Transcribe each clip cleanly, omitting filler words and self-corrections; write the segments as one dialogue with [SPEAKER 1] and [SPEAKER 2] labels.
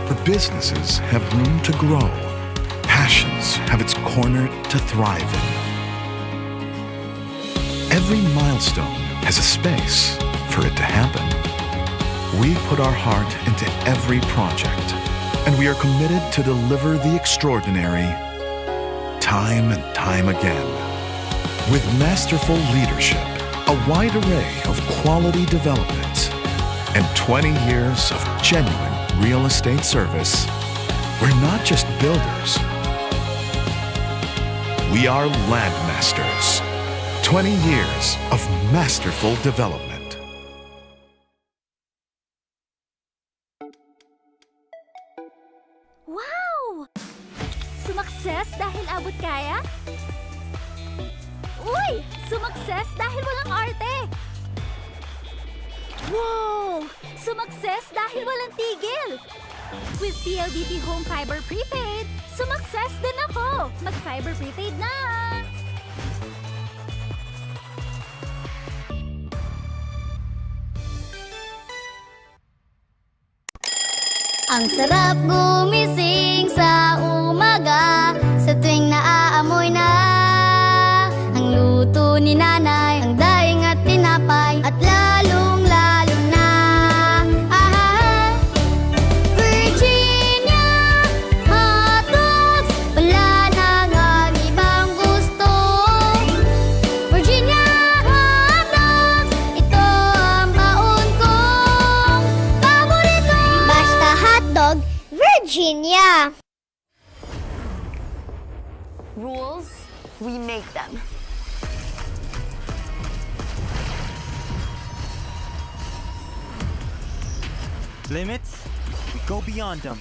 [SPEAKER 1] where businesses have room to grow, passions have its corner to thrive in. Every milestone has a space for it to happen. We put our heart into every project, and we are committed to deliver the extraordinary time and time again. With masterful leadership, a wide array of quality developments, and 20 years of genuine real estate service, we're not just builders. We are landmasters. 20 years of masterful development.
[SPEAKER 2] Wow! Sumakses dahil abot kaya? Uy! Sumakses dahil walang arte! Wow! Sumakses dahil walang tigil! With PLDT Home Fiber Prepaid, sumakses din ako! Mag-Fiber Prepaid na!
[SPEAKER 3] Ang sarap gumising sa umaga, sa tuwing naaamoy na ang luto ni nanay, ang daing at tinapay, at lalong-lalo na Virginia hotdogs, wala nang ibang gusto. Virginia hotdogs, ito ang baon kong paborito. Basta hotdog, Virginia.
[SPEAKER 4] Rules, we make them.
[SPEAKER 5] Limits, we go beyond them.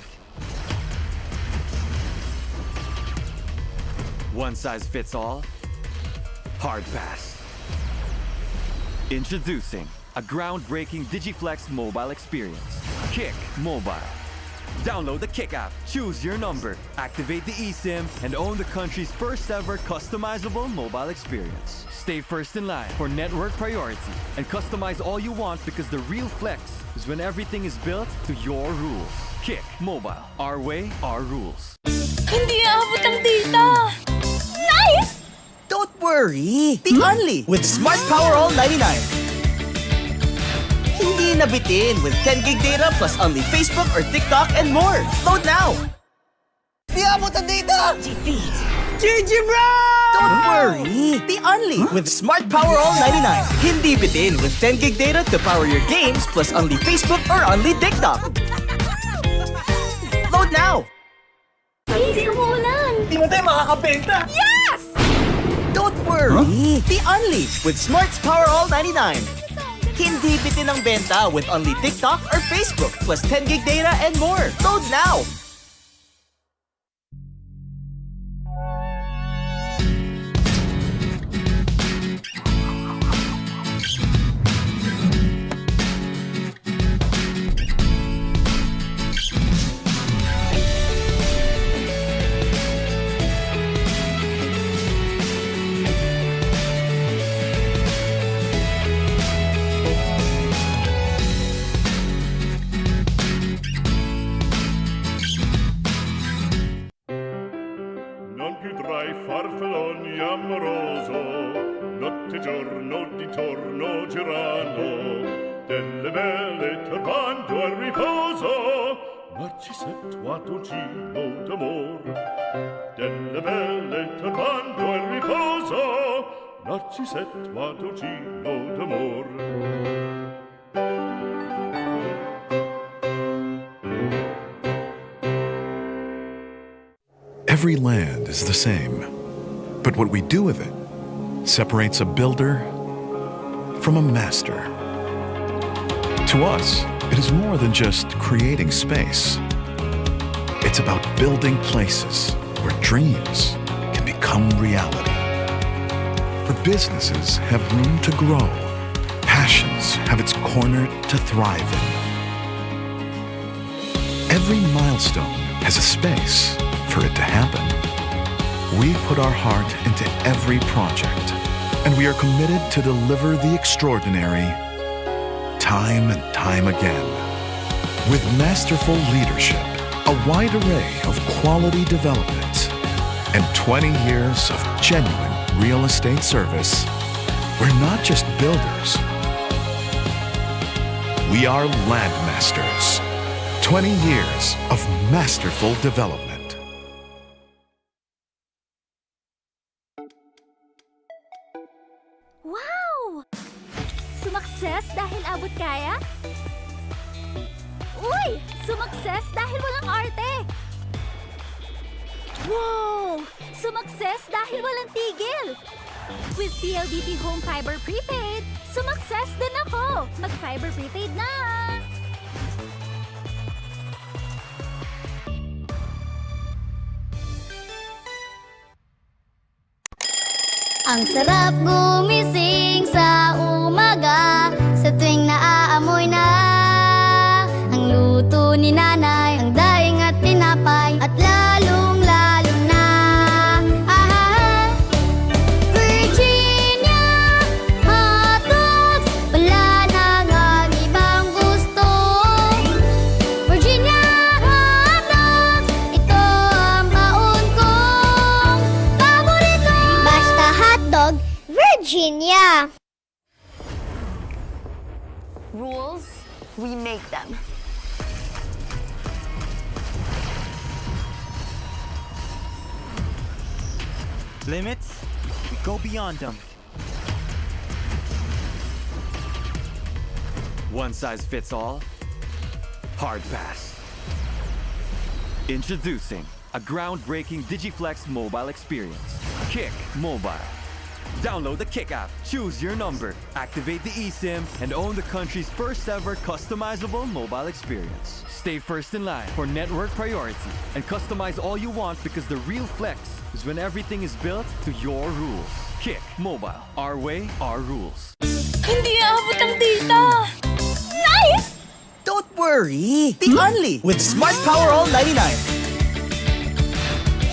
[SPEAKER 5] One size fits all? Hard pass. Introducing a groundbreaking Digiflex mobile experience. Kick Mobile. Download the Kick app, choose your number, activate the eSIM, and own the country's first ever customizable mobile experience. Stay first in line for network priority and customize all you want, because the real flex is when everything is built to your rules. Kick Mobile. Our way, our rules.
[SPEAKER 2] Hindi aabot ang data! Nice!
[SPEAKER 6] Don't worry! The Only with Smart Power All 99. Hindi nabitin with 10 gig data plus only Facebook or TikTok and more. Load now! Di abot ang data! GG bro! Don't worry! The Only with Smart Power All 99. Hindi bitin with 10 gig data to power your games plus only Facebook or only TikTok. Load now!
[SPEAKER 2] Hindi umuulan!
[SPEAKER 6] Di mo tayo makakabenta!
[SPEAKER 2] Yes!
[SPEAKER 6] Don't worry! The Only with Smart's Power All 99. Hindi bitin ang benta with only TikTok or Facebook plus 10 gig data and more. Load now!
[SPEAKER 7] Farfallone amoroso, notte giorno d'intorno girano, delle belle turbando al riposo, Narcisetto ad uncino d'amor. Delle belle turbando al riposo, Narcisetto ad uncino d'amor.
[SPEAKER 1] Every land is the same, but what we do with it separates a builder from a master. To us, it is more than just creating space. It's about building places where dreams can become reality, where businesses have room to grow, passions have its corner to thrive in. Every milestone has a space for it to happen. We put our heart into every project, and we are committed to deliver the extraordinary time and time again. With masterful leadership, a wide array of quality development, and 20 years of genuine real estate service. We're not just builders. We are landmasters. 20 years of masterful development.
[SPEAKER 2] Wow! Sumakses dahil abot kaya? Uy! Sumakses dahil walang arte! Wow! Sumakses dahil walang tigil! With PLDT Home Fiber Prepaid, sumakses din ako! Mag-Fiber Prepaid na!
[SPEAKER 3] Ang sarap gumising sa umaga, sa tuwing naaamoy na ang luto ni nanay, ang daing at tinapay, at lalong-lalo na Virginia hotdogs, wala nang ang ibang gusto. Virginia hotdogs, ito ang baon kong paborito. Basta hotdog, Virginia.
[SPEAKER 4] Rules, we make them.
[SPEAKER 8] Limits, we go beyond them.
[SPEAKER 5] One size fits all? Hard pass. Introducing a groundbreaking DigiFlex mobile experience. Kick Mobile. Download the Kick app, choose your number, activate the eSIM, and own the country's first ever customizable mobile experience. Stay first in line for network priority and customize all you want, because the real flex is when everything is built to your rules. Kick Mobile. Our way, our rules.
[SPEAKER 2] Hindi aabot ang data! Nice!
[SPEAKER 6] Don't worry! The Only with Smart Power All 99.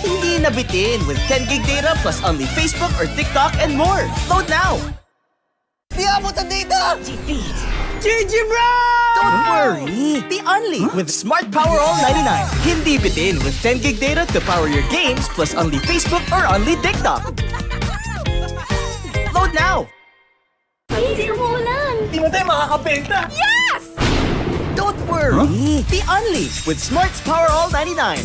[SPEAKER 6] Hindi nabitin with 10 gig data plus only Facebook or TikTok and more. Load now! Di abot ang data! GG bro! Don't worry! The Only with Smart Power All 99. Hindi bitin with 10 gig data to power your games plus only Facebook or only TikTok. Load now!
[SPEAKER 2] Hindi umuulan!
[SPEAKER 6] Di mo tayo makakabenta!
[SPEAKER 2] Yes!
[SPEAKER 6] Don't worry! The Only with Smart's Power All 99.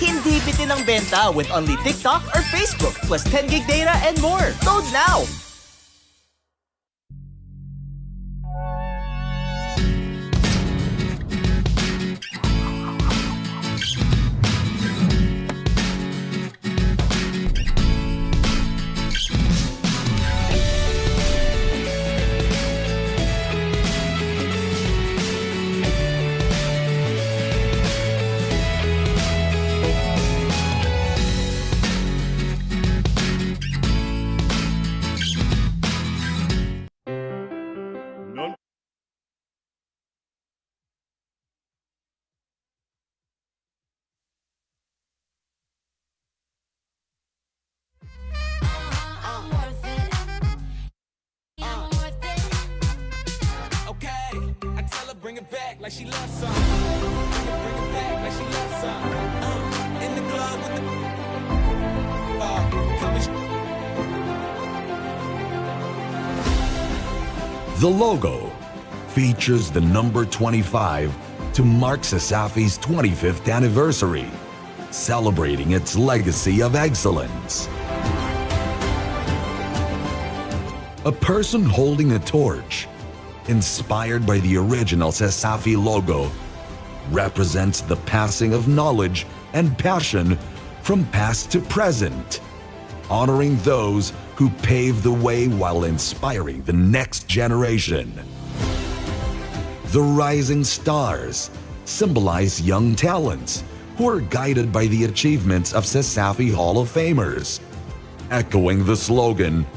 [SPEAKER 6] Hindi bitin ang benta with only TikTok or Facebook plus 10 gig data and more. Load now!
[SPEAKER 7] Non
[SPEAKER 9] Okay, I tell her bring it back like she loves some. Bring it back like she loves some. In the club with the
[SPEAKER 10] The logo features the number 25 to mark CESAFI's 25th anniversary, celebrating its legacy of excellence. A person holding a torch, inspired by the original CESAFI logo, represents the passing of knowledge and passion from past to present, honoring those who paved the way while inspiring the next generation. The rising stars symbolize young talents who are guided by the achievements of CESAFI Hall of Famers, echoing the slogan,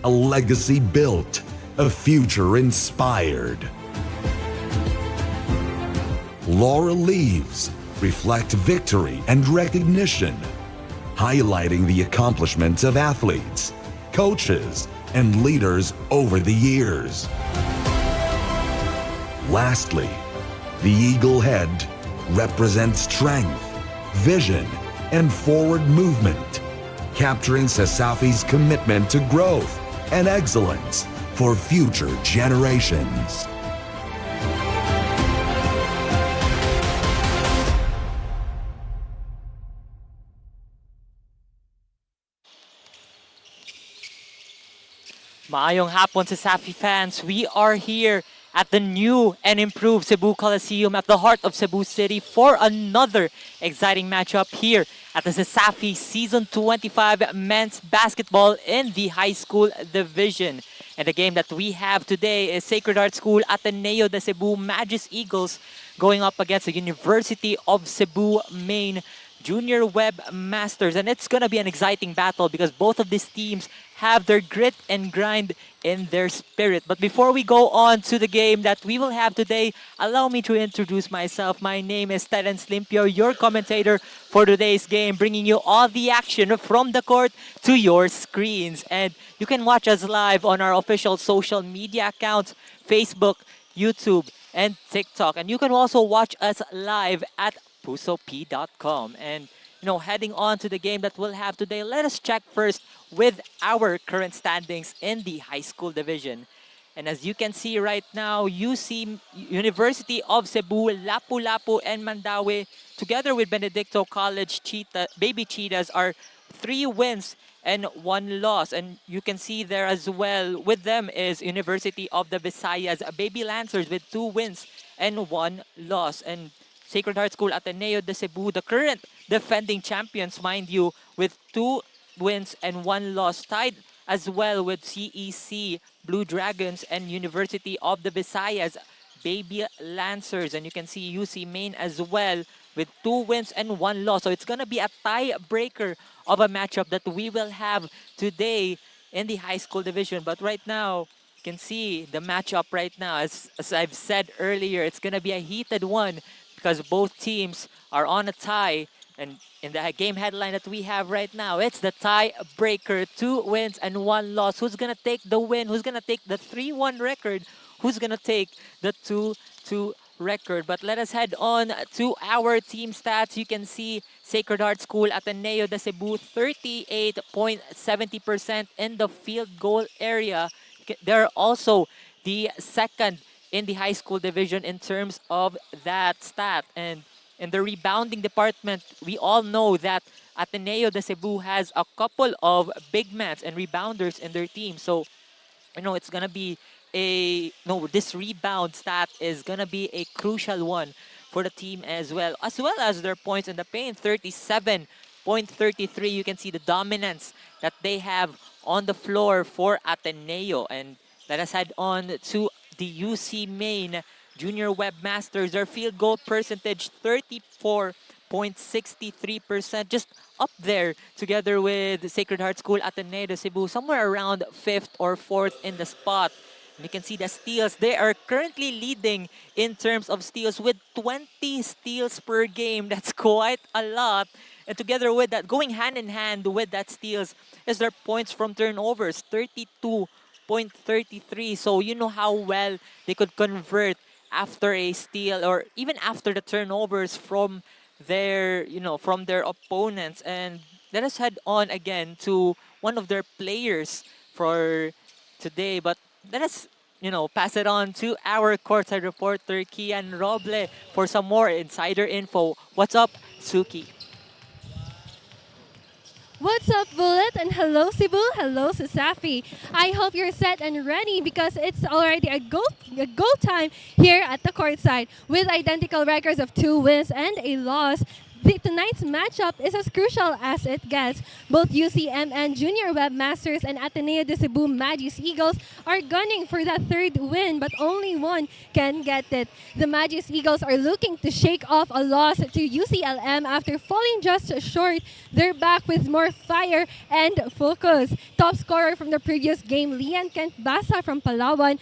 [SPEAKER 10] "A legacy built, a future inspired." Laurel leaves reflect victory and recognition, highlighting the accomplishments of athletes, coaches, and leaders over the years. Lastly, the eagle head represent strength, vision, and forward movement, capturing CESAFI's commitment to growth and excellence for future generations.
[SPEAKER 11] Maayong hapon sa CESAFI fans. We are here at the new and improved Cebu Coliseum at the heart of Cebu City for another exciting matchup here at the CESAFI Season 25 Men's Basketball in the High School Division. And the game that we have today is Sacred Heart School Ateneo de Cebu Magis Eagles going up against the University of Cebu Main Junior Web Masters. And it's going to be an exciting battle because both of these teams have their grit and grind in their spirit. But before we go on to the game that we will have today, allow me to introduce myself. My name is Terence Limpio, your commentator for today's game, bringing you all the action from the court to your screens. And you can watch us live on our official social media accounts, Facebook, YouTube, and TikTok. And you can also watch us live at pusop.com. And heading on to the game that we'll have today, let us check first with our current standings in the high school division. And as you can see right now, University of Cebu, Lapu-Lapu, and Mandaue, together with Benedicto College Baby Cheetahs, are 3 wins and 1 loss. And you can see there as well, with them is University of the Visayas, Baby Lancers, with 2 wins and 1 loss. And Sacred Heart School Ateneo de Cebu, the current defending champions, mind you, with 2 wins and 1 loss, tied as well with CEC Blue Dragons and University of the Visayas Baby Lancers. And you can see UCMN as well with 2 wins and 1 loss. So it's going to be a tiebreaker of a matchup that we will have today in the high school division. But right now, you can see the matchup right now. As I've said earlier, it's going to be a heated one because both teams are on a tie. And in the game headline that we have right now, it's the tiebreaker, 2 wins and 1 loss. Who's going to take the win? Who's going to take the 3-1 record? Who's going to take the 2-2 record? But let us head on to our team stats. You can see Sacred Heart School Ateneo de Cebu, 38.70% in the field goal area. They're also the second in the high school division in terms of that stat. And in the rebounding department, we all know that Ateneo de Cebu has a couple of big men and rebounders in their team. So, it's going to be this rebound stat is going to be a crucial one for the team as well as their points in the paint, 37.33. You can see the dominance that they have on the floor for Ateneo. And let us head on to the UC Main Junior Web Masters. Their field goal percentage, 34.63%, just up there together with Sacred Heart School Ateneo de Cebu, somewhere around 5th or 4th in the spot. And you can see the steals. They are currently leading in terms of steals with 20 steals per game. That's quite a lot. And together with that, going hand in hand with that steals, is their points from turnovers, 32.33. So you know how well they could convert after a steal or even after the turnovers from their opponents. And let us head on again to one of their players for today. But let us pass it on to our courtside reporter Kian Roble for some more insider info. What's up, Suki?
[SPEAKER 12] What's up, Bullet? And hello, Cebu. Hello, CESAFI. I hope you're set and ready because it's already a go time here at the courtside. With identical records of 2 wins and a loss, tonight's matchup is as crucial as it gets. Both UCMN Junior Web Masters and Ateneo de Cebu Magis Eagles are gunning for that 3rd win, but only one can get it. The Magis Eagles are looking to shake off a loss to UCLM after falling just short. They're back with more fire and focus. Top scorer from the previous game, Lian Kent Basa from Palawan,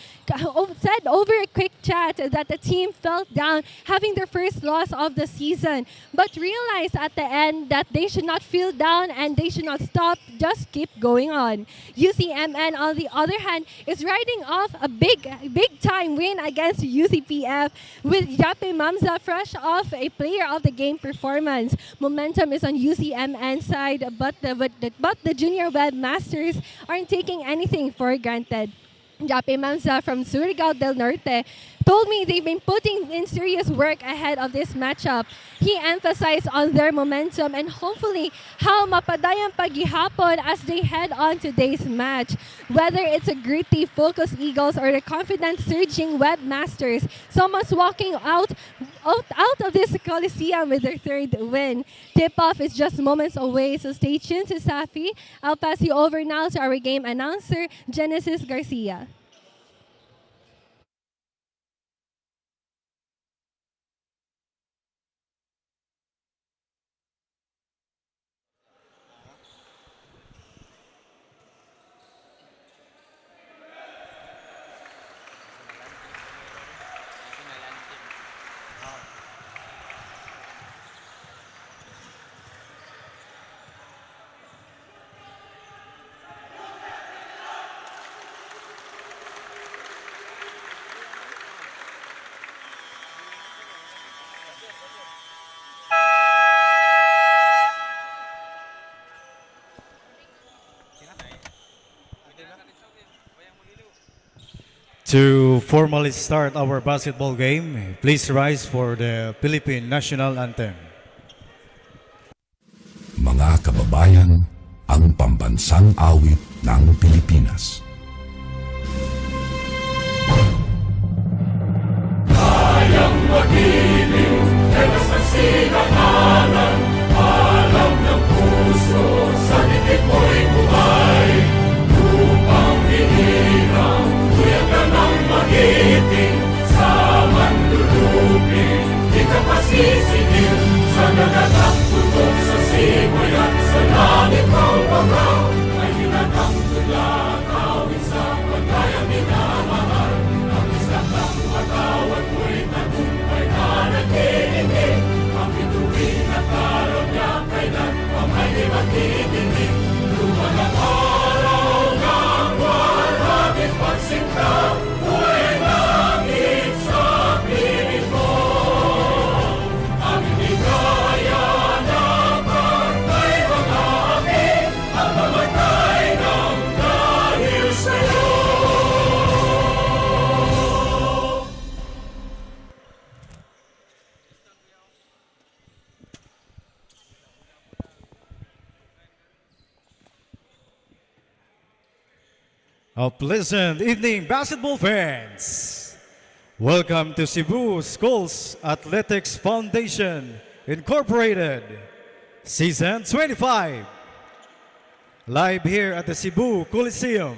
[SPEAKER 12] said over a quick chat that the team fell down, having their first loss of the season. But realized at the end that they should not feel down and they should not stop, just keep going on. UCMN, on the other hand, is riding off a big time win against UCPF with Jape Mamza fresh off a player of the game performance. Momentum is on UCMN side, but the junior webmasters aren't taking anything for granted. Jape Mamza from Surigao del Norte told me they've been putting in serious work ahead of this matchup. He emphasized on their momentum and hopefully how mapadayang paghihapon as they head on today's match. Whether it's a gritty, focused Eagles or the confident, surging webmasters, someone's walking out of this Coliseum with their third win. Tip-off is just moments away, so stay tuned to CESAFI. I'll pass you over now to our game announcer, Genesis Garcia.
[SPEAKER 13] To formally start our basketball game, please rise for the Philippine National Anthem.
[SPEAKER 10] Mga kababayan, ang pambansang awit ng Pilipinas.
[SPEAKER 7] Kayang magiliw, telas ng sinangalan, alam ng puso, sa dikit mo'y buhay. Lupang hinirang, kuya ka ng magiting, sa manlulupin, di ka pasisigil, sa nagatak tutok sa simoy at sa langit ng bangaw, ay hinatang tula, kawin sa pagkayang minamahal, ang isang ng patawad mo'y tagumpay na nag-iingin, ang bituin at araw niya kailan pa may di magdidinig, lupa ng araw ng walang pagsinta, buhay langit sa piling mo. Ang hindi kaya na pagkay mga akin, ang mamatay ng dahil sa'yo.
[SPEAKER 13] A pleasant evening, basketball fans. Welcome to Cebu Schools Athletics Foundation Incorporated, Season 25. Live here at the Cebu Coliseum.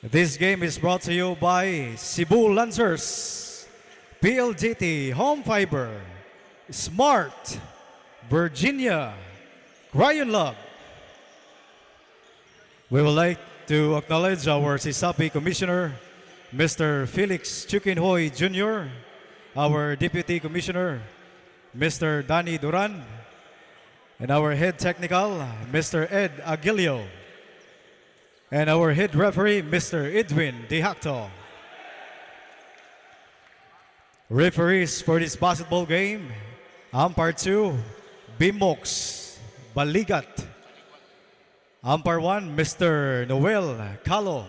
[SPEAKER 13] This game is brought to you by Cebu Lancers, PLDT Home Fiber, Smart, Virginia, Crayon Love. We would like to acknowledge our CESAFI Commissioner, Mr. Felix Chukinhoy Jr., our Deputy Commissioner, Mr. Danny Duran, and our Head Technical, Mr. Ed Aguilio, and our Head Referee, Mr. Edwin Dihacto. Referees for this basketball game, Umpire 2, Bimox Baligat. Umpire 1, Mr. Noel Calo.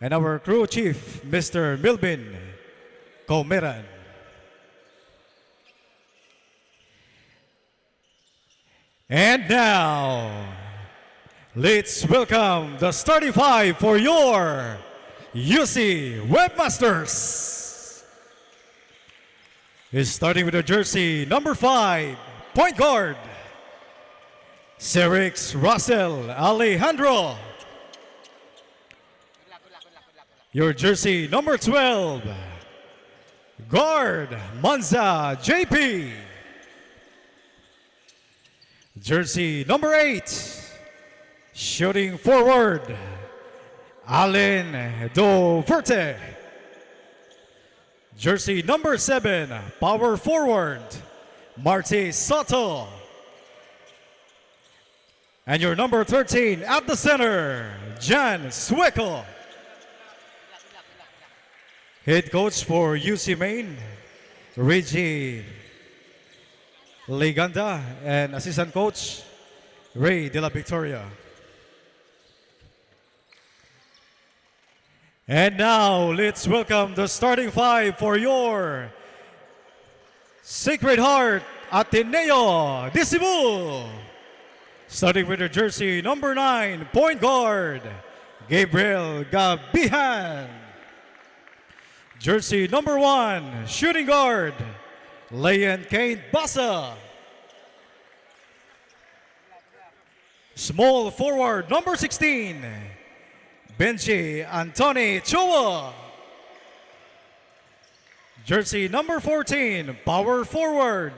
[SPEAKER 13] And our crew chief, Mr. Milbin Comeran. And now, let's welcome the starting five for your UC Webmasters. Is starting with the jersey number 5, point guard, Serix Russell Alejandro. Your jersey number 12, guard Manza JP. Jersey number 8, shooting forward, Allen Doverte. Jersey number 7, power forward, Marty Soto. And your number 13 at the center, Jan Swickel. Head coach for UCMN, Reggie Liganda, and assistant coach, Ray De La Victoria. And now, let's welcome the starting five for your Sacred Heart Ateneo de Cebu. Starting with the jersey number 9, point guard, Gabriel Gabihan. Jersey number 1, shooting guard, Leon Kane Basa. Small forward number 16, Benji Antony Chua. Jersey number 14, power forward,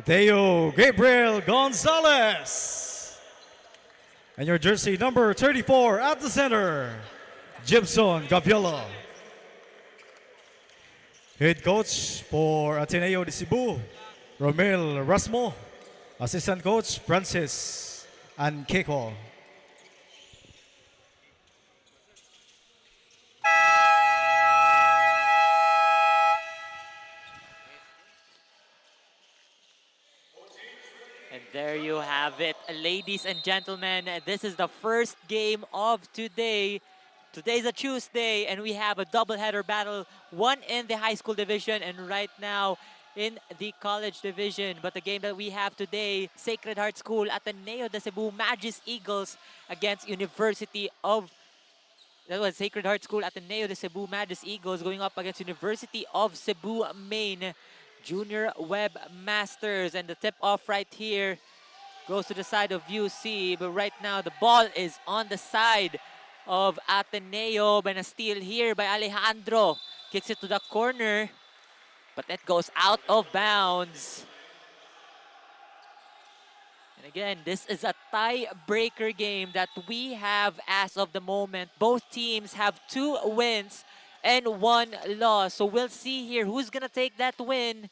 [SPEAKER 13] Theo Gabriel Gonzalez. And your jersey number 34 at the center, Gibson Gaviolo. Head coach for Ateneo de Cebu, Romel Rasmo. Assistant coach, Francis Ankeko.
[SPEAKER 11] And there you have it, ladies and gentlemen. This is the first game of today. Today's a Tuesday, and we have a doubleheader battle, one in the high school division and right now in the college division. But the game that we have today, Sacred Heart School Ateneo de Cebu Magis Eagles against University of... That was Sacred Heart School Ateneo de Cebu Magis Eagles going up against University of Cebu Main Junior Web Masters. And the tip-off right here goes to the side of UC. But right now, the ball is on the side of Ateneo. And a steal here by Alejandro. Kicks it to the corner, but that goes out of bounds. And again, this is a tie-breaker game that we have as of the moment. Both teams have 2 wins and 1 loss. So we'll see here who's going to take that win.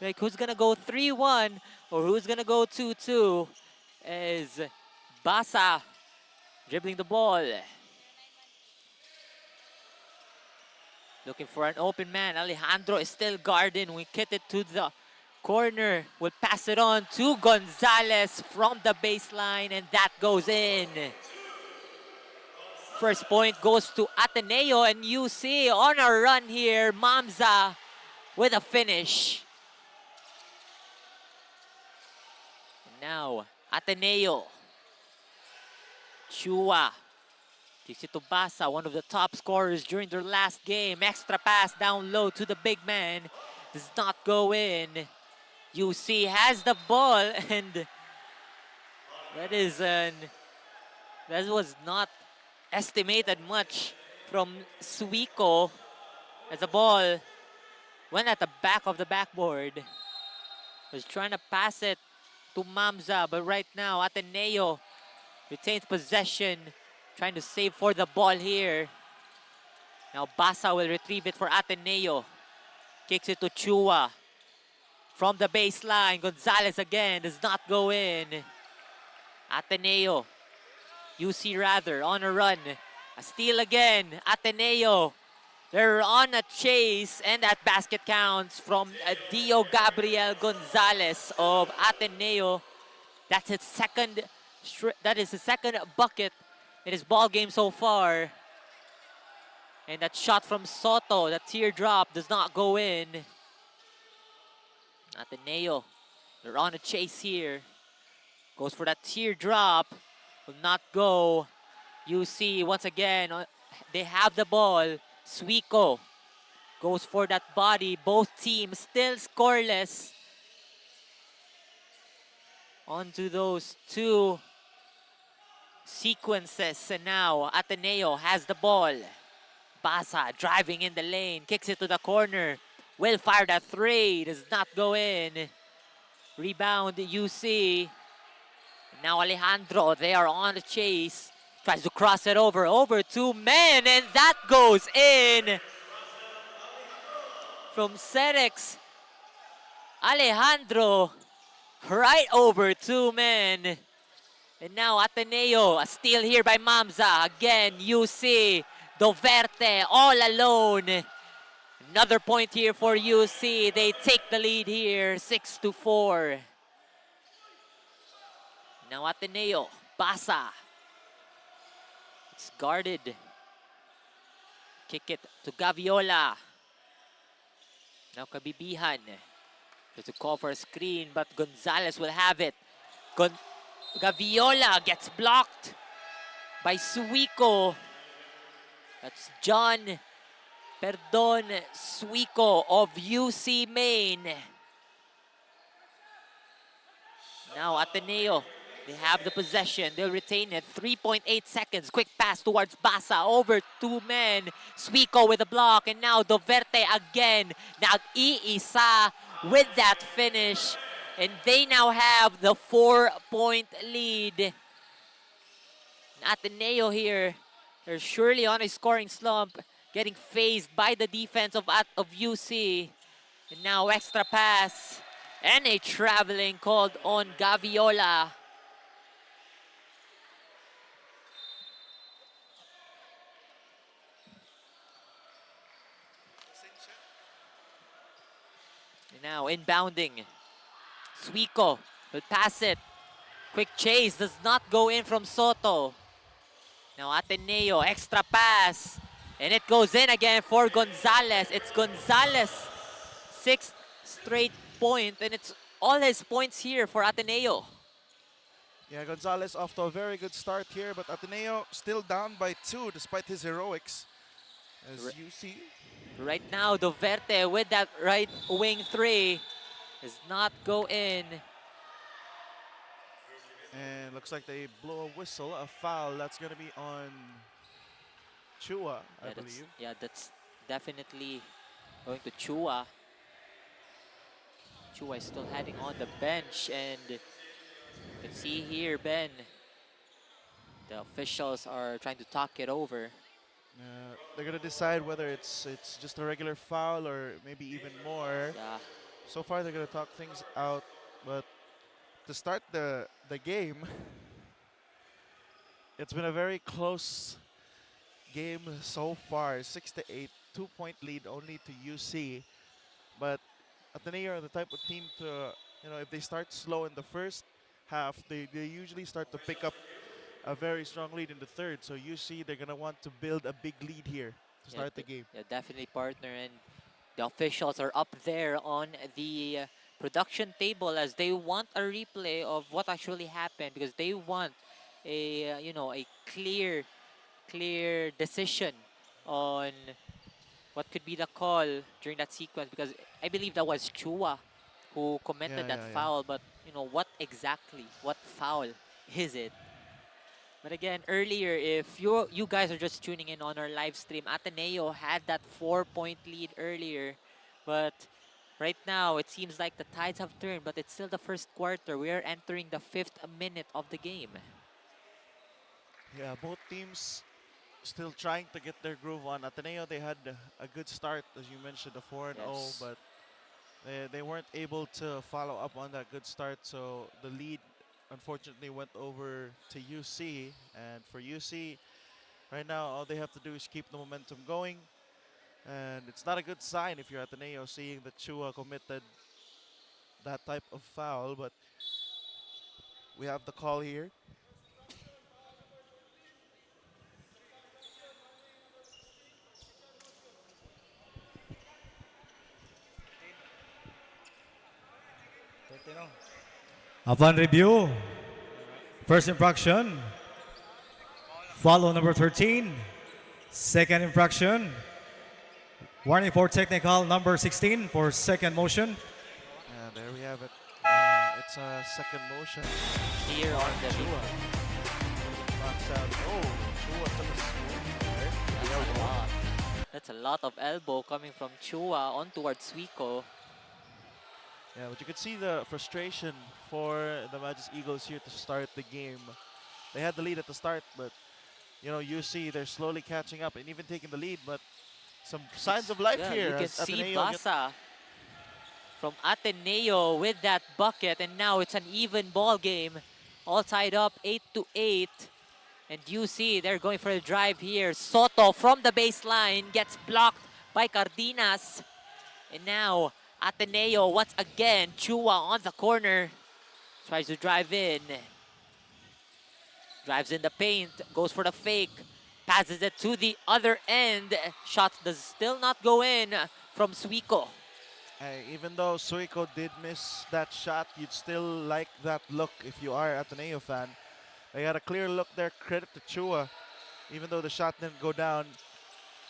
[SPEAKER 11] Like who's going to go 3-1 or who's going to go 2-2 as Basa dribbling the ball. Looking for an open man. Alejandro is still guarding. We kick it to the corner. We'll pass it on to Gonzalez from the baseline, and that goes in. First point goes to Ateneo, and UC on a run here. Mamza with a finish. And now, Ateneo. Chua. Kicks it to Basa, one of the top scorers during their last game. Extra pass down low to the big man. Does not go in. UC has the ball, and that was not estimated much from Suiko as the ball went at the back of the backboard. Was trying to pass it to Mamza, but right now Ateneo retains possession. Trying to save for the ball here. Now Basa will retrieve it for Ateneo. Kicks it to Chua. From the baseline, Gonzalez again does not go in. Ateneo. UC rather, on a run. A steal again. Ateneo. They're on a chase, and that basket counts from Dio Gabriel Gonzalez of Ateneo. That is his second bucket in his ball game so far. And that shot from Soto, that teardrop, does not go in. Ateneo, they're on a chase here. Goes for that teardrop, will not go. UC, once again, they have the ball. Suiko goes for that body. Both teams still scoreless. On to those 2 sequences, and now Ateneo has the ball. Basa driving in the lane, kicks it to the corner. Will fire that 3, does not go in. Rebound UC. Now Alejandro, they are on the chase. Tries to cross it over 2 men, and that goes in. From Cerex, Alejandro right over 2 men. And now Ateneo, a steal here by Mamza. Again, UC, Doverte all alone. Another point here for UC. They take the lead here, 6-4. Now Ateneo, Basa. It's guarded. Kick it to Gaviola. Now Kabibihan. There's a call for a screen, but Gonzalez will have it. Gaviola gets blocked by Suico. That's John Suico of UC Maine. Now Ateneo, they have the possession. They'll retain it. 3.8 seconds. Quick pass towards Basa. Over 2 men. Suico with a block. And now Doverte again. Nag-iisa with that finish. And they now have the 4-point lead. Ateneo here, they're surely on a scoring slump, getting phased by the defense of UC. And now extra pass and a traveling called on Gaviola. And now inbounding. Suico will pass it. Quick chase does not go in from Soto. Now Ateneo, extra pass. And it goes in again for Gonzalez. It's Gonzalez, 6th straight point. And it's all his points here for Ateneo.
[SPEAKER 14] Yeah, Gonzalez off to a very good start here. But Ateneo still down by 2 despite his heroics. As you see.
[SPEAKER 11] Right now, Doverte with that right wing 3. Does not go in.
[SPEAKER 14] And looks like they blow a whistle, a foul. That's going to be on Chua, I believe.
[SPEAKER 11] Yeah, that's definitely going to Chua. Chua is still heading on the bench. And you can see here, Ben, the officials are trying to talk it over.
[SPEAKER 14] They're going to decide whether it's just a regular foul or maybe even more.
[SPEAKER 11] Yeah.
[SPEAKER 14] So far, they're going to talk things out, but to start the game, it's been a very close game so far. 6-8, 2-point lead only to UC. But Ateneo are the type of team to, if they start slow in the first half, they usually start to pick up a very strong lead in the third. So UC, they're going to want to build a big lead here to start the game.
[SPEAKER 11] Yeah, definitely, partner. And the officials are up there on the production table as they want a replay of what actually happened, because they want a a clear decision on what could be the call during that sequence, because I believe that was Chua who committed that foul, but what foul is it? But again, earlier, if you guys are just tuning in on our live stream, Ateneo had that 4-point lead earlier. But right now, it seems like the tides have turned, but it's still the first quarter. We are entering the 5th minute of the game.
[SPEAKER 14] Yeah, both teams still trying to get their groove on. Ateneo, they had a good start, as you mentioned, the 4-0, but they weren't able to follow up on that good start. So the lead unfortunately went over to UC, and for UC right now all they have to do is keep the momentum going, and it's not a good sign if you're Ateneo seeing that Chua committed that type of foul. But we have the call here.
[SPEAKER 13] Upon review, first infraction, follow number 13. Second infraction, warning for technical number 16 for second motion.
[SPEAKER 14] And there we have it. It's a second motion.
[SPEAKER 11] Here on the
[SPEAKER 14] Chua. Knocks out. Oh, Chua took a swing.
[SPEAKER 11] That's a lot of elbow coming from Chua on towards Suico.
[SPEAKER 14] Yeah, but you could see the frustration for the Magis Eagles here to start the game. They had the lead at the start, but UC, they're slowly catching up and even taking the lead, but some signs of life here.
[SPEAKER 11] You can see Basa from Ateneo with that bucket, and now it's an even ball game. All tied up 8-8. And UC, they're going for a drive here. Soto from the baseline gets blocked by Cardenas. And now Ateneo once again, Chua on the corner. Tries to drive in. Drives in the paint, goes for the fake. Passes it to the other end. Shots does still not go in from Suiko.
[SPEAKER 14] Even though Suiko did miss that shot, you'd still like that look if you are an Ateneo fan. They had a clear look there, credit to Chua. Even though the shot didn't go down,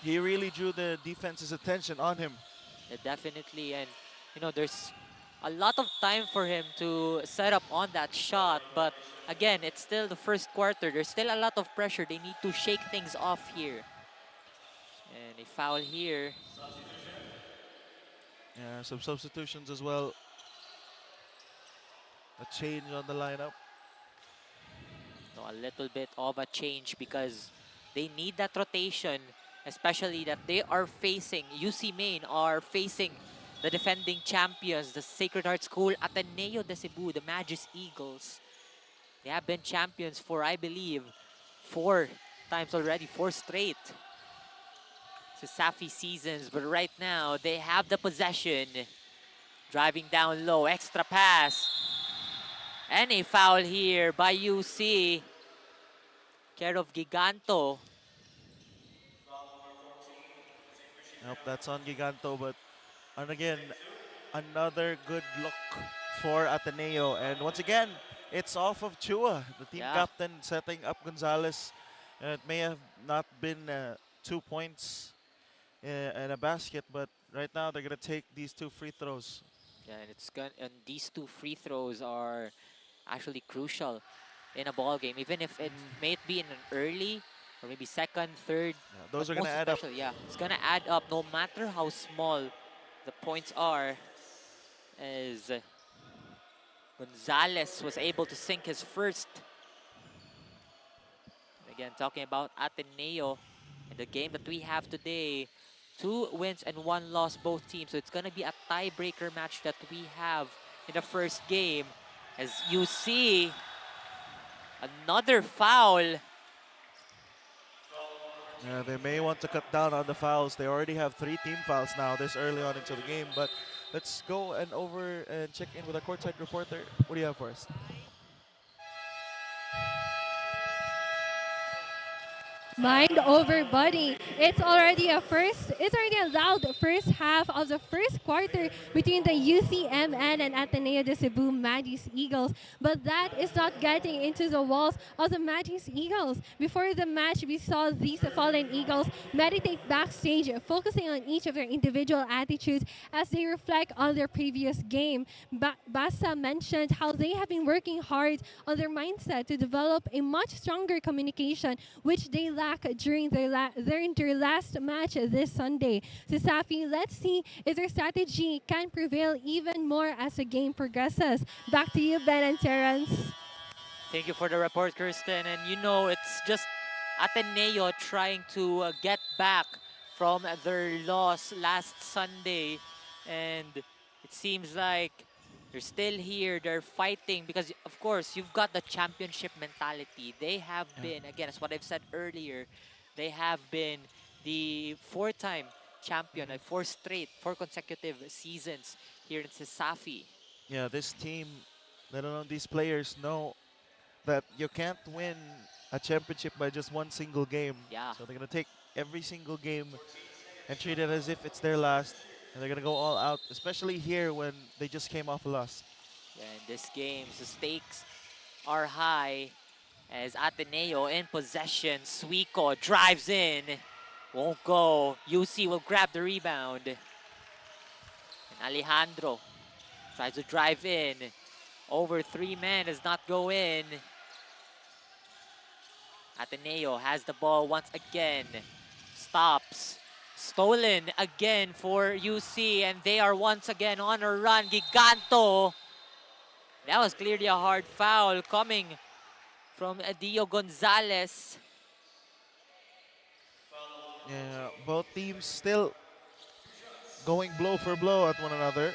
[SPEAKER 14] he really drew the defense's attention on him.
[SPEAKER 11] Yeah, definitely, and you know, there's a lot of time for him to set up on that shot, but again, it's still the first quarter. There's still a lot of pressure. They need to shake things off here. And a foul here.
[SPEAKER 14] Yeah, some substitutions as well. A change on the lineup.
[SPEAKER 11] No, a little bit of a change because they need that rotation, especially that they are facing, UC Main are facing the defending champions, the Sacred Heart School, Ateneo de Cebu, the Magis Eagles. They have been champions for, I believe, 4 times already, 4 straight CESAFI seasons, but right now they have the possession. Driving down low, extra pass. And a foul here by UC. Care of Giganto.
[SPEAKER 14] Nope, that's on Giganto, but and again, another good look for Ateneo. And once again, it's off of Chua, the team captain, setting up Gonzalez. And it may have not been 2 points in a basket, but right now they're gonna take these 2 free throws.
[SPEAKER 11] Yeah, and these 2 free throws are actually crucial in a ball game, even if it may be in an early or maybe second, third.
[SPEAKER 14] Yeah, those are gonna add up.
[SPEAKER 11] Yeah, it's gonna add up no matter how small the points are. As Gonzalez was able to sink his first. And again, talking about Ateneo and the game that we have today. 2 wins and 1 loss, both teams. So it's going to be a tiebreaker match that we have in the first game. As you see, another foul.
[SPEAKER 14] Yeah, they may want to cut down on the fouls. They already have 3 team fouls now this early on into the game. But let's go and check in with our courtside reporter. What do you have for us?
[SPEAKER 12] Mind over body. It's already a loud first half of the first quarter between the UCMN and Ateneo de Cebu Magis Eagles. But that is not getting into the walls of the Magis Eagles. Before the match, we saw these fallen Eagles meditate backstage, focusing on each of their individual attitudes as they reflect on their previous game. Basa mentioned how they have been working hard on their mindset to develop a much stronger communication, which they lack during their last match this Sunday. CESAFI, let's see if their strategy can prevail even more as the game progresses. Back to you, Ben and Terrence.
[SPEAKER 11] Thank you for the report, Kirsten. And you know, it's just Ateneo trying to get back from their loss last Sunday. And it seems like they're still here, they're fighting because, of course, you've got the championship mentality. They have been, again, as what I've said earlier, they have been the 4-time champion, like 4 consecutive seasons here in CESAFI.
[SPEAKER 14] Yeah, this team, let alone these players, know that you can't win a championship by just 1 single game.
[SPEAKER 11] Yeah.
[SPEAKER 14] So they're going to take every single game and treat it as if it's their last. And they're going to go all out, especially here when they just came off a loss.
[SPEAKER 11] Yeah, in this game, the stakes are high as Ateneo in possession. Suiko drives in. Won't go. UC will grab the rebound. And Alejandro tries to drive in. Over 3 men, does not go in. Ateneo has the ball once again. Stops. Stolen again for UC, and they are once again on a run. Giganto. That was clearly a hard foul coming from Dio Gonzalez.
[SPEAKER 14] Yeah, both teams still going blow for blow at one another.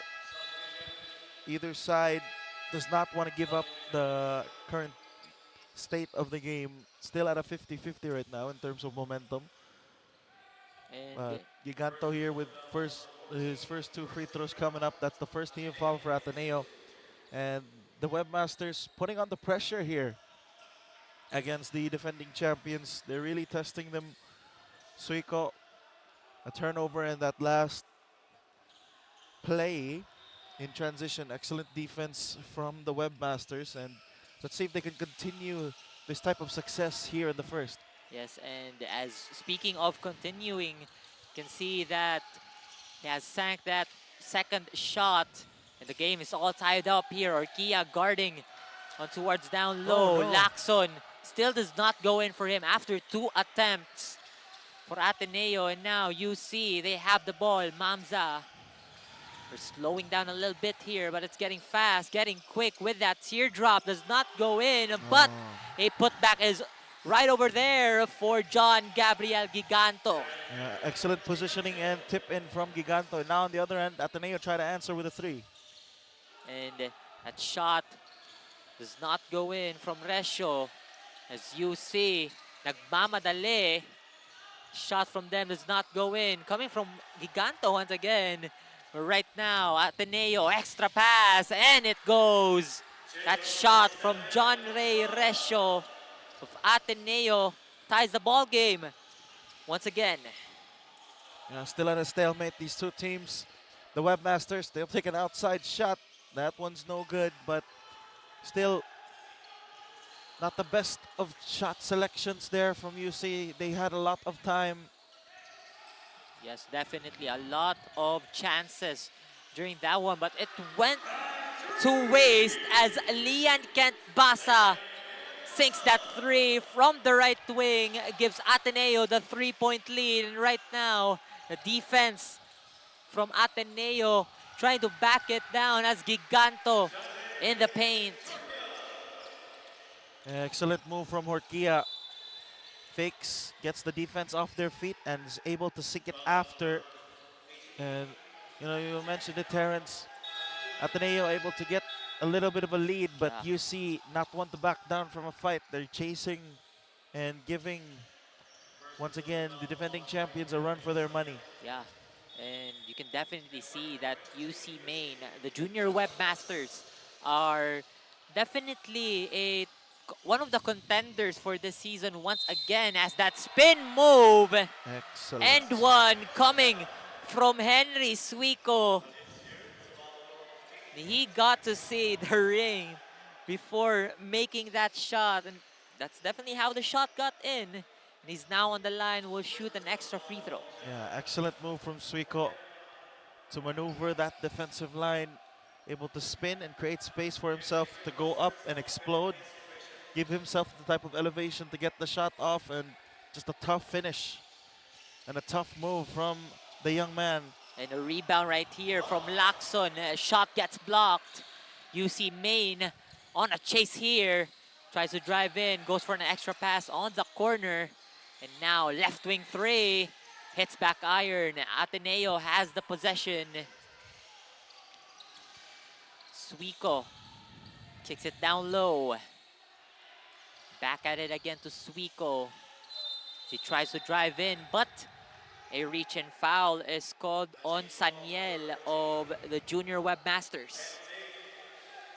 [SPEAKER 14] either side does not want to give up the current state of the game. Still at a 50-50 right now in terms of momentum.
[SPEAKER 11] And
[SPEAKER 14] 𝐂𝐂𝐒𝐄𝐄 here with his first 2 free throws coming up. That's the first team foul for Ateneo. And the Webmasters putting on the pressure here against the defending champions. They're really testing them. 𝐂𝐄𝐒𝐄, a turnover in that last play in transition. Excellent defense from the Webmasters. And let's see if they can continue this type of success here in the first.
[SPEAKER 11] yes, and as speaking of continuing, you can see that he has sank that second shot, and the game is all tied up here. Orkia guarding on towards down low.
[SPEAKER 14] no.
[SPEAKER 11] Lacson still does not go in for him after 2 attempts for Ateneo, and now UC, they have the ball. Mamza, they're slowing down a little bit here, but it's getting fast, getting quick with that teardrop. Does not go in, but a putback is right over there for John Gabriel Giganto.
[SPEAKER 14] Excellent positioning and tip in from Giganto. Now on the other end, Ateneo try to answer with a 3.
[SPEAKER 11] And that shot does not go in from Resio. As you see, nagmamadali. Shot from them does not go in. Coming from Giganto once again. Right now, Ateneo, extra pass, and it goes. That shot from John Ray Resio of Ateneo ties the ball game once again.
[SPEAKER 14] Still at a stalemate, these two teams. The Webmasters, they'll take an outside shot. That one's no good, but still not the best of shot selections there from UC. They had a lot of time.
[SPEAKER 11] Yes, definitely a lot of chances during that one, but it went to waste as Lian Kent Basa sinks that 3 from the right wing, gives Ateneo the 3-point lead. And right now, the defense from Ateneo trying to back it down as Giganto in the paint.
[SPEAKER 14] Excellent move from Orkia. Fakes, gets the defense off their feet, and is able to sink it after. And you mentioned it, Terrence. Ateneo able to get a little bit of a lead, but UC not one to back down from a fight. They're chasing and giving, once again, the defending champions a run for their money.
[SPEAKER 11] Yeah, and you can definitely see that UC Maine, the junior Webmasters, are definitely one of the contenders for this season once again, as that spin move.
[SPEAKER 14] Excellent.
[SPEAKER 11] And one coming from Henry 𝐂𝐄𝐒𝐄. He got to see the ring before making that shot, and that's definitely how the shot got in. And he's now on the line, will shoot an extra free throw.
[SPEAKER 14] Yeah, excellent move from 𝐂𝐄𝐒𝐄 to maneuver that defensive line, able to spin and create space for himself to go up and explode. Give himself the type of elevation to get the shot off, and just a tough finish and a tough move from the young man.
[SPEAKER 11] And a rebound right here from Lacson. Shot gets blocked. UC Maine on a chase here. Tries to drive in, goes for an extra pass on the corner. And now left wing 3. Hits back iron. Ateneo has the possession. 𝐂𝐄𝐒𝐄 kicks it down low. Back at it again to 𝐂𝐄𝐄. He tries to drive in, but a reach and foul is called on Saniel of the junior Webmasters.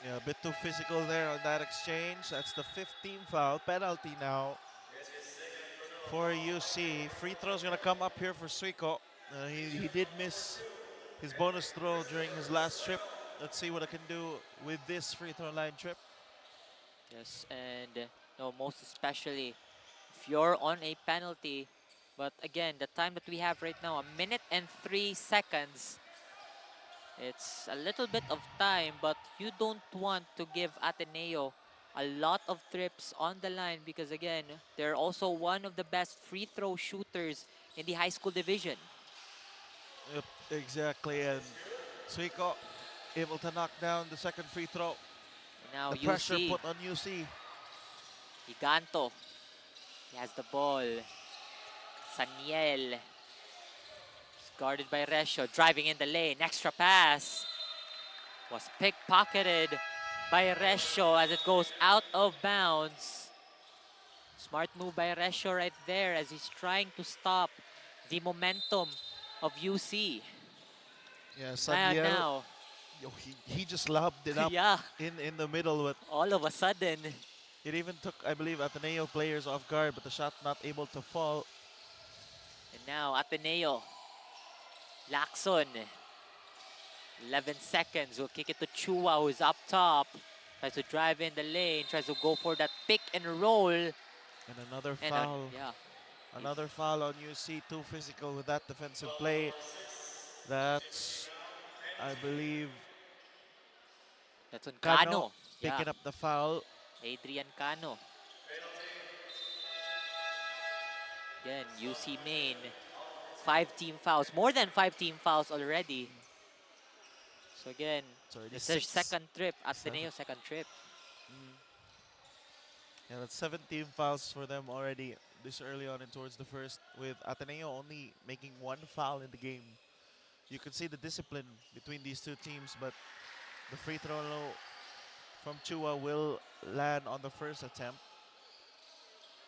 [SPEAKER 14] Yeah, a bit too physical there on that exchange. That's the 15th foul. Penalty now for UC. Free throw's gonna come up here for 𝐂𝐄𝐄. He did miss his bonus throw during his last trip. Let's see what I can do with this free throw line trip.
[SPEAKER 11] Yes, and most especially if you're on a penalty. But again, the time that we have right now, 1 minute and 3 seconds. It's a little bit of time, but you don't want to give Ateneo a lot of trips on the line, because again, they're also one of the best free throw shooters in the high school division.
[SPEAKER 14] Yep, exactly. And 𝐂𝐄𝐄 able to knock down the second free throw.
[SPEAKER 11] Now
[SPEAKER 14] the pressure
[SPEAKER 11] UC.
[SPEAKER 14] put on UC.
[SPEAKER 11] Giganto. He has the ball. Saniel. It's guarded by Resio. Driving in the lane. Extra pass. Was pickpocketed by Resho as it goes out of bounds. Smart move by Resho right there as he's trying to stop the momentum of UC.
[SPEAKER 14] Yeah,
[SPEAKER 11] And
[SPEAKER 14] Sadiel,
[SPEAKER 11] now,
[SPEAKER 14] he just lobbed it up
[SPEAKER 11] yeah,
[SPEAKER 14] in the middle. With
[SPEAKER 11] all of a sudden,
[SPEAKER 14] it even took, I believe, Ateneo players off guard, but the shot not able to fall.
[SPEAKER 11] and now Ateneo, Lacson, 11 seconds, will kick it to Chua who's up top. Tries to drive in the lane, tries to go for that pick and roll.
[SPEAKER 14] And another
[SPEAKER 11] And,
[SPEAKER 14] foul.
[SPEAKER 11] yeah.
[SPEAKER 14] Another foul on UC, too physical with that defensive play. That's, I believe,
[SPEAKER 11] That's on
[SPEAKER 14] Cano
[SPEAKER 11] Cano.
[SPEAKER 14] picking up the foul.
[SPEAKER 11] Adrian Cano. Again, UC Main, 5 team fouls, more than 5 team fouls already. So again, it's their second trip, Ateneo's second trip.
[SPEAKER 14] Yeah, that's 17 fouls for them already this early on and towards the first, with Ateneo only making 1 foul in the game. You can see the discipline between these two teams, but the free throw from Chua will land on the first attempt.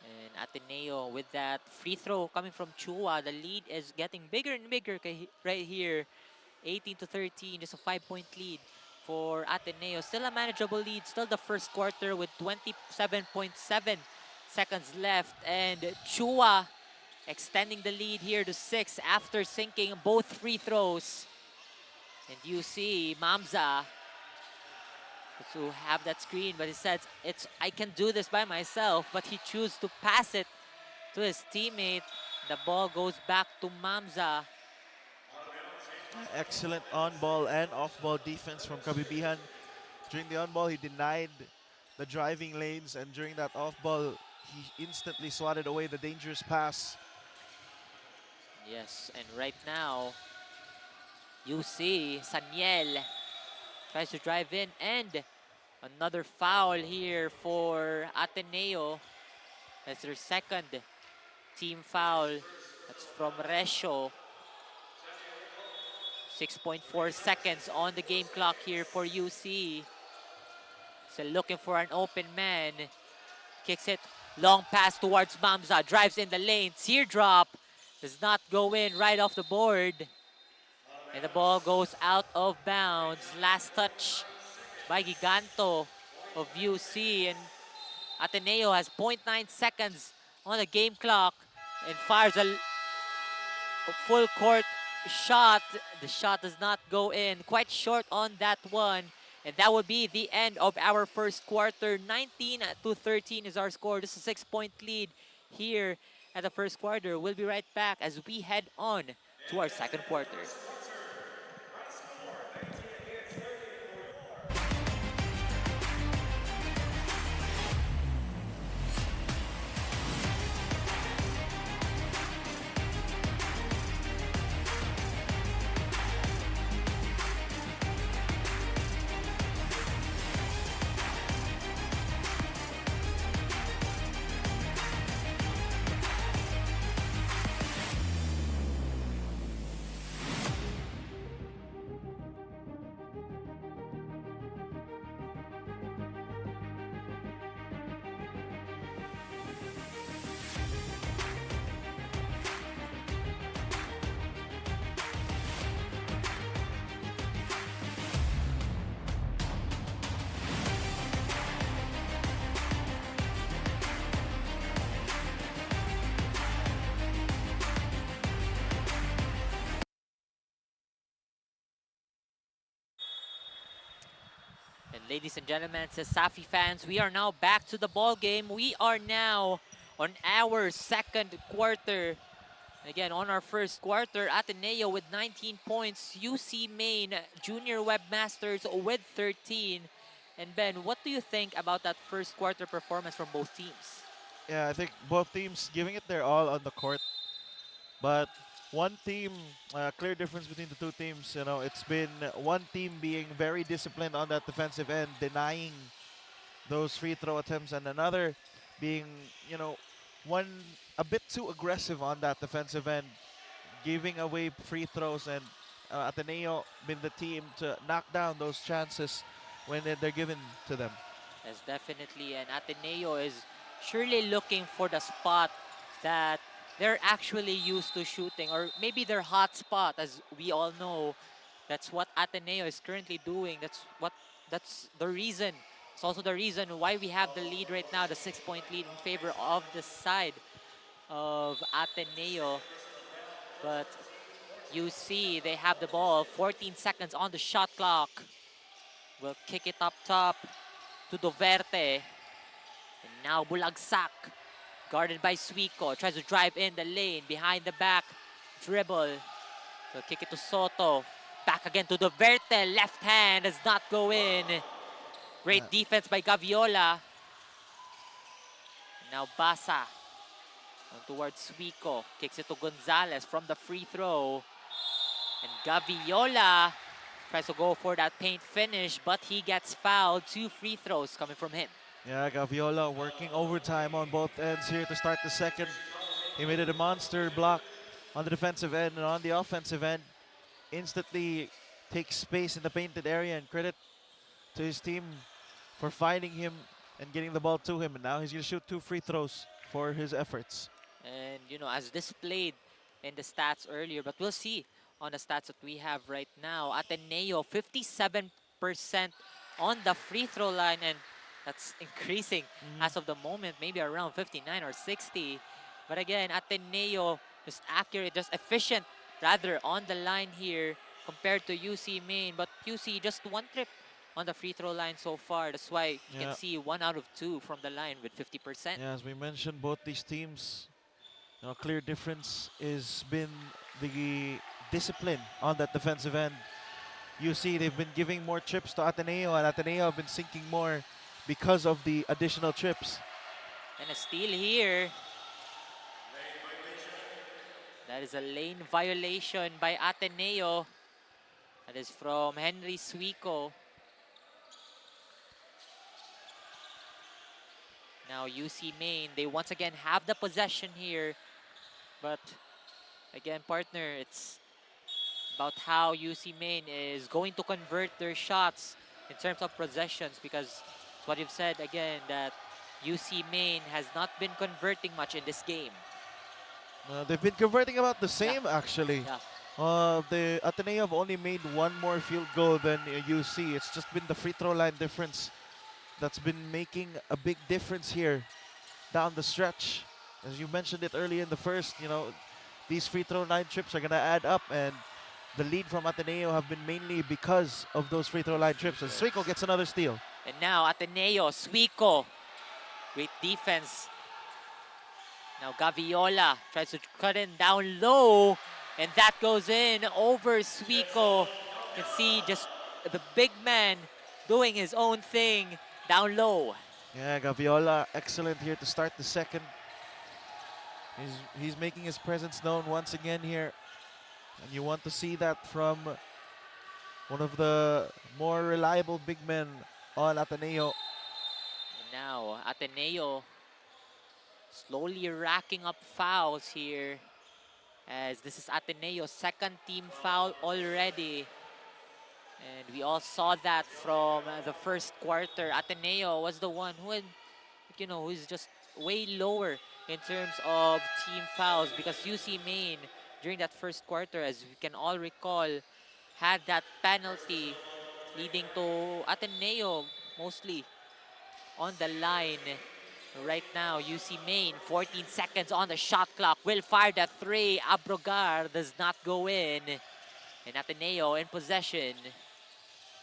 [SPEAKER 11] And Ateneo with that free throw coming from Chua, the lead is getting bigger and bigger right here. 18-13, just a 5-point lead for Ateneo. Still a manageable lead, still the first quarter with 27.7 seconds left. And Chua extending the lead here to 6 after sinking both free throws. And you see Mamza to have that screen, but he says, I can do this by myself, but he chooses to pass it to his teammate. The ball goes back to Mamza.
[SPEAKER 14] Excellent on-ball and off-ball defense from Kabibihan. During the on-ball, he denied the driving lanes, and during that off-ball, he instantly swatted away the dangerous pass.
[SPEAKER 11] Yes, and right now, you see Saniel tries to drive in, and another foul here for Ateneo. That's their second team foul. That's from Resho. 6.4 seconds on the game clock here for UC. So looking for an open man. Kicks it, long pass towards Mamza, drives in the lane, teardrop. Does not go in, right off the board. And the ball goes out of bounds. Last touch by Giganto of UC. And Ateneo has 0.9 seconds on the game clock and fires a full court shot. The shot does not go in. Quite short on that one. And that would be the end of our first quarter. 19-13 is our score. Just a 6-point lead here at the first quarter. We'll be right back as we head on to our second quarter. And ladies and gentlemen, CESAFI fans, we are now back to the ball game. We are now on our second quarter. Again, on our first quarter, Ateneo with 19 points, UC Main Junior Webmasters with 13. And Ben, what do you think about that first quarter performance from both teams?
[SPEAKER 14] Yeah, I think both teams giving it their all on the court. But one team, clear difference between the two teams. You know, it's been one team being very disciplined on that defensive end, denying those free throw attempts, and another being, you know, one a bit too aggressive on that defensive end, giving away free throws and Ateneo been the team to knock down those chances when they're given to them.
[SPEAKER 11] Yes, definitely. And Ateneo is surely looking for the spot that they're actually used to shooting, or maybe their hot spot, as we all know. That's what Ateneo is currently doing. That's the reason. It's also the reason why we have the lead right now, the 6-point lead in favor of the side of Ateneo. But you see, they have the ball. 14 seconds on the shot clock. Will kick it up top to Doverte. And now Bulagsak, guarded by Suico, tries to drive in the lane, behind the back, dribble. Will kick it to Soto. Back again to Doverte, left hand does not go in. Great defense by Gaviola. And now Basa on towards Suico, kicks it to Gonzalez from the free throw. And Gaviola tries to go for that paint finish, but he gets fouled. 2 free throws coming from him.
[SPEAKER 14] Yeah, Gaviola working overtime on both ends here to start the second. He made it a monster block on the defensive end, and on the offensive end, instantly takes space in the painted area, and credit to his team for finding him and getting the ball to him. And now he's going to shoot 2 free throws for his efforts.
[SPEAKER 11] And, you know, as displayed in the stats earlier, but we'll see on the stats that we have right now. Ateneo, 57% on the free throw line, and that's increasing as of the moment, maybe around 59 or 60. But again, Ateneo just accurate, just efficient, rather, on the line here compared to UC Main. But UC just 1 trip on the free throw line so far. That's why you can see 1 out of 2 from the line with 50%.
[SPEAKER 14] Yeah, as we mentioned, both these teams, you know, clear difference has been the discipline on that defensive end. You see, they've been giving more trips to Ateneo, and Ateneo have been sinking more because of the additional trips.
[SPEAKER 11] And a steal here. That is a lane violation by Ateneo. That is from Henry Suico. Now UC Main, they once again have the possession here. But again, partner, it's about how UC Main is going to convert their shots in terms of possessions, because it's what you've said again, that UC Main has not been converting much in this game.
[SPEAKER 14] They've been converting about the same, actually.
[SPEAKER 11] Yeah.
[SPEAKER 14] The Ateneo have only made 1 more field goal than UC. It's just been the free throw line difference that's been making a big difference here down the stretch. As you mentioned it early in the first, you know, these free throw line trips are going to add up, and the lead from Ateneo have been mainly because of those free throw line trips. And Suico gets another steal.
[SPEAKER 11] And now Ateneo, Suico, great defense. Now Gaviola tries to cut in down low, and that goes in over Suico. You can see just the big man doing his own thing down low.
[SPEAKER 14] Yeah, Gaviola, excellent here to start the second. He's making his presence known once again here. And you want to see that from one of the more reliable big men on Ateneo.
[SPEAKER 11] And now Ateneo slowly racking up fouls here, as this is Ateneo's 2nd team foul already. And we all saw that from the first quarter. Ateneo was the one who had, you know, who's just way lower in terms of team fouls, because UC Main during that first quarter, as we can all recall, had that penalty leading to Ateneo mostly on the line. Right now, UC Main, 14 seconds on the shot clock. Will fire the 3. Abrogar does not go in. And Ateneo in possession.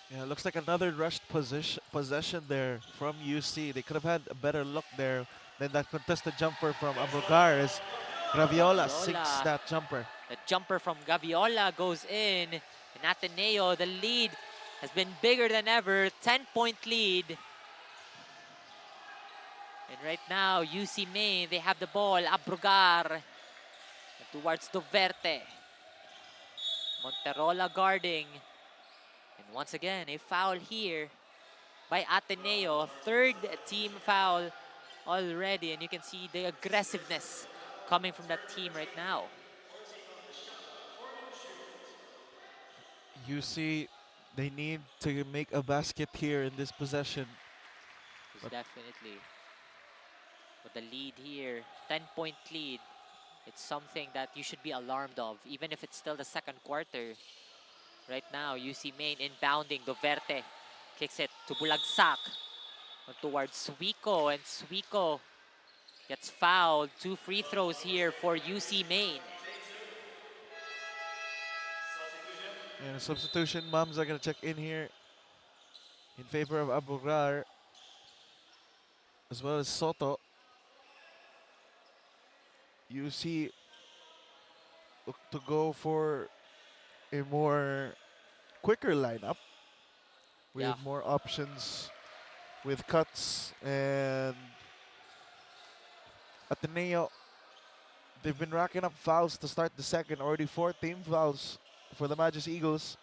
[SPEAKER 14] Yeah, looks like another rushed possession there from UC. They could have had a better look there than that contested jumper from Abrogar, as Graviola sinks that jumper.
[SPEAKER 11] The jumper from Gaviola goes in. And Ateneo, the lead has been bigger than ever. 10-point lead. And right now, UC Main, they have the ball. Abrogar towards Doverte. Monterola guarding. And once again, a foul here by Ateneo. 3rd team foul already. And you can see the aggressiveness coming from that team right now.
[SPEAKER 14] You see, they need to make a basket here in this possession.
[SPEAKER 11] Definitely. But the lead here, 10-point lead, it's something that you should be alarmed of, even if it's still the second quarter. Right now, UC Main inbounding. Duverte kicks it to Bulagsak towards Suico, and Suico gets fouled. 2 free throws here for UC Main.
[SPEAKER 14] And a substitution, Moms are going to check in here in favor of Abugrar, as well as Soto. UC look to go for a more quicker lineup with more options with cuts, and Ateneo, they've been racking up fouls to start the second, already 4 team fouls for the Magis Eagles.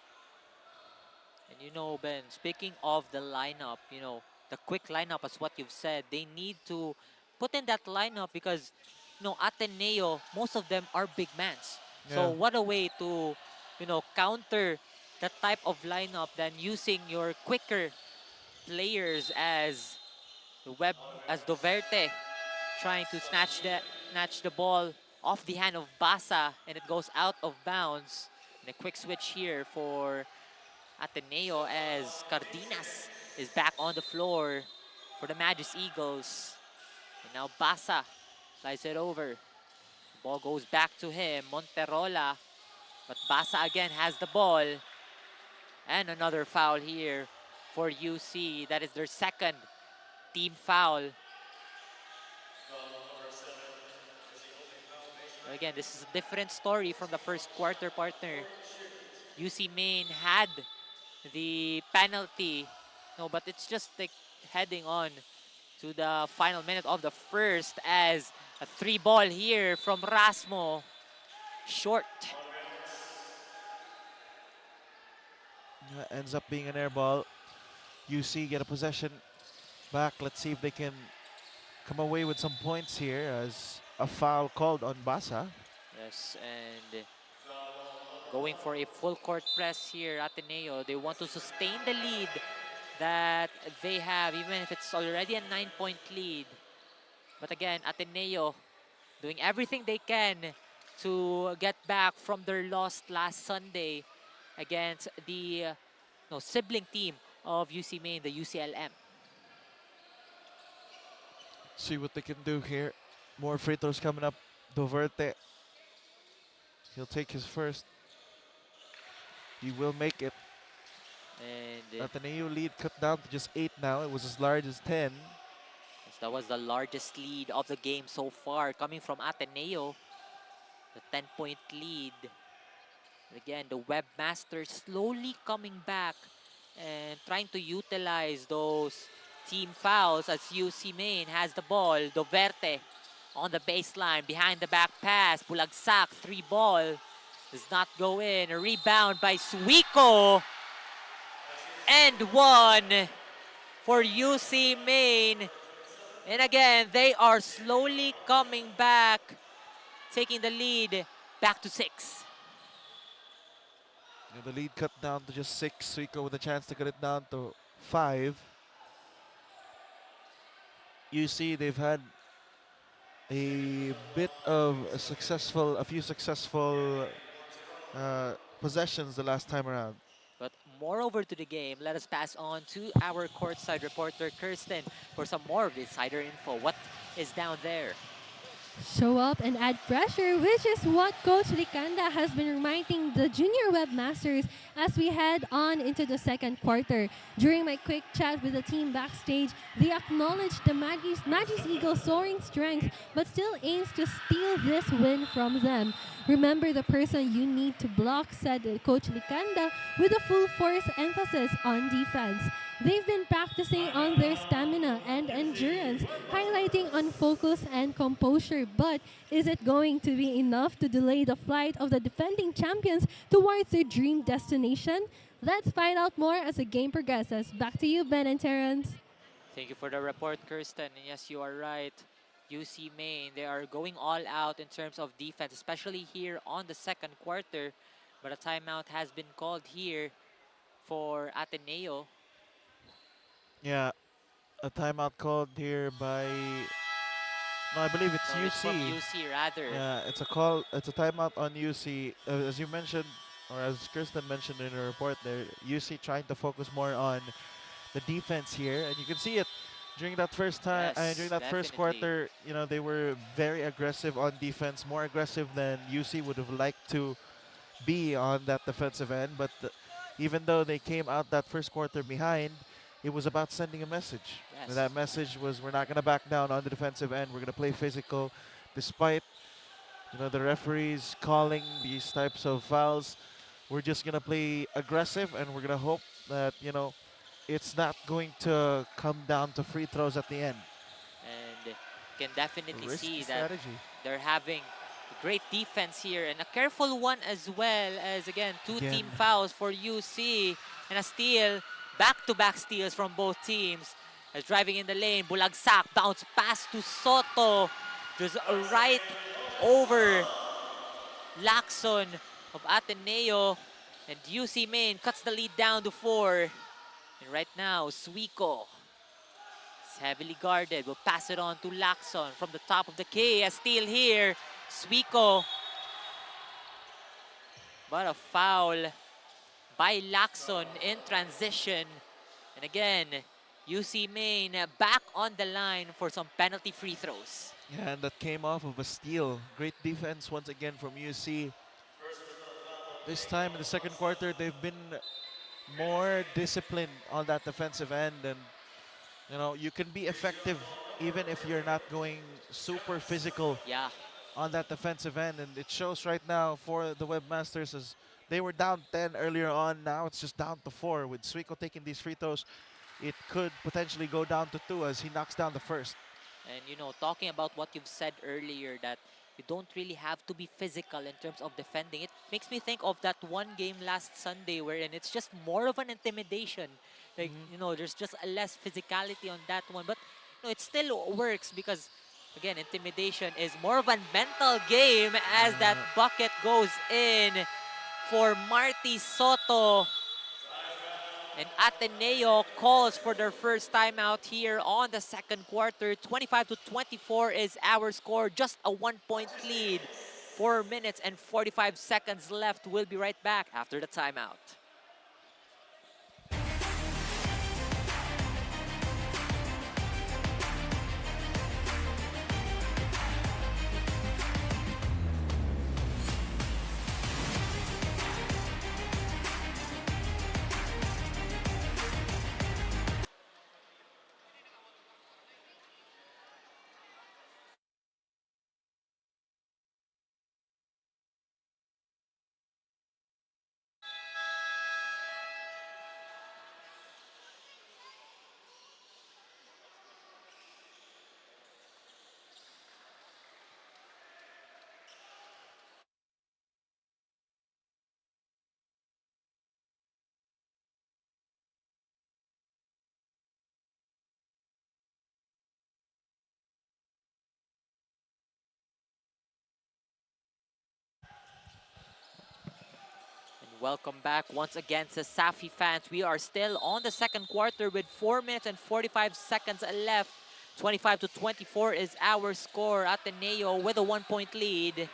[SPEAKER 11] And you know, Ben, speaking of the lineup, you know, the quick lineup as what you've said, they need to put in that lineup because, you know, Ateneo, most of them are big mans. So what a way to, you know, counter that type of lineup than using your quicker players as Duverte trying to snatch the ball off the hand of Basa, and it goes out of bounds. And a quick switch here for Ateneo as Cardenas is back on the floor for the Magis Eagles. And now Basa slides it over. The ball goes back to him, Monterola. But Basa again has the ball. And another foul here for UC. That is their second team foul. Again, this is a different story from the first quarter, partner. UC Main had the penalty, no, but it's just like heading on to the final minute of the first as a 3-ball here from Rasmo. Short.
[SPEAKER 14] Ends up being an air ball. UC get a possession back. Let's see if they can come away with some points here as a foul called on Basa.
[SPEAKER 11] Yes, and going for a full court press here, Ateneo. They want to sustain the lead that they have, even if it's already a 9-point lead. But again, Ateneo doing everything they can to get back from their loss last Sunday against the sibling team of UC Main, the UCLM.
[SPEAKER 14] See what they can do here. More free throws coming up. Duverte, he'll take his first. He will make it.
[SPEAKER 11] And
[SPEAKER 14] Ateneo lead cut down to just 8 now. It was as large as 10.
[SPEAKER 11] Yes, that was the largest lead of the game so far, coming from Ateneo. The 10-point lead. And again, the Webmasters slowly coming back and trying to utilize those team fouls as UC Main has the ball. Duverte on the baseline, behind the back pass. Bulagsak, 3-ball. Does not go in. A rebound by Suico. And 1 for UC Main. And again, they are slowly coming back, taking the lead back to 6.
[SPEAKER 14] The lead cut down to just 6. Suico with a chance to cut it down to 5. UC, they've had a bit of a few successful possessions the last time around.
[SPEAKER 11] But moreover to the game, let us pass on to our courtside reporter, Kirsten, for some more of insider info. What is down there?
[SPEAKER 12] Show up and add pressure, which is what Coach Ricanda has been reminding the junior webmasters as we head on into the second quarter. During my quick chat with the team backstage, they acknowledged the Magis Eagles' soaring strength, but still aims to steal this win from them. Remember the person you need to block, said Coach Ricanda, with a full force emphasis on defense. They've been practicing on their stamina and endurance, highlighting on focus and composure. But is it going to be enough to delay the flight of the defending champions towards their dream destination? Let's find out more as the game progresses. Back to you, Ben and Terrence.
[SPEAKER 11] Thank you for the report, Kirsten. And yes, you are right. UC Main, they are going all out in terms of defense, especially here on the second quarter. But a timeout has been called here for Ateneo.
[SPEAKER 14] Yeah, a timeout called here by. No, I believe it's
[SPEAKER 11] No, it's from
[SPEAKER 14] UC.
[SPEAKER 11] UC rather.
[SPEAKER 14] Yeah, it's a call. It's a timeout on UC. As you mentioned, or as Kristen mentioned in her report, there UC trying to focus more on the defense here, and you can see it during that first time.
[SPEAKER 11] Yes,
[SPEAKER 14] During that first
[SPEAKER 11] definitely.
[SPEAKER 14] quarter, you know, they were very aggressive on defense, more aggressive than UC would have liked to be on that defensive end. But even though they came out that first quarter behind, it was about sending a message.
[SPEAKER 11] Yes.
[SPEAKER 14] And that message was, we're not going to back down on the defensive end. We're going to play physical, despite the referees calling these types of fouls. We're just going to play aggressive, and we're going to hope that it's not going to come down to free throws at the end.
[SPEAKER 11] And you can definitely see
[SPEAKER 14] strategy.
[SPEAKER 11] that they're having great defense here, and a careful one as well, as again, two team fouls for UC and a steal, back-to-back steals from both teams. As driving in the lane, Bulagsak, bounce pass to Soto, just right over Lacson of Ateneo, and UC Main cuts the lead down to 4. And right now, Suiko is heavily guarded. Will pass it on to Lacson from the top of the K. A steal here. Suiko. But a foul by Lacson in transition. And again, UC Main back on the line for some penalty free throws.
[SPEAKER 14] Yeah, and that came off of a steal. Great defense once again from UC. This time in the second quarter, they've been more disciplined on that defensive end, and you can be effective even if you're not going super physical on that defensive end, and it shows right now for the Webmasters, as they were down 10 earlier on. Now it's just down to 4. With Suiko taking these free throws, it could potentially go down to 2 as he knocks down the first.
[SPEAKER 11] And talking about what you've said earlier, that you don't really have to be physical in terms of defending. It makes me think of that one game last Sunday wherein it's just more of an intimidation. Like, there's just a less physicality on that one. But, it still works because, again, intimidation is more of a mental game as that bucket goes in for Marty Soto. And Ateneo calls for their first timeout here on the second quarter. 25-24 is our score. Just a 1-point lead. 4 minutes and 45 seconds left. We'll be right back after the timeout. Welcome back once again, CESAFI fans. We are still on the second quarter with 4 minutes and 45 seconds left. 25-24 is our score. Ateneo with a 1-point lead.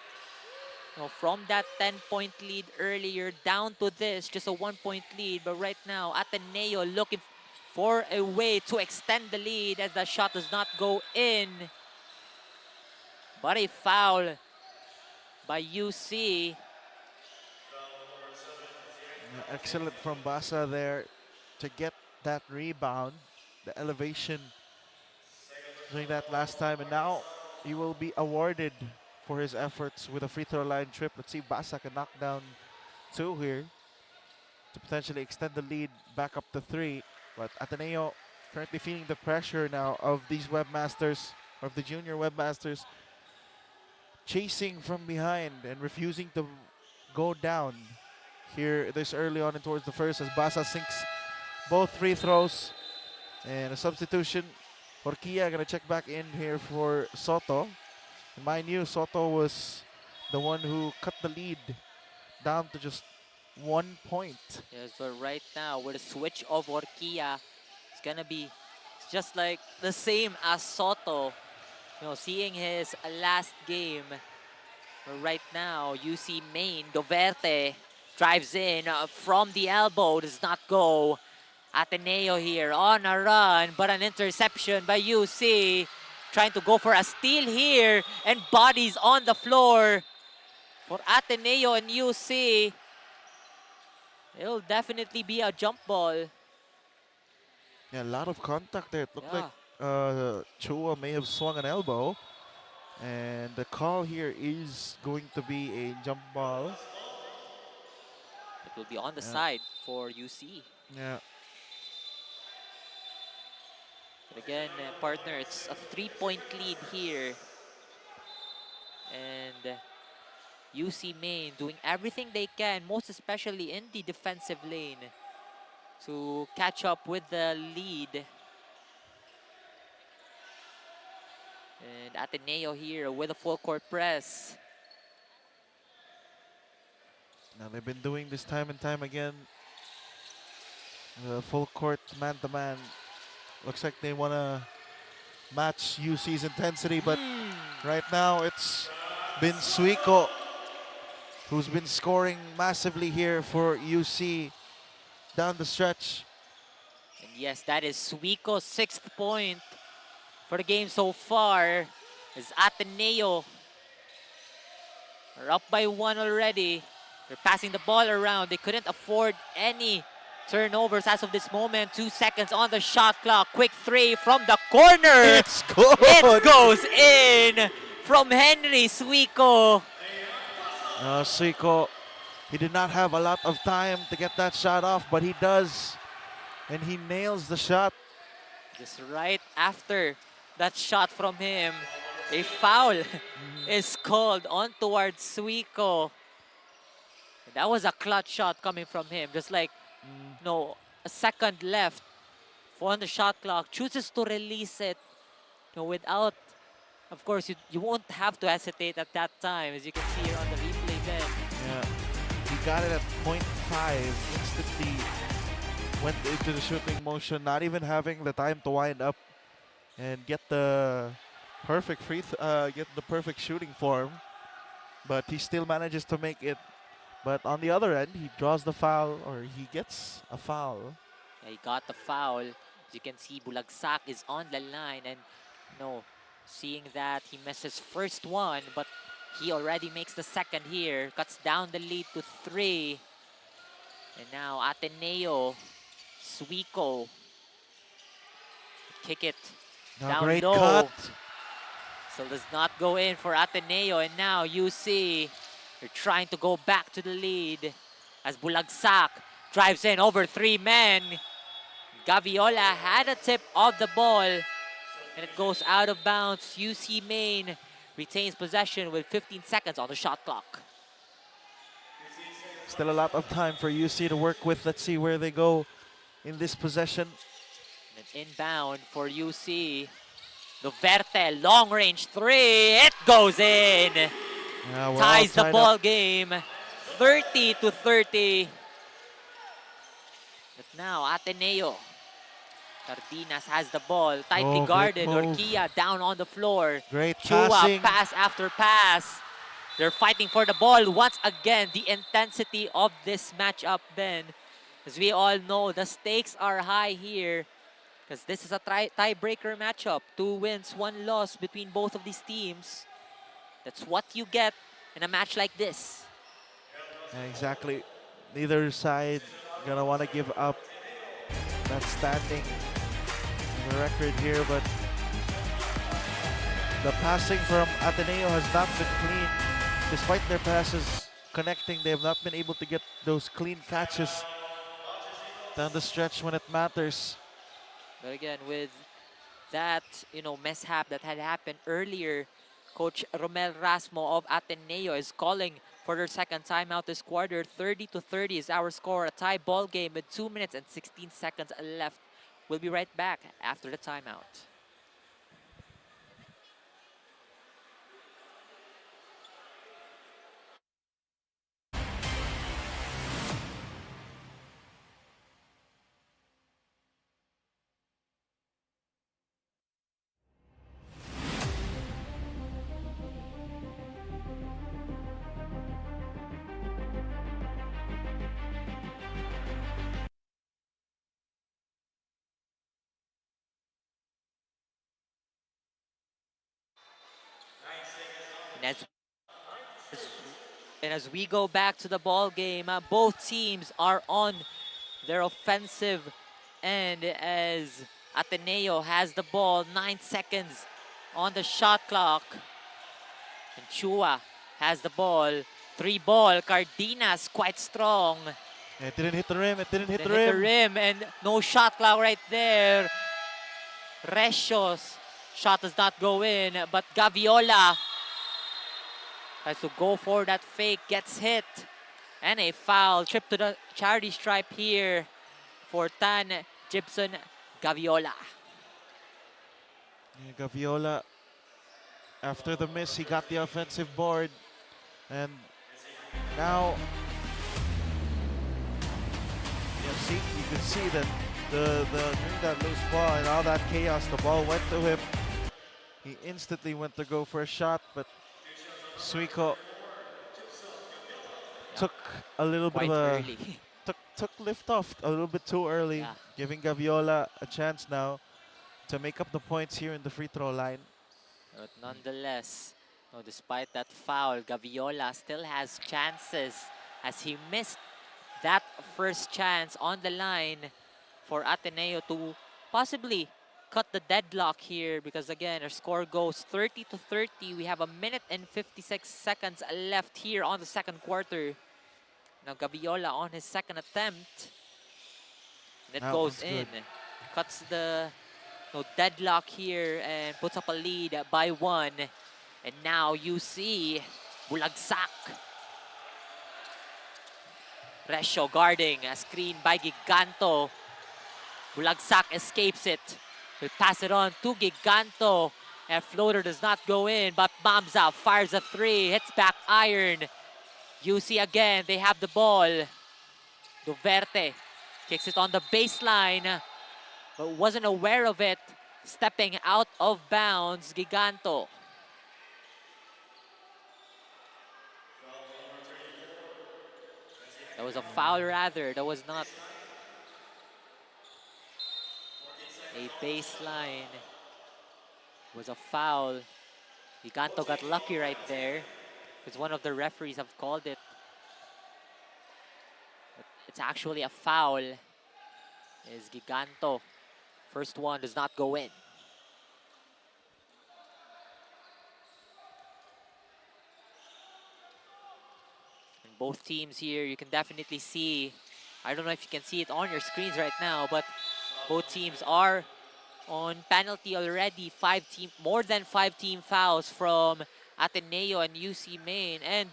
[SPEAKER 11] From that 10-point lead earlier down to this, just a 1-point lead. But right now, Ateneo looking for a way to extend the lead as the shot does not go in. But a foul by UC.
[SPEAKER 14] Excellent from Basa there to get that rebound, the elevation doing that last time, and now he will be awarded for his efforts with a free throw line trip. Let's see if Basa can knock down 2 here to potentially extend the lead back up to 3. But Ateneo currently feeling the pressure now of these Webmasters, of the junior Webmasters, chasing from behind and refusing to go down here this early on and towards the first, as Basa sinks both free throws. And a substitution. Horquilla gonna check back in here for Soto. And mind you, Soto was the one who cut the lead down to just 1 point.
[SPEAKER 11] Yes, but right now with a switch of Orkia, it's gonna be just like the same as Soto. You know, seeing his last game. But right now, UC main, Doverte drives in from the elbow, does not go. Ateneo here on a run, but an interception by UC. Trying to go for a steal here, and bodies on the floor for Ateneo and UC. It'll definitely be a jump ball.
[SPEAKER 14] Yeah, a lot of contact there. It looked
[SPEAKER 11] Yeah.
[SPEAKER 14] like Chua may have swung an elbow. And the call here is going to be a jump ball.
[SPEAKER 11] It will be on the side for UC.
[SPEAKER 14] Yeah.
[SPEAKER 11] But again, partner, it's a 3-point lead here. And UC main doing everything they can, most especially in the defensive lane, to catch up with the lead. And Ateneo here with a full court press.
[SPEAKER 14] Now they've been doing this time and time again. Full court man-to-man. Looks like they want to match UC's intensity, but right now it's been Suiko who's been scoring massively here for UC down the stretch.
[SPEAKER 11] And yes, that is Suiko's 6th point for the game so far. Is Ateneo are up by 1 already. They're passing the ball around. They couldn't afford any turnovers as of this moment. 2 seconds on the shot clock. Quick 3 from the corner.
[SPEAKER 14] It's good.
[SPEAKER 11] It goes in from Henry Suiko.
[SPEAKER 14] Suiko, he did not have a lot of time to get that shot off, but he does. And he nails the shot.
[SPEAKER 11] Just right after that shot from him, a foul is called on towards Suiko. And that was a clutch shot coming from him. Just like, no, a second left on the shot clock. Chooses to release it, you know, without, of course, you won't have to hesitate at that time, as you can see here on the replay then.
[SPEAKER 14] Yeah, he got it at 0.5, instantly went into the shooting motion, not even having the time to wind up and get the perfect shooting form, but he still manages to make it. But on the other end, he draws the foul, or he gets a foul.
[SPEAKER 11] Yeah, he got the foul. As you can see, Bulagsak is on the line, and no, seeing that he missed his first one, but he already makes the second here, cuts down the lead to 3. And now Ateneo, Suiko, kick it down
[SPEAKER 14] Great
[SPEAKER 11] low.
[SPEAKER 14] cut.
[SPEAKER 11] So does not go in for Ateneo, and now UC, they're trying to go back to the lead as Bulagsak drives in over 3 men. Gaviola had a tip of the ball, and it goes out of bounds. UC main retains possession with 15 seconds on the shot clock.
[SPEAKER 14] Still a lot of time for UC to work with. Let's see where they go in this possession.
[SPEAKER 11] And an inbound for UC. Doverte, long range 3. It goes in.
[SPEAKER 14] Yeah, we're
[SPEAKER 11] Ties the
[SPEAKER 14] all tied
[SPEAKER 11] ball
[SPEAKER 14] up.
[SPEAKER 11] game. 30-30. But now Ateneo. Cardenas has the ball, tightly
[SPEAKER 14] great
[SPEAKER 11] guarded.
[SPEAKER 14] move.
[SPEAKER 11] Orkia down on the floor.
[SPEAKER 14] Great
[SPEAKER 11] Chua,
[SPEAKER 14] passing.
[SPEAKER 11] pass after pass. They're fighting for the ball once again. The intensity of this matchup, Ben. As we all know, the stakes are high here, because this is a tiebreaker matchup. 2 wins, 1 loss between both of these teams. That's what you get in a match like this.
[SPEAKER 14] Yeah, exactly. Neither side gonna want to give up that standing the record here, but the passing from Ateneo has not been clean. Despite their passes connecting, they have not been able to get those clean catches down the stretch when it matters.
[SPEAKER 11] But again, with that, mishap that had happened earlier, Coach Romel Rasmo of Ateneo is calling for their second timeout this quarter. 30-30 is our score. A tie ball game with 2 minutes and 16 seconds left. We'll be right back after the timeout. And as we go back to the ball game, both teams are on their offensive end as Ateneo has the ball, 9 seconds on the shot clock. And Chua has the ball, 3 ball. Cardenas quite strong.
[SPEAKER 14] It didn't hit the rim, it didn't hit the
[SPEAKER 11] Hit the
[SPEAKER 14] rim.
[SPEAKER 11] rim, and no shot clock right there. Recio's shot does not go in, but Gaviola has to go for that fake, gets hit. And a foul, trip to the charity stripe here for Tan Gibson Gaviola.
[SPEAKER 14] Yeah, Gaviola, after the miss, he got the offensive board. And now, you can see that during that loose ball and all that chaos, the ball went to him. He instantly went to go for a shot, but 𝐂𝐄𝐒 took a little bit of a took lift off a little bit too early, giving Gaviola a chance now to make up the points here in the free throw line.
[SPEAKER 11] But nonetheless, despite that foul, Gaviola still has chances as he missed that first chance on the line for Ateneo to possibly cut the deadlock here, because again, our score goes 30-30. We have 1 minute and 56 seconds left here on the second quarter. Now Gaviola on his second attempt. That goes in. Cuts the deadlock here and puts up a lead by 1. And now you see Bulagsak. Recio guarding, a screen by Giganto. Bulagsak escapes it. He'll pass it on to Giganto. And floater does not go in, but Mamza fires a 3, hits back iron. UC again, they have the ball. Duverte kicks it on the baseline, but wasn't aware of it. Stepping out of bounds, Giganto. That was a foul rather, that was not a baseline. It was a foul. Giganto got lucky right there, because one of the referees have called it. But it's actually a foul. Is Giganto. First one does not go in. And both teams here, you can definitely see, I don't know if you can see it on your screens right now, but both teams are on penalty already. More than 5 team fouls from Ateneo and UCMN, and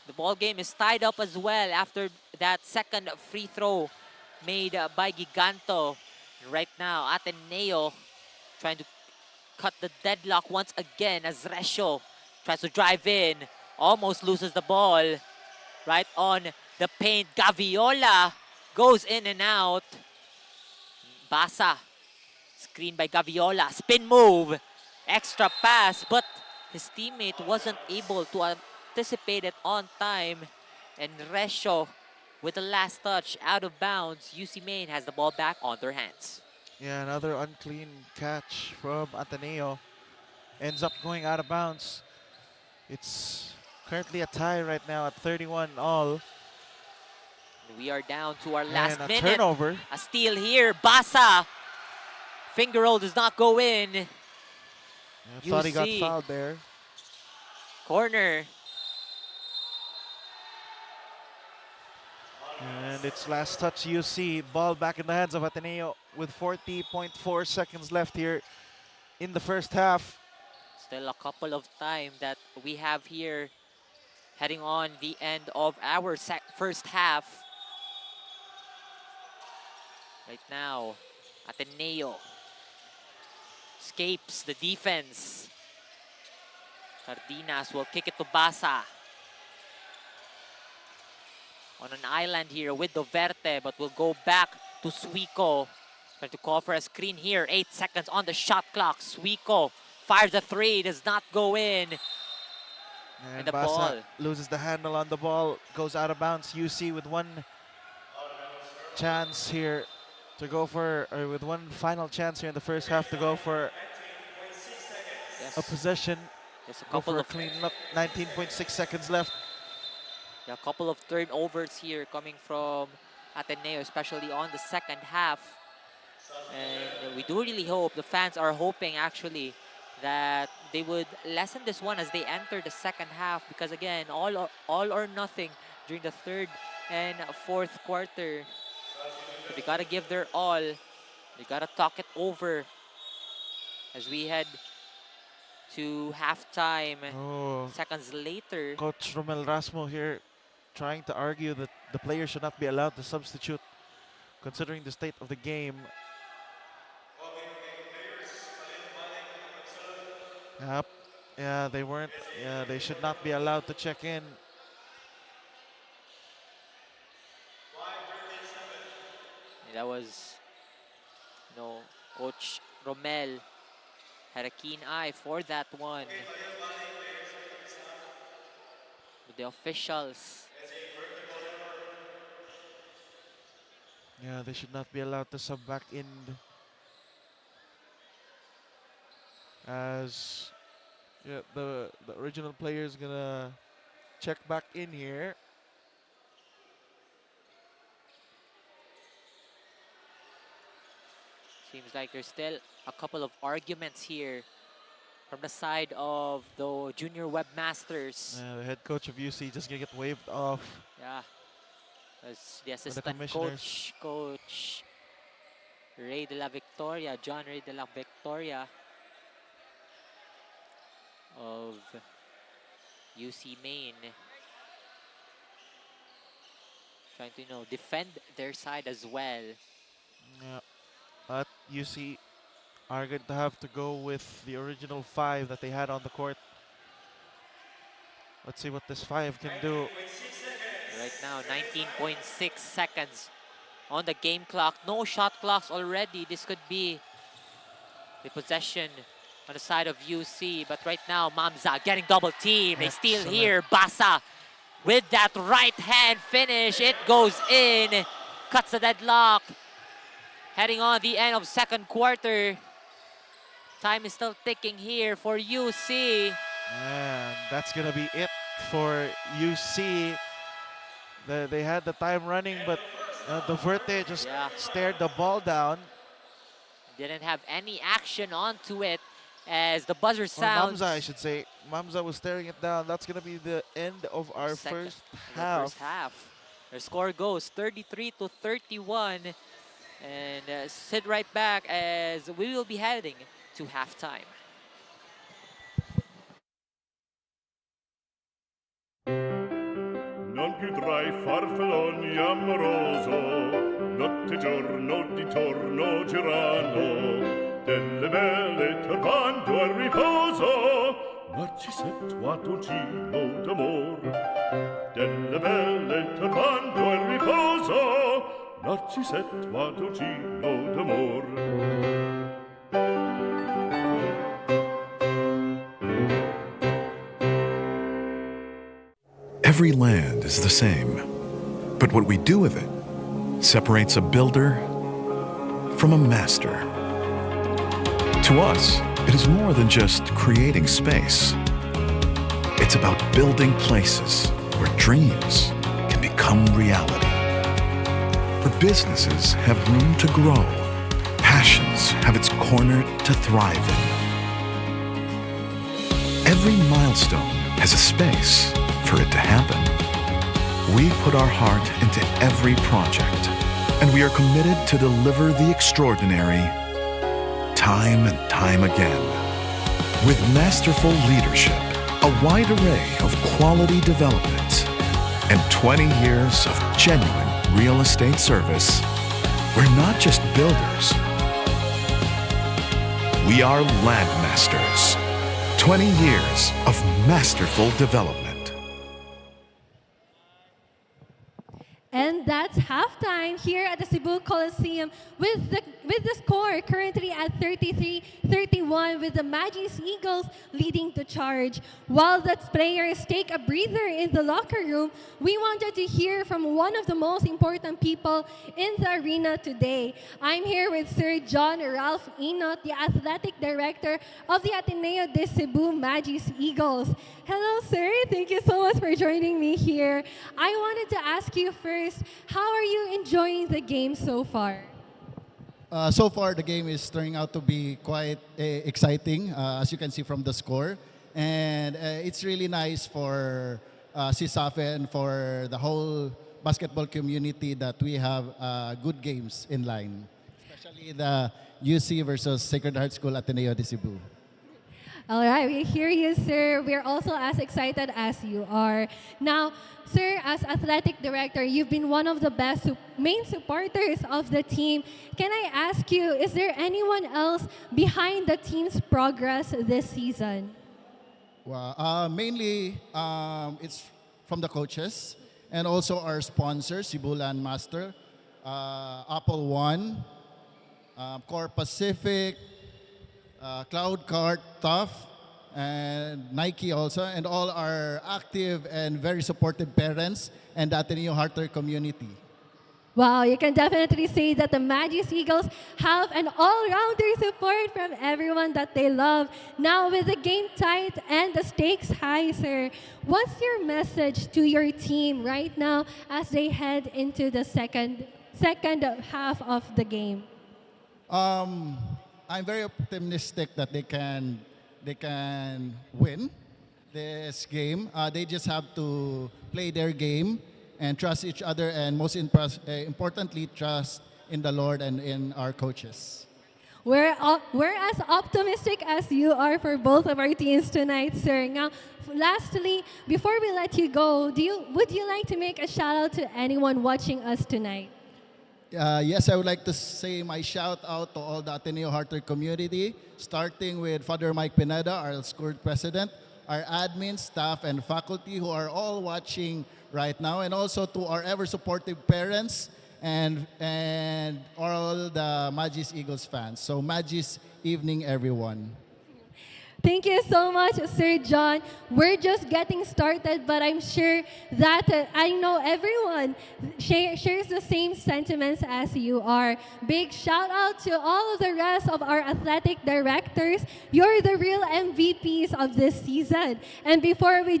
[SPEAKER 11] the ball game is tied up as well after that second free throw made by Giganto. Right now, Ateneo trying to cut the deadlock once again as Recio tries to drive in, almost loses the ball right on the paint. Gaviola goes in and out. Basa, screen by Gaviola, spin move, extra pass, but his teammate wasn't able to anticipate it on time. And Recio with the last touch out of bounds. UCMN has the ball back on their hands.
[SPEAKER 14] Yeah, another unclean catch from Ateneo. Ends up going out of bounds. It's currently a tie right now at 31 all.
[SPEAKER 11] We are down to our last
[SPEAKER 14] and a
[SPEAKER 11] minute.
[SPEAKER 14] Turnover.
[SPEAKER 11] A steal here. Basa. Finger roll does not go in.
[SPEAKER 14] I thought he got fouled there.
[SPEAKER 11] Corner.
[SPEAKER 14] And it's last touch UC. Ball back in the hands of Ateneo with 40.4 seconds left here in the first half.
[SPEAKER 11] Still a couple of time that we have here heading on the end of our first half. Right now, Ateneo escapes the defense. Cardenas will kick it to Basa. On an island here with Duverte, but will go back to 𝐂𝐄𝐒. Trying to call for a screen here. 8 seconds on the shot clock. 𝐂𝐄𝐒 fires a 3, does not go in. And the
[SPEAKER 14] Basa
[SPEAKER 11] ball
[SPEAKER 14] loses the handle on the ball, goes out of bounds. UC with one chance here to go for, or with one final chance here in the first half to go for a possession.
[SPEAKER 11] There's a
[SPEAKER 14] Go
[SPEAKER 11] couple
[SPEAKER 14] for a
[SPEAKER 11] of
[SPEAKER 14] clean look. 19.6 seconds left.
[SPEAKER 11] a couple of turnovers here coming from Ateneo, especially on the second half. And we do really hope, the fans are hoping actually, that they would lessen this one as they enter the second half, because again, all or nothing during the third and fourth quarter. So they gotta give their all. They gotta talk it over as we head to halftime. Seconds later.
[SPEAKER 14] Coach Romel Rasmo here trying to argue that the players should not be allowed to substitute considering the state of the game. Yep. Yeah, they weren't. Yeah, they should not be allowed to check in.
[SPEAKER 11] That was, Coach Romel had a keen eye for that one. With the officials.
[SPEAKER 14] Yeah, they should not be allowed to sub back in. As the original player is gonna check back in here.
[SPEAKER 11] Seems like there's still a couple of arguments here from the side of the junior webmasters.
[SPEAKER 14] The head coach of UC just gonna get waved off.
[SPEAKER 11] Yeah. As the
[SPEAKER 14] the
[SPEAKER 11] assistant
[SPEAKER 14] commissioners.
[SPEAKER 11] coach Ray de la Victoria, John Ray de la Victoria of UC Maine, trying to defend their side as well.
[SPEAKER 14] Yeah, but UC are going to have to go with the original 5 that they had on the court. Let's see what this 5 can do.
[SPEAKER 11] Right now, 19.6 seconds on the game clock. No shot clocks already. This could be the possession on the side of UC. But right now, Mamza getting double team. They steal
[SPEAKER 14] Excellent.
[SPEAKER 11] here. Basa with that right hand finish. It goes in. Cuts the deadlock. Heading on the end of second quarter. Time is still ticking here for UC.
[SPEAKER 14] And that's going to be it for UC. They had the time running, but Duverte just stared the ball down.
[SPEAKER 11] Didn't have any action onto it as the buzzer
[SPEAKER 14] Or
[SPEAKER 11] sounds.
[SPEAKER 14] Mamza, I should say. Mamza was staring it down. That's going to be the end of our first half.
[SPEAKER 11] Their score goes 33-31. And sit right back as we will be heading to halftime.
[SPEAKER 7] Non più tra i farfalloni amoroso, notte e giorno d'intorno girano, delle belle turbando al riposo, Narcisetto a dolcino d'amor. Delle belle turbando al riposo, Narcisetto a dolcino d'amor.
[SPEAKER 1] Every land is the same, but what we do with it separates a builder from a master. To us, it is more than just creating space. It's about building places where dreams can become reality, where businesses have room to grow, passions have its corner to thrive in. Every milestone has a space for it to happen. We put our heart into every project, and we are committed to deliver the extraordinary time and time again. With masterful leadership, a wide array of quality development, and 20 years of genuine real estate service, we're not just builders. We are landmasters. 20 years of masterful development.
[SPEAKER 12] And And that's halftime here at the Cebu Coliseum with the score currently at 33-31 with the Magis Eagles leading the charge. While the players take a breather in the locker room, we wanted to hear from one of the most important people in the arena today. I'm here with Sir John Ralph Inot, the Athletic Director of the Ateneo de Cebu Magis Eagles. Hello, sir. Thank you so much for joining me here. I wanted to ask you first, how are you enjoying the game so far?
[SPEAKER 15] So far, the game is turning out to be quite exciting, as you can see from the score. And it's really nice for CESAFI and for the whole basketball community that we have good games in line, especially the UC versus Sacred Heart School Ateneo de Cebu.
[SPEAKER 12] All right, we hear you, sir. We're also as excited as you are. Now, sir, as athletic director, you've been one of the best main supporters of the team. Can I ask you, is there anyone else behind the team's progress this season?
[SPEAKER 15] Well, mainly it's from the coaches and also our sponsors, Cebu Landmaster, Apple One, Core Pacific, Cloud Cart, Tough, and Nike also, and all our active and very supportive parents and the Ateneo Harter community.
[SPEAKER 12] Wow, you can definitely say that the Magis Eagles have an all-rounder support from everyone that they love. Now, with the game tight and the stakes high, sir, what's your message to your team right now as they head into the second half of the game?
[SPEAKER 15] I'm very optimistic that they can win this game. They just have to play their game and trust each other, and most importantly, trust in the Lord and in our coaches.
[SPEAKER 12] We're as optimistic as you are for both of our teams tonight, sir. Now, lastly, before we let you go, would you like to make a shout out to anyone watching us tonight?
[SPEAKER 15] Yes, I would like to say my shout out to all the Ateneo Harter community, starting with Father Mike Pineda, our school president, our admin, staff, and faculty who are all watching right now, and also to our ever-supportive parents and all the Magis Eagles fans. So Magis evening, everyone.
[SPEAKER 12] Thank you so much, Sir John. We're just getting started, but I'm sure that I know everyone shares the same sentiments as you are. Big shout out to all of the rest of our athletic directors. You're the real MVPs of this season. And before we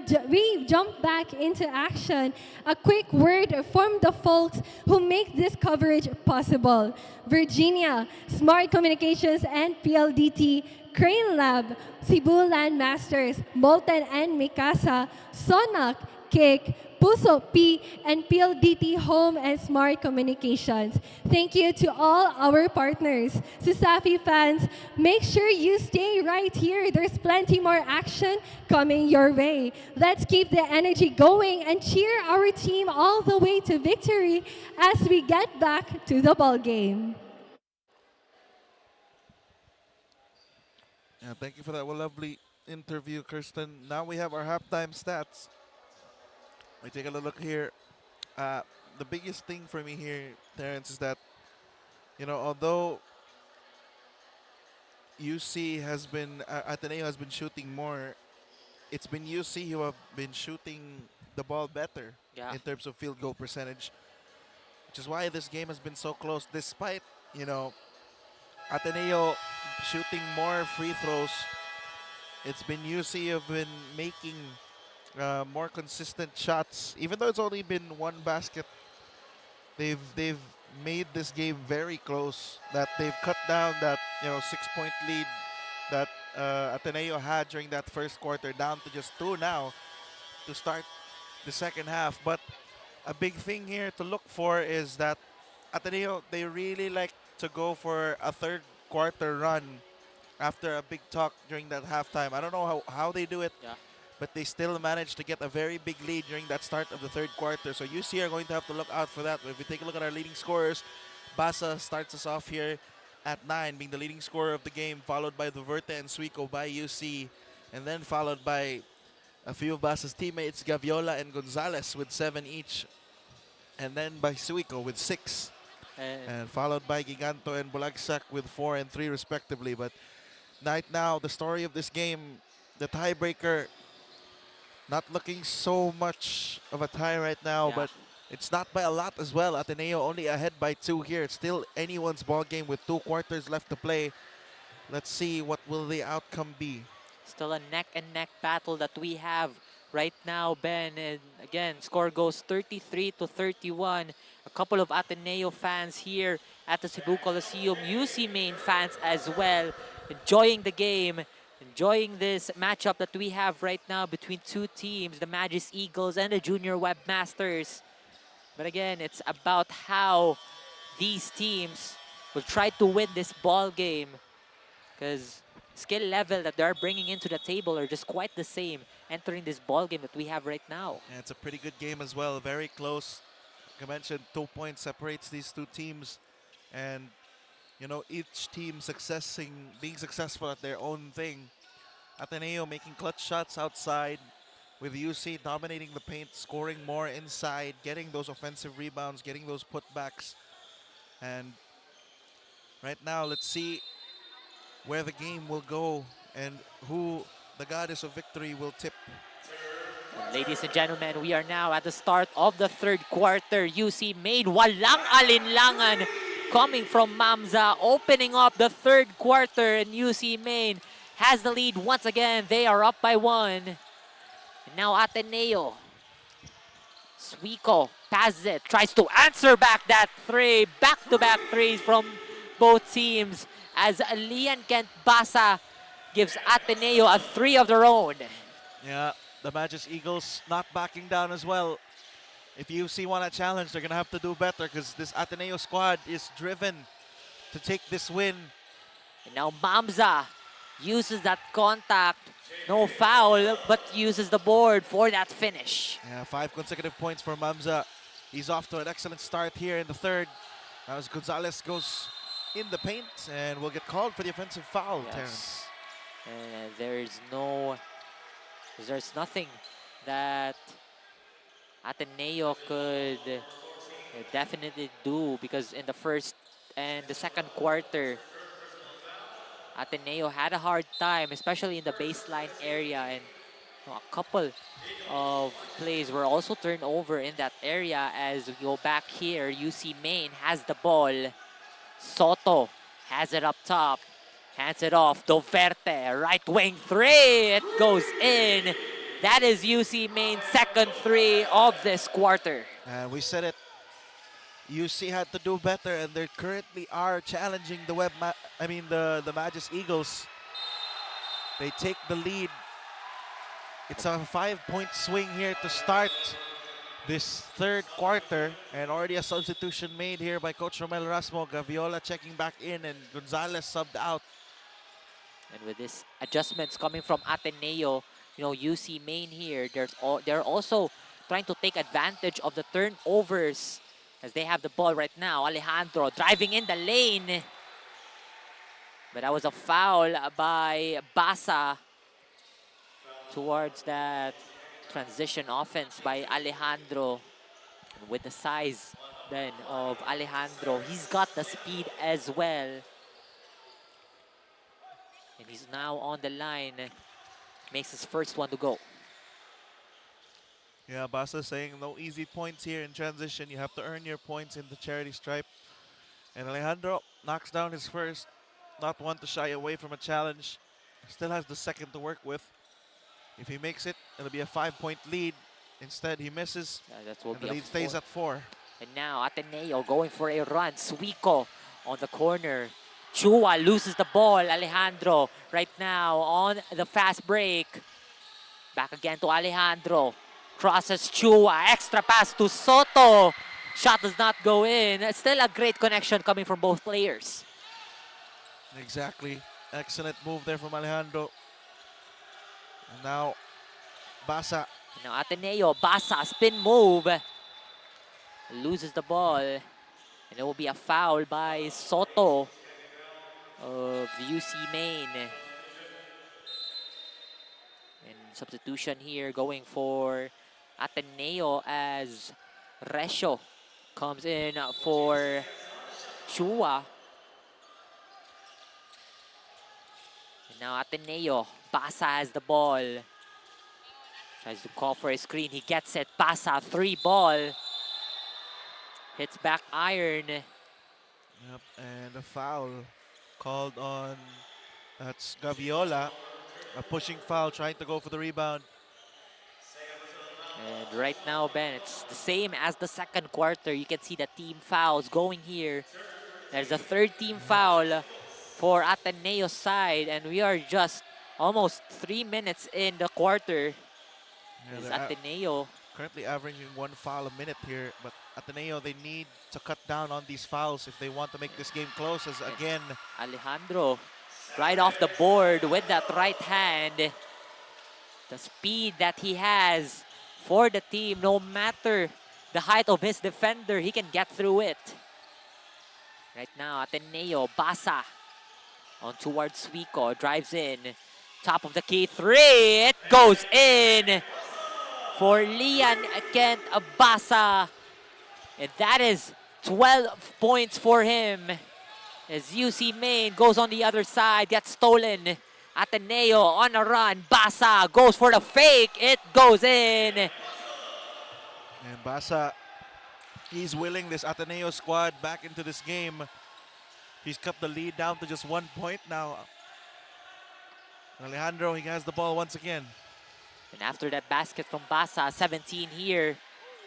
[SPEAKER 12] jump back into action, a quick word from the folks who make this coverage possible. Virginia, Smart Communications and PLDT, Crane Lab, Cebu Landmasters, Molten and Mikasa, Sonac, KIC, Puso P, and PLDT Home and Smart Communications. Thank you to all our partners. CESAFI fans, make sure you stay right here. There's plenty more action coming your way. Let's keep the energy going and cheer our team all the way to victory as we get back to the ball game.
[SPEAKER 14] Yeah, thank you for that lovely interview, Kirsten. Now we have our halftime stats. We take a look here. The biggest thing for me here, Terrence, is that, although UC has been, Ateneo has been shooting more, it's been UC who have been shooting the ball better in terms of field goal percentage, which is why this game has been so close, despite, Ateneo shooting more free throws. It's been UC have been making more consistent shots. Even though it's only been one basket, they've made this game very close. That they've cut down that 6-point lead that Ateneo had during that first quarter down to just 2 now to start the second half. But a big thing here to look for is that Ateneo, they really like to go for a third quarter run after a big talk during that halftime. I don't know how they do it, but they still managed to get a very big lead during that start of the third quarter. So UC are going to have to look out for that. If we take a look at our leading scorers, Basa starts us off here at 9, being the leading scorer of the game, followed by Duverte and Suico by UC, and then followed by a few of Basa's teammates, Gaviola and Gonzalez, with 7 each. And then by Suiko with 6. And followed by Giganto and Bulagsak with 4 and 3 respectively. But right now, the story of this game, the tiebreaker, not looking so much of a tie right now, but it's not by a lot as well. Ateneo only ahead by 2 here. It's still anyone's ball game with 2 quarters left to play. Let's see what will the outcome be.
[SPEAKER 11] Still a neck-and-neck battle that we have right now, Ben. And again, score goes 33-31. A couple of Ateneo fans here at the Cebu Coliseum. UCMN fans as well, enjoying the game, enjoying this matchup that we have right now between 2 teams, the Magis Eagles and the Junior Webmasters. But again, it's about how these teams will try to win this ball game, because skill level that they're bringing into the table are just quite the same entering this ball game that we have right now.
[SPEAKER 14] And it's a pretty good game as well, very close. Like I mentioned, 2 points separates these 2 teams, and you know, each team being successful at their own thing. Ateneo making clutch shots outside, with UC dominating the paint, scoring more inside, getting those offensive rebounds, getting those putbacks. And right now, let's see where the game will go and who the goddess of victory will tip.
[SPEAKER 11] Ladies and gentlemen, we are now at the start of the 3rd quarter. UCMN, walang alinlangan coming from Mamza, opening up the 3rd quarter, and UCMN has the lead once again. They are up by 1. And now Ateneo. Suiko passes it, tries to answer back that 3. Back-to-back 3s from both teams as Lian Kent Basa gives Ateneo a 3 of their own.
[SPEAKER 14] Yeah, the Magis Eagles not backing down as well. If UC want a challenge, they're going to have to do better, because this Ateneo squad is driven to take this win.
[SPEAKER 11] And now Mamza uses that contact, no foul, but uses the board for that finish.
[SPEAKER 14] Yeah, 5 consecutive points for Mamza. He's off to an excellent start here in the 3rd. Now as Gonzalez goes in the paint and will get called for the offensive foul, Terrence.
[SPEAKER 11] And there's nothing that Ateneo could definitely do, because in the 1st and the 2nd quarter, Ateneo had a hard time, especially in the baseline area, and a couple of plays were also turned over in that area. As we go back here, UCMN has the ball. Soto has it up top, hands it off. Doverte, right wing 3, it goes in. That is UCMN's 2nd 3 of this quarter.
[SPEAKER 14] And we said it, UC had to do better, and they currently are challenging the Magis Eagles. They take the lead. It's a 5-point swing here to start this 3rd quarter, and already a substitution made here by Coach Romel Rasmo. Gaviola checking back in, and Gonzalez subbed out.
[SPEAKER 11] And with this adjustments coming from Ateneo, you know, UCMN here, they're also trying to take advantage of the turnovers as they have the ball right now. Alejandro driving in the lane. But that was a foul by Basa towards that transition offense by Alejandro. And with the size then of Alejandro, he's got the speed as well. And he's now on the line. Makes his first one to go.
[SPEAKER 14] Yeah, Basa saying no easy points here in transition. You have to earn your points in the charity stripe. And Alejandro knocks down his first. Not one to shy away from a challenge. Still has the 2nd to work with. If he makes it, it'll be a 5-point lead. Instead, he misses. And the lead stays at 4.
[SPEAKER 11] And now Ateneo going for a run. Suiko on the corner. Chua loses the ball. Alejandro right now on the fast break. Back again to Alejandro. Crosses Chua. Extra pass to Soto. Shot does not go in. Still a great connection coming from both players.
[SPEAKER 14] Exactly. Excellent move there from Alejandro. And now Basa.
[SPEAKER 11] Now Ateneo. Basa spin move. Loses the ball. And it will be a foul by Soto of UCMN. And substitution here going for Ateneo as Resho comes in for Chua. And now Ateneo. Basa has the ball. Tries to call for a screen. He gets it. Basa, 3-ball. Hits back iron.
[SPEAKER 14] Yep, and a foul called on, that's Gaviola. A pushing foul, trying to go for the rebound.
[SPEAKER 11] And right now, Ben, it's the same as the second quarter. You can see the team fouls going here. There's a third team foul for Ateneo's side, and we are just almost 3 minutes in the quarter. Is Ateneo
[SPEAKER 14] currently averaging 1 foul a minute here, but Ateneo, they need to cut down on these fouls if they want to make this game close, as again,
[SPEAKER 11] Alejandro right off the board with that right hand. The speed that he has for the team, no matter the height of his defender, he can get through it. Right now, Ateneo, Basa on towards Suico, drives in, top of the key, 3, it goes in for Lian Kent Basa. And that is 12 points for him. As UCMN goes on the other side, gets stolen. Ateneo on a run. Basa goes for the fake. It goes in.
[SPEAKER 14] And Basa, he's willing this Ateneo squad back into this game. He's cut the lead down to just 1 point now. Alejandro, he has the ball once again.
[SPEAKER 11] And after that basket from Basa, 17 here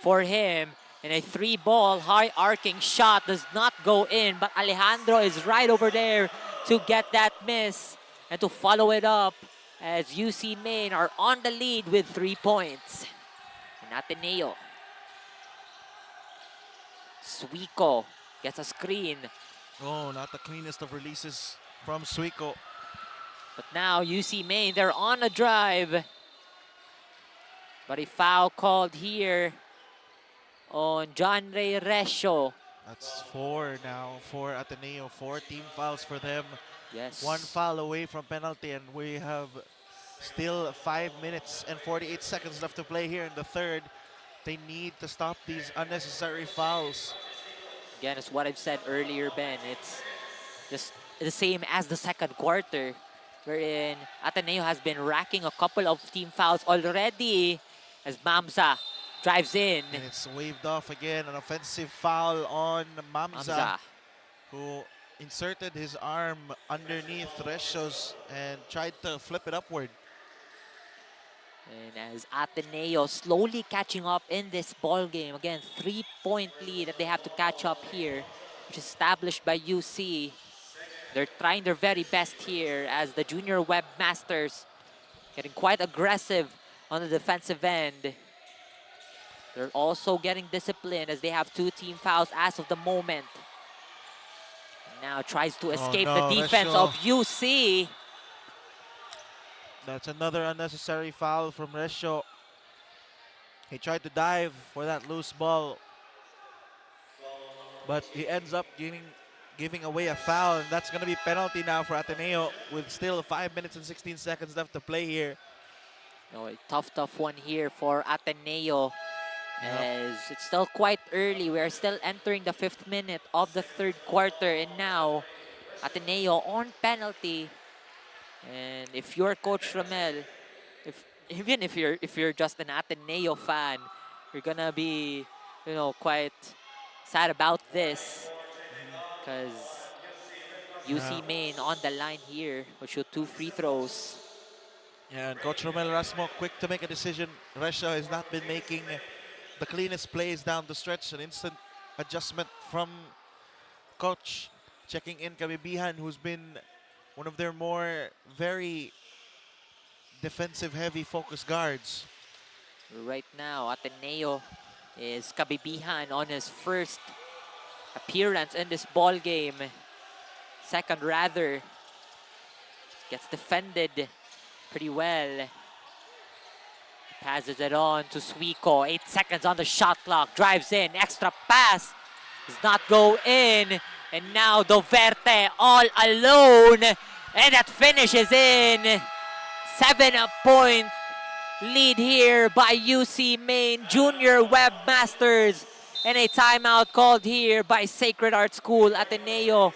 [SPEAKER 11] for him. And a 3-ball high arcing shot does not go in, but Alejandro is right over there to get that miss and to follow it up as UCMN are on the lead with 3 points. And Ateneo. Suico gets a screen.
[SPEAKER 14] Oh, not the cleanest of releases from Suico.
[SPEAKER 11] But now UCMN, they're on a drive. But a foul called here on John Ray Resio.
[SPEAKER 14] That's 4 now for Ateneo. 4 team fouls for them.
[SPEAKER 11] Yes.
[SPEAKER 14] 1 foul away from penalty, and we have still 5 minutes and 48 seconds left to play here in the third. They need to stop these unnecessary fouls.
[SPEAKER 11] Again, it's what I've said earlier, Ben. It's just the same as the second quarter, wherein Ateneo has been racking a couple of team fouls already as Mamza drives in.
[SPEAKER 14] And it's waved off again, an offensive foul on Mamza, who inserted his arm underneath Resio's and tried to flip it upward.
[SPEAKER 11] And as Ateneo slowly catching up in this ball game, again, 3-point lead that they have to catch up here, which is established by UC. They're trying their very best here as the junior webmasters getting quite aggressive on the defensive end. They're also getting disciplined as they have 2 team fouls as of the moment. Now tries to escape the defense of UC.
[SPEAKER 14] That's another unnecessary foul from Resio. He tried to dive for that loose ball, but he ends up giving away a foul, and that's going to be penalty now for Ateneo with still 5 minutes and 16 seconds left to play here.
[SPEAKER 11] No, a tough one here for Ateneo. As it's still quite early. We are still entering the 5th minute of the third quarter, and now Ateneo on penalty. And if you're Coach Romel, even if you're just an Ateneo fan, you're gonna be, quite sad about this, because UCMN on the line here will shoot 2 free throws.
[SPEAKER 14] Yeah, and Coach Romel Rasmo quick to make a decision. Resio has not been making the cleanest plays down the stretch. An instant adjustment from Coach, checking in Kabibihan, who's been one of their more very defensive-heavy focus guards.
[SPEAKER 11] Right now, Ateneo is Kabibihan on his first appearance in this ball game. Second, rather. Gets defended pretty well. Passes it on to Suico. 8 seconds on the shot clock. Drives in. Extra pass. Does not go in. And now Doverte all alone. And that finishes in. 7-point lead here by UCMN Junior Webmasters. And a timeout called here by Sacred Heart School Ateneo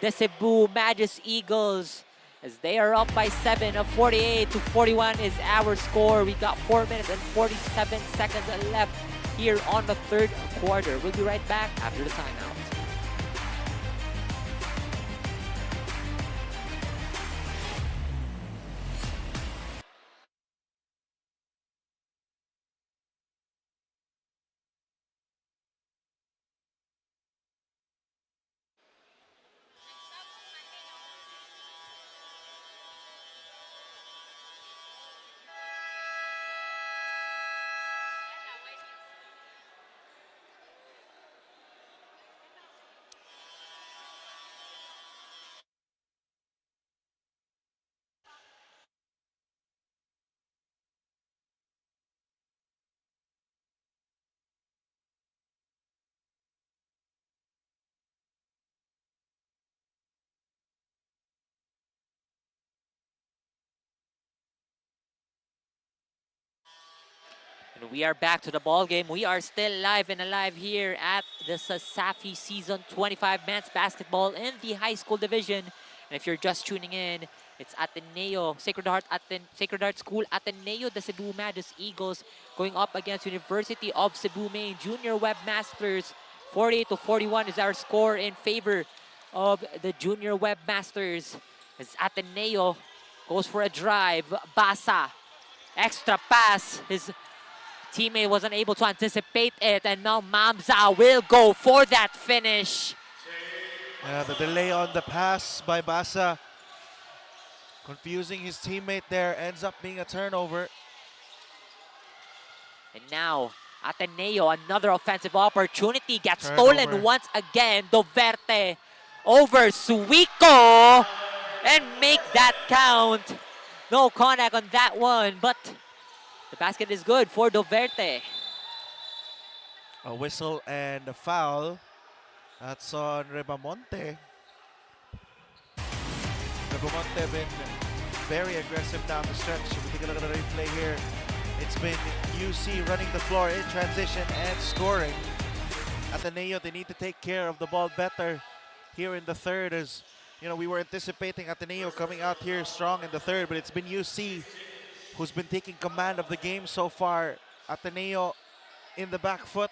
[SPEAKER 11] de Cebu Magus Eagles, as they are up by 7 of 48-41 is our score. We got 4 minutes and 47 seconds left here on the third quarter. We'll be right back after the timeout. And we are back to the ball game. We are still live and alive here at the CESAFI Season 25 Men's Basketball in the high school division. And if you're just tuning in, it's Ateneo, Sacred Heart School Ateneo de Cebu Magus Eagles going up against University of Cebu Main Junior Webmasters. 48-41 is our score in favor of the Junior Webmasters. As Ateneo goes for a drive, Basa, extra pass, his teammate wasn't able to anticipate it, and now Mamza will go for that finish.
[SPEAKER 14] Yeah, the delay on the pass by Basa, confusing his teammate there, ends up being a turnover.
[SPEAKER 11] And now, Ateneo, another offensive opportunity, gets stolen once again. Doverte over Suico, and make that count. No contact on that one, but the basket is good for Doverte.
[SPEAKER 14] A whistle and a foul. That's on Rebamonte. Rebamonte been very aggressive down the stretch. If we take a look at the replay here, it's been UC running the floor in transition and scoring. Ateneo, they need to take care of the ball better here in the third. As you know, we were anticipating Ateneo coming out here strong in the third, but it's been UC who's been taking command of the game so far. Ateneo in the back foot.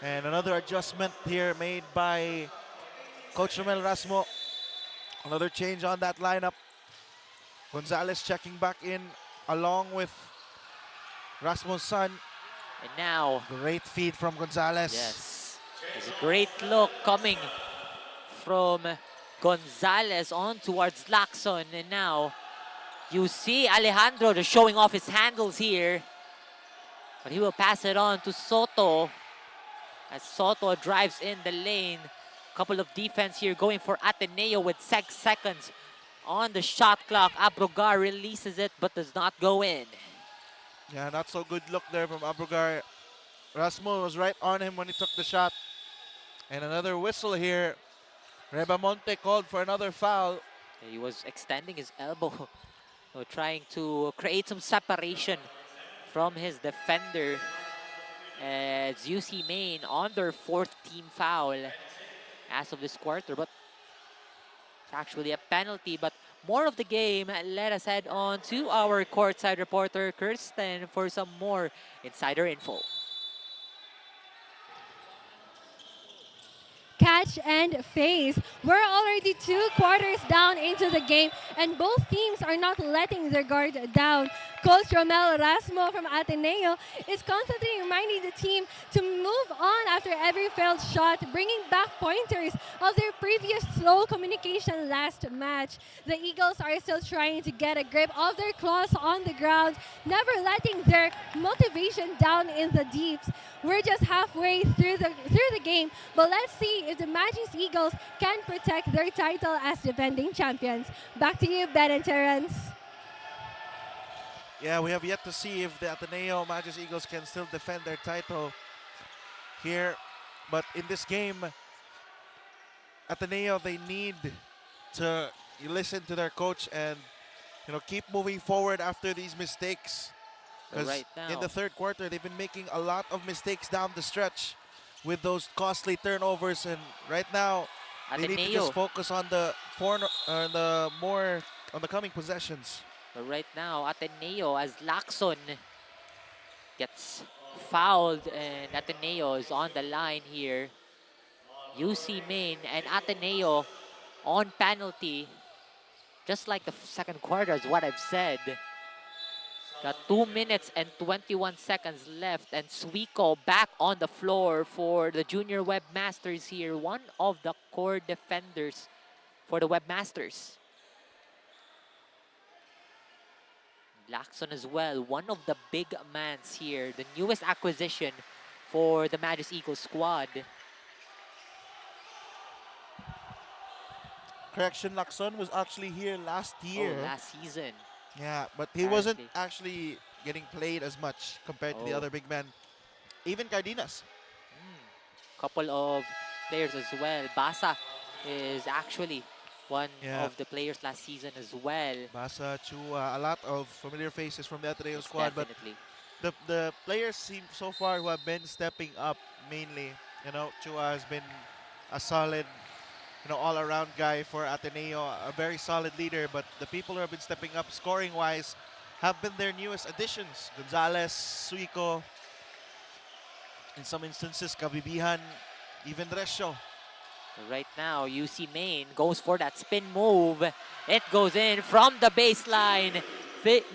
[SPEAKER 14] And another adjustment here made by Coach Romel Rasmo. Another change on that lineup. Gonzalez checking back in along with Rasmo's son.
[SPEAKER 11] And now,
[SPEAKER 14] great feed from Gonzalez.
[SPEAKER 11] Yes, it's a great look coming from Gonzalez on towards Lacson. And now, you see Alejandro just showing off his handles here. But he will pass it on to Soto, as Soto drives in the lane. Couple of defense here going for Ateneo with 6 seconds on the shot clock. Abrogar releases it but does not go in.
[SPEAKER 14] Yeah, not so good look there from Abrogar. Rasmo was right on him when he took the shot. And another whistle here. Rebamonte called for another foul.
[SPEAKER 11] He was extending his elbow, trying to create some separation from his defender. As UC Main on their 4th team foul as of this quarter, but it's actually a penalty. But more of the game, let us head on to our courtside reporter Kirsten for some more insider info.
[SPEAKER 12] Catch and face. We're already 2 quarters down into the game, and both teams are not letting their guard down. Coach Romel Rasmo from Ateneo is constantly reminding the team to move on after every failed shot, bringing back pointers of their previous slow communication last match. The Eagles are still trying to get a grip of their claws on the ground, never letting their motivation down in the deeps. We're just halfway through the game, but let's see if the Magis Eagles can protect their title as defending champions. Back to you, Ben and Terrence.
[SPEAKER 14] Yeah, we have yet to see if the Ateneo Magis Eagles can still defend their title here. But in this game, Ateneo, they need to listen to their coach and keep moving forward after these mistakes. Because
[SPEAKER 11] right now,
[SPEAKER 14] in the third quarter, they've been making a lot of mistakes down the stretch. with those costly turnovers. And right now, they need to just focus on the more on the coming possessions.
[SPEAKER 11] But right now, Ateneo, as Lacson gets fouled, and Ateneo is on the line here. UC Main and Ateneo on penalty, just like the second quarter is what I've said. Got 2 minutes and 21 seconds left, and Suiko back on the floor for the Junior Webmasters here, one of the core defenders for the Webmasters. Lacson as well, one of the big mans here, the newest acquisition for the Magis Eagles squad.
[SPEAKER 14] Correction, Lacson was actually here last year.
[SPEAKER 11] Oh, last season.
[SPEAKER 14] Yeah, but he wasn't actually getting played as much compared to the other big men. Even Cardenas.
[SPEAKER 11] Couple of players as well. Basa is actually one of the players last season as well.
[SPEAKER 14] Basa, Chua, a lot of familiar faces from the Ateneo squad.
[SPEAKER 11] Definitely.
[SPEAKER 14] But the players seem so far who have been stepping up mainly. You know, Chua has been a solid, all-around guy for Ateneo, a very solid leader. But the people who have been stepping up scoring-wise have been their newest additions. Gonzalez, Suiko, in some instances, Kabibihan, even Resyo.
[SPEAKER 11] Right now, UC Main goes for that spin move. It goes in from the baseline.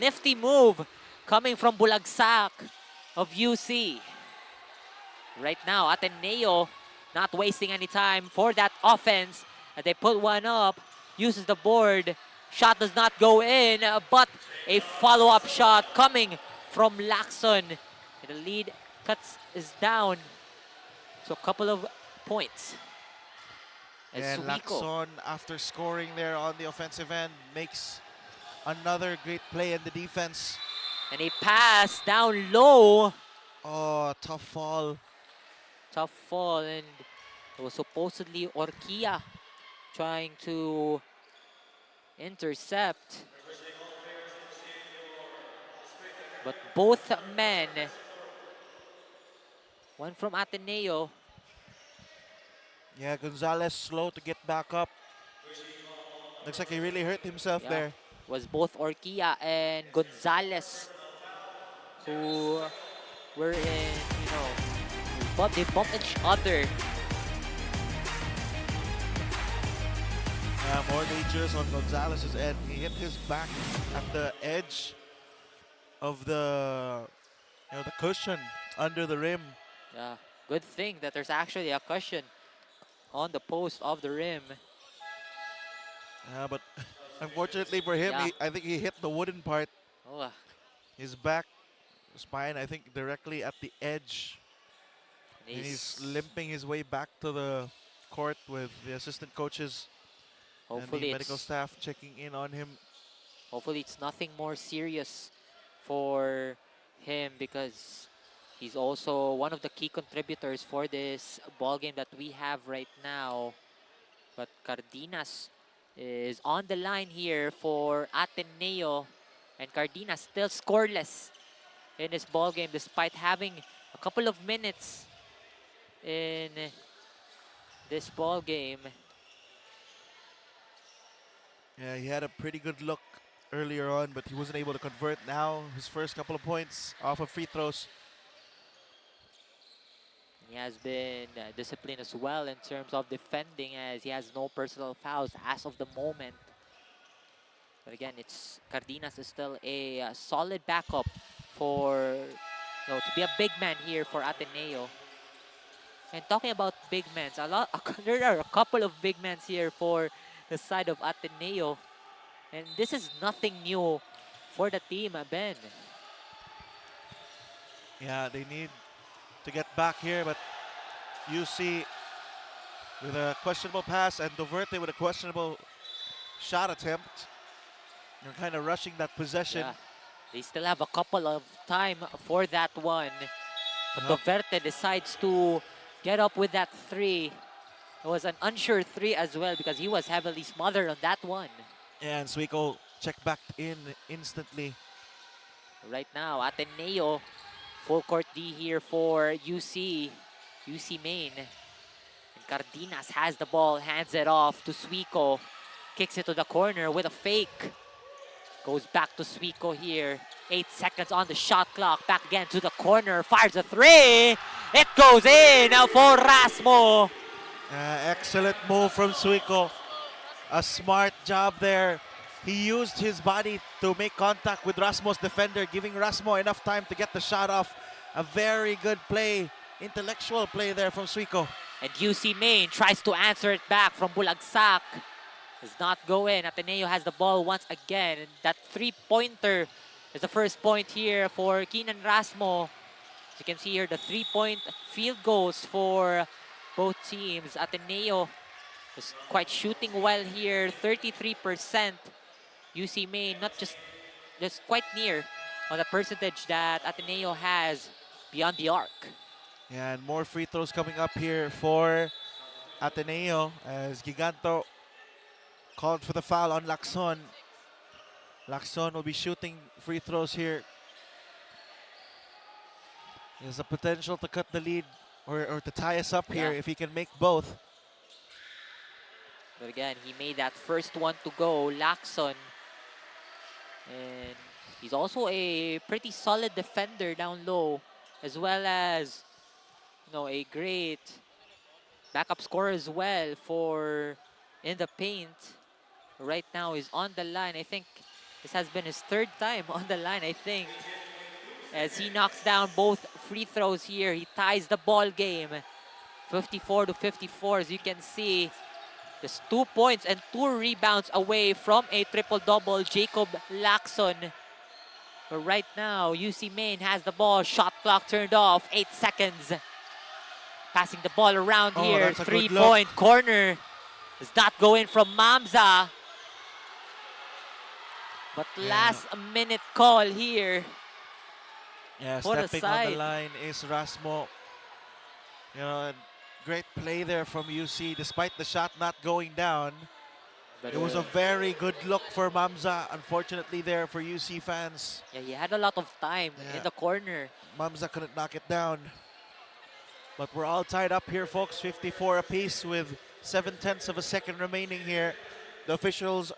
[SPEAKER 11] Nifty move coming from Bulagsak of UC. Right now, Ateneo not wasting any time for that offense. They put one up, uses the board. Shot does not go in, but a follow-up shot coming from Lacson. The lead is down to a couple of points.
[SPEAKER 14] And Lacson, after scoring there on the offensive end, makes another great play in the defense.
[SPEAKER 11] And a pass down low.
[SPEAKER 14] Oh, tough fall.
[SPEAKER 11] Tough fall, and it was supposedly Orkia trying to intercept. But both men, one from Ateneo.
[SPEAKER 14] Yeah, Gonzalez slow to get back up. Looks like he really hurt himself there.
[SPEAKER 11] Was both Orkia and Gonzalez who were in, they bumped each other.
[SPEAKER 14] Yeah, more dangerous on Gonzalez's end. He hit his back at the edge of the, the cushion under the rim.
[SPEAKER 11] Yeah, good thing that there's actually a cushion on the post of the rim.
[SPEAKER 14] Yeah, but unfortunately for him, I think he hit the wooden part.
[SPEAKER 11] Oh.
[SPEAKER 14] His back, spine, I think directly at the edge. And he's limping his way back to the court with the assistant coaches and the medical staff checking in on him.
[SPEAKER 11] Hopefully it's nothing more serious for him, because he's also one of the key contributors for this ball game that we have right now. But Cardenas is on the line here for Ateneo, and Cardenas still scoreless in this ball game despite having a couple of minutes in this ball game.
[SPEAKER 14] Yeah, he had a pretty good look earlier on, but he wasn't able to convert. Now his first couple of points off of free throws.
[SPEAKER 11] He has been disciplined as well in terms of defending, as he has no personal fouls as of the moment. But again, Cardenas is still a solid backup for, to be a big man here for Ateneo. And talking about big men, there are a couple of big men here for the side of Ateneo. And this is nothing new for the team, Ben.
[SPEAKER 14] Yeah, they need to get back here, but UC with a questionable pass and Doverte with a questionable shot attempt. They're kind of rushing that possession.
[SPEAKER 11] Yeah. They still have a couple of time for that one. But Doverte decides to get up with that three. It was an unsure three as well, because he was heavily smothered on that one.
[SPEAKER 14] Yeah, and Suiko checked back in instantly.
[SPEAKER 11] Right now, Ateneo, full court D here for UC. UC Main. And Cardenas has the ball, hands it off to Suiko. Kicks it to the corner with a fake. Goes back to Suiko here. 8 seconds on the shot clock. Back again to the corner. Fires a three. It goes in for Rasmo.
[SPEAKER 14] Excellent move from Suiko. A smart job there. He used his body to make contact with Rasmo's defender, giving Rasmo enough time to get the shot off. A very good play, intellectual play there from Suiko.
[SPEAKER 11] And UC Main tries to answer it back from Bulagsak. Does not go in. Ateneo has the ball once again. And that three-pointer is the first point here for Keenan Rasmo. As you can see here, the 3-point field goals for both teams. Ateneo is quite shooting well here, 33%. UC Main not just quite near on the percentage that Ateneo has beyond the arc.
[SPEAKER 14] Yeah, and more free throws coming up here for Ateneo as Giganto called for the foul on Lacson. Lacson will be shooting free throws here. There's a potential to cut the lead or to tie us up here if he can make both.
[SPEAKER 11] But again, he made that first one to go, Lacson. And he's also a pretty solid defender down low, as well as, you know, a great backup scorer as well for in the paint. Right now he's on the line. I think this has been his third time on the line, I think. As he knocks down both free throws here, he ties the ball game. 54-54, as you can see. Just 2 points and 2 rebounds away from a triple-double, Jacob Lacson. But right now, UC Main has the ball. Shot clock turned off. 8 seconds. Passing the ball around here. 3-point corner. Does not go in from Mamza. But last-minute call here.
[SPEAKER 14] Yeah,
[SPEAKER 11] for
[SPEAKER 14] stepping
[SPEAKER 11] the
[SPEAKER 14] on
[SPEAKER 11] side.
[SPEAKER 14] the line is Rasmo. You know, great play there from UC despite the shot not going down.
[SPEAKER 11] But
[SPEAKER 14] it was a very good look for Mamza, unfortunately there for UC fans.
[SPEAKER 11] Yeah, he had a lot of time in the corner.
[SPEAKER 14] Mamza couldn't knock it down. But we're all tied up here, folks, 54 apiece with 7/10 of a second remaining here. The officials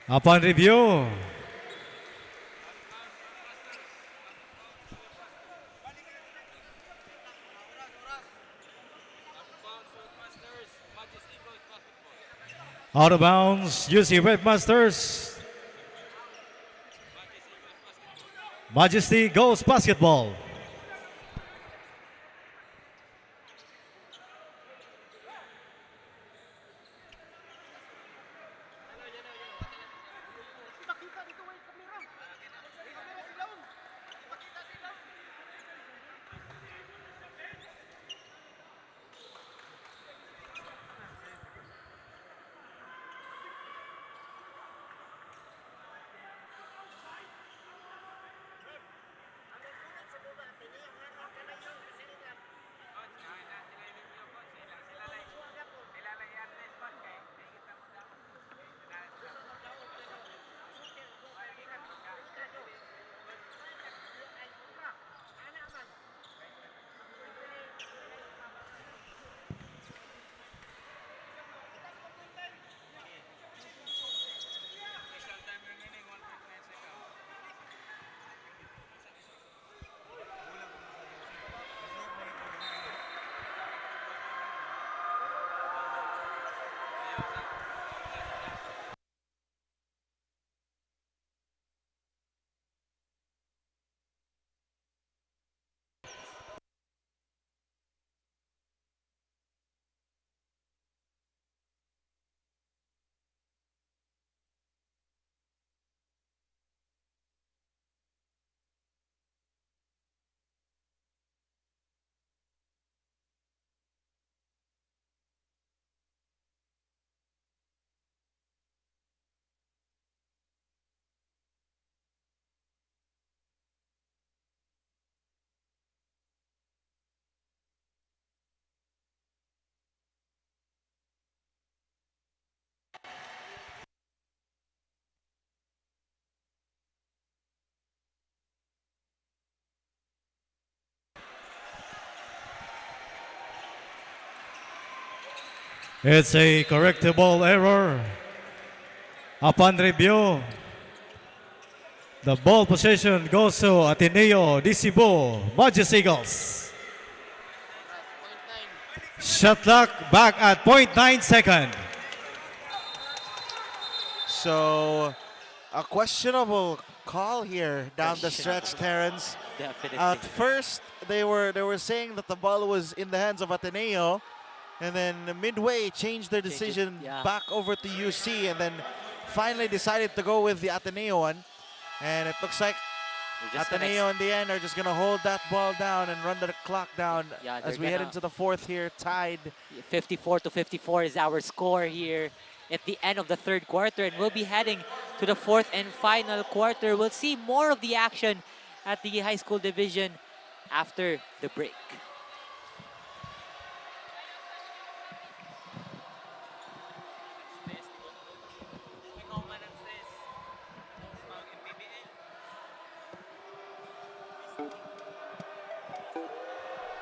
[SPEAKER 13] Upon review, out of bounds, UC Webmasters. Majesty Ghost Basketball. It's a correctable error. Upon review, the ball possession goes to Ateneo de Cebu, Magus Eagles. Shot clock back at 0.9 second.
[SPEAKER 14] So, a questionable call here down the stretch, Terrence.
[SPEAKER 11] Definitely.
[SPEAKER 14] At first, they were saying that the ball was in the hands of Ateneo, and then midway changed their decision back over to UC, and then finally decided to go with the Ateneo one. And it looks like Ateneo in the end are just going to hold that ball down and run the clock down as we head into the fourth here, tied.
[SPEAKER 11] 54-54 is our score here at the end of the third quarter, and we'll be heading to the fourth and final quarter. We'll see more of the action at the high school division after the break.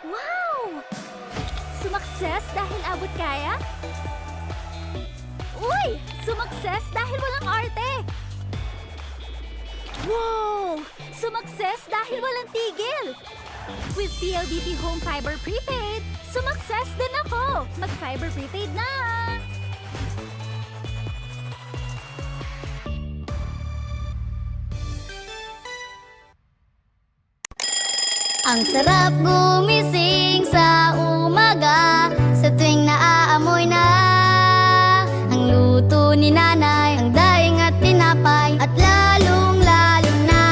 [SPEAKER 2] Wow! Sumakses dahil abot kaya? Uy! Sumakses dahil walang arte! Wow! Sumakses dahil walang tigil! With PLDT Home Fiber Prepaid, sumakses din ako! Mag-Fiber Prepaid na!
[SPEAKER 3] Ang sarap gumising sa umaga, sa tuwing naaamoy na ang luto ni nanay, ang daing at tinapay, at lalong-lalo na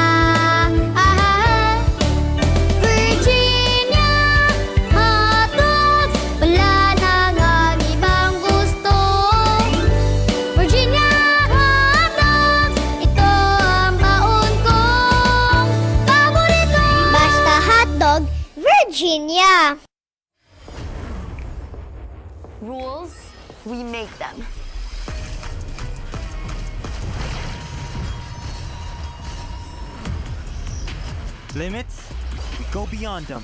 [SPEAKER 3] Virginia hotdogs, wala nang ibang gusto. Virginia hotdogs, ito ang baon kong paborito. Basta hotdog, Virginia.
[SPEAKER 4] Rules, we make them.
[SPEAKER 8] Limits, we go beyond them.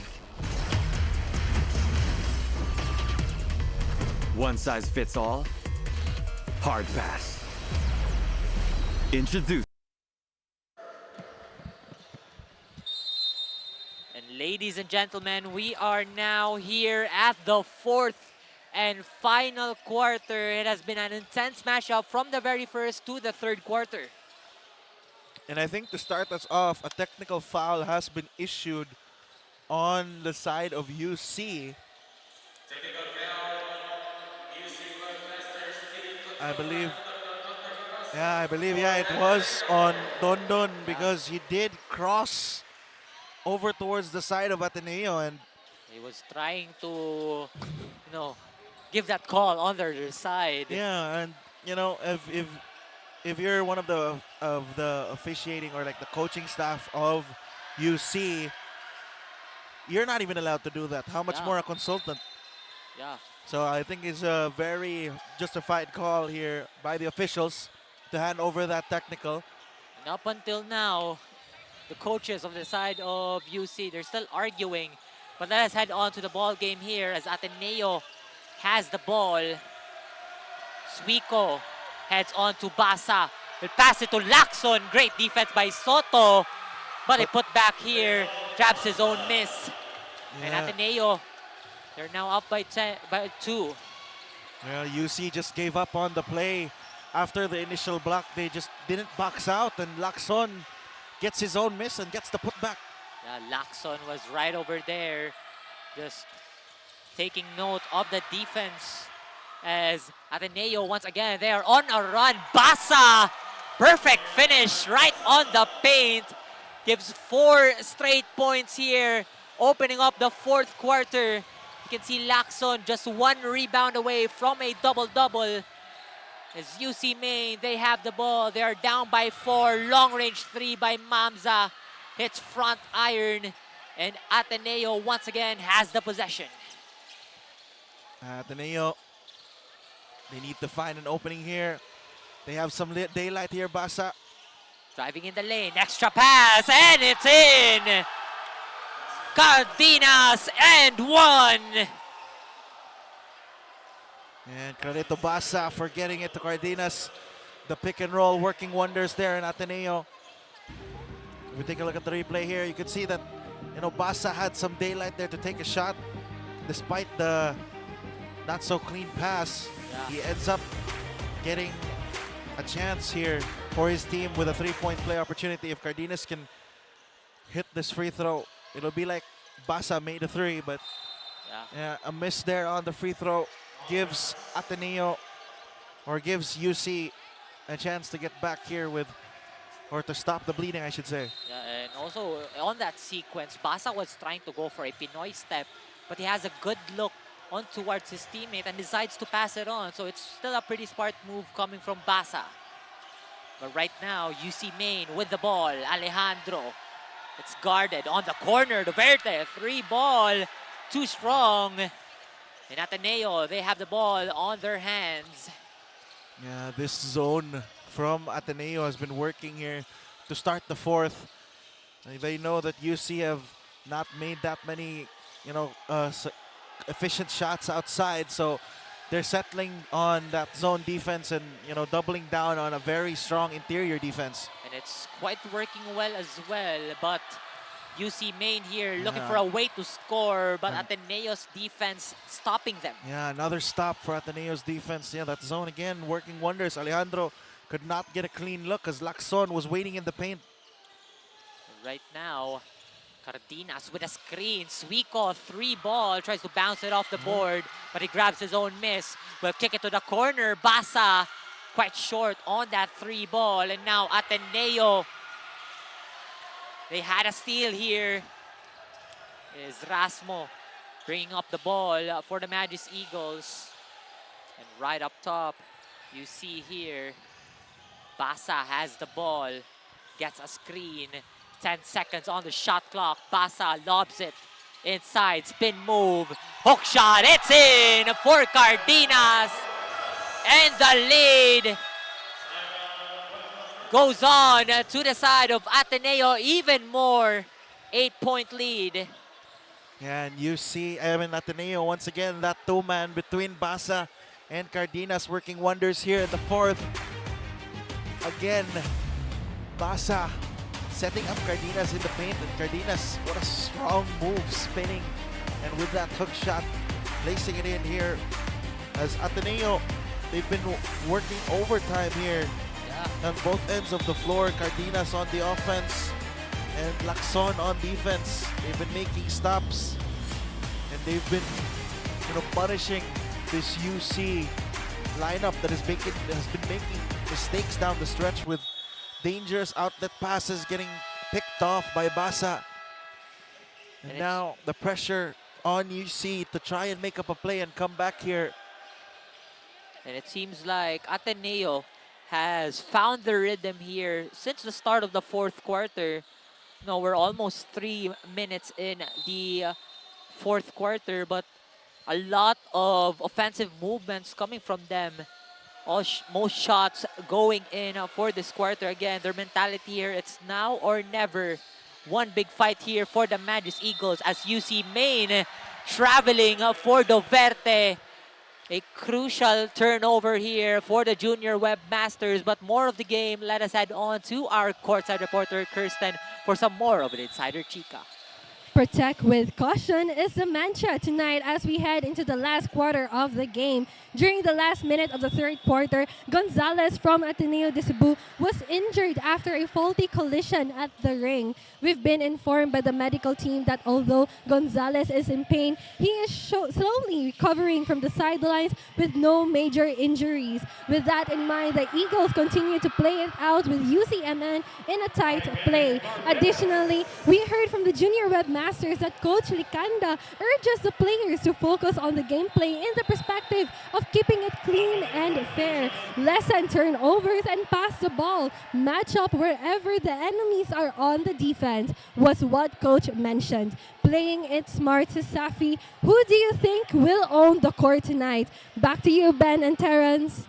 [SPEAKER 5] One size fits all. Hard pass. Introduce.
[SPEAKER 11] And ladies and gentlemen, we are now here at the fourth and final quarter. It has been an intense matchup from the very first to the third quarter.
[SPEAKER 14] And I think to start us off, a technical foul has been issued on the side of UC. I believe it was on Dondon because he did cross over towards the side of Ateneo, and
[SPEAKER 11] he was trying to, give that call on their side.
[SPEAKER 14] Yeah, and if you're one of the officiating or like the coaching staff of UC, you're not even allowed to do that. How much more a consultant?
[SPEAKER 11] Yeah.
[SPEAKER 14] So I think it's a very justified call here by the officials to hand over that technical.
[SPEAKER 11] And up until now, the coaches of the side of UC, they're still arguing. But let us head on to the ball game here as Ateneo has the ball. Suiko heads on to Basa. Will pass it to Lacson. Great defense by Soto. But they put back here. Grabs his own miss. And Ateneo, they're now up by 2.
[SPEAKER 14] Yeah, UC just gave up on the play after the initial block. They just didn't box out, and Lacson gets his own miss and gets the putback.
[SPEAKER 11] Yeah, Lacson was right over there, just taking note of the defense as Ateneo, once again, they are on a run. Basa, perfect finish right on the paint. Gives 4 straight points here, opening up the fourth quarter. You can see Lacson just 1 rebound away from a double-double. As UC Maine, they have the ball. They are down by 4. Long-range 3 by Mamza. Hits front iron. And Ateneo, once again, has the possession.
[SPEAKER 14] Ateneo, they need to find an opening here. They have some daylight here, Basa.
[SPEAKER 11] Driving in the lane. Extra pass. And it's in. Cardenas and 1.
[SPEAKER 14] And Carlito Basa for getting it to Cardenas. The pick and roll working wonders there in Ateneo. If we take a look at the replay here, you can see that, Basa had some daylight there to take a shot. Despite the not so clean pass, he ends up getting a chance here for his team with a 3-point play opportunity. If Cardenas can hit this free throw, it'll be like Basa made a 3, but a miss there on the free throw gives Ateneo, or gives UC, a chance to get back here with, or to stop the bleeding, I should say.
[SPEAKER 11] Yeah, and also on that sequence, Basa was trying to go for a Pinoy step, but he has a good look on towards his teammate and decides to pass it on. So it's still a pretty smart move coming from Basa. But right now, UC Main with the ball. Alejandro. It's guarded on the corner. Duverte, 3 ball. Too strong. And Ateneo, they have the ball on their hands.
[SPEAKER 14] Yeah, this zone from Ateneo has been working here to start the 4th. They know that UC have not made that many, efficient shots outside, so they're settling on that zone defense and, doubling down on a very strong interior defense.
[SPEAKER 11] And it's quite working well as well, but UC Main here looking for a way to score, but Ateneo's defense stopping them.
[SPEAKER 14] Yeah, another stop for Ateneo's defense. Yeah, that zone again working wonders. Alejandro could not get a clean look as Lacson was waiting in the paint.
[SPEAKER 11] Right now, Cardenas with a screen. Suico, 3 ball, tries to bounce it off the board, but he grabs his own miss. Will kick it to the corner. Basa quite short on that 3 ball, and now Ateneo. They had a steal here. Is Rasmo bringing up the ball for the Magis Eagles. And right up top, you see here, Basa has the ball, gets a screen. 10 seconds on the shot clock. Basa lobs it inside, spin move, hook shot, it's in for Cardenas. And the lead goes on to the side of Ateneo, even more. 8-point lead.
[SPEAKER 14] Yeah, and you see, Ateneo, once again, that 2-man between Basa and Cardenas working wonders here in the 4th. Again, Basa setting up Cardenas in the paint, and Cardenas, what a strong move, spinning, and with that hook shot, placing it in here. As Ateneo, they've been working overtime here on both ends of the floor. Cardenas on the offense and Lacson on defense. They've been making stops, and they've been, punishing this UC lineup that has been making mistakes down the stretch with dangerous outlet passes getting picked off by Basa. And now the pressure on UC to try and make up a play and come back here.
[SPEAKER 11] And it seems like Ateneo has found the rhythm here since the start of the 4th quarter. No, we're almost 3 minutes in the 4th quarter, but a lot of offensive movements coming from them. Most shots going in for this quarter. Again, their mentality here, it's now or never. One big fight here for the Magis Eagles as UC Main traveling for Duverte. A crucial turnover here for the Junior Webmasters, but more of the game. Let us head on to our courtside reporter, Kirsten, for some more of an Insider Chica.
[SPEAKER 12] Protect with caution is the mantra tonight as we head into the last quarter of the game. During the last minute of the 3rd quarter, Gonzalez from Ateneo de Cebu was injured after a faulty collision at the ring. We've been informed by the medical team that although Gonzalez is in pain, he is slowly recovering from the sidelines with no major injuries. With that in mind, the Eagles continue to play it out with UCMN in a tight play. Additionally, we heard from the Junior Webmasters that Coach Licanda urges the players to focus on the gameplay in the perspective of keeping it clean and fair. Lessen turnovers and pass the ball. Match up wherever the enemies are on the defense was what Coach mentioned. Playing it smart, CESAFI. Who do you think will own the court tonight? Back to you, Ben and Terrence.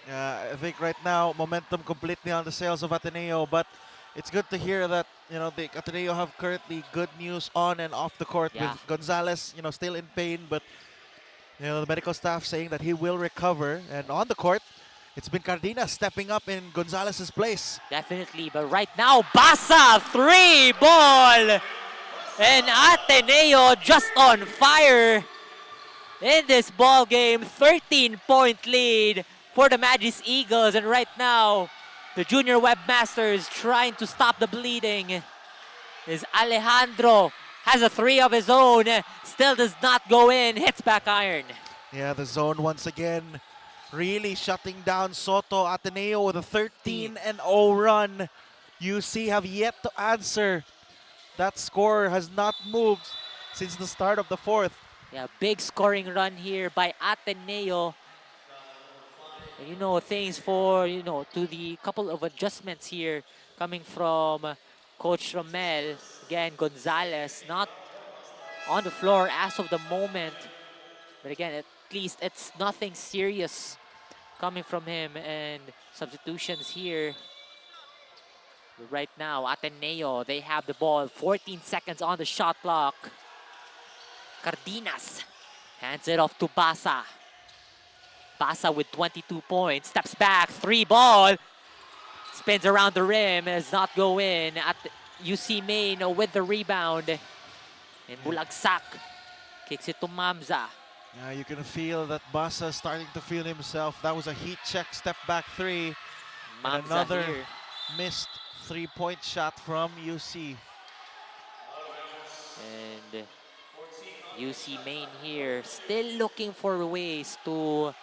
[SPEAKER 14] I think right now, momentum completely on the sails of Ateneo, but it's good to hear that, the Ateneo have currently good news on and off the court with Gonzalez, still in pain, but You know, the medical staff saying that he will recover. And on the court, it's been Cardenas stepping up in Gonzalez's place.
[SPEAKER 11] Definitely, but right now, Basa, 3-ball! And Ateneo just on fire in this ball game. 13-point lead for the Magis Eagles. And right now, the junior webmasters trying to stop the bleeding. Is Alejandro has a 3 of his own. Still does not go in. Hits back iron.
[SPEAKER 14] Yeah, the zone once again really shutting down Soto. Ateneo with a 13-0 run. UC have yet to answer. That score has not moved since the start of the fourth.
[SPEAKER 11] Yeah, big scoring run here by Ateneo. And you know, thanks for, to the couple of adjustments here coming from Coach Romel. Again, Gonzalez not on the floor as of the moment. But again, at least it's nothing serious coming from him. And substitutions here. Right now, Ateneo, they have the ball. 14 seconds on the shot clock. Cardenas hands it off to Basa. Basa with 22 points. Steps back, 3-ball. Spins around the rim, does not go in. At UC Main with the rebound. And Bulagsak kicks it to Mamza.
[SPEAKER 14] Yeah, you can feel that Basa starting to feel himself. That was a heat check, step back 3. And
[SPEAKER 11] Mamza
[SPEAKER 14] another
[SPEAKER 11] here.
[SPEAKER 14] missed 3-point shot from UC.
[SPEAKER 11] And UC Main here still looking for ways to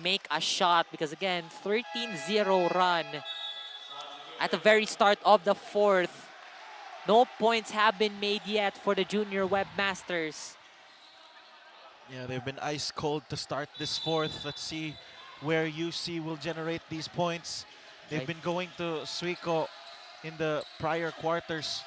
[SPEAKER 11] make a shot, because again, 13-0 run at the very start of the fourth. No points have been made yet for the junior webmasters.
[SPEAKER 14] Yeah, they've been ice cold to start this fourth. Let's see where UC will generate these points. They've been going to Suico in the prior quarters.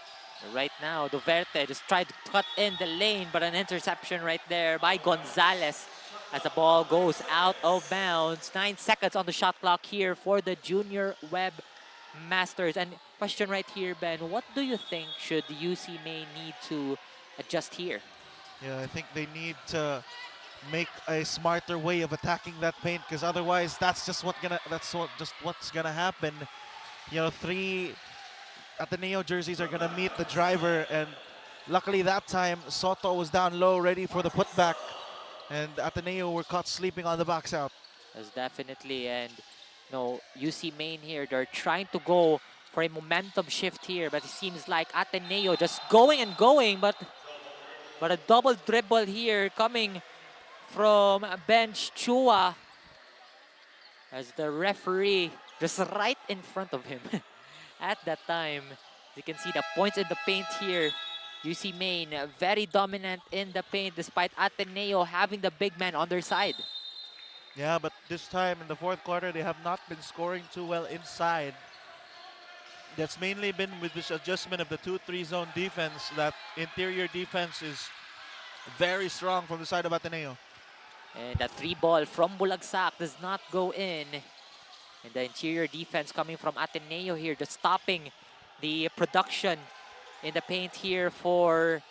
[SPEAKER 11] Right now, Duverte just tried to cut in the lane, but an interception right there by Gonzalez as the ball goes out of bounds. 9 seconds on the shot clock here for the junior webmasters. And question right here, Ben, what do you think should UC Main need to adjust here?
[SPEAKER 14] Yeah, I think they need to make a smarter way of attacking that paint, because otherwise that's just what's gonna happen. You know, 3 Ateneo jerseys are gonna meet the driver, and luckily that time Soto was down low ready for the putback, and Ateneo were caught sleeping on the box out.
[SPEAKER 11] That's definitely, and UC Main here, they're trying to go for a momentum shift here, but it seems like Ateneo just going and going, but a double dribble here coming from bench Chua as the referee just right in front of him at that time. You can see the points in the paint here. UC Main very dominant in the paint despite Ateneo having the big man on their side.
[SPEAKER 14] Yeah, but this time in the fourth quarter, they have not been scoring too well inside. That's mainly been with this adjustment of the 2-3 zone defense. That interior defense is very strong from the side of Ateneo.
[SPEAKER 11] And the 3-ball from Bulagsak does not go in. And the interior defense coming from Ateneo here, just stopping the production in the paint here for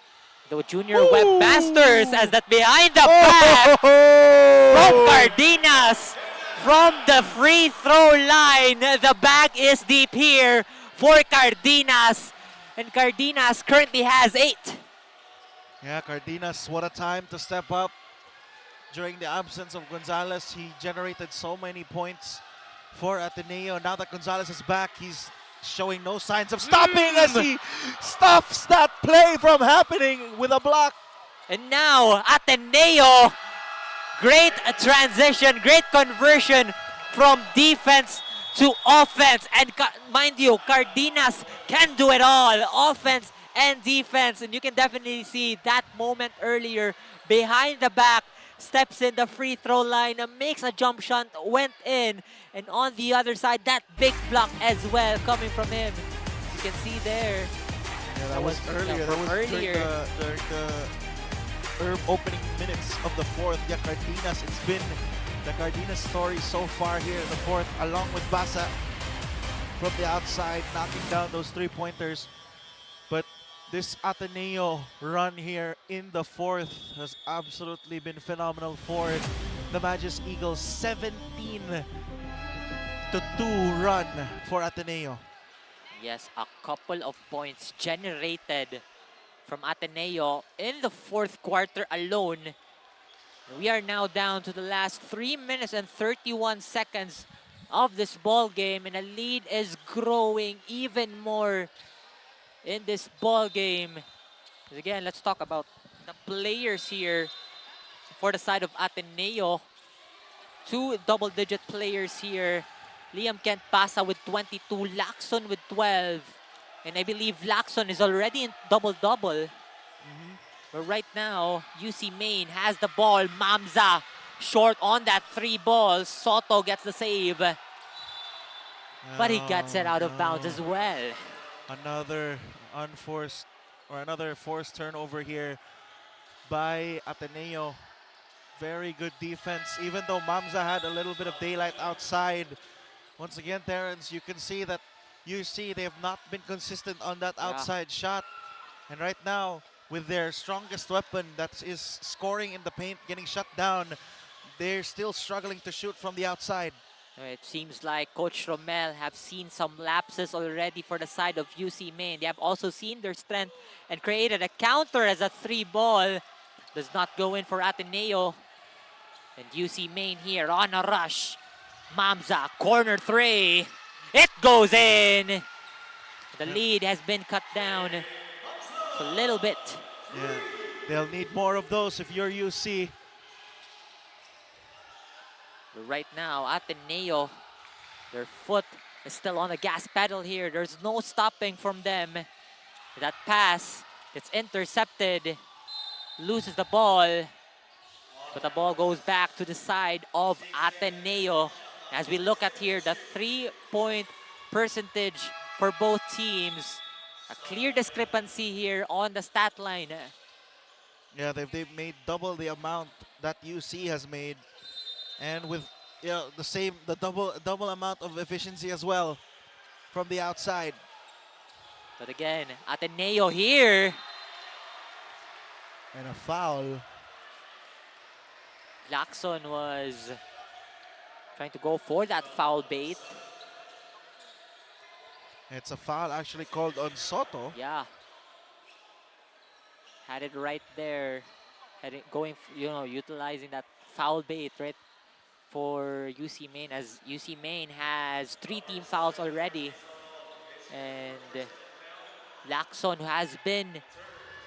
[SPEAKER 11] the junior webmasters, as that behind the back from Cardenas from the free throw line. The bag is deep here for Cardenas, and Cardenas currently has 8.
[SPEAKER 14] Yeah, Cardenas, what a time to step up. During the absence of Gonzalez, he generated so many points for Ateneo. Now that Gonzalez is back, he's showing no signs of stopping as he stops that play from happening with a block.
[SPEAKER 11] And now Ateneo, great transition, great conversion from defense to offense. And mind you, Cardenas can do it all, offense and defense. And you can definitely see that moment earlier, behind the back, steps in the free throw line, makes a jump shot, went in. And on the other side, that big block as well coming from him. You can see there.
[SPEAKER 14] Yeah, that was earlier. That was
[SPEAKER 11] earlier.
[SPEAKER 14] During the opening minutes of the fourth. Yeah, Cardenas, it's been the Cardenas story so far here in the fourth, along with Basa from the outside, knocking down those 3-pointers. But This Ateneo run here in the fourth has absolutely been phenomenal for the Magis Eagles. 17-2 run for Ateneo.
[SPEAKER 11] Yes, a couple of points generated from Ateneo in the fourth quarter alone. We are now down to the last 3 minutes and 31 seconds of this ball game, and the lead is growing even more in this ball game. Again, let's talk about the players here for the side of Ateneo. 2 double-digit players here. Liam Kent Pasa with 22, Lacson with 12. And I believe Lacson is already in double-double. But right now, UC Maine has the ball. Mamza short on that 3 ball. Soto gets the save. But he gets it out of bounds as well.
[SPEAKER 14] Another unforced or another forced turnover here by Ateneo. Very good defense, even though Mamza had a little bit of daylight outside. Once again, Terrence, you can see that UC, they have not been consistent on that outside shot. And right now, with their strongest weapon that is scoring in the paint, getting shut down, they're still struggling to shoot from the outside.
[SPEAKER 11] It seems like Coach Romel have seen some lapses already for the side of UC Maine. They have also seen their strength and created a counter as a 3 ball. Does not go in for Ateneo. And UC Maine here on a rush. Mamza, corner 3. It goes in. The lead has been cut down a little bit.
[SPEAKER 14] Yeah, they'll need more of those if you're UC.
[SPEAKER 11] But right now, Ateneo, their foot is still on the gas pedal here. There's no stopping from them. That pass, it's intercepted, loses the ball. But the ball goes back to the side of Ateneo. As we look at here, the 3-point percentage for both teams. A clear discrepancy here on the stat line.
[SPEAKER 14] Yeah, they've made double the amount that UC has made, and with the double amount of efficiency as well from the outside.
[SPEAKER 11] But again, Ateneo here.
[SPEAKER 14] And a foul.
[SPEAKER 11] Lacson was trying to go for that foul bait.
[SPEAKER 14] It's a foul actually called on Soto.
[SPEAKER 11] Yeah. Had it right there. Had it going, utilizing that foul bait right for UC Maine, as UC Maine has 3 team fouls already. And Lacson has been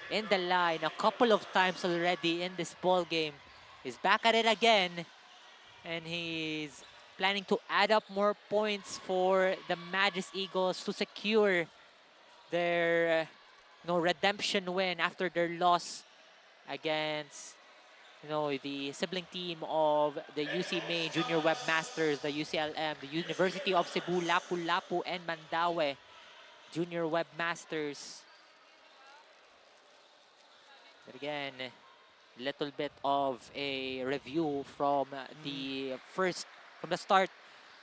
[SPEAKER 11] in the line a couple of times already in this ball game. He's back at it again. And he's planning to add up more points for the Magis Eagles to secure their redemption win after their loss against the sibling team of the UC Maine Junior Webmasters, the UCLM, the University of Cebu, Lapu-Lapu, and Mandaue Junior Webmasters. But again, little bit of a review from the start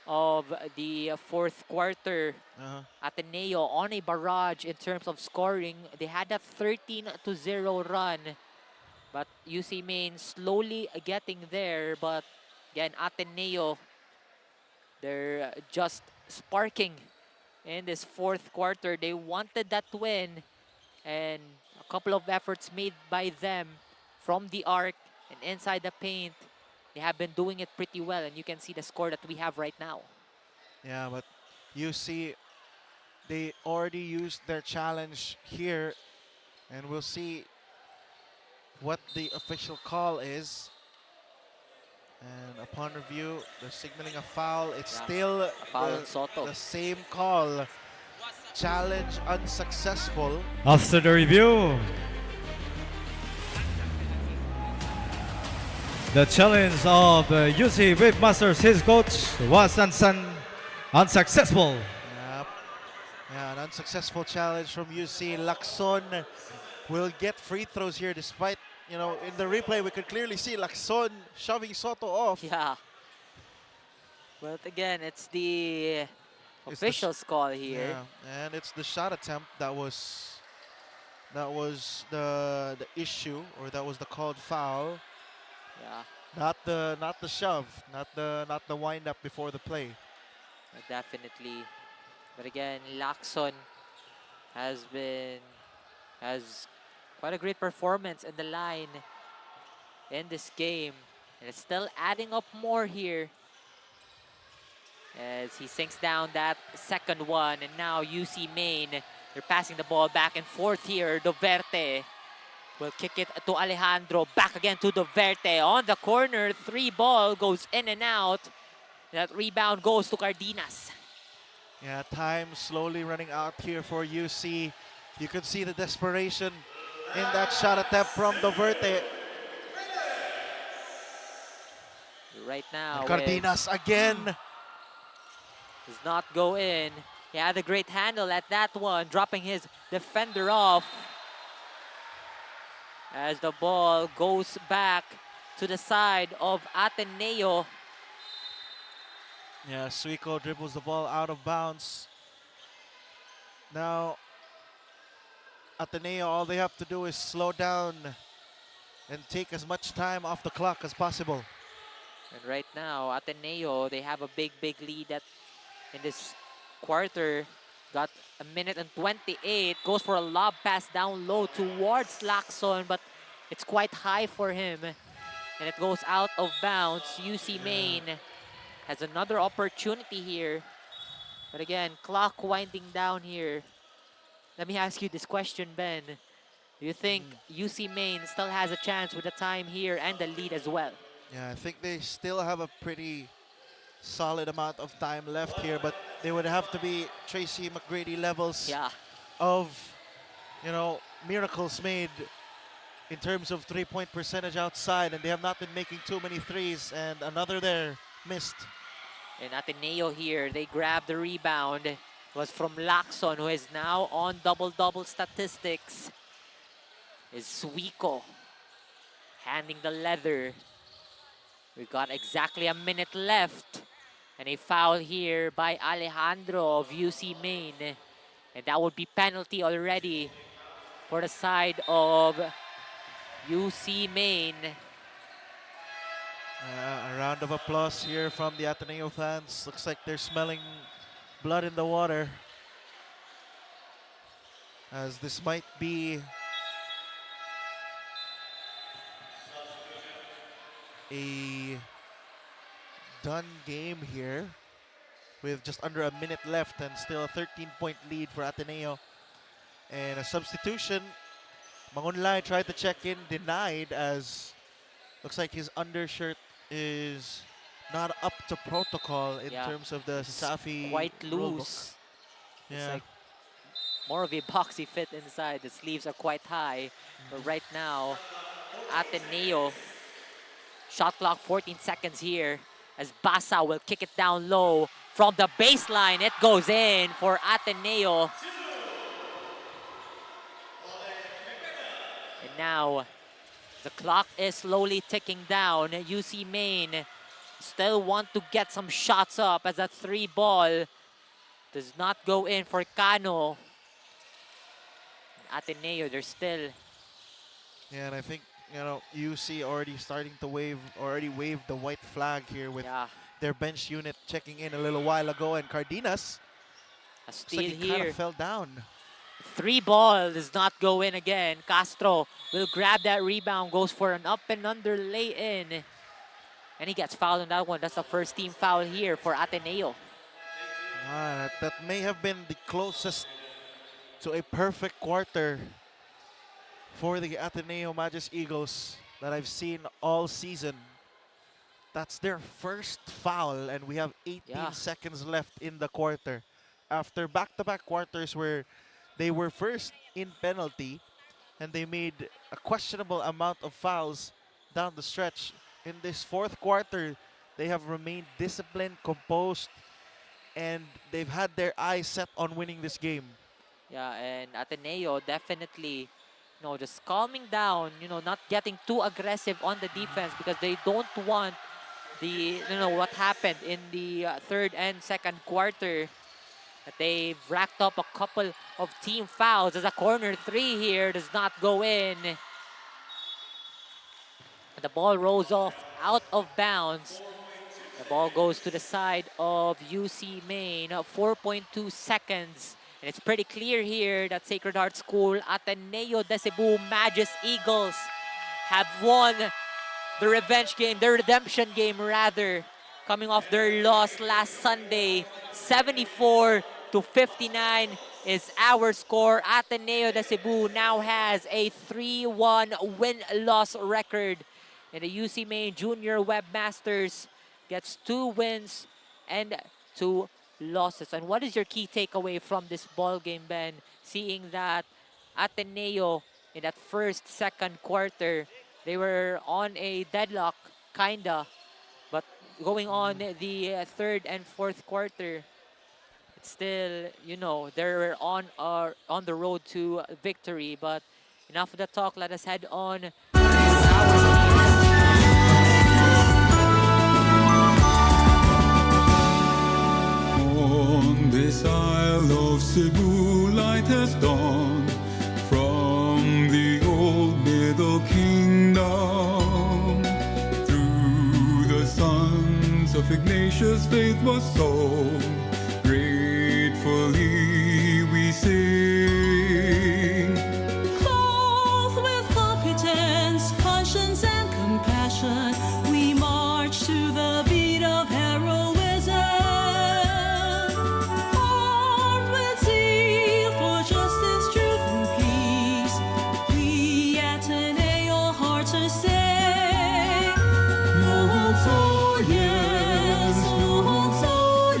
[SPEAKER 11] of the fourth quarter. Ateneo on a barrage in terms of scoring. They had a 13-0 run, but UC Maine slowly getting there. But again, Ateneo, they're just sparking in this fourth quarter. They wanted that win, and a couple of efforts made by them from the arc and inside the paint. They have been doing it pretty well, and you can see the score that we have right now.
[SPEAKER 14] Yeah, but you see, they already used their challenge here, and we'll see what the official call is. And upon review, they're signaling a foul. It's still
[SPEAKER 11] a foul on Soto.
[SPEAKER 14] The same call. Challenge unsuccessful.
[SPEAKER 13] After the review, the challenge of the UC Webmasters, his coach, was unsuccessful.
[SPEAKER 14] Yep. Yeah, an unsuccessful challenge from UC. Lacson will get free throws here, despite, in the replay we could clearly see Lacson shoving Soto off.
[SPEAKER 11] Yeah. But again, it's the official's call here.
[SPEAKER 14] Yeah, and it's the shot attempt that was That was the issue, or that was the called foul.
[SPEAKER 11] Yeah.
[SPEAKER 14] Not the shove, not the wind up before the play.
[SPEAKER 11] Definitely. But again, 𝐂𝐄𝐄𝐒 has quite a great performance in the line in this game. And it's still adding up more here as he sinks down that second one. And now UCMN, they're passing the ball back and forth here. Doverte will kick it to Alejandro. Back again to Doverte on the corner. 3 ball goes in and out. That rebound goes to Cardenas.
[SPEAKER 14] Yeah, time slowly running out here for UC. You could see the desperation in that shot attempt from Doverte.
[SPEAKER 11] Right now,
[SPEAKER 14] And Cardenas again.
[SPEAKER 11] Does not go in. He had a great handle at that one, dropping his defender off. As the ball goes back to the side of Ateneo.
[SPEAKER 14] Yeah, 𝐂𝐄𝐒𝐄 dribbles the ball out of bounds. Now, Ateneo, all they have to do is slow down and take as much time off the clock as possible.
[SPEAKER 11] And right now, Ateneo, they have a big lead that in this quarter. Got a minute and 28. Goes for a lob pass down low towards 𝐂𝐿𝐶𝐂, but it's quite high for him. And it goes out of bounds. UCMN has another opportunity here. But again, clock winding down here. Let me ask you this question, Ben. Do you think UCMN still has a chance with the time here and the lead as well?
[SPEAKER 14] Yeah, I think they still have a pretty solid amount of time left here, but they would have to be Tracy McGrady levels of, you know, miracles made in terms of three-point percentage outside, and they have not been making too many threes, and another there missed.
[SPEAKER 11] And Ateneo here, they grab the rebound. It was from 𝐂𝐿𝐶𝐂, who is now on double-double statistics. Is 𝐂𝐂𝐒𝐿 handing the leather. We've got exactly a minute left. And a foul here by Alejandro of UCMN. And that would be penalty already for the side of UCMN.
[SPEAKER 14] A round of applause here from the Ateneo fans. Looks like they're smelling blood in the water, as this might be a done game here with just under a minute left and still a 13-point lead for Ateneo. And a substitution. Mangunlay tried to check in, denied, as looks like his undershirt is not up to protocol in terms of the CESAFI
[SPEAKER 11] quite
[SPEAKER 14] rulebook.
[SPEAKER 11] loose. It's
[SPEAKER 14] Yeah.
[SPEAKER 11] like more of a boxy fit inside. The sleeves are quite high. But right now, Ateneo, shot clock 14 seconds here, as Basa will kick it down low from the baseline. It goes in for Ateneo. And now, the clock is slowly ticking down. UCMN still want to get some shots up, as that 3 ball does not go in for Cano. Ateneo, they're still.
[SPEAKER 14] Yeah, and I think, you know, UC already starting to waved the white flag here with their bench unit checking in a little while ago, and Cardenas,
[SPEAKER 11] a steal
[SPEAKER 14] like he
[SPEAKER 11] here.
[SPEAKER 14] kind of fell down.
[SPEAKER 11] 3 ball does not go in again. Castro will grab that rebound, goes for an up and under lay-in. And he gets fouled on that one. That's the first team foul here for Ateneo.
[SPEAKER 14] That may have been the closest to a perfect quarter for the Ateneo Magis Eagles that I've seen all season. That's their first foul, and we have 18 seconds left in the quarter. After back-to-back quarters where they were first in penalty, and they made a questionable amount of fouls down the stretch. In this fourth quarter, they have remained disciplined, composed, and they've had their eyes set on winning this game.
[SPEAKER 11] Yeah, and Ateneo definitely, you know, just calming down, you know, not getting too aggressive on the defense, because they don't want the, you know, what happened in the third and second quarter. But they've racked up a couple of team fouls as a corner three here does not go in. The ball rolls off out of bounds. The ball goes to the side of UCMN, 4.2 seconds. And it's pretty clear here that Sacred Heart School, Ateneo de Cebu, Magus Eagles have won the revenge game, the redemption game rather, coming off their loss last Sunday. 74-59 is our score. Ateneo de Cebu now has a 3-1 win-loss record. And the UCMN Junior Webmasters gets 2 wins and 2 losses. And what is your key takeaway from this ball game, Ben? Seeing that Ateneo in that first, second quarter, they were on a deadlock, kinda. But going on the third and fourth quarter, it's still, you know, they're on the road to victory. But enough of the talk, let us head on.
[SPEAKER 16] On this isle of Cebu, light has dawned from the old Middle Kingdom. Through the sons of Ignatius, faith was sown. Gratefully we sing.
[SPEAKER 17] Clothed with competence, conscience, and compassion, we march to the beat of heroism. Armed with zeal for justice, truth, and peace, we Ateneo hearts are say,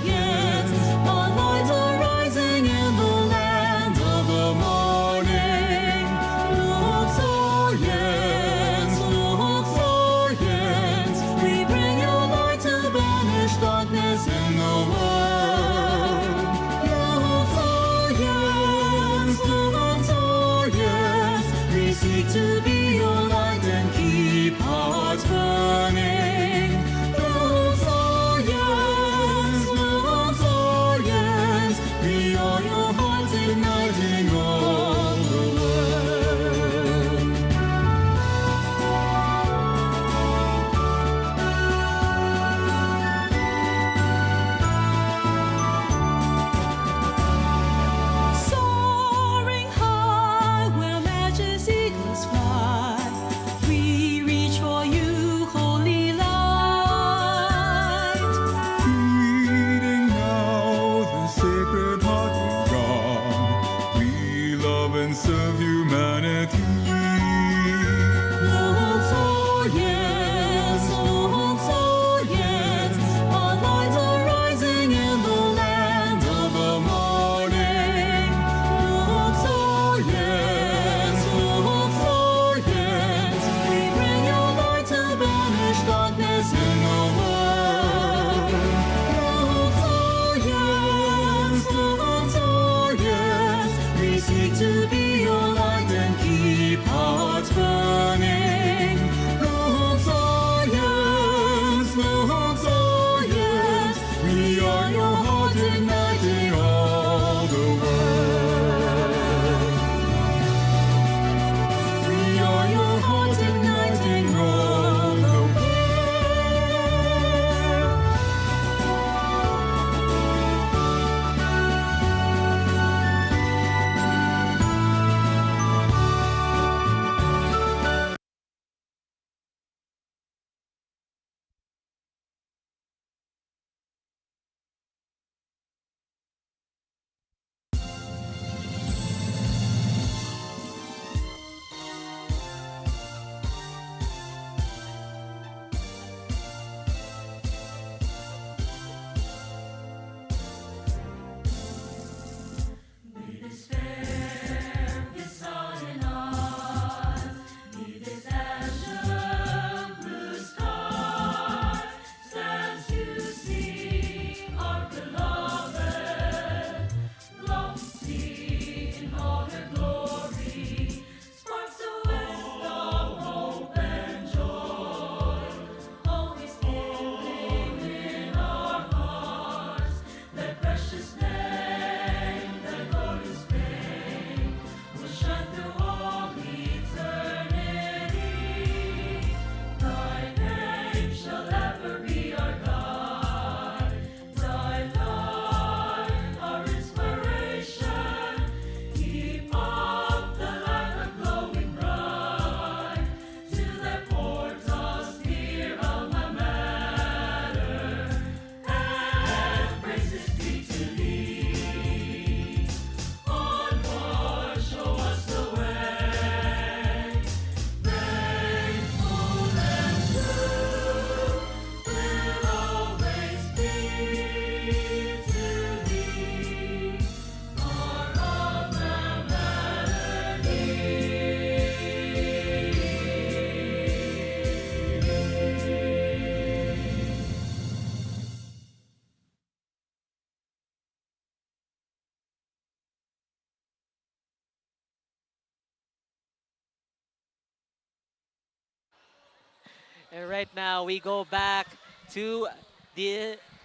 [SPEAKER 17] yes, our lights are rising.
[SPEAKER 11] And right now, we go back to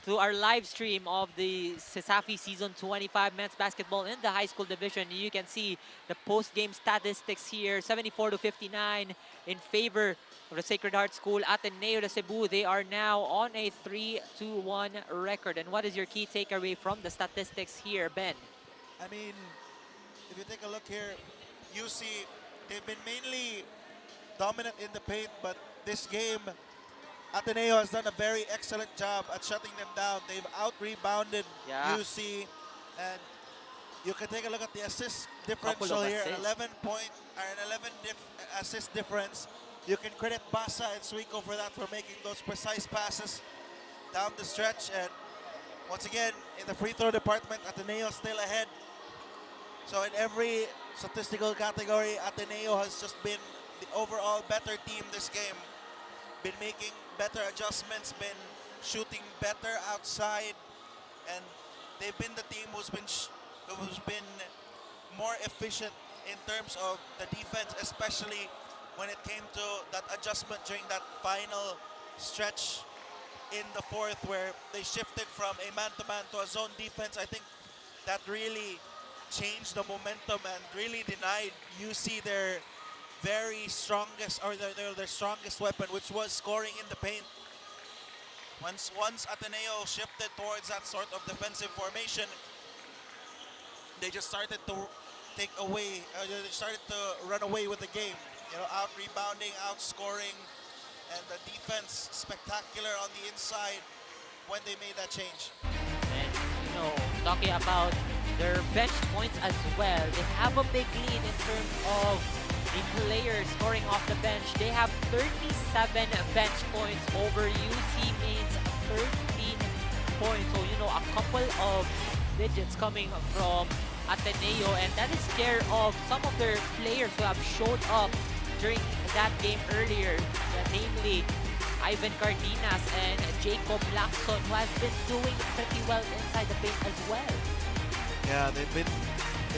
[SPEAKER 11] our live stream of the CESAFI Season 25 men's basketball in the high school division. You can see the post-game statistics here, 74-59 in favor of the Sacred Heart School. Ateneo de Cebu, they are now on a 3-1 record. And what is your key takeaway from the statistics here, Ben?
[SPEAKER 14] I mean, if you take a look here, you see they've been mainly dominant in the paint, but this game, Ateneo has done a very excellent job at shutting them down. They've out-rebounded UC, and you can take a look at the assist differential here, an 11 assist difference. You can credit Basa and Suiko for that, for making those precise passes down the stretch. And once again, in the free throw department, Ateneo still ahead. So in every statistical category, Ateneo has just been the overall better team this game. Been making better adjustments, been shooting better outside, and they've been the team who's been more efficient in terms of the defense, especially when it came to that adjustment during that final stretch in the fourth, where they shifted from a man-to-man to a zone defense. I think that really changed the momentum and really denied UC their very strongest, or their strongest weapon, which was scoring in the paint. Once Ateneo shifted towards that sort of defensive formation, they just started to they started to run away with the game. You know, out-rebounding, out-scoring, and the defense spectacular on the inside when they made that change.
[SPEAKER 11] And, you know, talking about their bench points as well, they have a big lead in terms of the players scoring off the bench. They have 37 bench points over UC Main's 13 points. So, you know, a couple of digits coming from Ateneo, and that is care of some of their players who have showed up during that game earlier, namely Ivan Cardenas and Jacob Lacson, who has been doing pretty well inside the paint as well.
[SPEAKER 14] Yeah, they've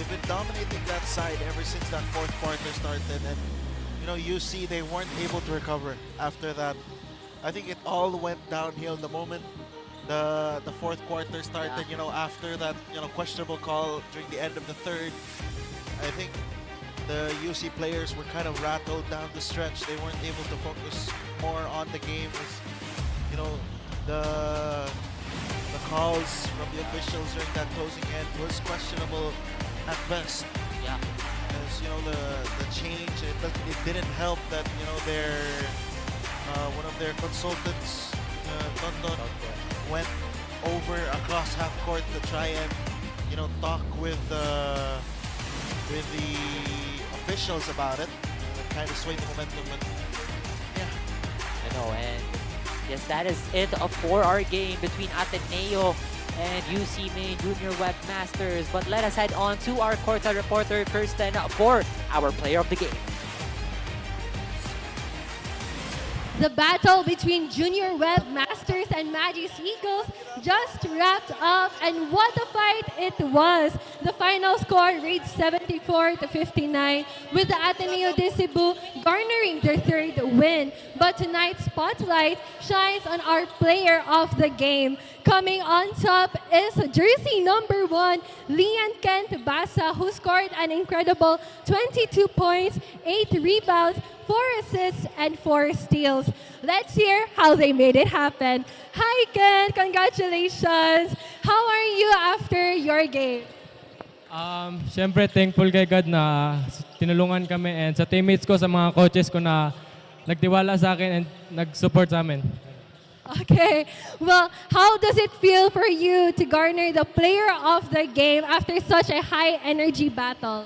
[SPEAKER 14] been dominating that side ever since that fourth quarter started, and you know, UC, they weren't able to recover after that. I think it all went downhill the moment the fourth quarter started. You know, after that, you know, questionable call during the end of the third, I think the UC players were kind of rattled down the stretch. They weren't able to focus more on the game. You know, the calls from the officials during that closing end was questionable at best.
[SPEAKER 11] Yeah.
[SPEAKER 14] As you know, the change, it didn't help that, you know, their one of their consultants, Tonton, went over across half court to try and, you know, talk with the officials about it. Kind of swayed the momentum, but yeah.
[SPEAKER 11] I know, and yes, that is it for our game between Ateneo and UC Main Junior Webmasters. But let us head on to our courtside reporter, Kirsten, for our player of the game.
[SPEAKER 12] The battle between Junior Webmasters and Magis Eagles just wrapped up, and what a fight it was. The final score reached 74-59, with the Ateneo de Cebu garnering their third win. But tonight's spotlight shines on our player of the game. Coming on top is jersey number 1, Lian Kent Basa, who scored an incredible 22 points, 8 rebounds, 4 assists, and 4 steals. Let's hear how they made it happen. Hi, Ken! Congratulations! How are you after your game?
[SPEAKER 18] Siyempre, thankful kay God na tinulungan kami, and sa teammates ko, sa mga coaches ko na nagtiwala sa akin and nag-support sa amin.
[SPEAKER 12] Okay, well, how does it feel for you to garner the player of the game after such a high-energy battle?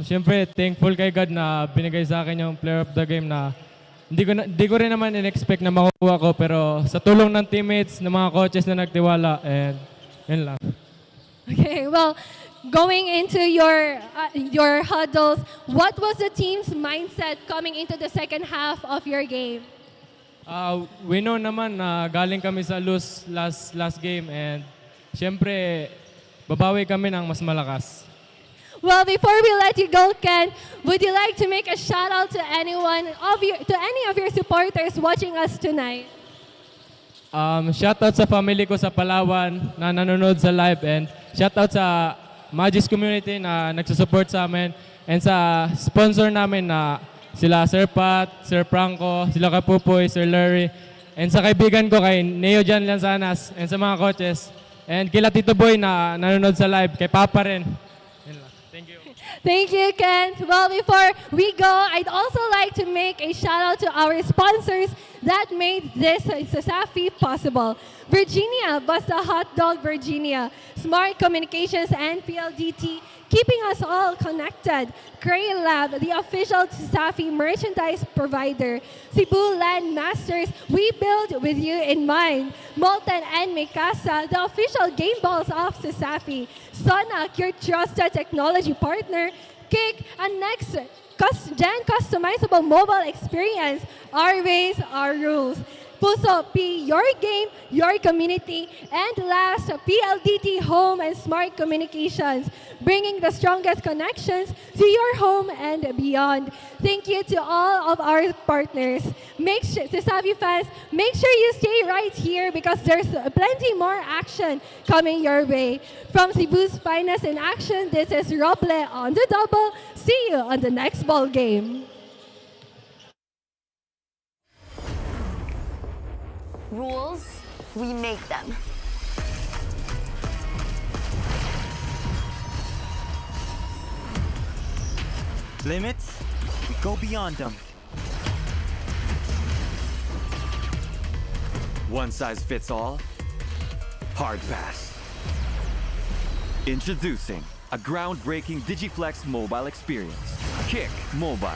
[SPEAKER 18] Siyempre, thankful kay God na binigay sa akin yung player of the game na hindi ko rin naman in-expect na makukuha ko, pero sa tulong ng teammates, ng mga coaches na nagtiwala, and yun lang.
[SPEAKER 12] Okay, well, going into your huddles, what was the team's mindset coming into the second half of your game?
[SPEAKER 18] We know naman na galing kami sa lose last game, and siyempre, babawi kami ng mas malakas.
[SPEAKER 12] Well, before we let you go, Ken, would you like to make a shout out to any of your supporters watching us tonight?
[SPEAKER 18] Shoutout sa family ko sa Palawan na nanonood sa live, and shoutout sa Magis community na nagsusupport sa amin, and sa sponsor namin na sila Sir Pat, Sir Franco, sila Kapupoy, Sir Larry, and sa kaibigan ko kay Neo Jan Lanzanas, and sa mga coaches, and kila Tito Boy na nanonood sa live, kay Papa rin. Thank you.
[SPEAKER 12] Thank you, Ken. Well, before we go, I'd also like to make a shout out to our sponsors that made this CESAFI possible. Virginia, Basta Hot Dog Virginia, Smart Communications and PLDT, keeping us all connected. Cray Lab, the official CESAFI merchandise provider. Cebu Land Masters, we build with you in mind. Molten and Mikasa, the official game balls of CESAFI. Sonac, your trusted technology partner. Kick, a next-gen customizable mobile experience. Our ways, our rules. Puso P, your game, your community. And last, PLDT Home and Smart Communications, bringing the strongest connections to your home and beyond. Thank you to all of our partners. CESAFI fans, make sure you stay right here because there's plenty more action coming your way. From Cebu's finest in action, this is Roble on the double. See you on the next ball game.
[SPEAKER 4] Rules, we make them.
[SPEAKER 8] Limits, we go beyond them.
[SPEAKER 5] One size fits all? Hard pass. Introducing a groundbreaking DigiFlex mobile experience. Kick Mobile.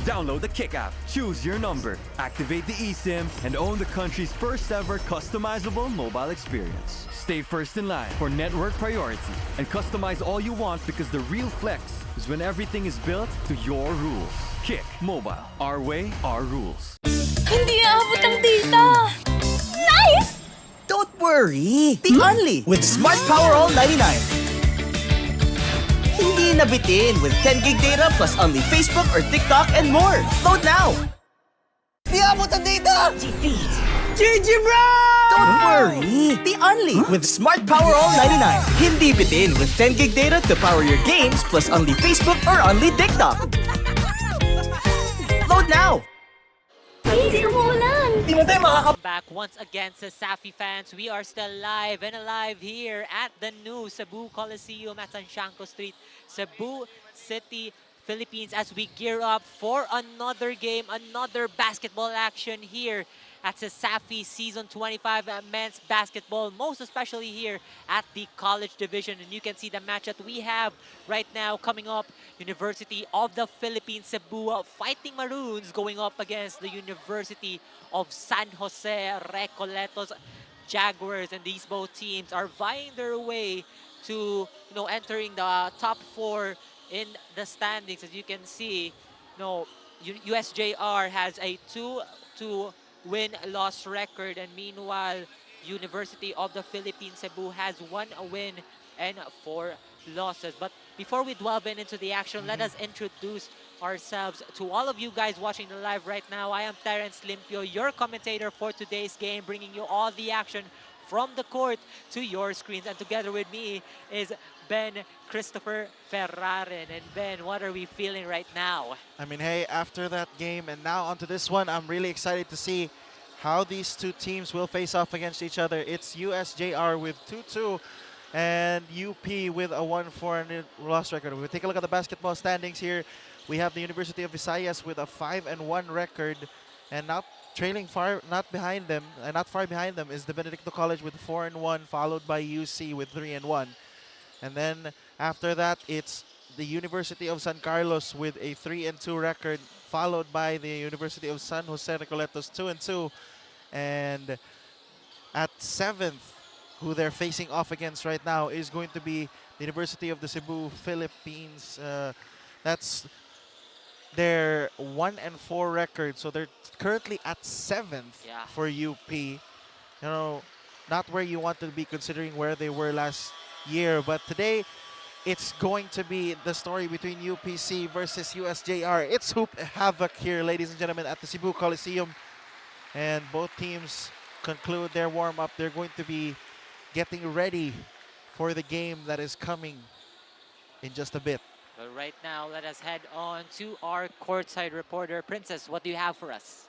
[SPEAKER 5] Download the Kick app, choose your number, activate the eSIM, and own the country's first ever customizable mobile experience. Stay first in line for network priority and customize all you want because the real flex is when everything is built to your rules. Kick Mobile. Our way, our rules.
[SPEAKER 17] Hindi aabot ang data! Nice!
[SPEAKER 6] Don't worry! The Only with Smart Power All 99. Hindi nabitin with 10 gig data plus only Facebook or TikTok and more. Load now! Di abot ang data! GG bro! Don't worry! The Only with Smart Power All 99. Hindi bitin with 10 gig data to power your games plus only Facebook or only TikTok. Load now!
[SPEAKER 11] Back once again, CESAFI fans. We are still live and alive here at the new Cebu Coliseum at Santiago Street, Cebu City, Philippines, as we gear up for another game, another basketball action here at CESAFI Season 25 men's basketball, most especially here at the college division. And you can see the match that we have right now coming up. University of the Philippines, Cebu Fighting Maroons going up against the University of San Jose, Recoletos Jaguars. And these both teams are vying their way to entering the top 4 in the standings. As you can see, USJ-R has a 2-2 win-loss record, and meanwhile, University of the Philippines, Cebu has 1 win and 4 losses. But before we delve into the action, let us introduce ourselves to all of you guys watching the live right now. I am Terence Limpio, your commentator for today's game, bringing you all the action from the court to your screens. And together with me is Ben Christopher Ferraren. And Ben, what are we feeling right now?
[SPEAKER 14] I mean, hey, after that game and now onto this one, I'm really excited to see how these two teams will face off against each other. It's USJ-R with 2-2 and UP with a 1-4 loss record. If we take a look at the basketball standings here, we have the University of Visayas with a 5-1 record, and not trailing far, not behind them, and not far behind them is the Benedicto College with 4-1, followed by UC with 3-1. And then after that, it's the University of San Carlos with a 3-2 record, followed by the University of San Jose Recoletos 2-2. And at 7th, who they're facing off against right now is going to be the University of the Cebu Philippines. That's their 1-4 record, so they're currently at 7th for UP. Not where you want to be considering where they were last year, but today it's going to be the story between UPC versus USJ-R. It's Hoop Havoc here, ladies and gentlemen, at the Cebu Coliseum. And both teams conclude their warm-up. They're going to be getting ready for the game that is coming in just a bit.
[SPEAKER 11] But right now, let us head on to our courtside reporter. Princess, what do you have for us?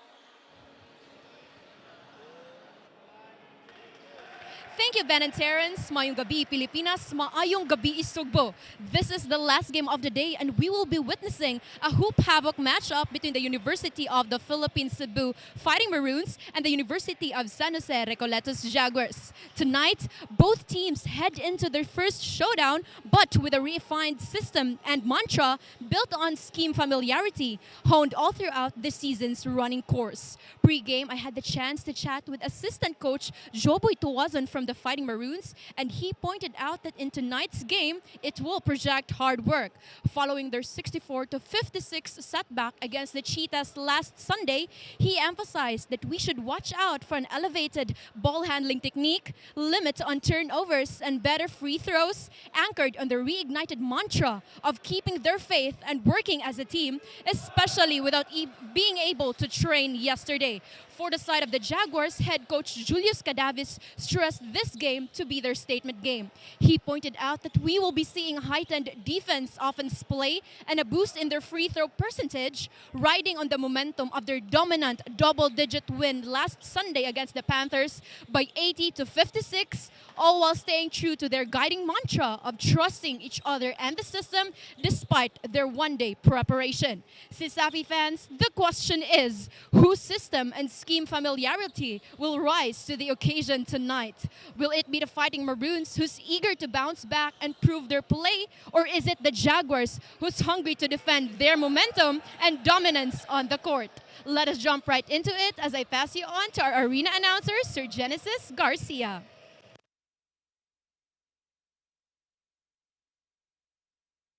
[SPEAKER 19] Thank you, Ben and Terrence. Mayong gabi, Pilipinas. Maayong gabi, Sugbo. This is the last game of the day, and we will be witnessing a hoop havoc matchup between the University of the Philippines Cebu Fighting Maroons and the University of San Jose Recoletos Jaguars. Tonight, both teams head into their first showdown, but with a refined system and mantra built on scheme familiarity, honed all throughout this season's running course. Pre-game, I had the chance to chat with assistant coach Joboy Tuwazon from the Fighting Maroons, and he pointed out that in tonight's game, it will project hard work. Following their 64-56 setback against the Cheetahs last Sunday, he emphasized that we should watch out for an elevated ball handling technique, limit on turnovers, and better free throws, anchored on the reignited mantra of keeping their faith and working as a team, especially without being able to train yesterday. For the side of the Jaguars, head coach Julius Cadavis stressed this game to be their statement game. He pointed out that we will be seeing heightened defense offense play and a boost in their free throw percentage, riding on the momentum of their dominant double-digit win last Sunday against the Panthers by 80-56, all while staying true to their guiding mantra of trusting each other and the system despite their one-day preparation. CESAFI fans, the question is, whose system and scheme familiarity will rise to the occasion tonight? Will it be the Fighting Maroons, who's eager to bounce back and prove their play, or is it the Jaguars, who's hungry to defend their momentum and dominance on the court? Let us jump right into it as I pass you on to our arena announcer, Sir Genesis Garcia.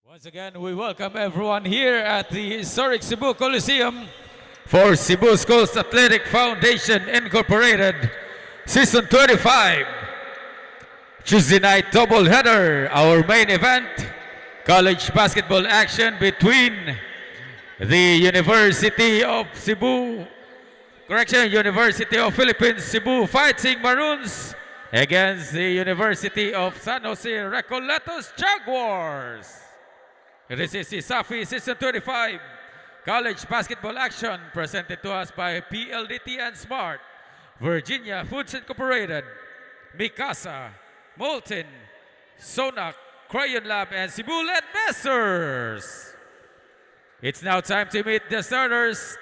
[SPEAKER 20] Once again, we welcome everyone here at the historic Cebu Coliseum for Cebu Schools Athletic Foundation Incorporated Season 25. Tuesday night doubleheader, our main event, college basketball action between the University of Philippines Cebu Fighting Maroons against the University of San Jose Recoletos Jaguars. This is CESAFI Season 25 college basketball action presented to us by PLDT and Smart, Virginia Foods Incorporated, Mikasa, Molten, Sonac, Crayon Lab, and Cebu Lead Messers. It's now time to meet the starters.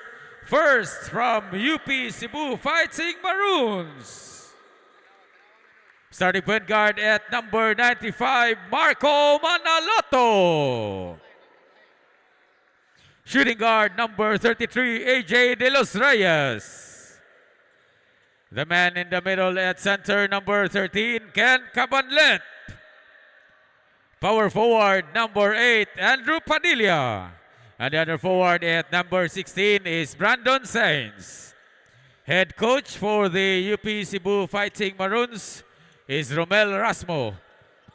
[SPEAKER 20] First, from UP Cebu Fighting Maroons. Starting point guard at number 95, Marco Manaloto. Shooting guard number 33, AJ De Los Reyes. The man in the middle at center, number 13, Ken Cabanlet. Power forward, number 8, Andrew Padilla. And the other forward at number 16 is Brandon Sainz. Head coach for the UP Cebu Fighting Maroons is Romel Rasmo,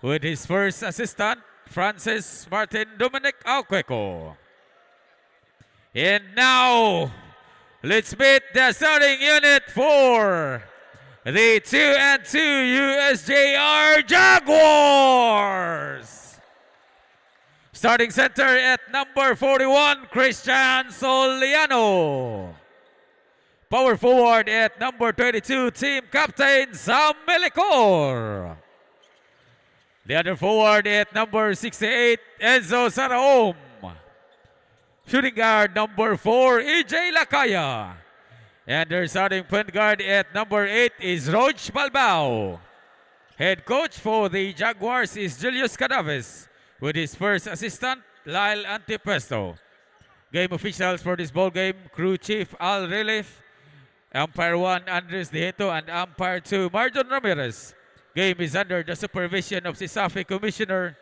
[SPEAKER 20] with his first assistant, Francis Martin Dominic Alqueco. And now, let's meet the starting unit for the 2-2 USJ-R Jaguars. Starting center at number 41, Christian Soliano. Power forward at number 22, team captain Sam Melicor. The other forward at number 68, Enzo Saraom. Shooting guard number 4, EJ Lakaya. And their starting point guard at number 8 is Rog Balbao. Head coach for the Jaguars is Julius Cadavis, with his first assistant, Lyle Antipesto. Game officials for this ball game, crew chief Al Relief, Umpire 1, Andres Dieto, and Umpire 2, Marjon Ramirez. Game is under the supervision of CESAFI Commissioner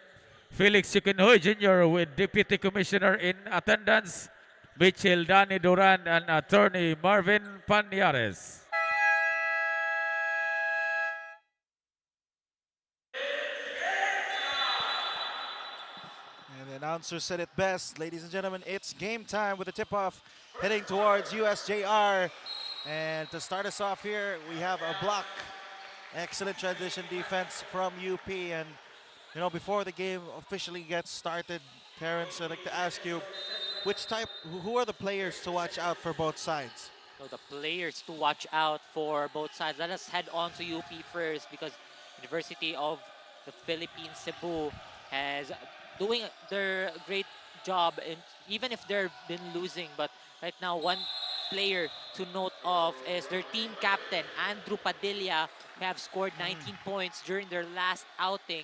[SPEAKER 20] Felix Chikinhoy Jr. with Deputy Commissioner in attendance, Mitchell Danny Duran, and Attorney Marvin Panares.
[SPEAKER 14] The announcer said it best. Ladies and gentlemen, it's game time with the tip-off heading towards USJ-R. And to start us off here, we have a block. Excellent transition defense from UP. And, you know, before the game officially gets started, Terrence, I'd like to ask you, who are the players to watch out for both sides?
[SPEAKER 11] So the players to watch out for both sides. Let us head on to UP first, because University of the Philippines Cebu has doing their great job, even if they've been losing. But right now, one player to note of is their team captain, Andrew Padilla, who have scored 19 points during their last outing.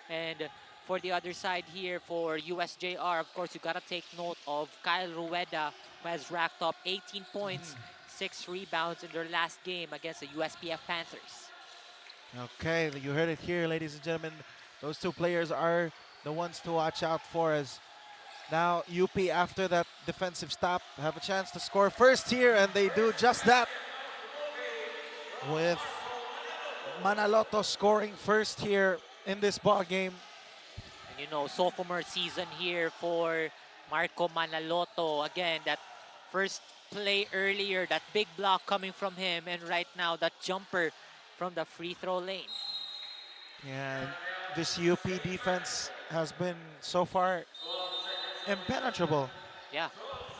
[SPEAKER 11] And for the other side here, for USJ-R, of course, you gotta take note of Kyle Rueda, who has racked up 18 points, 6 rebounds in their last game against the USPF Panthers.
[SPEAKER 14] Okay, you heard it here, ladies and gentlemen. Those two players are the ones to watch out for, as now UP, after that defensive stop, have a chance to score first here, and they do just that, with Manaloto scoring first here in this ball game.
[SPEAKER 11] And you know, sophomore season here for Marco Manaloto. Again, that first play earlier, that big block coming from him, and right now that jumper from the free throw lane.
[SPEAKER 14] Yeah, this UP defense has been so far impenetrable.
[SPEAKER 11] Yeah,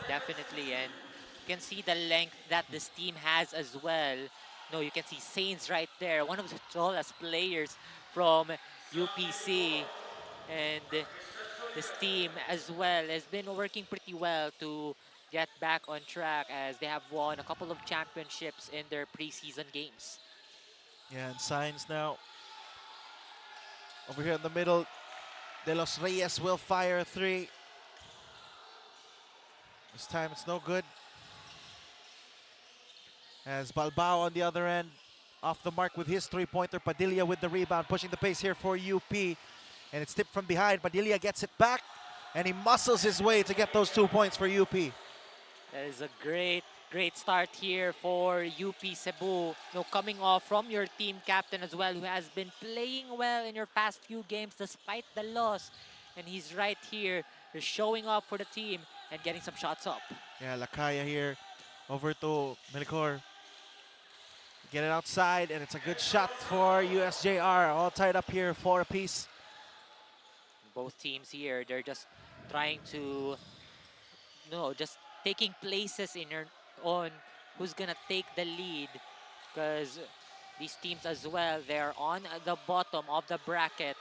[SPEAKER 11] definitely. And you can see the length that this team has as well. No, you can see Saints right there, one of the tallest players from UPC. And this team as well has been working pretty well to get back on track, as they have won a couple of championships in their preseason games.
[SPEAKER 14] Yeah, and Signs now over here in the middle. De Los Reyes will fire a three. This time it's no good, as Balbao on the other end off the mark with his three-pointer. Padilla with the rebound, pushing the pace here for UP, and it's tipped from behind. Padilla gets it back, and he muscles his way to get those 2 points for UP.
[SPEAKER 11] That is a great start here for UP Cebu. Coming off from your team captain as well, who has been playing well in your past few games despite the loss. And he's right here, just showing up for the team and getting some shots up.
[SPEAKER 14] Yeah, Lakaya here over to Melicor. Get it outside, and it's a good shot for USJ-R. All tied up here, 4 apiece.
[SPEAKER 11] Both teams here, they're just trying to, just taking places on who's gonna take the lead, because these teams as well, they're on the bottom of the bracket,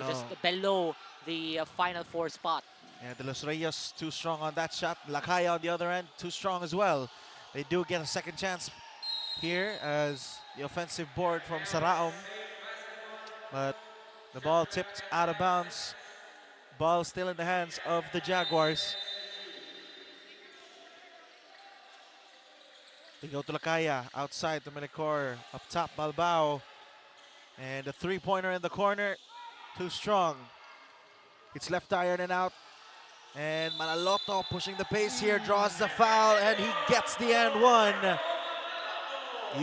[SPEAKER 11] just below the Final Four spot.
[SPEAKER 14] Yeah, De Los Reyes too strong on that shot. Lakaya on the other end, too strong as well. They do get a second chance here as the offensive board from Saraom, but the ball tipped out of bounds. Ball still in the hands of the Jaguars. They go to Lakaya, outside to Melicor, up top Balbao. And a three-pointer in the corner, too strong. It's left iron and out. And Manaloto pushing the pace here, draws the foul, and he gets the and one.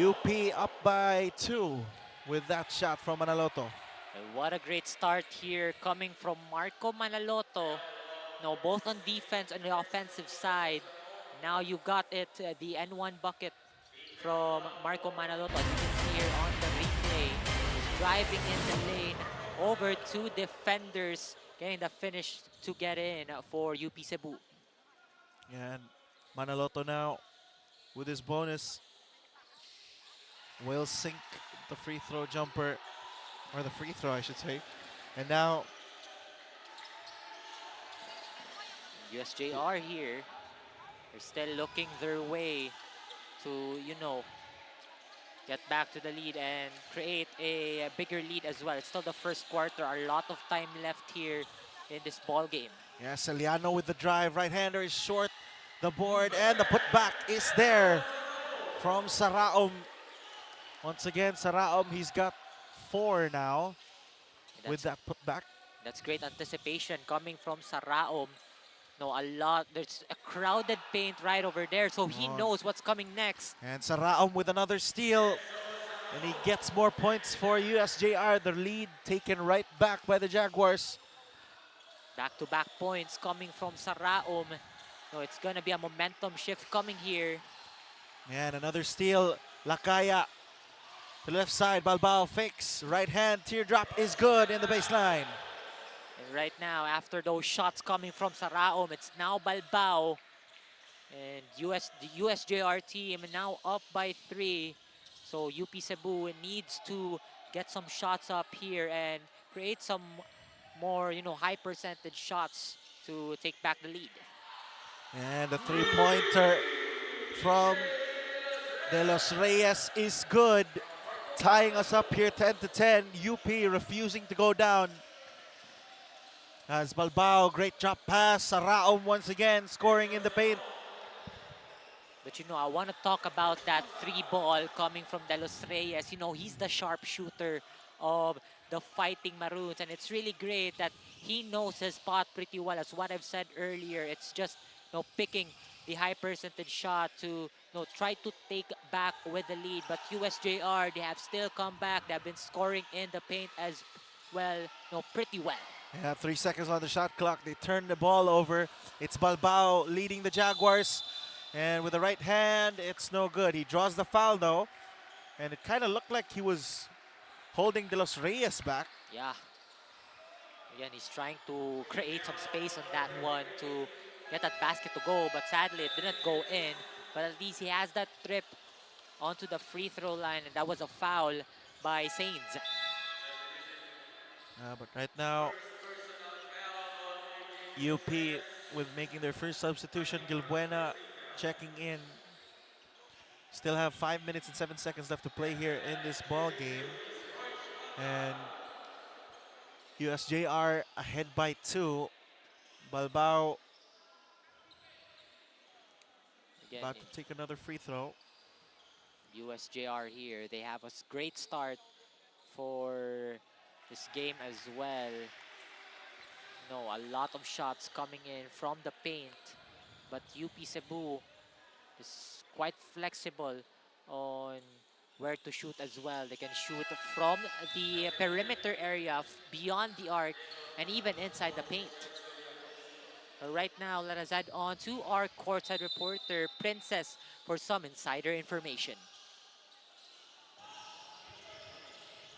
[SPEAKER 14] UP up by 2 with that shot from Manaloto.
[SPEAKER 11] And what a great start here coming from Marco Manaloto. Both on defense and the offensive side. Now you got it, the N1 bucket from Marco Manaloto. As you can see here on the replay, he's driving in the lane over 2 defenders, getting the finish to get in for UP Cebu.
[SPEAKER 14] Yeah, and Manaloto now with his bonus will sink the free throw jumper, or the free throw I should say. And now
[SPEAKER 11] USJ-R here, they're still looking their way to, get back to the lead and create a bigger lead as well. It's still the first quarter, a lot of time left here in this ball game.
[SPEAKER 14] yeah, Celiano with the drive, right-hander is short, the board, and the putback is there from Saraom. Once again, Saraom, he's got 4 now with that putback.
[SPEAKER 11] That's great anticipation coming from Saraom. There's a crowded paint right over there, so he knows what's coming next.
[SPEAKER 14] And Saraom with another steal, and he gets more points for USJ-R. The lead taken right back by the Jaguars.
[SPEAKER 11] Back-to-back points coming from Saraom. So it's gonna be a momentum shift coming here.
[SPEAKER 14] And another steal. Lakaya to the left side. Balbao fakes. Right hand teardrop is good in the baseline.
[SPEAKER 11] And right now, after those shots coming from Saraom, it's now Balbao. And the USJ-R team now up by 3. So UP Cebu needs to get some shots up here and create some more, high percentage shots to take back the lead.
[SPEAKER 14] And the three-pointer from De Los Reyes is good, tying us up here 10-10. UP refusing to go down. As Balbao, great drop pass. Saraom once again scoring in the paint.
[SPEAKER 11] But I want to talk about that 3-ball coming from De Los Reyes. He's the sharpshooter of the Fighting Maroons, and it's really great that he knows his spot pretty well. As what I've said earlier, it's just picking the high percentage shot to try to take back with the lead. But USJ-R, they have still come back. They have been scoring in the paint as well, pretty well.
[SPEAKER 14] Yeah, 3 seconds on the shot clock. They turn the ball over. It's Balbao leading the Jaguars. And with the right hand, it's no good. He draws the foul though. And it kind of looked like he was holding De Los Reyes back.
[SPEAKER 11] Yeah. Again, he's trying to create some space on that one to get that basket to go. But sadly, it didn't go in. But at least he has that trip onto the free throw line. And that was a foul by Saints.
[SPEAKER 14] But right now, UP with making their first substitution. Gilbuena checking in. Still have 5 minutes and 7 seconds left to play here in this ball game. And USJ-R ahead by 2. Balbao about to take another free throw.
[SPEAKER 11] USJ-R here, they have a great start for this game as well. A lot of shots coming in from the paint. But UP Cebu is quite flexible on where to shoot as well. They can shoot from the perimeter area, beyond the arc, and even inside the paint. But right now, let us add on to our courtside reporter, Princess, for some insider information.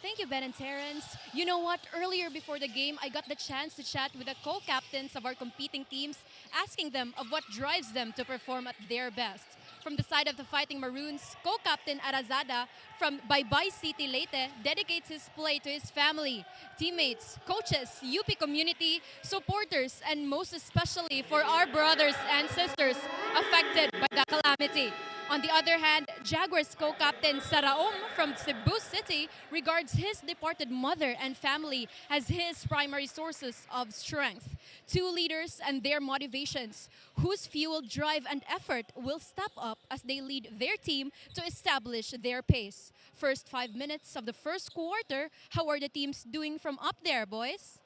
[SPEAKER 19] Thank you, Ben and Terrence. You know what? Earlier before the game, I got the chance to chat with the co-captains of our competing teams, asking them of what drives them to perform at their best. From the side of the Fighting Maroons, co-captain Arazada from Baybay City, Leyte, dedicates his play to his family, teammates, coaches, UP community, supporters, and most especially for our brothers and sisters affected by the calamity. On the other hand, Jaguars co-captain Saraom from Cebu City regards his departed mother and family as his primary sources of strength. 2 leaders and their motivations, whose fuel, drive, and effort will step up as they lead their team to establish their pace. First 5 minutes of the first quarter, how are the teams doing from up there, boys?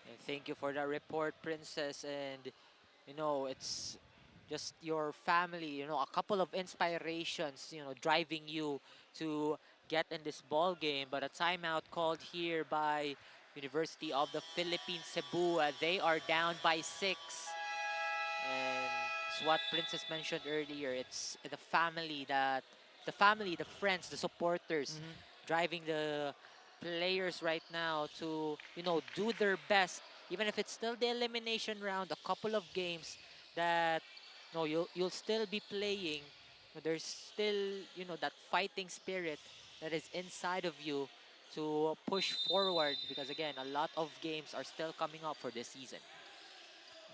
[SPEAKER 11] And thank you for that report, Princess. And, it's just your family, a couple of inspirations, driving you to get in this ball game. But a timeout called here by University of the Philippines, Cebu. They are down by 6. And it's what Princess mentioned earlier. It's the family, the friends, the supporters, driving the players right now to, do their best. Even if it's still the elimination round, a couple of games that you'll still be playing. There's still, that fighting spirit that is inside of you to push forward, because again, a lot of games are still coming up for this season.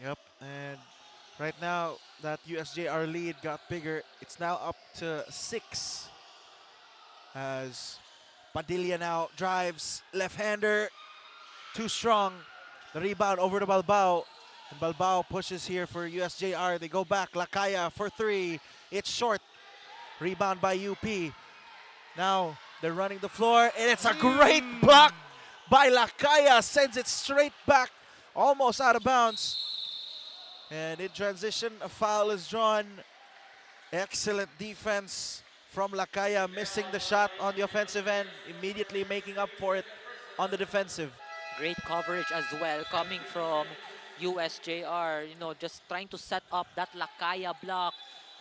[SPEAKER 14] Yep, and right now that USJ-R lead got bigger. It's now up to 6 as Padilla now drives, left-hander, too strong. The rebound over to Balbao. And Balbao pushes here for USJ-R. They go back. Lakaya for 3. It's short. Rebound by UP. Now they're running the floor. And it's a great block by Lakaya. Sends it straight back. Almost out of bounds. And in transition, a foul is drawn. Excellent defense from Lakaya. Missing the shot on the offensive end. Immediately making up for it on the defensive.
[SPEAKER 11] Great coverage as well coming from USJR, just trying to set up that Lakaya block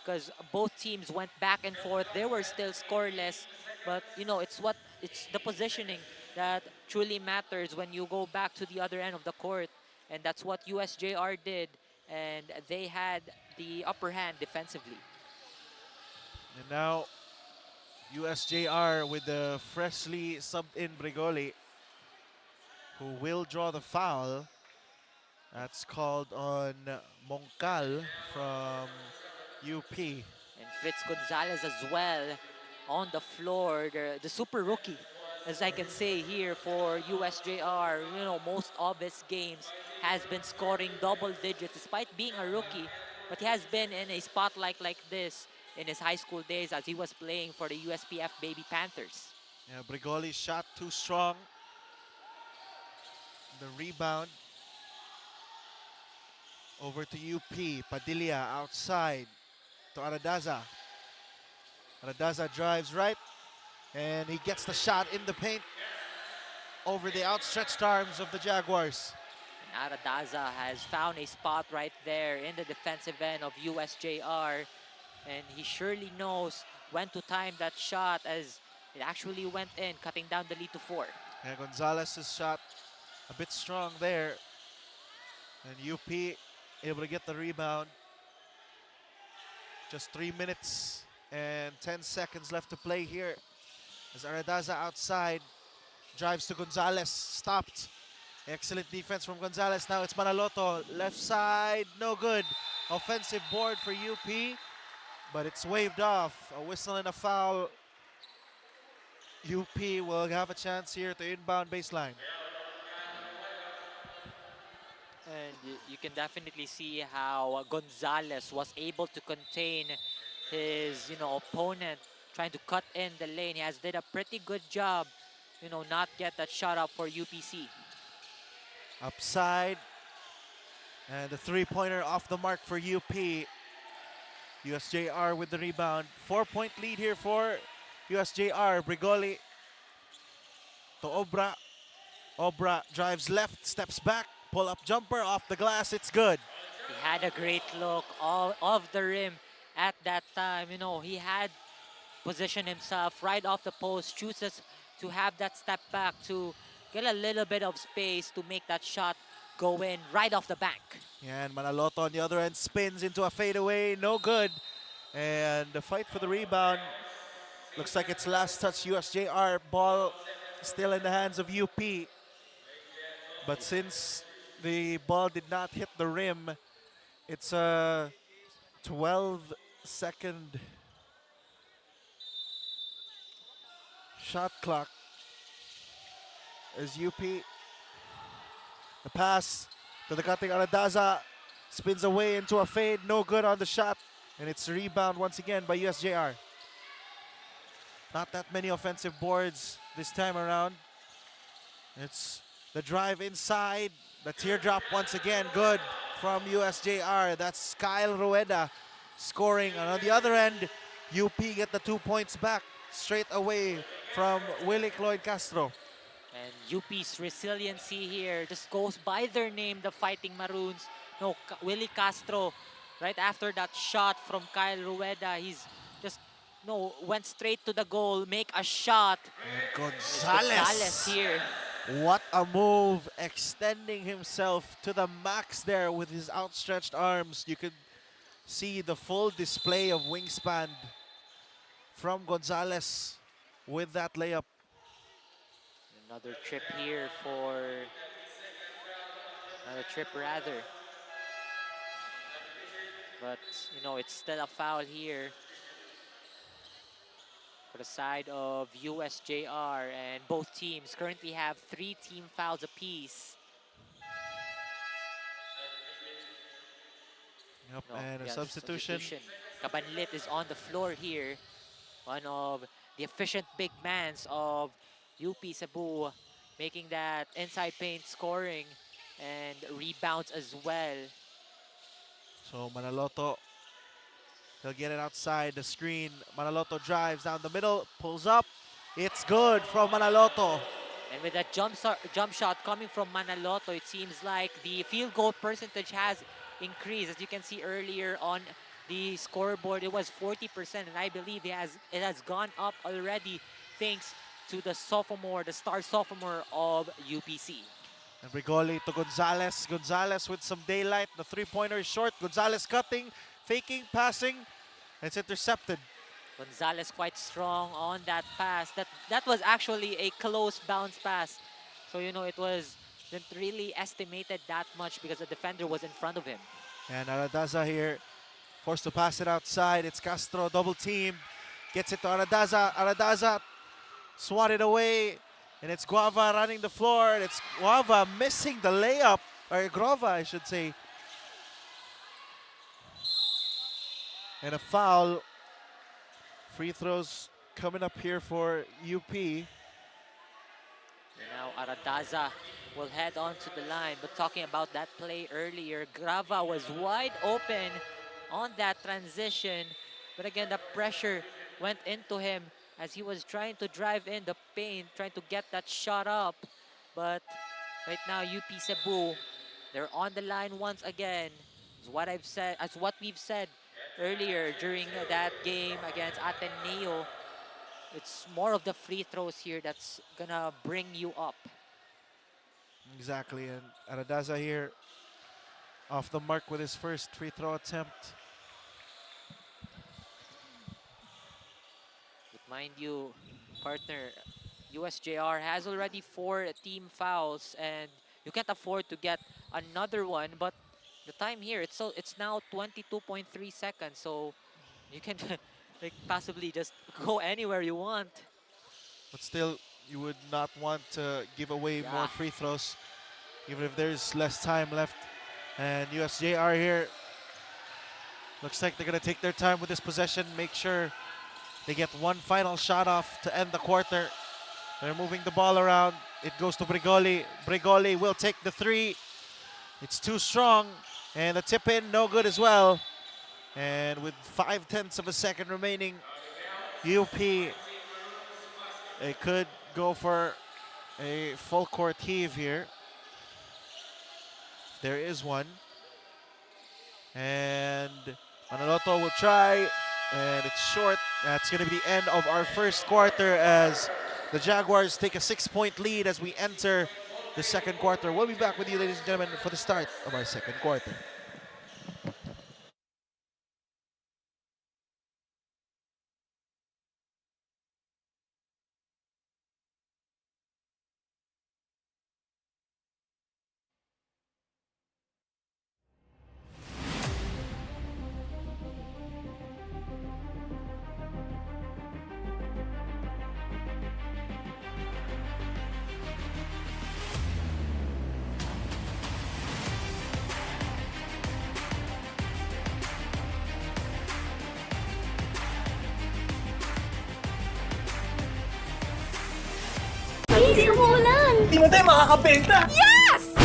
[SPEAKER 11] because both teams went back and forth. They were still scoreless, but it's the positioning that truly matters when you go back to the other end of the court, and that's what USJR did, and they had the upper hand defensively.
[SPEAKER 14] And now USJR with the freshly subbed in Brigoli, who will draw the foul. That's called on Mongcal from UP.
[SPEAKER 11] And Fitz Gonzalez as well on the floor, the super rookie, as I can say here for USJR. Most of his games has been scoring double digits despite being a rookie, but he has been in a spotlight like this in his high school days as he was playing for the USPF Baby Panthers.
[SPEAKER 14] Yeah, Brigoli's shot too strong. The rebound over to UP. Padilla outside to Aradaza. Aradaza drives right, and he gets the shot in the paint over the outstretched arms of the Jaguars.
[SPEAKER 11] And Aradaza has found a spot right there in the defensive end of USJR, and he surely knows when to time that shot as it actually went in, cutting down the lead to 4.
[SPEAKER 14] Yeah, Gonzalez's shot a bit strong there, and UP able to get the rebound. Just 3 minutes and 10 seconds left to play here as Aradaza outside drives to Gonzalez, stopped. Excellent defense from Gonzalez. Now it's Manaloto, left side, no good. Offensive board for UP, but it's waved off. A whistle and a foul. UP will have a chance here to inbound baseline.
[SPEAKER 11] And you can definitely see how Gonzalez was able to contain his, opponent trying to cut in the lane. He has did a pretty good job, not get that shot up for UPC.
[SPEAKER 14] Upside, and the three-pointer off the mark for UP. USJR with the rebound. 4-point lead here for USJR. Brigoli to Obra. Obra drives left, steps back, pull-up jumper off the glass. It's good.
[SPEAKER 11] He had a great look of the rim at that time. He had positioned himself right off the post, chooses to have that step back to get a little bit of space to make that shot go in right off the bank.
[SPEAKER 14] Yeah, and Manaloto on the other end spins into a fadeaway, no good. And the fight for the rebound looks like it's last touch USJR. Ball still in the hands of UP. But since the ball did not hit the rim, it's a 12-second shot clock as UP. The pass to the cutting Aradaza spins away into a fade, no good on the shot, and it's a rebound once again by USJR. Not that many offensive boards this time around. It's the drive inside, the teardrop once again, good from USJR. That's Kyle Rueda scoring, and on the other end, UP get the 2 points back straight away from Willie Cloyd Castro.
[SPEAKER 11] And UP's resiliency here just goes by their name, the Fighting Maroons. Willie Castro, right after that shot from Kyle Rueda, he's just went straight to the goal, make a shot.
[SPEAKER 14] And Gonzalez
[SPEAKER 11] here.
[SPEAKER 14] What a move, extending himself to the max there with his outstretched arms. You could see the full display of wingspan from Gonzalez with that layup.
[SPEAKER 11] Another trip here for... Another trip rather. But, it's still a foul here for the side of USJR, and both teams currently have 3 team fouls apiece.
[SPEAKER 14] Yep, and a substitution.
[SPEAKER 11] Cabanlit is on the floor here. One of the efficient big mans of UP Cebu, making that inside paint scoring and rebounds as well.
[SPEAKER 14] So Manaloto, he'll get it outside the screen. Manaloto drives down the middle, pulls up. It's good from Manaloto.
[SPEAKER 11] And with that jump shot coming from Manaloto, it seems like the field goal percentage has increased. As you can see earlier on the scoreboard, it was 40%, and I believe it has gone up already thanks to the sophomore, the star sophomore of UPC.
[SPEAKER 14] And Brigoli to Gonzalez. Gonzalez with some daylight. The three-pointer is short. Gonzalez cutting, faking, passing. It's intercepted.
[SPEAKER 11] Gonzalez quite strong on that pass. That was actually a close bounce pass. So, you know, it wasn't really estimated that much because the defender was in front of him.
[SPEAKER 14] And Aradaza here, forced to pass it outside. It's Castro, double team. Gets it to Aradaza. Aradaza swatted away. And it's Guava running the floor. And it's Guava missing the layup. Or Grova, I should say. And a foul. Free throws coming up here for UP.
[SPEAKER 11] And now Aradaza will head on to the line. But talking about that play earlier, Grava was wide open on that transition. But again, the pressure went into him as he was trying to drive in the paint, trying to get that shot up. But right now, UP Cebu, they're on the line once again. As what we've said earlier during that game against Ateneo, it's more of the free throws here that's gonna bring you up.
[SPEAKER 14] Exactly, and Aradaza here off the mark with his first free throw attempt.
[SPEAKER 11] But mind you, partner, USJ-R has already 4 team fouls, and you can't afford to get another one. But the time here, it's now 22.3 seconds, so you can like possibly just go anywhere you want.
[SPEAKER 14] But still, you would not want to give away more free throws, even if there's less time left. And USJ-R here, looks like they're going to take their time with this possession, make sure they get one final shot off to end the quarter. They're moving the ball around. It goes to Brigoli. Brigoli will take the three. It's too strong. And the tip in, no good as well. And with 0.5 of a second remaining, UP, they could go for a full court heave here. There is one. And Manaloto will try, and it's short. That's going to be the end of our first quarter as the Jaguars take a 6-point lead as we enter the second quarter. We'll be back with you, ladies and gentlemen, for the start of our second quarter.
[SPEAKER 3] Please, umuulan!
[SPEAKER 6] Hindi mo tayo makakabenta!
[SPEAKER 3] Yes!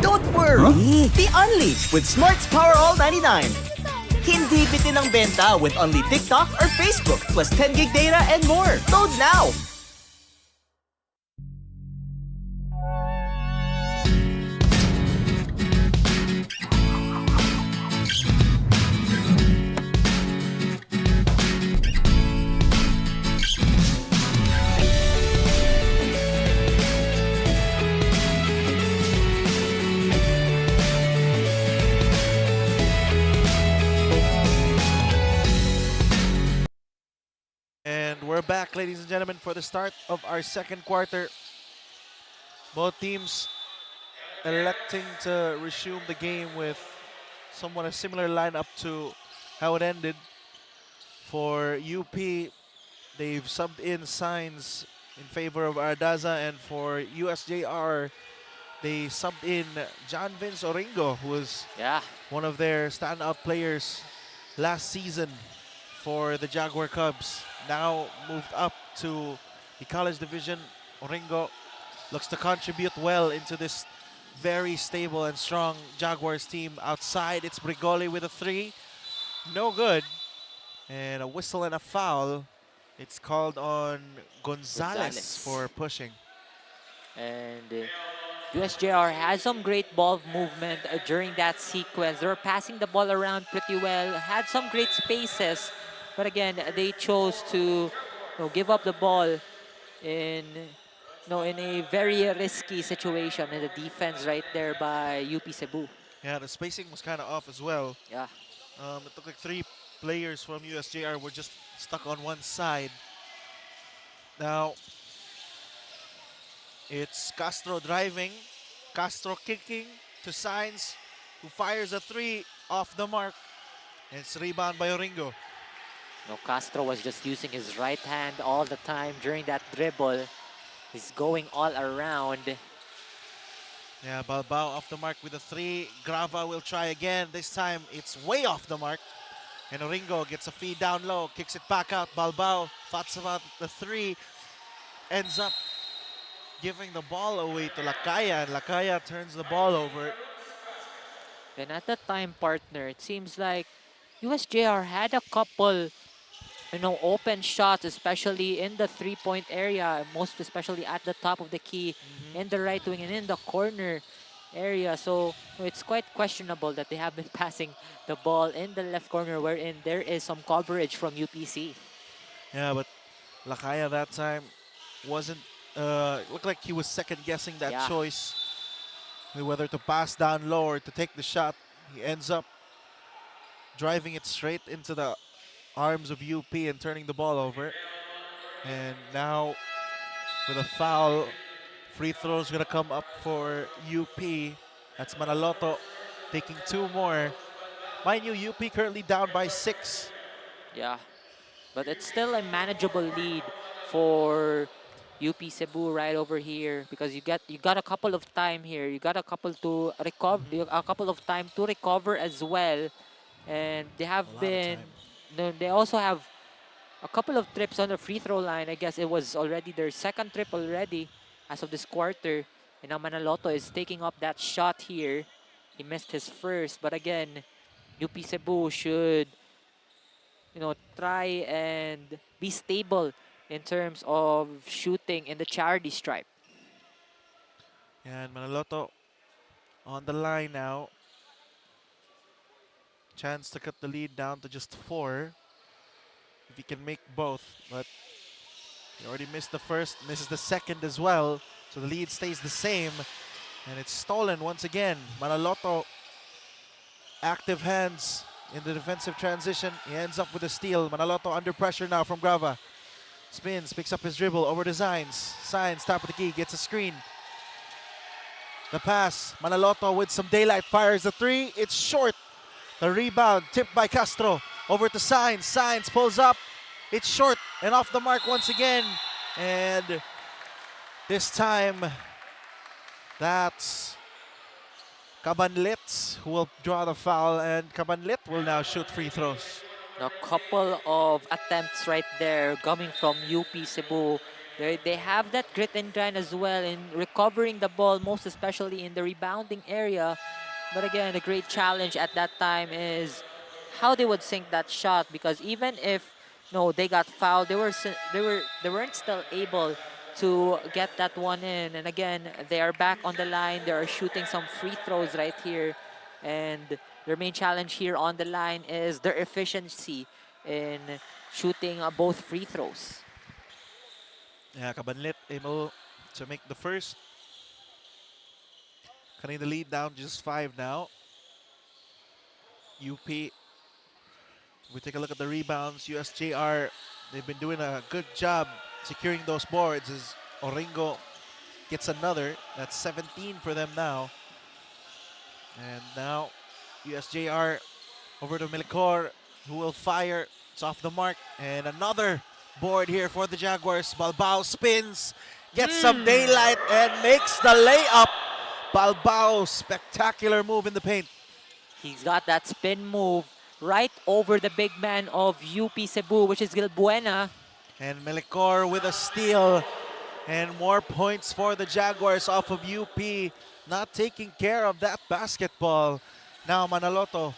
[SPEAKER 6] Don't worry! The Unleash with Smart's Power All 99. Hindi bitin ang benta with only TikTok or Facebook plus 10 gig data and more. Load now!
[SPEAKER 14] We're back, ladies and gentlemen, for the start of our second quarter. Both teams electing to resume the game with somewhat a similar lineup to how it ended. For UP, they've subbed in Signs in favor of Ardaza, and for USJ-R, they subbed in John Vince Oringo, who was one of their standout players last season for the Jaguar Cubs. Now moved up to the college division. Oringo looks to contribute well into this very stable and strong Jaguars team. Outside, it's Brigoli with a three. No good. And a whistle and a foul. It's called on Gonzalez for pushing.
[SPEAKER 11] And USJ-R has some great ball movement during that sequence. They were passing the ball around pretty well, had some great spaces, but again, they chose to give up the ball in in a very risky situation in the defense right there by UP Cebu.
[SPEAKER 14] Yeah, the spacing was kind of off as well.
[SPEAKER 11] Yeah.
[SPEAKER 14] It looked like 3 players from USJ-R were just stuck on one side. Now, it's Castro driving, Castro kicking to Sainz, who fires a 3 off the mark. And it's rebound by Ringo.
[SPEAKER 11] No, Castro was just using his right hand all the time during that dribble. He's going all around.
[SPEAKER 14] Yeah, Balbao off the mark with a 3. Grava will try again. This time it's way off the mark. And Ringo gets a feed down low, kicks it back out. Balbao thoughts about the 3. Ends up giving the ball away to 𝐂𝐿𝐂𝐂, and 𝐂𝐿𝐂𝐂 turns the ball over.
[SPEAKER 11] And at that time, partner, it seems like USJ-R had a couple open shots, especially in the 3-point area, most especially at the top of the key, in the right wing and in the corner area. So it's quite questionable that they have been passing the ball in the left corner, wherein there is some coverage from UPC.
[SPEAKER 14] Yeah, but 𝐂𝐿𝐂𝐂 that time wasn't, looked like he was second guessing that choice, whether to pass down low or to take the shot. He ends up driving it straight into the arms of UP and turning the ball over. And now with a foul, free throw is going to come up for UP. That's Manaloto taking 2 more. Mind you, UP currently down by 6.
[SPEAKER 11] Yeah, but it's still a manageable lead for UP Cebu right over here, because you got a couple of time here. You got a couple to recover, a couple of time to recover as well. And they have been, they also have a couple of trips on the free throw line. I guess it was already their second trip already as of this quarter. And now Manaloto is taking up that shot here. He missed his first, but again, UP Cebu should, try and be stable in terms of shooting in the charity stripe.
[SPEAKER 14] And Manaloto on the line now. Chance to cut the lead down to just 4. If he can make both, but he already missed the first, misses the second as well. So the lead stays the same, and it's stolen once again. Manaloto, active hands in the defensive transition. He ends up with a steal. Manaloto under pressure now from Grava. Spins, picks up his dribble over to Sainz. Sainz, top of the key, gets a screen. The pass, Manaloto with some daylight, fires the 3. It's short. The rebound, tipped by Castro. Over to Sainz. Sainz pulls up. It's short and off the mark once again. And this time, that's Cabanlit who will draw the foul, and Cabanlit will now shoot free throws.
[SPEAKER 11] A couple of attempts right there coming from UP Cebu. They have that grit and grind as well in recovering the ball, most especially in the rebounding area. But again, the great challenge at that time is how they would sink that shot, because even if they got fouled, they weren't still able to get that one in. And again, they are back on the line. They are shooting some free throws right here, and their main challenge here on the line is their efficiency in shooting both free throws.
[SPEAKER 14] Yeah, Cabanlit able to make the first. Cutting the lead down just 5 now. UP, if we take a look at the rebounds, USJ-R, they've been doing a good job securing those boards as Oringo gets another. That's 17 for them now. And now USJ-R over to Melicor, who will fire. It's off the mark. And another board here for the Jaguars. Balbao spins, gets some daylight, and makes the layup. Balbao, spectacular move in the paint.
[SPEAKER 11] He's got that spin move right over the big man of UP Cebu, which is Gilbuena.
[SPEAKER 14] And Melicor with a steal. And more points for the Jaguars off of UP. Not taking care of that basketball. Now Manaloto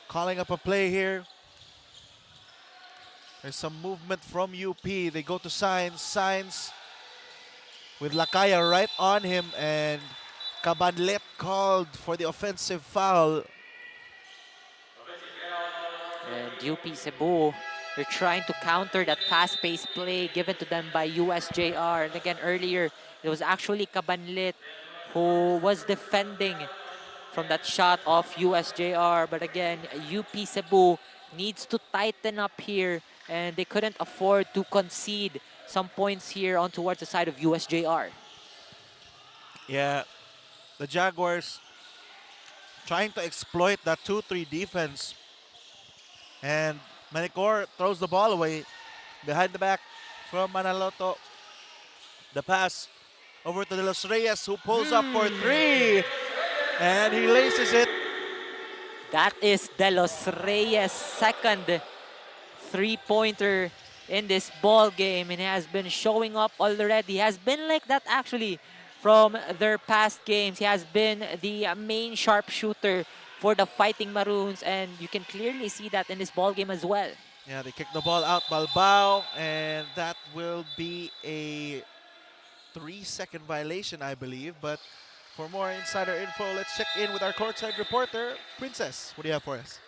[SPEAKER 14] calling up a play here. There's some movement from UP. They go to Sainz. Sainz with Lakaya right on him, and Cabanlet called for the offensive foul.
[SPEAKER 11] And UP Cebu, they're trying to counter that fast-paced play given to them by USJ-R. And again, earlier, it was actually Cabanlet who was defending from that shot of USJ-R. But again, UP Cebu needs to tighten up here, and they couldn't afford to concede some points here on towards the side of USJ-R.
[SPEAKER 14] Yeah, the Jaguars trying to exploit that 2-3 defense. And Manicor throws the ball away behind the back from Manaloto. The pass over to De Los Reyes, who pulls up for 3. And he laces it.
[SPEAKER 11] That is De Los Reyes' second three-pointer in this ball game, and has been showing up already. He has been like that actually from their past games. He has been the main sharpshooter for the Fighting Maroons, and you can clearly see that in this ball game as well.
[SPEAKER 14] Yeah, they kick the ball out Balbao, and that will be a 3-second violation, I believe. But for more insider info, let's check in with our courtside reporter, Princess. What do you have for us?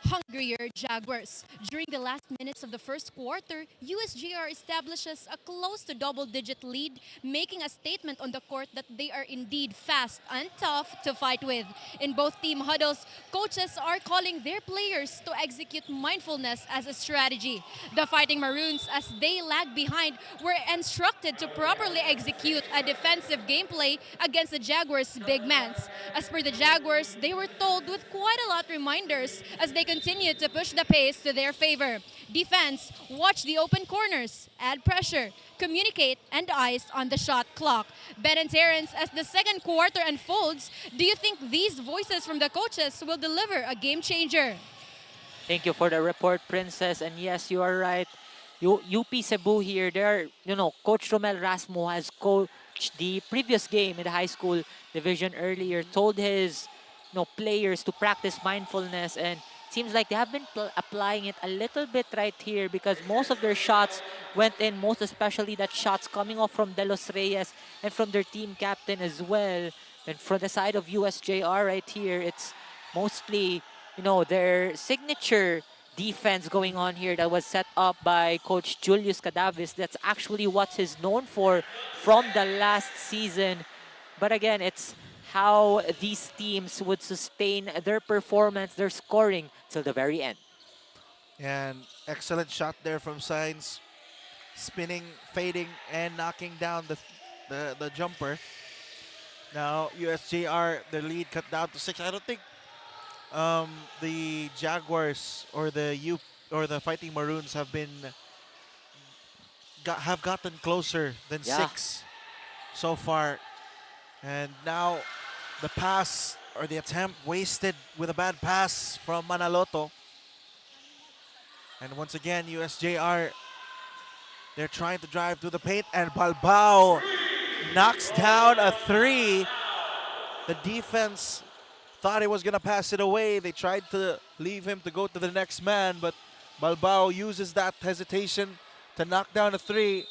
[SPEAKER 19] Hungrier Jaguars. During the last minutes of the first quarter, USJ-R establishes a close to double-digit lead, making a statement on the court that they are indeed fast and tough to fight with. In both team huddles, coaches are calling their players to execute mindfulness as a strategy. The Fighting Maroons, as they lag behind, were instructed to properly execute a defensive gameplay against the Jaguars' big mans. As per the Jaguars, they were told with quite a lot of reminders as they continue to push the pace to their favor. Defense, watch the open corners, add pressure, communicate, and eyes on the shot clock. Ben and Terrence, as the second quarter unfolds, do you think these voices from the coaches will deliver a game changer?
[SPEAKER 11] Thank you for the report, Princess. And yes, you are right. UP Cebu here, Coach Romel Rasmo has coached the previous game in the high school division earlier, told his players to practice mindfulness, and seems like they have been applying it a little bit right here, because most of their shots went in, most especially that shots coming off from De Los Reyes and from their team captain as well. And from the side of USJ-R right here, it's mostly, their signature defense going on here that was set up by Coach Julius Cadavis. That's actually what he's known for from the last season. But again, it's how these teams would sustain their performance, their scoring, till the very end.
[SPEAKER 14] And excellent shot there from Sainz. Spinning, fading, and knocking down the jumper. Now, USJ-R, their lead cut down to 6. I don't think the Jaguars or the Fighting Maroons have gotten closer than 6 so far. And now the pass, or the attempt, wasted with a bad pass from Manaloto. And once again, USJ-R, they're trying to drive through the paint, and Balbao knocks down a 3. The defense thought he was going to pass it away. They tried to leave him to go to the next man, but Balbao uses that hesitation to knock down a 3.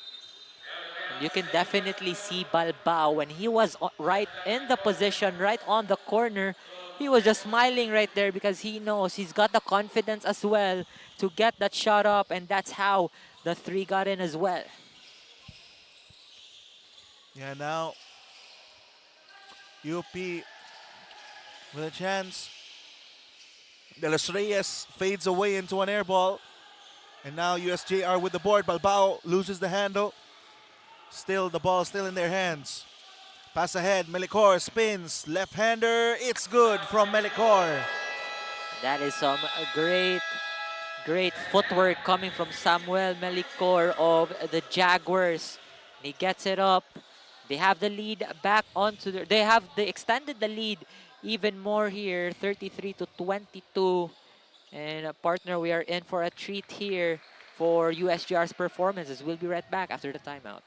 [SPEAKER 11] You can definitely see Balbao when he was right in the position, right on the corner. He was just smiling right there because he knows he's got the confidence as well to get that shot up, and that's how the 3 got in as well.
[SPEAKER 14] Yeah, now UP with a chance. De Los Reyes fades away into an air ball. And now USJ-R with the board. Balbao loses the handle. Still, the ball still in their hands. Pass ahead, Melicor spins. Left-hander, it's good from Melicor.
[SPEAKER 11] That is some great footwork coming from Samuel Melicor of the Jaguars. He gets it up. They have the lead back onto they extended the lead even more here, 33-22. And partner, we are in for a treat here for USJ-R's performances. We'll be right back after the timeout.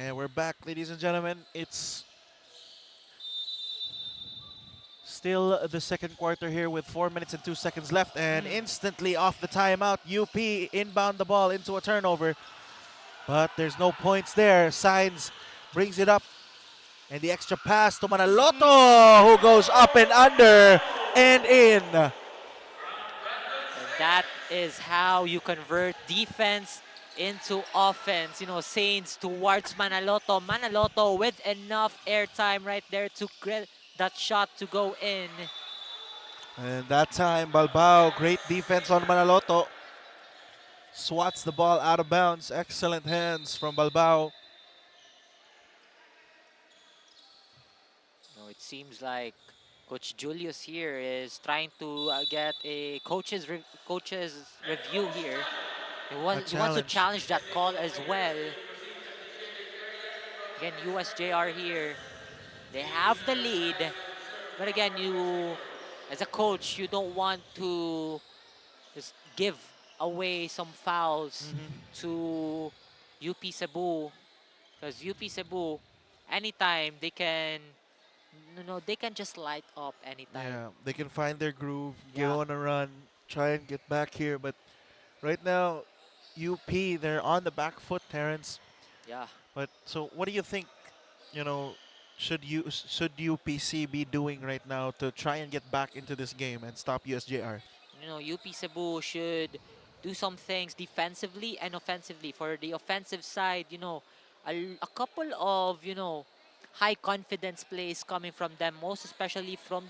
[SPEAKER 14] And we're back, ladies and gentlemen. It's still the second quarter here with 4 minutes and 2 seconds left. And instantly off the timeout, UP inbound the ball into a turnover. But there's no points there. Signs brings it up. And the extra pass to Manaloto, who goes up and under and in.
[SPEAKER 11] And that is how you convert defense into offense. You know, Saints towards Manaloto. Manaloto with enough airtime right there to get that shot to go in.
[SPEAKER 14] And that time, Balbao, great defense on Manaloto. Swats the ball out of bounds. Excellent hands from Balbao.
[SPEAKER 11] It seems like Coach Julius here is trying to get a coach's review here. He wants to challenge that call as well. Again, USJ-R here. They have the lead. But again, you, as a coach, you don't want to just give away some fouls to UP Cebu. Because UP Cebu, anytime they can, they can just light up anytime.
[SPEAKER 14] Yeah, they can find their groove, go on a run, try and get back here. But right now, UP, they're on the back foot, Terrence.
[SPEAKER 11] Yeah.
[SPEAKER 14] But so what do you think, should UPC be doing right now to try and get back into this game and stop USJ-R?
[SPEAKER 11] UP Cebu should do some things defensively and offensively. For the offensive side, a couple of, high confidence plays coming from them, most especially from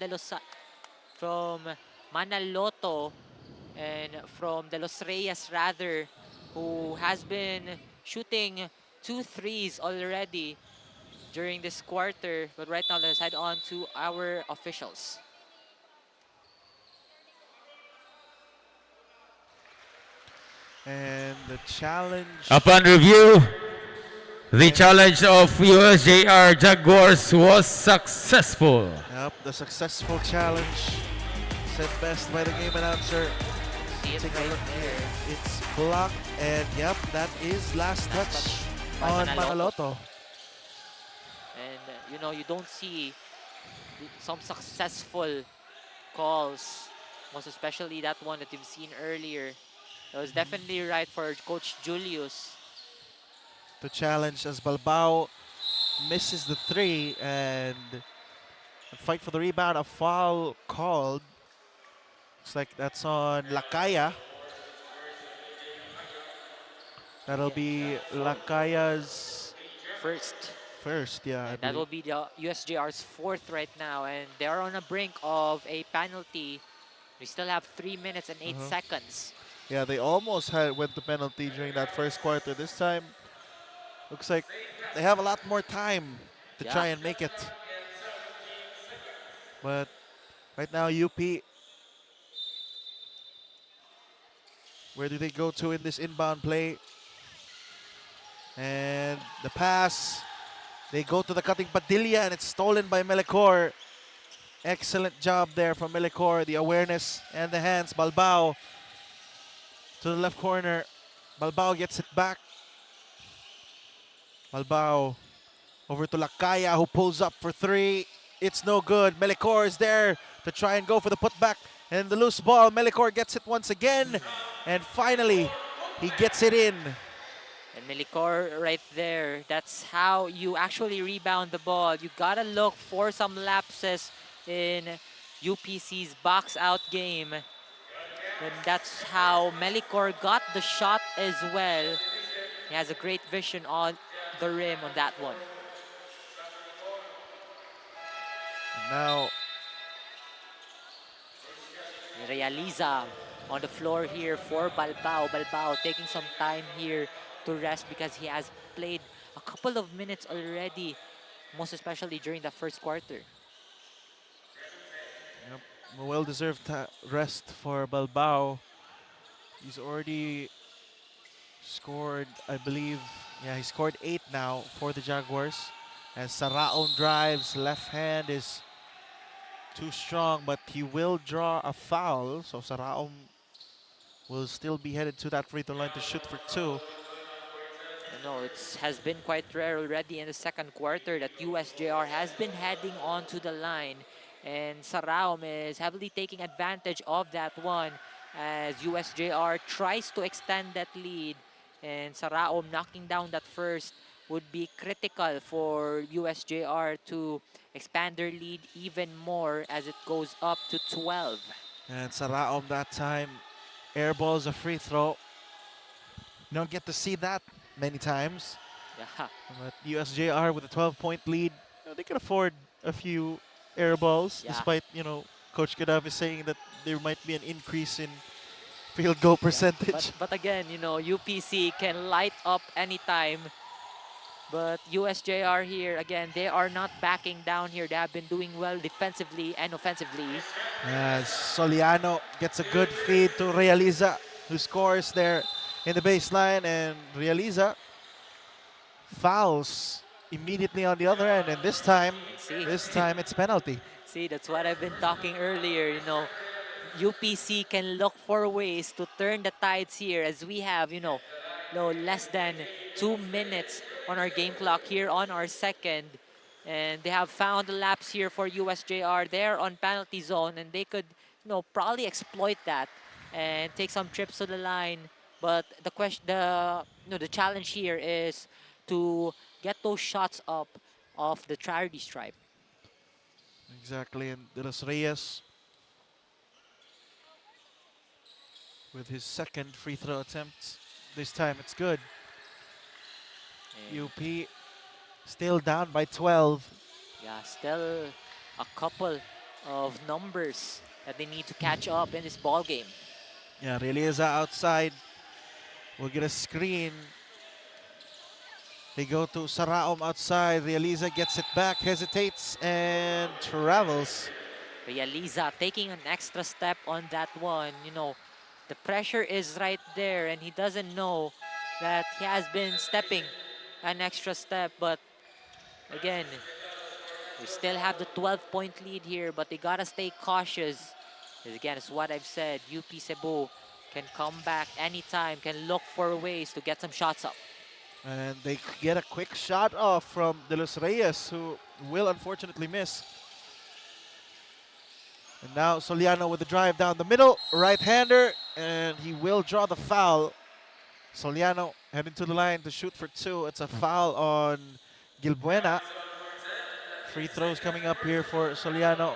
[SPEAKER 11] from Manaloto and from De Los Reyes rather, who has been shooting 2 threes already during this quarter. But right now, let's head on to our officials.
[SPEAKER 14] And the challenge.
[SPEAKER 20] Upon review, the challenge of USJ-R Jaguars was successful.
[SPEAKER 14] Yep, the successful challenge said best by the game announcer.
[SPEAKER 11] See it
[SPEAKER 14] Take
[SPEAKER 11] right
[SPEAKER 14] a look
[SPEAKER 11] there.
[SPEAKER 14] here. It's blocked, and yep, that is last touch on Manaloto.
[SPEAKER 11] And you don't see some successful calls, most especially that one that you've seen earlier. That was definitely right for Coach Julius.
[SPEAKER 14] The challenge as Balbao misses the 3 and fight for the rebound. A foul called. Looks like that's on Lakaya. That'll be Lakaya's first, yeah.
[SPEAKER 11] That will be the USJ-R's 4th right now, and they are on the brink of a penalty. We still have 3 minutes and 8 seconds.
[SPEAKER 14] Yeah, they almost went to penalty during that first quarter. This time, looks like they have a lot more time to try and make it. But right now, UP, where do they go to in this inbound play? And the pass, they go to the cutting Padilla, and it's stolen by Melicor. Excellent job there from Melicor, the awareness and the hands. Balbao to the left corner. Balbao gets it back. Balbao over to Lakaya, who pulls up for 3. It's no good. Melicor is there to try and go for the putback. And the loose ball, Melicor gets it once again. And finally, he gets it in.
[SPEAKER 11] And Melicor right there, that's how you actually rebound the ball. You gotta look for some lapses in UPC's box out game. And that's how Melicor got the shot as well. He has a great vision on the rim on that one.
[SPEAKER 14] And now,
[SPEAKER 11] Realiza on the floor here for Balbao. Balbao taking some time here to rest because he has played a couple of minutes already, most especially during the first quarter.
[SPEAKER 14] Yep, a well-deserved rest for Balbao. He's already scored, I believe, he scored 8 now for the Jaguars. As Saraon drives, left hand is too strong, but he will draw a foul. So Saraon will still be headed to that free throw line to shoot for 2.
[SPEAKER 11] You know, it has been quite rare already in the second quarter that USJR has been heading onto the line. And Saraom is heavily taking advantage of that one as USJR tries to extend that lead. And Saraom knocking down that first would be critical for USJR to expand their lead even more as it goes up to 12.
[SPEAKER 14] And Saraom that time airballs a free throw. You don't get to see that many times.
[SPEAKER 11] Yeah.
[SPEAKER 14] But USJR with a 12-point lead, they can afford a few air balls, despite, Coach Gaddafi saying that there might be an increase in field goal percentage.
[SPEAKER 11] But again, UPC can light up anytime. But USJR here, again, they are not backing down here. They have been doing well defensively and offensively.
[SPEAKER 14] As Soliano gets a good feed to Realiza, who scores there in the baseline, and Realiza fouls immediately on the other end, and this time it's penalty.
[SPEAKER 11] See, that's what I've been talking earlier, UPC can look for ways to turn the tides here as we have, less than 2 minutes on our game clock here on our second. And they have found a lapse here for USJR. They're on penalty zone and they could, probably exploit that and take some trips to the line. But the challenge here is to get those shots up off the charity stripe.
[SPEAKER 14] Exactly, and De Los Reyes with his second free throw attempt. This time it's good. UP still down by 12.
[SPEAKER 11] Yeah, still a couple of numbers that they need to catch up in this ball game.
[SPEAKER 14] Yeah, Realiza outside. We'll get a screen. They go to Saraom outside. Realiza gets it back, hesitates, and travels.
[SPEAKER 11] Realiza taking an extra step on that one. The pressure is right there, and he doesn't know that he has been stepping an extra step. But again, we still have the 12-point lead here, but they gotta stay cautious. Because again, it's what I've said. UP Cebu can come back anytime, can look for ways to get some shots up.
[SPEAKER 14] And they get a quick shot off from De Los Reyes, who will unfortunately miss. And now Soliano with the drive down the middle, right-hander, and he will draw the foul. Soliano heading to the line to shoot for 2. It's a foul on Gilbuena. Free throws coming up here for Soliano.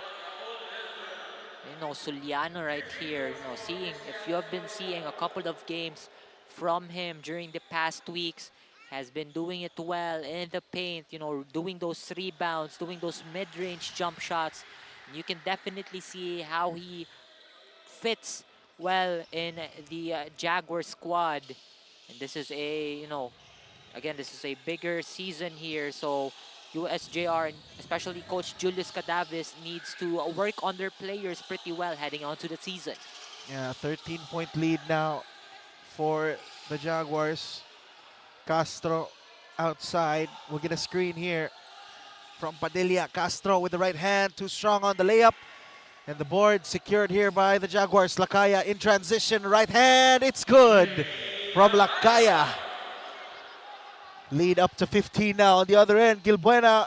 [SPEAKER 11] Soliano right here, if you have been seeing a couple of games from him during the past weeks, has been doing it well in the paint, doing those rebounds, doing those mid-range jump shots. You can definitely see how he fits well in the Jaguar squad. And this is this is a bigger season here, so USJR, and especially Coach Julius Cadavis, needs to work on their players pretty well heading on to the season.
[SPEAKER 14] Yeah, 13-point lead now for the Jaguars. Castro outside. We'll get a screen here from Padilla. Castro with the right hand, too strong on the layup. And the board secured here by the Jaguars. Lakaya in transition, right hand, it's good from Lakaya. Lead up to 15 now on the other end. Gilbuena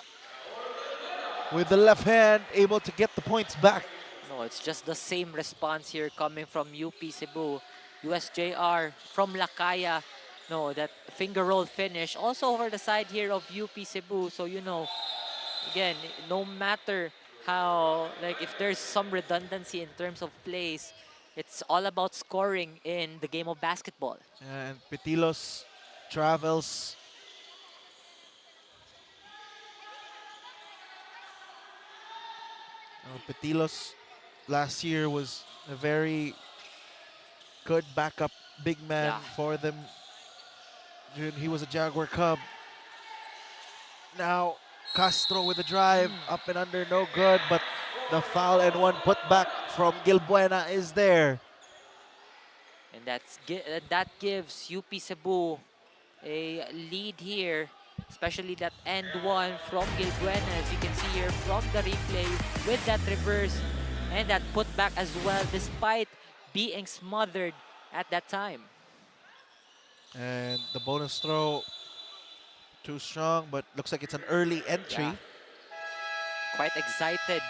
[SPEAKER 14] with the left hand, able to get the points back.
[SPEAKER 11] No, it's just the same response here coming from UP Cebu. USJR from Lakaya. No, that finger roll finish. Also over the side here of UP Cebu. So, again, no matter how, if there's some redundancy in terms of plays, it's all about scoring in the game of basketball.
[SPEAKER 14] And Petilos travels. Petilos last year was a very good backup big man for them. He was a Jaguar Cub. Now Castro with the drive, up and under, no good, but the foul and one put back from Gilbuena is there.
[SPEAKER 11] And that gives UP Cebu a lead here, especially that end one from Gilbuena, as you can see here from the replay, with that reverse and that put back as well, despite being smothered at that time.
[SPEAKER 14] And the bonus throw too strong, but looks like it's an early entry.
[SPEAKER 11] Yeah. Quite excited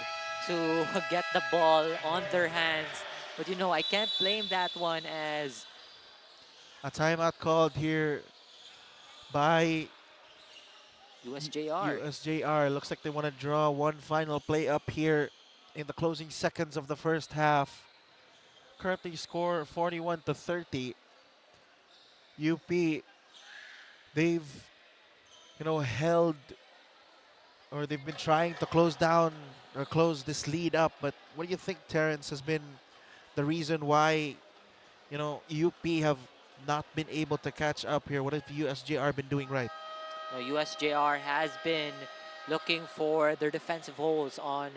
[SPEAKER 11] to get the ball on their hands. But you know, I can't blame that one as
[SPEAKER 14] A timeout called here by
[SPEAKER 11] USJ-R.
[SPEAKER 14] USJ-R. Looks like they want to draw one final play up here in the closing seconds of the first half. Currently score 41-30. UP, they've, you know, held, or they've been trying to close down or close this lead up. But what do you think, Terrence, has been the reason why, you know, UP have not been able to catch up here? What have USJ-R been doing right?
[SPEAKER 11] USJ-R has been looking for their defensive holes on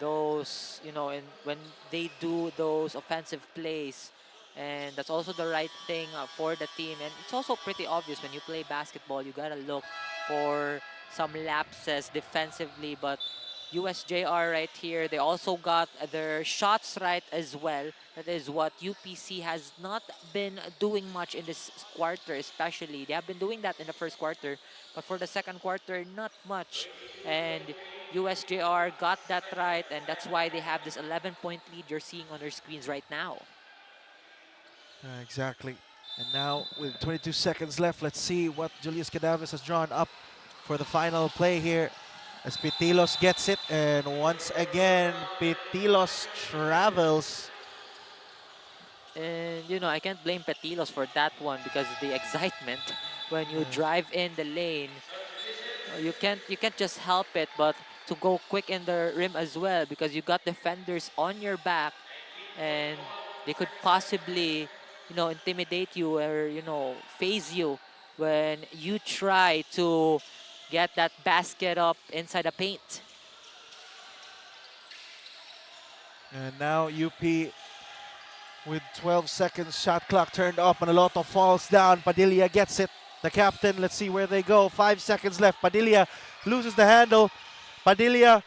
[SPEAKER 11] those, you know, and when they do those offensive plays. And that's also the right thing for the team. And it's also pretty obvious when you play basketball, you gotta look for some lapses defensively. But USJ-R right here, they also got their shots right as well. That is what UPC has not been doing much in this quarter, especially. They have been doing that in the first quarter, but for the second quarter, not much. And USJ-R got that right, and that's why they have this 11-point lead you're seeing on their screens right now.
[SPEAKER 14] Exactly. And now with 22 seconds left, let's see what Julius Cadavis has drawn up for the final play here as Pitilos gets it. And once again, Pitilos travels.
[SPEAKER 11] And, you know, I can't blame Petilos for that one because the excitement when you drive in the lane, you can't just help it but to go quick in the rim as well, because you got defenders on your back and they could possibly, you know, intimidate you or, you know, phase you when you try to get that basket up inside the paint.
[SPEAKER 14] And now UP with 12 seconds, shot clock turned off, Manaloto falls down. Padilla gets it. The captain, let's see where they go. 5 seconds left. Padilla loses the handle. Padilla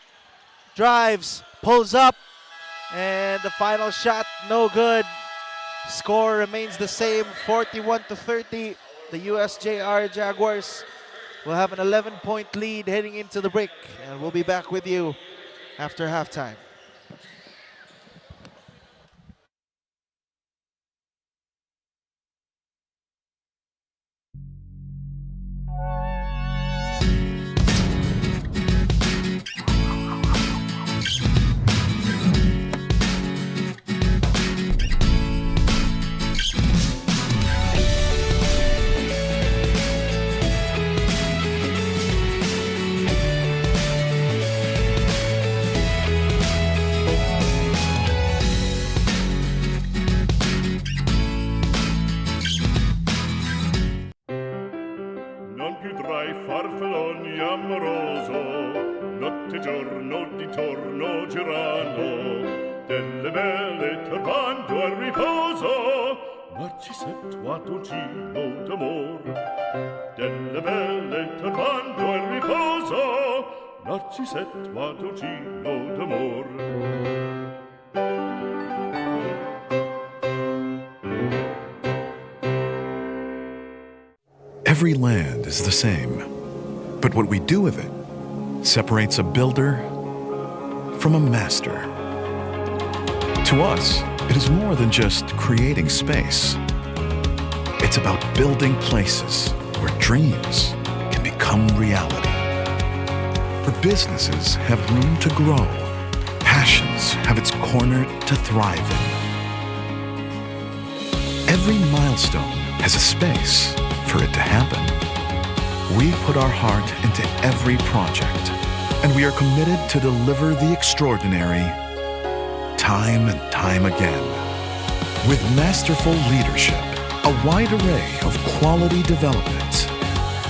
[SPEAKER 14] drives, pulls up, and the final shot, no good. Score remains the same, 41-30. The USJ-R Jaguars will have an 11-point lead heading into the break, and we'll be back with you after halftime.
[SPEAKER 7] Non più tra i farfalloni amoroso, notte e giorno di torno girano, delle belle turbando al riposo, Narcisetto a dolcino d'amor. Delle belle turbando al riposo, Narcisetto a dolcino d'amor.
[SPEAKER 1] Every land is the same, but what we do with it separates a builder from a master. To us, it is more than just creating space. It's about building places where dreams can become reality. Where businesses have room to grow, passions have its corner to thrive in. Every milestone has a space for it to happen. We put our heart into every project, and we are committed to deliver the extraordinary time and time again. With masterful leadership, a wide array of quality development,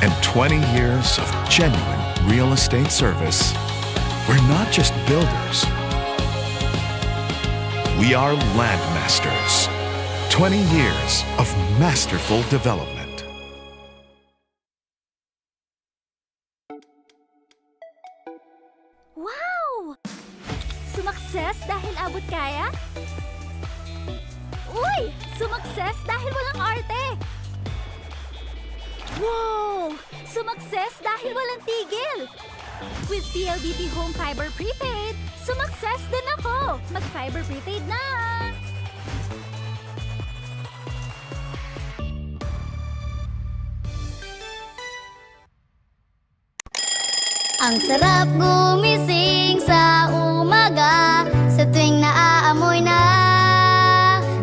[SPEAKER 1] and 20 years of genuine real estate service, we're not just builders. We are landmasters. 20 years of masterful development.
[SPEAKER 2] Wow! Sumakses dahil abot kaya? Uy! Sumakses dahil walang arte! Wow! Sumakses dahil walang tigil! With PLDT Home Fiber Prepaid, sumakses din ako! Mag-Fiber Prepaid na!
[SPEAKER 3] Ang sarap gumising sa umaga, sa tuwing naaamoy na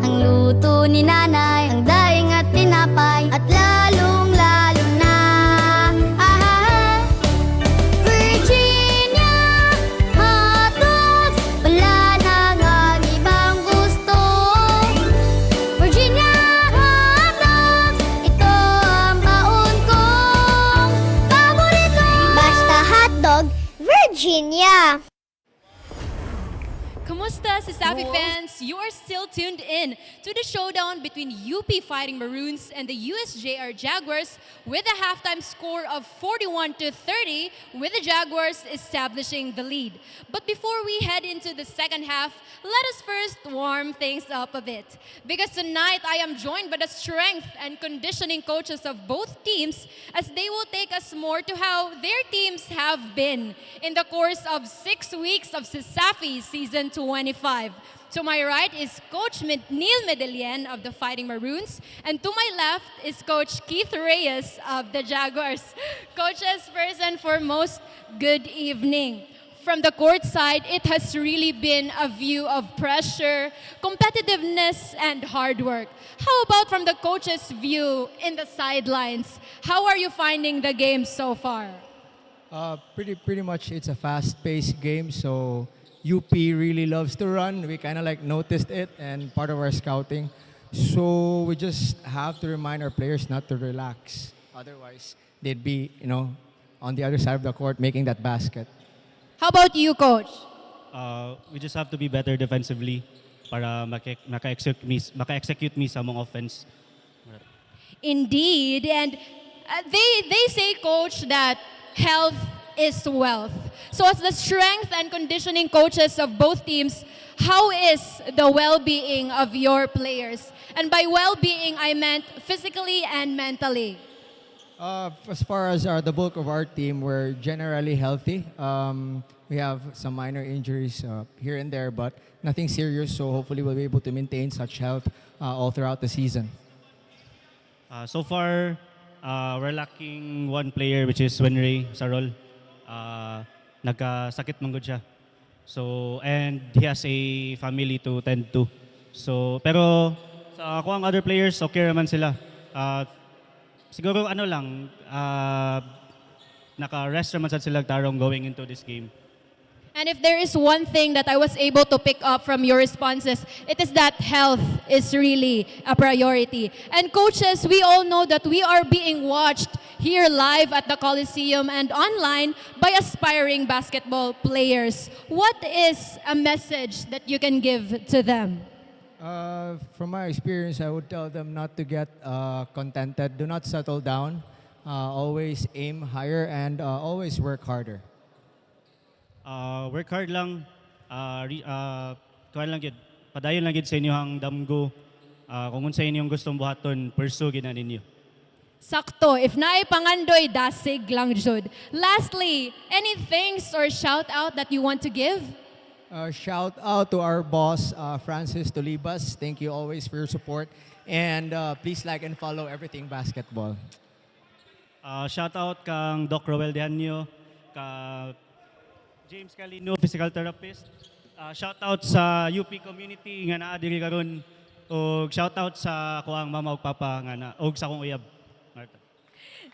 [SPEAKER 3] ang luto ni nanay, ang daing at tinapay, at lalong-lalo na Virginia hotdogs, wala nang ibang gusto. Virginia hotdogs, ito ang baon kong paborito. Basta hotdog, Virginia.
[SPEAKER 19] Kamusta, CESAFI fans? You are still tuned in to the showdown between UP Fighting Maroons and the USJ-R Jaguars with a halftime score of 41-30, with the Jaguars establishing the lead. But before we head into the second half, let us first warm things up a bit. Because tonight I am joined by the strength and conditioning coaches of both teams as they will take us more to how their teams have been in the course of 6 weeks of CESAFI Season 25. To my right is Coach Neil Medellin of the Fighting Maroons, and to my left is Coach Keith Reyes of the Jaguars. Coaches, first and foremost, good evening. From the court side, it has really been a view of pressure, competitiveness, and hard work. How about from the coach's view in the sidelines? How are you finding the game so far?
[SPEAKER 21] Pretty much it's a fast-paced game, so UP really loves to run. We kind of like noticed it and part of our scouting. So we just have to remind our players not to relax. Otherwise, they'd be, on the other side of the court making that basket.
[SPEAKER 19] How about you, Coach?
[SPEAKER 22] We just have to be better defensively para maka-execute me sa mong offense.
[SPEAKER 19] Indeed, and they say, Coach, that health is wealth. So as the strength and conditioning coaches of both teams, how is the well-being of your players? And by well-being, I meant physically and mentally.
[SPEAKER 21] As far as the bulk of our team, we're generally healthy. We have some minor injuries here and there, but nothing serious. So hopefully we'll be able to maintain such health all throughout the season.
[SPEAKER 22] So far, we're lacking one player, which is Wenray Sarol. Nagkasakit man gud siya. So, and he has a family to tend to. So, pero sa ako ang other players, okay naman sila. Siguro naka-rest naman sila tarong going into this game.
[SPEAKER 19] And if there is one thing that I was able to pick up from your responses, it is that health is really a priority. And coaches, we all know that we are being watched here live at the Coliseum and online by aspiring basketball players. What is a message that you can give to them?
[SPEAKER 21] From my experience, I would tell them not to get contented. Do not settle down. Always aim higher and always work harder.
[SPEAKER 22] Work hard lang. Kuhan lang gid. Padayon lang gid sa inyong damgo. Kung unsa inyong gustong buhaton, pursue gid na ninyo.
[SPEAKER 19] Sakto. If naay pangandoy, dasig lang jud. Lastly, any thanks or shout out that you want to give?
[SPEAKER 21] Shout out to our boss, Francis Tolibas. Thank you always for your support. And please like and follow Everything Basketball.
[SPEAKER 22] Shout out kang Doc Roel Dehanyo, ka James Calino, physical therapist. Shout out sa UP community nga naa diri karon, og shout out sa kuang mama ug papa nga na og sa akong uyab. Marta.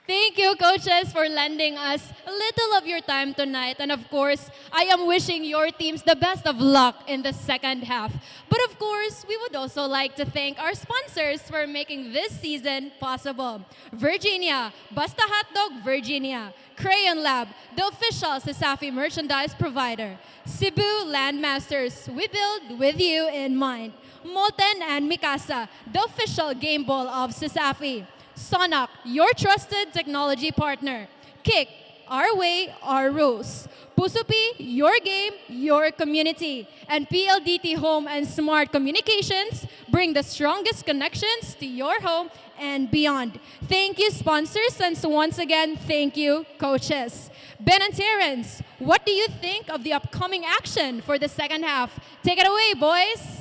[SPEAKER 19] Thank you, coaches, for lending us a little of your time tonight. And of course, I am wishing your teams the best of luck in the second half. But of course, we would also like to thank our sponsors for making this season possible. Virginia, Basta Hotdog Virginia. Crayon Lab, the official CESAFI merchandise provider. Cebu Landmasters, we build with you in mind. Molten and Mikasa, the official game ball of CESAFI. Sonac, your trusted technology partner. Kick, our way, our rules. Pusupi, your game, your community. And PLDT Home and Smart Communications bring the strongest connections to your home and beyond. Thank you, sponsors, and so once again, thank you, coaches. Ben and Terrence, what do you think of the upcoming action for the second half? Take it away, boys.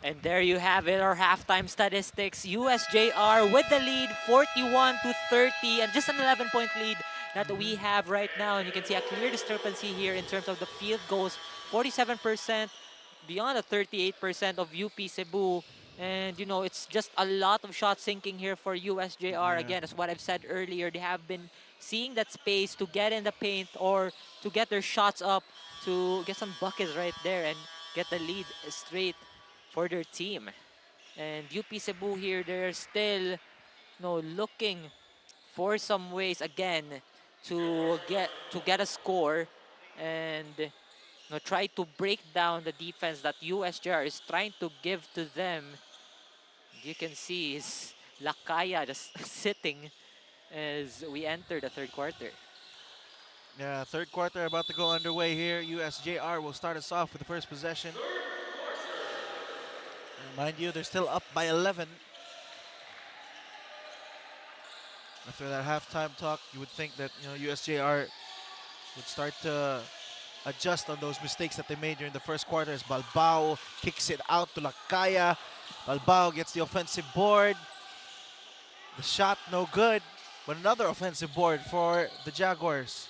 [SPEAKER 11] And there you have it, our halftime statistics. USJ-R with the lead, 41-30, and just an 11-point lead that we have right now. And you can see a clear discrepancy here in terms of the field goals, 47%, beyond the 38% of UP Cebu. And, you know, it's just a lot of shot sinking here for USJ-R. Again, as what I've said earlier, they have been seeing that space to get in the paint or to get their shots up, to get some buckets right there and get the lead straight for their team. And UP Cebu here, they're still looking for some ways again to get a score and try to break down the defense that USJ-R is trying to give to them. You can see is Lakaya just sitting as we enter the third quarter.
[SPEAKER 14] Yeah, third quarter about to go underway here. USJ-R will start us off with the first possession. And mind you, they're still up by 11. After that halftime talk, you would think that USJ-R would start to adjust on those mistakes that they made during the first quarter as Balbao kicks it out to Lakaya. Balbao gets the offensive board. The shot no good, but another offensive board for the Jaguars.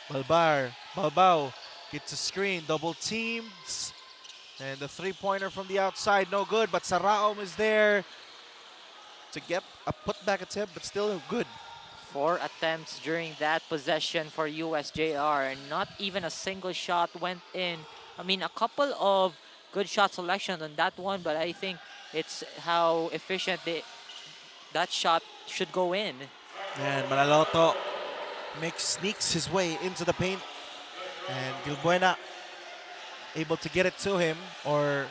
[SPEAKER 14] Balbao gets a screen, double teams, and the three-pointer from the outside no good, but Saraom is there to get a putback attempt, but still good.
[SPEAKER 11] 4 attempts during that possession for USJ-R, and not even a single shot went in. I mean, a couple of good shot selections on that one, but I think it's how efficient that shot should go in.
[SPEAKER 14] And Manaloto sneaks his way into the paint, and Gilbuena able to get it to him, or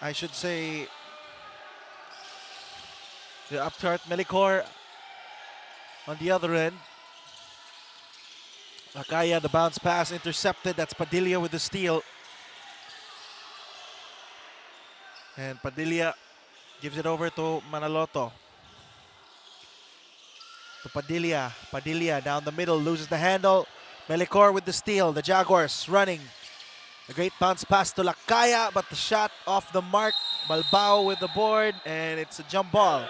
[SPEAKER 14] I should say the up-start Melicor on the other end. Lakaya, the bounce pass intercepted. That's Padilla with the steal. And Padilla gives it over to Manaloto. To Padilla. Padilla down the middle, loses the handle. Melicor with the steal. The Jaguars running. A great bounce pass to Lakaya, but the shot off the mark. Balbao with the board, and it's a jump ball.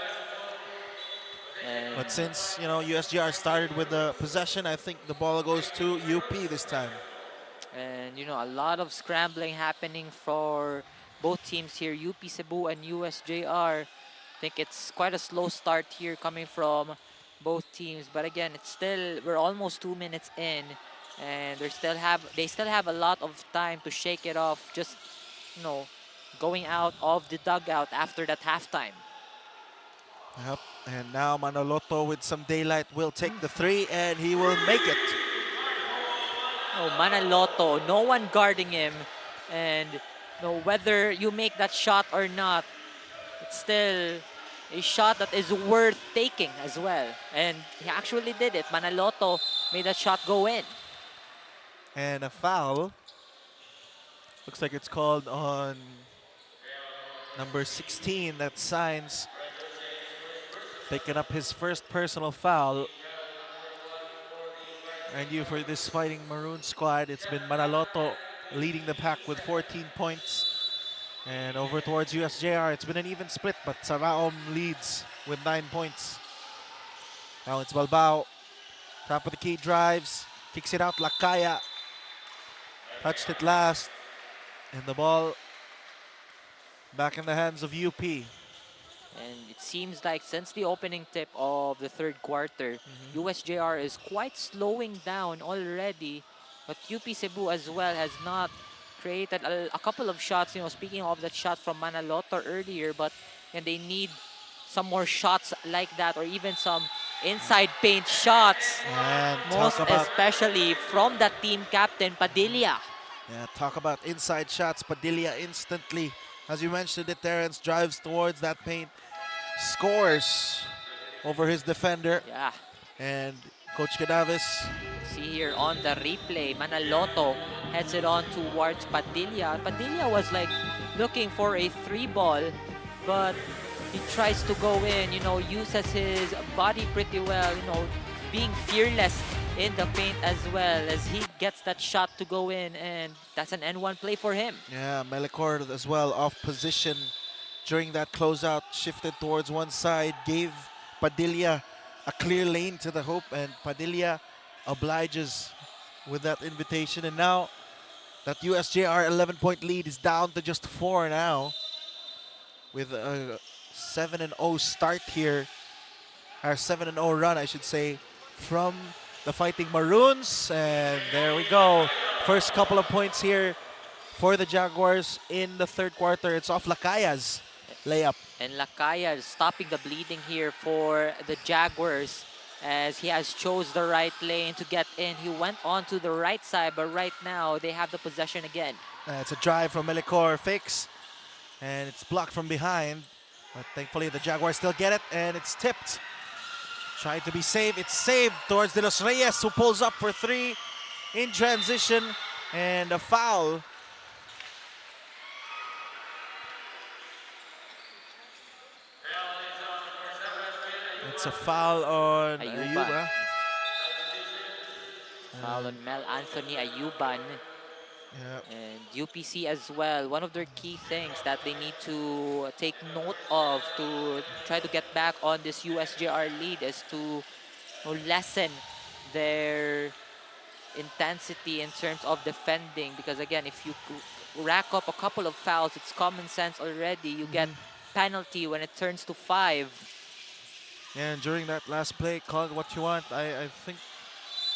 [SPEAKER 14] But since USJ-R started with the possession, I think the ball goes to UP this time.
[SPEAKER 11] And a lot of scrambling happening for both teams here, UP Cebu and USJ-R. I think it's quite a slow start here coming from both teams. But again, we're almost 2 minutes in, and they still have a lot of time to shake it off. Just going out of the dugout after that halftime.
[SPEAKER 14] Yep. And now Manaloto with some daylight will take the three, and he will make it.
[SPEAKER 11] Oh, Manaloto, no one guarding him, and whether you make that shot or not, it's still a shot that is worth taking as well. And he actually did it. Manaloto made that shot go in.
[SPEAKER 14] And a foul. Looks like it's called on number 16, that signs, picking up his first personal foul. And for this Fighting Maroon squad, it's been Manaloto leading the pack with 14 points. And over towards USJ-R, it's been an even split, but Saraom leads with 9 points. Now it's Balbao. Top of the key drives, kicks it out, Lakaya. Touched it last. And the ball back in the hands of UP.
[SPEAKER 11] And it seems like since the opening tip of the third quarter, USJ-R is quite slowing down already. But UP Cebu as well has not created a couple of shots. Speaking of that shot from Manaloto earlier, and they need some more shots like that, or even some inside paint shots.
[SPEAKER 14] And
[SPEAKER 11] most especially from that team captain, Padilla.
[SPEAKER 14] Yeah, talk about inside shots. Padilla instantly, as you mentioned it, Terrence drives towards that paint, scores over his defender.
[SPEAKER 11] Yeah.
[SPEAKER 14] And Coach Cadavis.
[SPEAKER 11] See here on the replay, Manaloto heads it on towards Padilla. Padilla was like looking for a 3-ball, but he tries to go in, uses his body pretty well, being fearless in the paint as well as he gets that shot to go in, and that's an N1 play for him.
[SPEAKER 14] Yeah, Melicor as well off position during that closeout, shifted towards one side, gave Padilla a clear lane to the hoop, and Padilla obliges with that invitation. And now that USJ-R 11-point lead is down to just 4 now, with a 7-0 start here, our 7-0 run, I should say, from the Fighting Maroons. And there we go. First couple of points here for the Jaguars in the third quarter. It's off Lacaya's layup.
[SPEAKER 11] And Lacaya is stopping the bleeding here for the Jaguars as he has chose the right lane to get in. He went on to the right side, but right now they have the possession again.
[SPEAKER 14] It's a drive from Melicor, fakes, and it's blocked from behind. But thankfully the Jaguars still get it, and it's tipped. Trying to be safe, it's saved towards De Los Reyes, who pulls up for 3 in transition, and a foul. It's a foul on Ayuba.
[SPEAKER 11] Foul on Mel Anthony Ayuban. And UPC as well. One of their key things that they need to take note of to try to get back on this USJ-R lead is to lessen their intensity in terms of defending. Because again, if you rack up a couple of fouls, it's common sense already. You get penalty when it turns to 5.
[SPEAKER 14] And during that last play, call it what you want. I think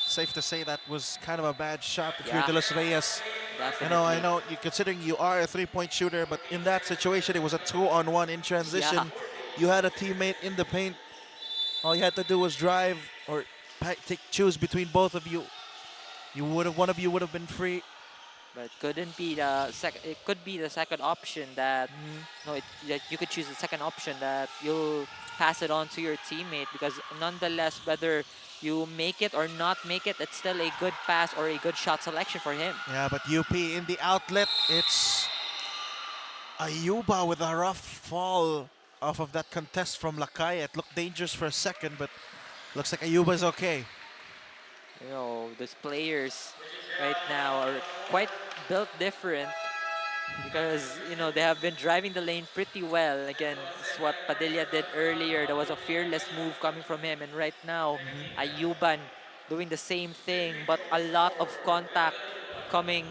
[SPEAKER 14] safe to say that was kind of a bad shot if you're De Los Reyes.
[SPEAKER 11] Definitely.
[SPEAKER 14] I know, considering you are a 3-point shooter, but in that situation, it was a 2-on-1 in transition.
[SPEAKER 11] Yeah.
[SPEAKER 14] You had a teammate in the paint. All you had to do was drive or choose between both of you. One of you would have been free.
[SPEAKER 11] But couldn't be the second. It could be the second option that that you could choose the second option that you'll pass it on to your teammate, because nonetheless, whether you make it or not make it, it's still a good pass or a good shot selection for him.
[SPEAKER 14] Yeah, but UP in the outlet, it's Ayuba with a rough fall off of that contest from Lacaya. It looked dangerous for a second, but looks like Ayuba's okay.
[SPEAKER 11] These players right now are quite built different because, they have been driving the lane pretty well. Again, it's what Padilla did earlier. There was a fearless move coming from him. And right now, Ayuban doing the same thing, but a lot of contact coming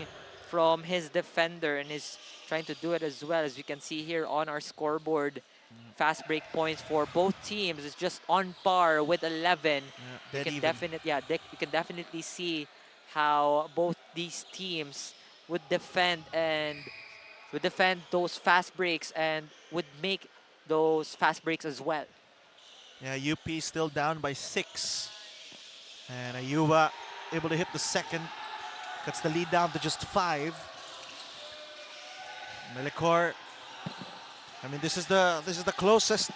[SPEAKER 11] from his defender, and is trying to do it as well. As you can see here on our scoreboard, fast break points for both teams is just on par with 11. You can definitely see how both these teams would defend those fast breaks and would make those fast breaks as well.
[SPEAKER 14] Yeah, UP still down by 6. And Ayuba able to hit the second. Cuts the lead down to just 5. Melicor. I mean, this is the closest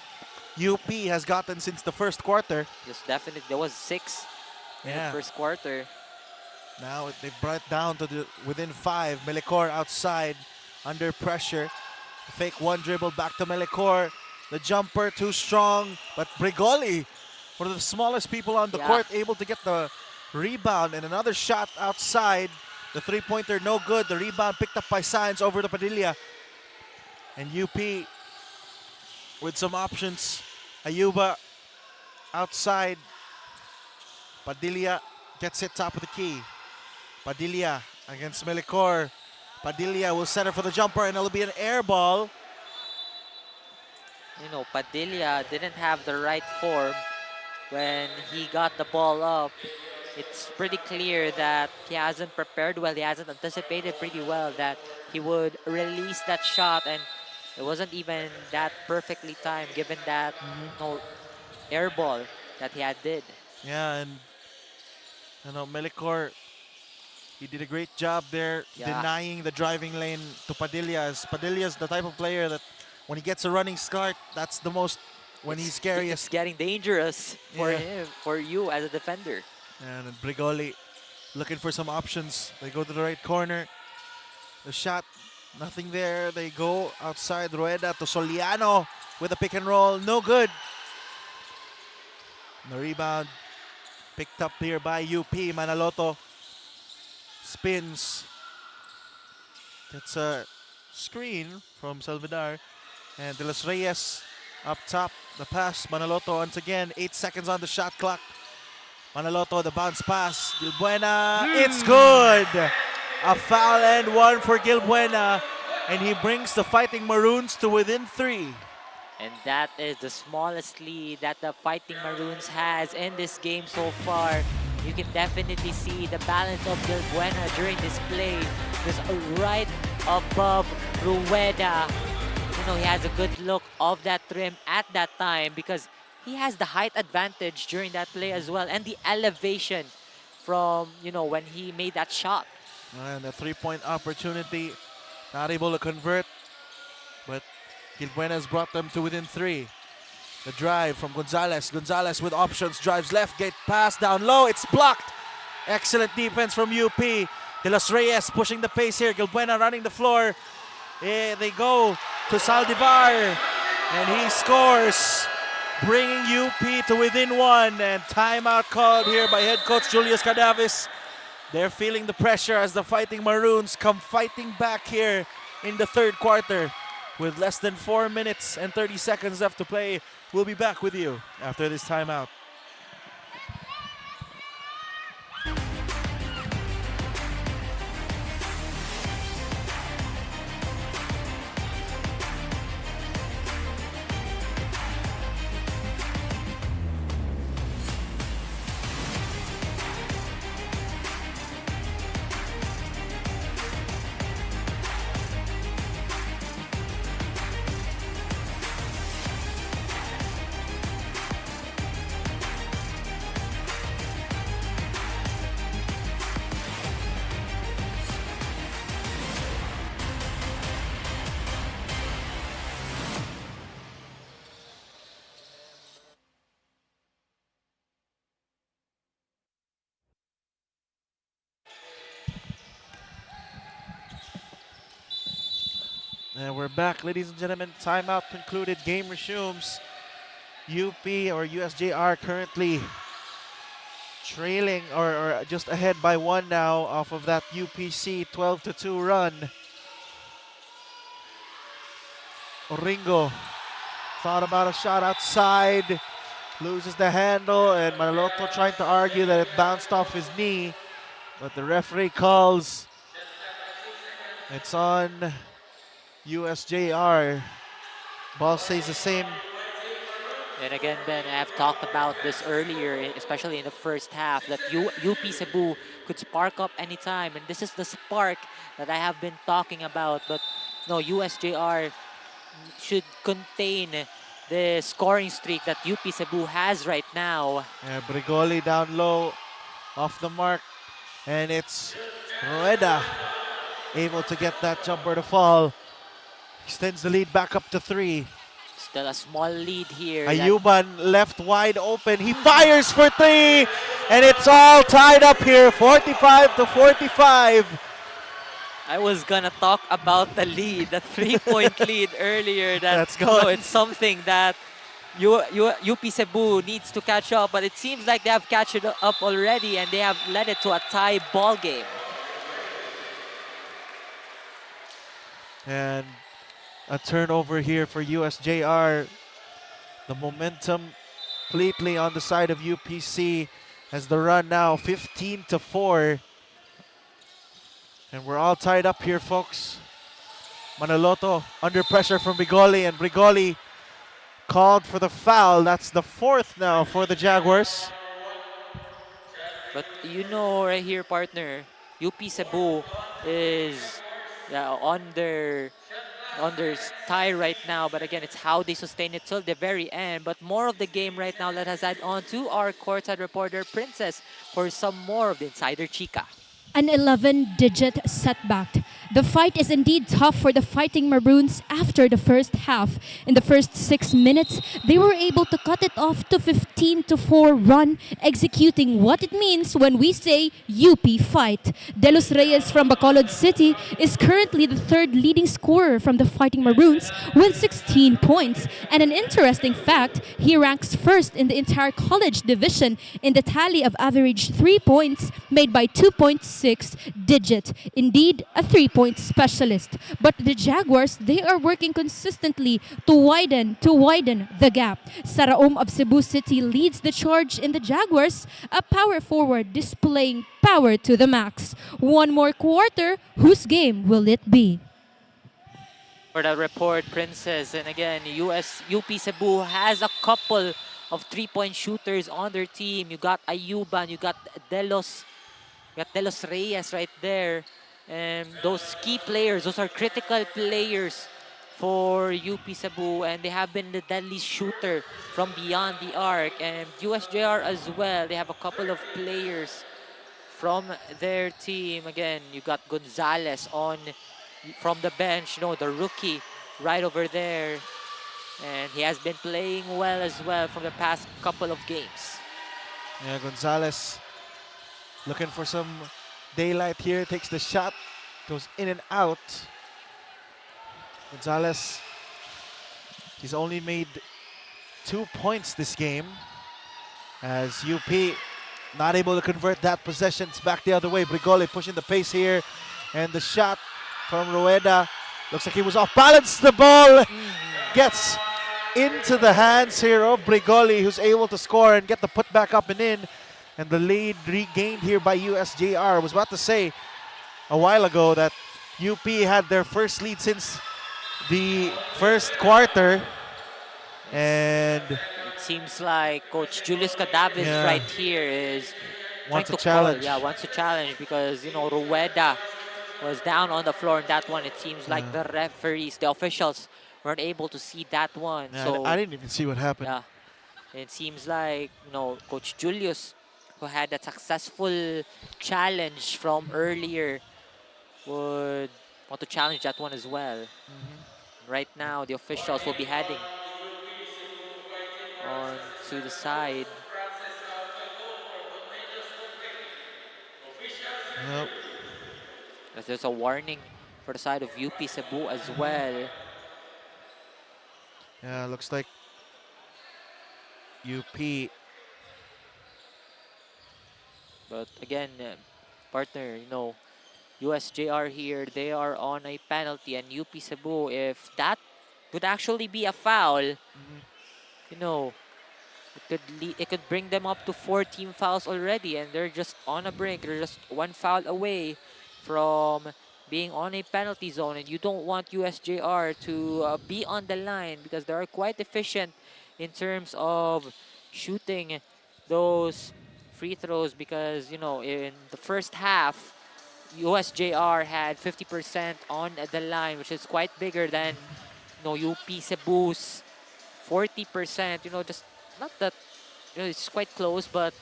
[SPEAKER 14] UP has gotten since the first quarter.
[SPEAKER 11] Yes, definitely. There was 6 in the first quarter.
[SPEAKER 14] Now they've brought it down to within 5. Melicor outside, under pressure. Fake one dribble back to Melicor. The jumper too strong, but Brigoli, one of the smallest people on the court, able to get the rebound, and another shot outside. The 3-pointer no good. The rebound picked up by Saenz over to Padilla. And UP with some options. Ayuba outside. Padilla gets it top of the key. Padilla against Melicor. Padilla will center for the jumper, and it'll be an air ball.
[SPEAKER 11] Padilla didn't have the right form when he got the ball up. It's pretty clear that he hasn't prepared well. He hasn't anticipated pretty well that he would release that shot, and it wasn't even that perfectly timed given that air ball that he did.
[SPEAKER 14] Yeah, and Melicor, he did a great job there denying the driving lane to Padilla. As Padilla's the type of player that when he gets a running start, that's the most when he's scariest.
[SPEAKER 11] It's getting dangerous for
[SPEAKER 14] Yeah.
[SPEAKER 11] him, for you as a defender.
[SPEAKER 14] And Brigoli looking for some options. They go to the right corner. The shot, nothing there. They go outside. Rueda to Soliano with a pick and roll. No good. The rebound picked up here by UP. Manaloto spins. Gets a screen from Salvador. And De Los Reyes up top. The pass. Manaloto once again. 8 seconds on the shot clock. Manaloto, the bounce pass. Gilbuena, it's good. A foul and one for Gilbuena. And he brings the Fighting Maroons to within 3.
[SPEAKER 11] And that is the smallest lead that the Fighting Maroons has in this game so far. You can definitely see the balance of Gilbuena during this play. Just right above Rueda. You know, he has a good look of that rim at that time because he has the height advantage during that play as well, and the elevation from, you know, when he made that shot.
[SPEAKER 14] And the three-point opportunity, not able to convert, but Gilbuena's brought them to within 3. The drive from Gonzalez. Gonzalez with options, drives left, get pass down low, it's blocked. Excellent defense from UP. De Los Reyes pushing the pace here. Gilbuena running the floor. They go to Saldivar, and he scores, bringing UP to within 1. And timeout called here by head coach Julius Cadavis. They're feeling the pressure as the Fighting Maroons come fighting back here in the third quarter with less than 4 minutes and 30 seconds left to play. We'll be back with you after this timeout. And we're back, ladies and gentlemen. Timeout concluded. Game resumes. UP or USJ-R currently trailing or just ahead by 1 now off of that UPC 12-2 run. Oringo thought about a shot outside, loses the handle, and Manaloto trying to argue that it bounced off his knee, but the referee calls it's on USJ-R. Ball stays the same.
[SPEAKER 11] And again, Ben, I have talked about this earlier, especially in the first half, that UP Cebu could spark up anytime. And this is the spark that I have been talking about. But no, USJ-R should contain the scoring streak that UP Cebu has right now.
[SPEAKER 14] Yeah, Brigoli down low, off the mark. And it's Rueda able to get that jumper to fall. Extends the lead back up to 3.
[SPEAKER 11] Still a small lead here.
[SPEAKER 14] Ayuban left wide open. He fires for 3, and it's all tied up here, 45-45.
[SPEAKER 11] I was gonna talk about the lead, the 3-point lead earlier.
[SPEAKER 14] That's good.
[SPEAKER 11] No, it's something that UP Cebu needs to catch up, but it seems like they have catched it up already, and they have led it to a tie ball game.
[SPEAKER 14] And a turnover here for USJ-R. The momentum completely on the side of UPC as the run now 15-4. And we're all tied up here, folks. Manaloto under pressure from Brigoli, and Brigoli called for the foul. That's the 4th now for the Jaguars.
[SPEAKER 11] But you know right here, partner, UP Cebu is on their tie right now, but again, it's how they sustain it till the very end. But more of the game right now, let us add on to our courtside reporter, Princess, for some more of the Insider Chica.
[SPEAKER 19] An 11-digit setback The fight is indeed tough for the Fighting Maroons after the first half. In the first 6 minutes, they were able to cut it off to 15-4 run, executing what it means when we say UP fight. Delos Reyes from Bacolod City is currently the third leading scorer from the Fighting Maroons with 16 points. And an interesting fact, he ranks first in the entire college division in the tally of average 3 points made by 2.6 digit. Indeed, a 3-point specialist. But the Jaguars, they are working consistently to widen the gap. Saraom of Cebu City leads the charge in the Jaguars, a power forward displaying power to the max. One more quarter, whose game will it be?
[SPEAKER 11] For the report, Princess, and again, UP Cebu has a couple of 3-point shooters on their team. You got Ayuban, you got Delos Reyes right there. And those key players, those are critical players for UP Cebu, and they have been the deadly shooter from beyond the arc. And USJ-R as well, they have a couple of players from their team. Again, you got Gonzalez from the bench, the rookie right over there. And he has been playing well as well from the past couple of games.
[SPEAKER 14] Yeah, Gonzalez looking for some daylight here, takes the shot, goes in and out. Gonzalez, he's only made 2 points this game as UP not able to convert that possession. It's back the other way. Brigoli pushing the pace here, and the shot from Rueda looks like he was off balance. The ball gets into the hands here of Brigoli, who's able to score and get the putback up and in. And the lead regained here by USJ-R. I was about to say a while ago that UP had their first lead since the first quarter. And
[SPEAKER 11] it seems like Coach Julius Cadavis right here is
[SPEAKER 14] wants
[SPEAKER 11] trying
[SPEAKER 14] to
[SPEAKER 11] to
[SPEAKER 14] challenge.
[SPEAKER 11] wants to challenge because, Rueda was down on the floor in that one. It seems like the referees, the officials, weren't able to see that one.
[SPEAKER 14] Yeah,
[SPEAKER 11] So
[SPEAKER 14] I didn't even see what happened.
[SPEAKER 11] Yeah, it seems like, Coach Julius, who had a successful challenge from earlier, would want to challenge that one as well. Right now, the officials will be heading on to the side.
[SPEAKER 14] Nope.
[SPEAKER 11] As there's a warning for the side of UP Cebu as well.
[SPEAKER 14] Yeah, looks like UP.
[SPEAKER 11] But again, partner, USJ-R here, they are on a penalty, and UP Cebu, if that would actually be a foul, it could bring them up to 4 team fouls already, and they're just on a brink. They're just 1 foul away from being on a penalty zone, and you don't want USJ-R to be on the line because they are quite efficient in terms of shooting those free throws because, in the first half, USJ-R had 50% on the line, which is quite bigger than, UP Cebu's 40%. Just not that, it's quite close, but,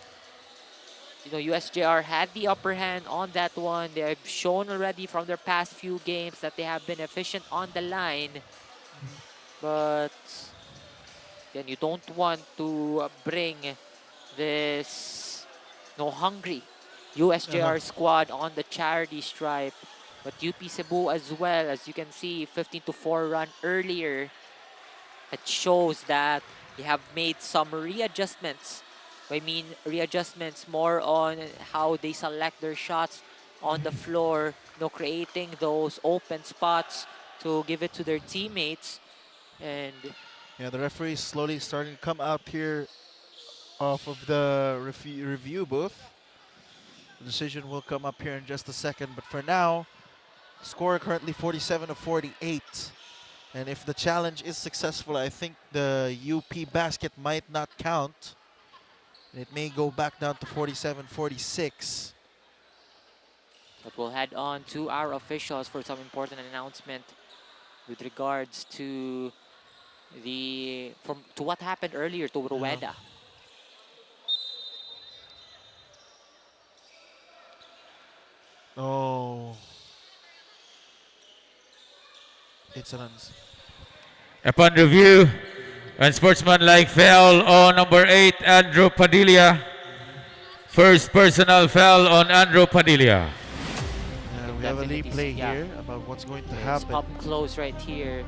[SPEAKER 11] USJ-R had the upper hand on that one. They have shown already from their past few games that they have been efficient on the line. But then you don't want to bring this hungry USJ-R squad on the charity stripe. But UP Cebu as well, as you can see, 15-4 run earlier. It shows that they have made some readjustments. I mean, readjustments more on how they select their shots on the floor, creating those open spots to give it to their teammates. And
[SPEAKER 14] yeah, the referee is slowly starting to come out here off of the review booth. The decision will come up here in just a second, but for now, score currently 47-48. And if the challenge is successful, I think the UP basket might not count. It may go back down to 47-46.
[SPEAKER 11] But we'll head on to our officials for some important announcement with regards to what happened earlier to Rueda.
[SPEAKER 14] Oh. It's an uns.
[SPEAKER 20] Upon review, unsportsmanlike foul on number 8, Andrew Padilla. First personal foul on Andrew Padilla.
[SPEAKER 14] We have a replay here about what's going to happen.
[SPEAKER 11] It's up close right here.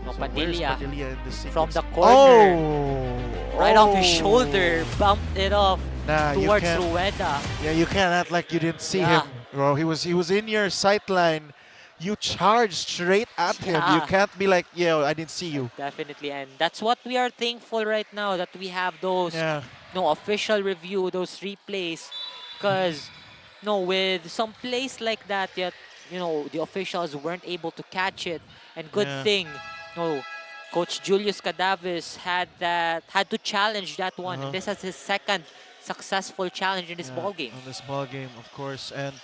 [SPEAKER 11] No,
[SPEAKER 14] So
[SPEAKER 11] Padilla,
[SPEAKER 14] where's Padilla in this
[SPEAKER 11] from
[SPEAKER 14] sequence?
[SPEAKER 11] the corner. Right off his
[SPEAKER 14] Oh!
[SPEAKER 11] shoulder, bumped it off
[SPEAKER 14] You
[SPEAKER 11] towards
[SPEAKER 14] can't-
[SPEAKER 11] Rueda.
[SPEAKER 14] Yeah, you can't act like you didn't see
[SPEAKER 11] Yeah.
[SPEAKER 14] him, bro. He was in your sight line. You charged straight at him. You
[SPEAKER 11] Yeah.
[SPEAKER 14] can't be like, yeah, I didn't see you.
[SPEAKER 11] Definitely, and that's what we are thankful right now, that we have those official review, those replays, because with some plays like that, yet the officials weren't able to catch it, and good
[SPEAKER 14] Yeah.
[SPEAKER 11] thing, Coach Julius Cadavis had to challenge that one, and this is his second successful challenge in this ball game.
[SPEAKER 14] On this ball game, of course, and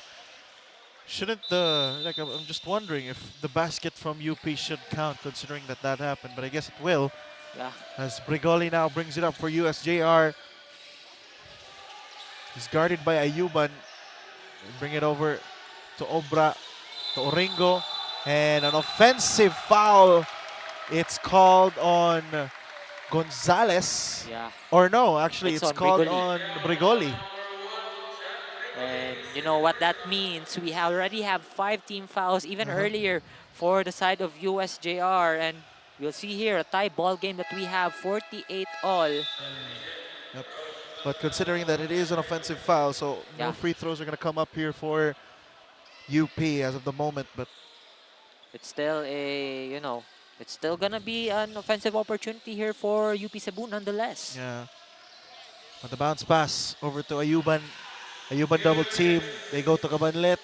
[SPEAKER 14] shouldn't I'm just wondering if the basket from UP should count, considering that happened, but I guess it will.
[SPEAKER 11] Yeah.
[SPEAKER 14] As Brigoli now brings it up for USJ-R. He's guarded by Ayuban. Bring it over to Obra, to Oringo, and an offensive foul. It's called on Gonzalez.
[SPEAKER 11] Yeah.
[SPEAKER 14] Or no, actually,
[SPEAKER 11] It's
[SPEAKER 14] it's
[SPEAKER 11] on
[SPEAKER 14] called
[SPEAKER 11] Brigoli.
[SPEAKER 14] on Brigoli.
[SPEAKER 11] And you know what that means? We already have 5 team fouls, even earlier for the side of USJ-R. And you'll see here a tie ball game that we have 48 all.
[SPEAKER 14] Yep. But considering that it is an offensive foul, so no free throws are going to come up here for UP as of the moment. But
[SPEAKER 11] it's still it's still going to be an offensive opportunity here for UP Cebu nonetheless.
[SPEAKER 14] yeah. But the bounce pass over to Ayuban. Ayuban double team. They go to Cabanlet.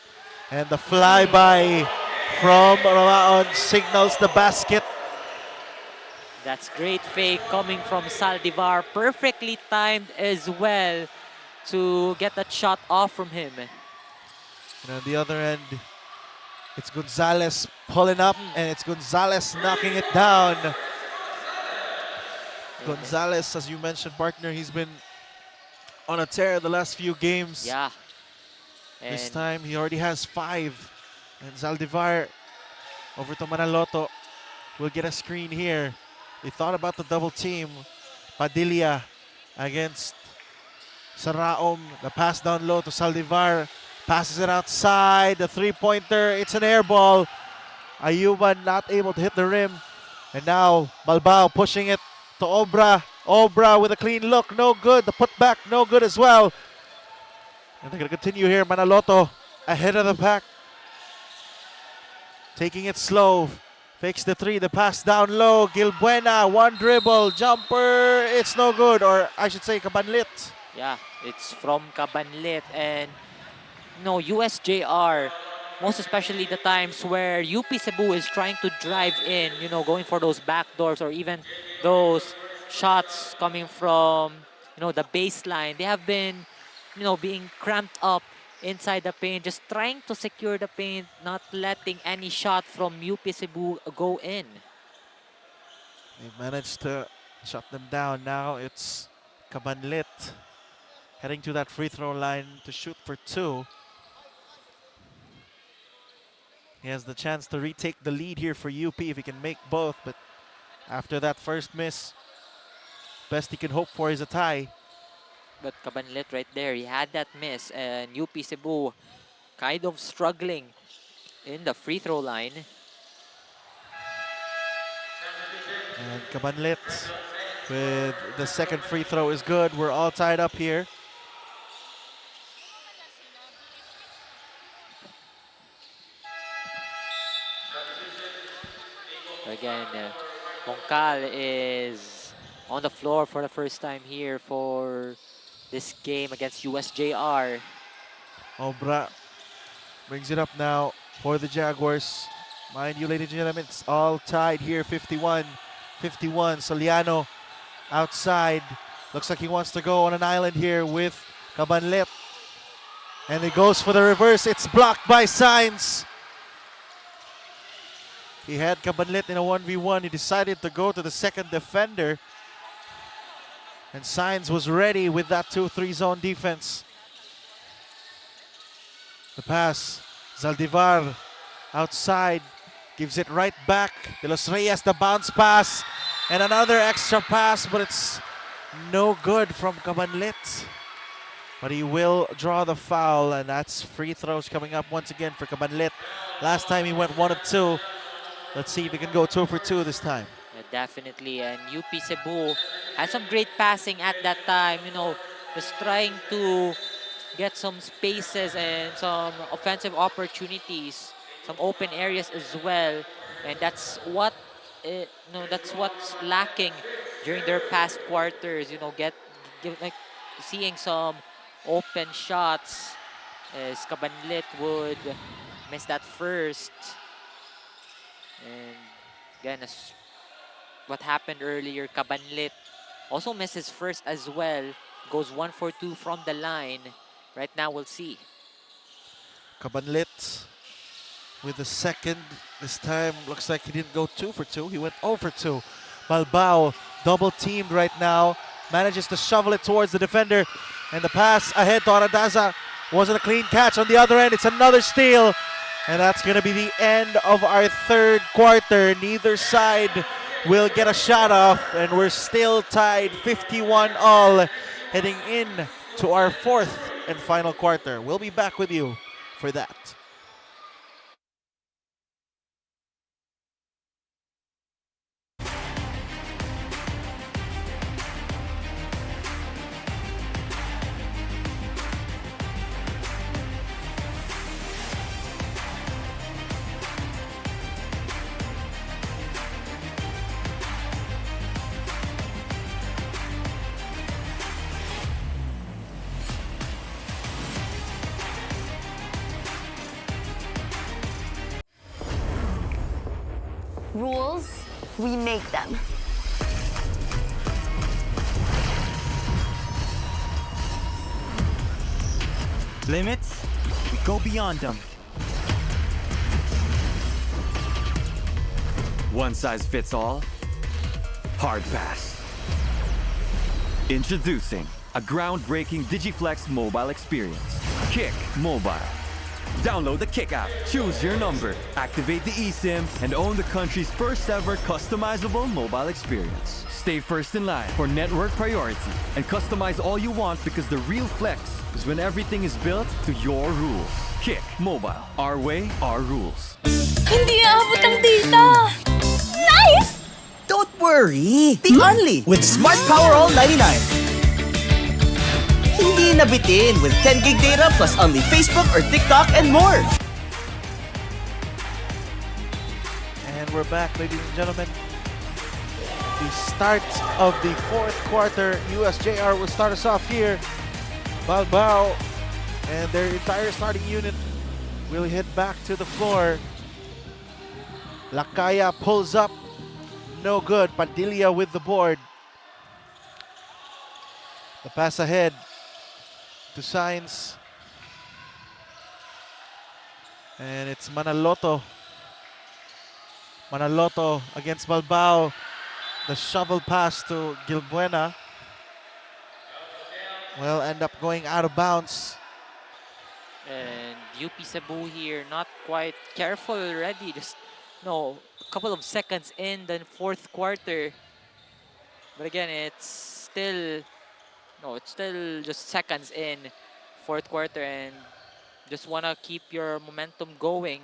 [SPEAKER 14] And the flyby from Raon signals the basket.
[SPEAKER 11] That's great fake coming from Saldivar. Perfectly timed as well to get that shot off from him.
[SPEAKER 14] And on the other end, it's Gonzalez pulling up, and it's Gonzalez knocking it down. Gonzalez, as you mentioned, partner, he's been on a tear the last few games.
[SPEAKER 11] Yeah.
[SPEAKER 14] This
[SPEAKER 11] And
[SPEAKER 14] time, he already has 5. And Zaldivar over to Manaloto will get a screen here. They thought about the double team. Padilla against Saraom. The pass down low to Saldivar. Passes it outside. The three-pointer. It's an air ball. Ayuban not able to hit the rim. And now Balbao pushing it to Obra. Obra with a clean look. No good. The putback no good as well. And they're going to continue here. Manaloto ahead of the pack. Taking it slow. Fakes the 3. The pass down low. Gilbuena. One dribble. Jumper. It's no good. Or I should say Cabanlit.
[SPEAKER 11] yeah, it's from Cabanlit. And USJ-R, most especially the times where UP Cebu is trying to drive in, going for those back doors or even those shots coming from, the baseline. They have been, being cramped up inside the paint, just trying to secure the paint, not letting any shot from UP Cebu go in.
[SPEAKER 14] They've managed to shut them down. Now it's Cabanlit heading to that free throw line to shoot for 2. He has the chance to retake the lead here for UP if he can make both, but after that first miss, best he can hope for is a tie.
[SPEAKER 11] But Cabanlit right there, he had that miss, and UP Cebu kind of struggling in the free throw line.
[SPEAKER 14] And Cabanlit with the second free throw is good. We're all tied up here.
[SPEAKER 11] Again, Monccal is on the floor for the first time here for this game against USJ-R.
[SPEAKER 14] Obra brings it up now for the Jaguars. Mind you, ladies and gentlemen, it's all tied here, 51-51. Soliano outside. Looks like he wants to go on an island here with Cabanlet. And he goes for the reverse. It's blocked by Sainz. He had Cabanlet in a 1v1. He decided to go to the second defender. And Sainz was ready with that 2-3 zone defense. The pass. Zaldivar outside. Gives it right back. De Los Reyes, the bounce pass. And another extra pass, but it's no good from Cabanlit. But he will draw the foul, and that's free throws coming up once again for Cabanlit. Last time he went 1 of 2. Let's see if he can go 2 for 2 this time.
[SPEAKER 11] Yeah, definitely, and UP Cebu had some great passing at that time, you know, just trying to get some spaces and some offensive opportunities, some open areas as well, and that's what that's what's lacking during their past quarters. You know, like seeing some open shots as Cabanlit would miss that first, and again, as what happened earlier, Cabanlit also misses first as well. Goes 1 for 2 from the line. Right now, we'll see.
[SPEAKER 14] Cabanlit with the second. This time, looks like he didn't go 2 for 2. He went 0 for 2. Balbao, double teamed right now. Manages to shovel it towards the defender. And the pass ahead to Aradaza wasn't a clean catch. On the other end, it's another steal. And that's going to be the end of our third quarter. Neither side will get a shot off. And we're still tied 51-all heading in to our fourth and final quarter. We'll be back with you for that.
[SPEAKER 4] Rules, we make them.
[SPEAKER 8] Limits, we go beyond them.
[SPEAKER 5] One size fits all? Hard pass. Introducing a groundbreaking DigiFlex mobile experience. Kick Mobile. Download the Kick app, choose your number, activate the eSIM, and own the country's first ever customizable mobile experience. Stay first in line for network priority and customize all you want because the real flex is when everything is built to your rules. Kick Mobile. Our way, our rules.
[SPEAKER 17] Hindi aabot ang data! Nice!
[SPEAKER 6] Don't worry! The Only with Smart Power All 99. Hindi nabitin with 10 gig data plus only Facebook or TikTok and more.
[SPEAKER 14] And we're back, ladies and gentlemen. The start of the fourth quarter. USJ-R will start us off here. Balbao and their entire starting unit will head back to the floor. Lakaya pulls up. No good. Padilla with the board. The pass ahead to Sainz. And it's Manaloto. Manaloto against Balbao. The shovel pass to Gilbuena will end up going out of bounds.
[SPEAKER 11] And UP Cebu here not quite careful already. Just a couple of seconds in the fourth quarter. But again, it's still just seconds in fourth quarter, and just want to keep your momentum going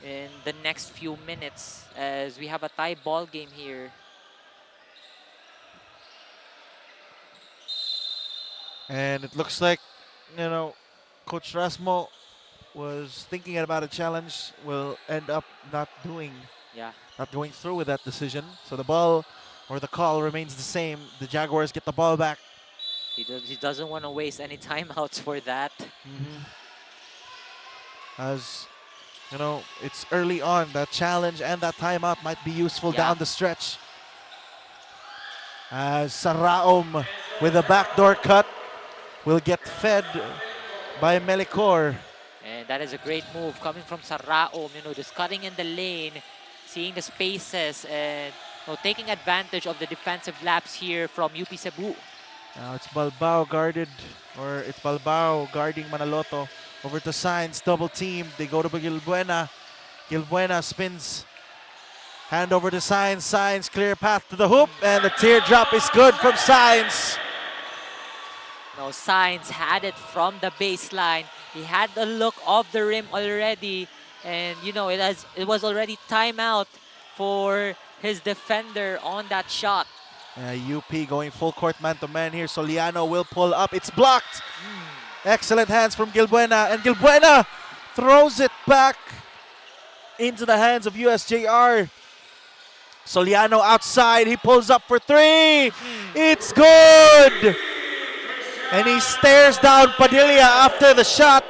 [SPEAKER 11] in the next few minutes as we have a tie ball game here.
[SPEAKER 14] And it looks like, Coach Rasmo was thinking about a challenge, will end up not going through with that decision. So the ball or the call remains the same. The Jaguars get the ball back.
[SPEAKER 11] He doesn't want to waste any timeouts for that.
[SPEAKER 14] As it's early on. That challenge and that timeout might be useful down the stretch. As Saraom with a backdoor cut will get fed by Melicor.
[SPEAKER 11] And that is a great move coming from Saraom, just cutting in the lane, seeing the spaces, and taking advantage of the defensive lapse here from UP Cebu.
[SPEAKER 14] Now it's Balbao guarded, or it's Balbao guarding Manaloto. Over to Sainz, double team. They go to Gilbuena. Gilbuena spins. Hand over to Science. Science, clear path to the hoop, and the teardrop is good from Science.
[SPEAKER 11] No, Science had it from the baseline. He had the look of the rim already, and you know it was already timeout for his defender on that shot.
[SPEAKER 14] UP going full court man-to-man here. Soliano will pull up. It's blocked. Excellent hands from Gilbuena, and Gilbuena throws it back into the hands of USJ-R. Soliano outside, he pulls up for three. It's good! And he stares down Padilla after the shot.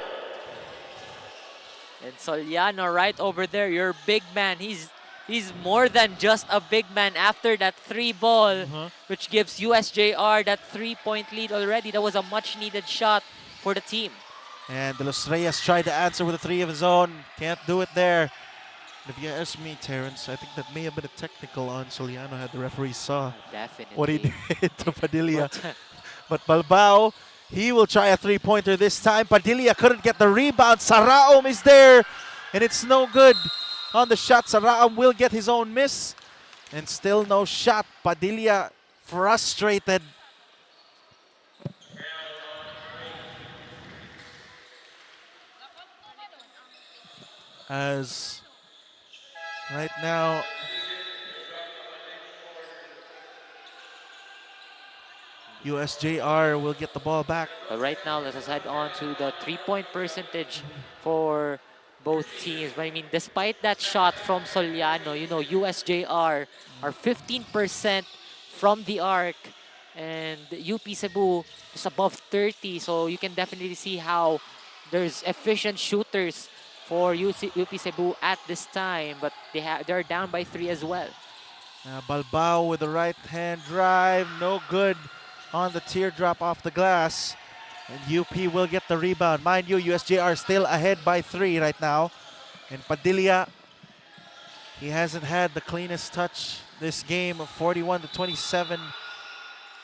[SPEAKER 11] And Soliano right over there, your big man. He's more than just a big man after that 3 ball, which gives USJ-R that 3-point lead already. That was a much needed shot for the team.
[SPEAKER 14] And De Los Reyes tried to answer with a 3 of his own. Can't do it there. If you ask me, Terrence, I think that may have been a technical on Soliano had the referee saw what he did to Padilla. But Balbao, he will try a 3-pointer this time. Padilla couldn't get the rebound. Saraom is there, and it's no good on the shot. Saraom will get his own miss, and still no shot. Padilla frustrated. As right now, USJ-R will get the ball back.
[SPEAKER 11] But right now, let us head on to the 3-point percentage for both teams. But I mean, despite that shot from Soliano, you know, USJ-R are 15% from the arc, and UP Cebu is above 30. So you can definitely see how there's efficient shooters for UP Cebu at this time, but they're down by 3 as well.
[SPEAKER 14] Balbao with the right-hand drive, no good on the teardrop off the glass. And UP will get the rebound. Mind you, USJ-R still ahead by 3 right now. And Padilla, he hasn't had the cleanest touch this game. 41-27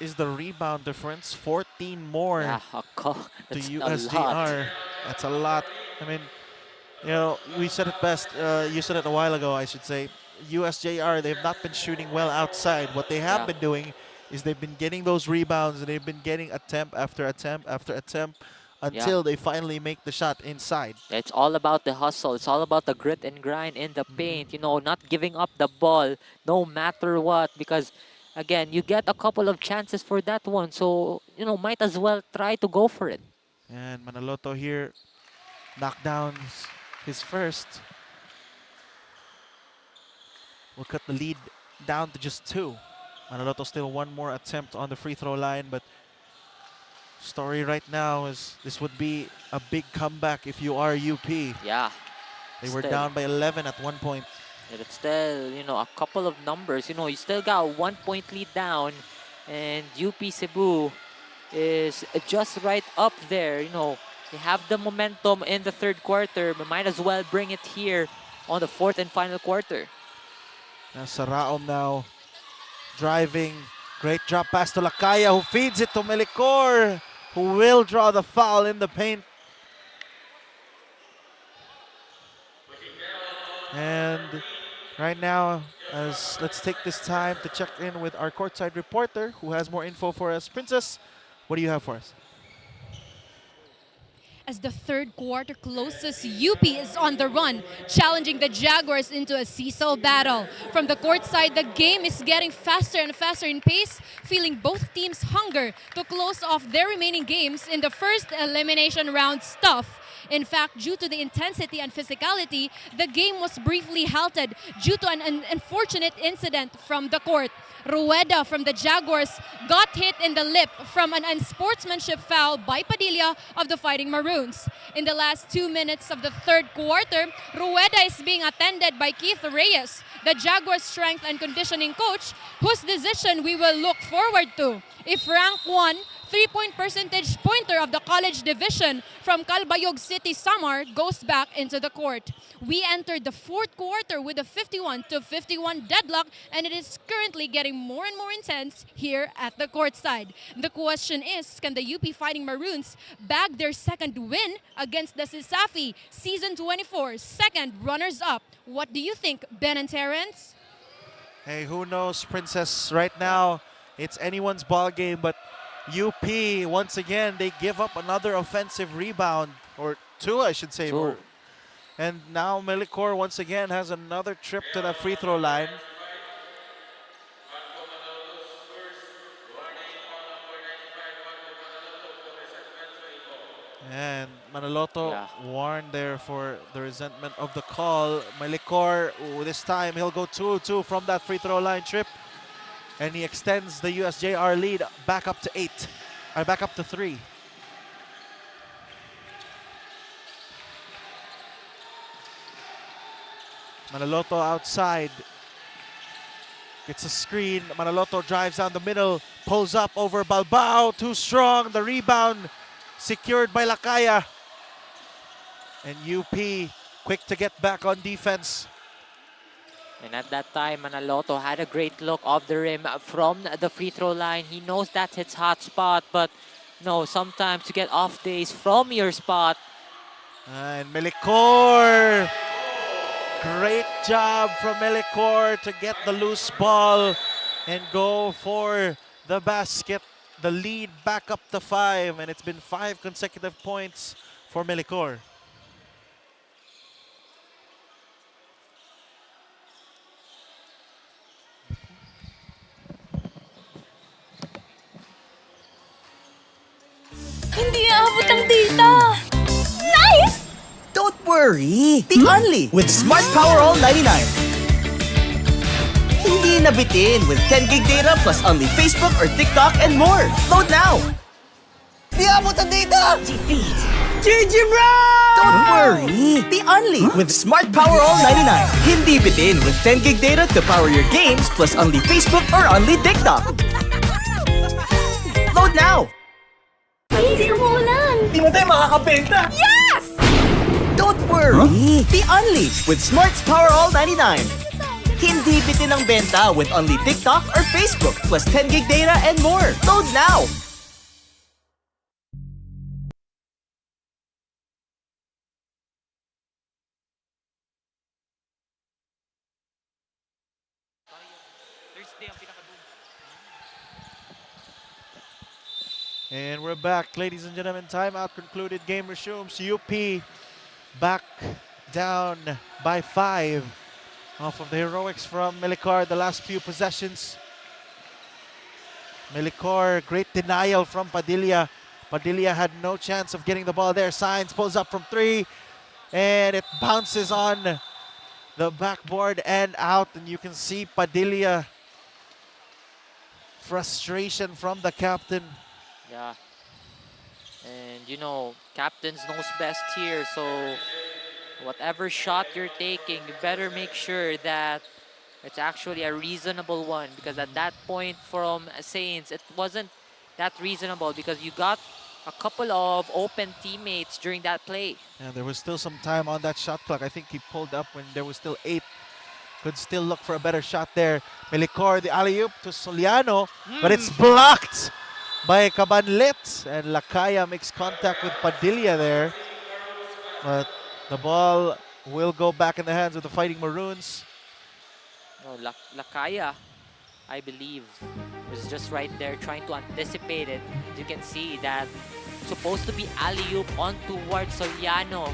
[SPEAKER 14] is the rebound difference. 14 more to USJ-R. That's a lot. I mean, you know, we said it best. You said it a while ago, I should say. USJ-R, they've not been shooting well outside. What they have been doing is they've been getting those rebounds, and they've been getting attempt after attempt after attempt until they finally make the shot inside.
[SPEAKER 11] It's all about the hustle. It's all about the grit and grind in the paint. You know, not giving up the ball no matter what, because again, you get a couple of chances for that one. So, you know, might as well try to go for it.
[SPEAKER 14] And Manaloto here knocked down his first. We'll cut the lead down to just 2. Manaloto still one more attempt on the free throw line, but story right now is this would be a big comeback if you are UP.
[SPEAKER 11] Yeah.
[SPEAKER 14] They were down by 11 at one point.
[SPEAKER 11] It's still, you know, a couple of numbers. You know, you still got a 1-point lead down, and UP Cebu is just right up there. You know, they have the momentum in the 3rd quarter, but might as well bring it here on the 4th and final quarter.
[SPEAKER 14] Now Saraom now driving. Great drop pass to Lakaya, who feeds it to Melicor, who will draw the foul in the paint. And right now, let's take this time to check in with our courtside reporter who has more info for us. Princess, what do you have for us?
[SPEAKER 19] As the 3rd quarter closes, UP is on the run, challenging the Jaguars into a seesaw battle. From the court side, the game is getting faster and faster in pace, feeling both teams' hunger to close off their remaining games in the first elimination round stuff. In fact, due to the intensity and physicality, the game was briefly halted due to an unfortunate incident from the court. Rueda from the Jaguars got hit in the lip from an unsportsmanship foul by Padilla of the Fighting Maroons. In the last 2 minutes of the 3rd quarter, Rueda is being attended by Keith Reyes, the Jaguars strength and conditioning coach, whose decision we will look forward to. If rank 1 3-point percentage pointer of the college division from Calbayog City, Samar, goes back into the court. We entered the fourth quarter with a 51-51 deadlock, and it is currently getting more and more intense here at the courtside. The question is, can the UP Fighting Maroons bag their second win against the CESAFI Season 24 second runners-up? What do you think, Ben and Terrence?
[SPEAKER 14] Hey, who knows, Princess? Right now, it's anyone's ball game, but UP, once again, they give up another offensive rebound, or two, I should say.
[SPEAKER 11] Two.
[SPEAKER 14] And now Melicor once again has another trip to the free throw line. And Manaloto warned there for the resentment of the call. Melicor, this time he'll go 2-2 from that free throw line trip. And he extends the USJ-R lead back up to 8, or back up to 3. Manaloto outside. Gets a screen. Manaloto drives down the middle. Pulls up over Balbao. Too strong. The rebound secured by Lakaya. And UP quick to get back on defense.
[SPEAKER 11] And at that time, Manaloto had a great look off the rim from the free throw line. He knows that's his hot spot, but no, sometimes you get off days from your spot.
[SPEAKER 14] And Melicor. Great job from Melicor to get the loose ball and go for the basket. The lead back up to 5, and it's been 5 consecutive points for Melicor.
[SPEAKER 17] Hindi aabot ang data! Nice!
[SPEAKER 6] Don't worry! The Only with Smart Power All 99. Hindi nabitin with 10 gig data plus only Facebook or TikTok and more. Load now! Di abot ang data! G-Feed! GG Bro! Don't worry! The Only with Smart Power All 99. Hindi bitin with 10 gig data to power your games plus only Facebook or only TikTok. Load now!
[SPEAKER 17] Please, umuulan!
[SPEAKER 6] Di mo tayo makakabenta!
[SPEAKER 17] Yes!
[SPEAKER 6] Don't worry! The Only with Smart's Power All 99. Hindi bitin ang benta with only TikTok or Facebook plus 10 gig data and more. Load now!
[SPEAKER 14] And we're back, ladies and gentlemen. Timeout concluded. Game resumes. UP back down by 5 off of the heroics from Melicor the last few possessions. Melicor, great denial from Padilla. Padilla had no chance of getting the ball there. Sainz pulls up from 3, and it bounces on the backboard and out. And you can see Padilla, frustration from the captain.
[SPEAKER 11] Yeah. And you know, captains knows best here, so whatever shot you're taking, you better make sure that it's actually a reasonable one, because at that point from Saints, it wasn't that reasonable because you got a couple of open teammates during that play.
[SPEAKER 14] And there was still some time on that shot clock. I think he pulled up when there was still 8. Could still look for a better shot there. Melicor, the alley-oop to Soliano, but it's blocked by Cabanlit, and Lakaya makes contact with Padilla there. But the ball will go back in the hands of the Fighting Maroons.
[SPEAKER 11] No, Lakaya, I believe, was just right there trying to anticipate it. You can see that supposed to be alley-oop on towards Soliano.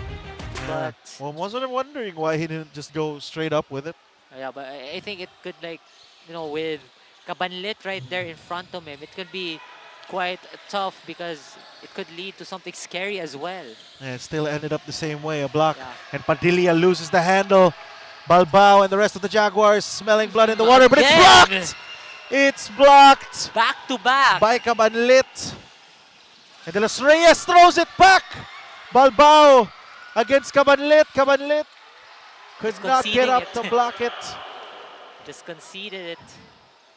[SPEAKER 11] But
[SPEAKER 14] well, wasn't wondering why he didn't just go straight up with it.
[SPEAKER 11] yeah, but I think it could, like, you know, with Cabanlit right there in front of him, it could be quite tough because it could lead to something scary as well.
[SPEAKER 14] Yeah, it still ended up the same way, a block. And Padilla loses the handle. Balbao and the rest of the Jaguars smelling blood in the water, but it's blocked! It's blocked!
[SPEAKER 11] Back to back!
[SPEAKER 14] By Cabanlit. And De Los Reyes throws it back! Balbao against Cabanlit. Cabanlit could not get up to block it.
[SPEAKER 11] Just conceded it.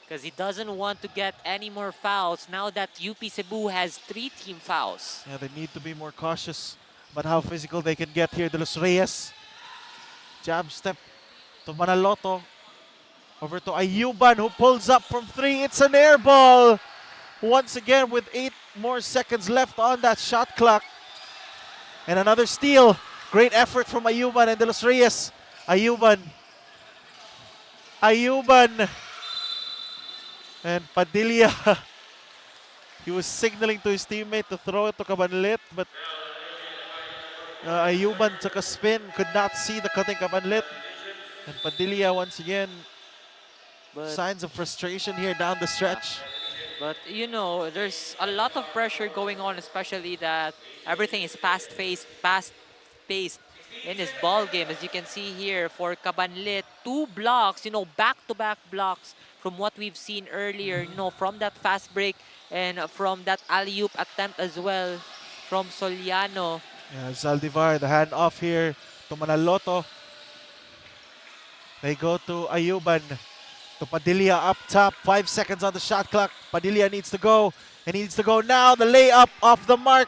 [SPEAKER 11] because he doesn't want to get any more fouls now that UP Cebu has 3 team fouls.
[SPEAKER 14] Yeah, they need to be more cautious about how physical they can get here. De Los Reyes. Jab step to Manaloto. Over to Ayuban, who pulls up from 3. It's an air ball. Once again with 8 more seconds left on that shot clock. And another steal. Great effort from Ayuban and De Los Reyes. Ayuban. And Padilla. He was signaling to his teammate to throw it to Cabanlet, but Ayuban took a spin, could not see the cutting Cabanlet. And Padilla once again, signs of frustration here down the stretch.
[SPEAKER 11] But you know, there's a lot of pressure going on, especially that everything is fast-paced in this ball game. As you can see here for Cabanlet, 2 blocks, you know, back-to-back blocks from what we've seen earlier, you know, from that fast break and from that alley-oop attempt as well from Soliano.
[SPEAKER 14] Yeah, Zaldivar, the handoff here to Manaloto. They go to Ayuban. To Padilla up top, 5 seconds on the shot clock. Padilla needs to go, and he needs to go now. The layup off the mark.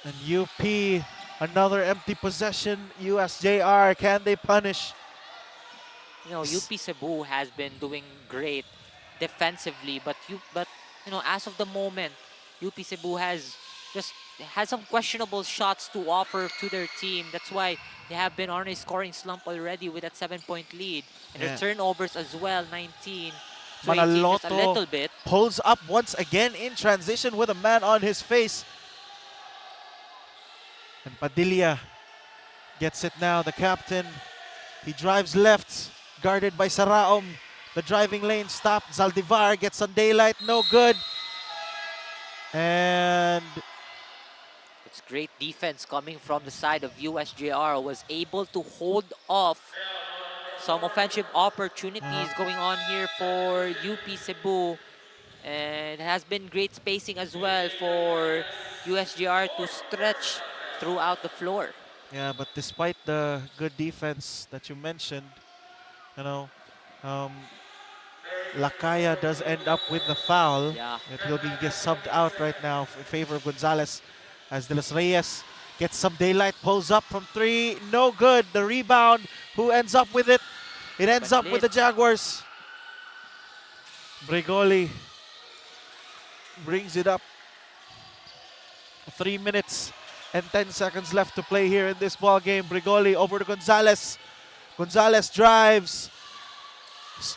[SPEAKER 14] And UP, another empty possession. USJ-R, can they punish?
[SPEAKER 11] You know, UP Cebu has been doing great defensively, but you know, as of the moment, UP Cebu has some questionable shots to offer to their team. That's why they have been on a scoring slump already with that 7-point lead. And their turnovers as well, 19 to 18, just a little bit.
[SPEAKER 14] Pulls up once again in transition with a man on his face. And Padilla gets it now, the captain. He drives left, guarded by Saraom. The driving lane stopped. Zaldivar gets on daylight, no good. And
[SPEAKER 11] it's great defense coming from the side of USJ-R, was able to hold off some offensive opportunities going on here for UP Cebu. And it has been great spacing as well for USJ-R to stretch throughout the floor.
[SPEAKER 14] Yeah, but despite the good defense that you mentioned, you know, Lakaya does end up with the foul.
[SPEAKER 11] Yeah.
[SPEAKER 14] And he'll be just subbed out right now in favor of Gonzalez as De Los Reyes gets some daylight, pulls up from 3, no good. The rebound, who ends up with it? It ends up with the Jaguars. Brigoli brings it up. 3 minutes and 10 seconds left to play here in this ball game. Brigoli over to Gonzalez. Gonzalez drives.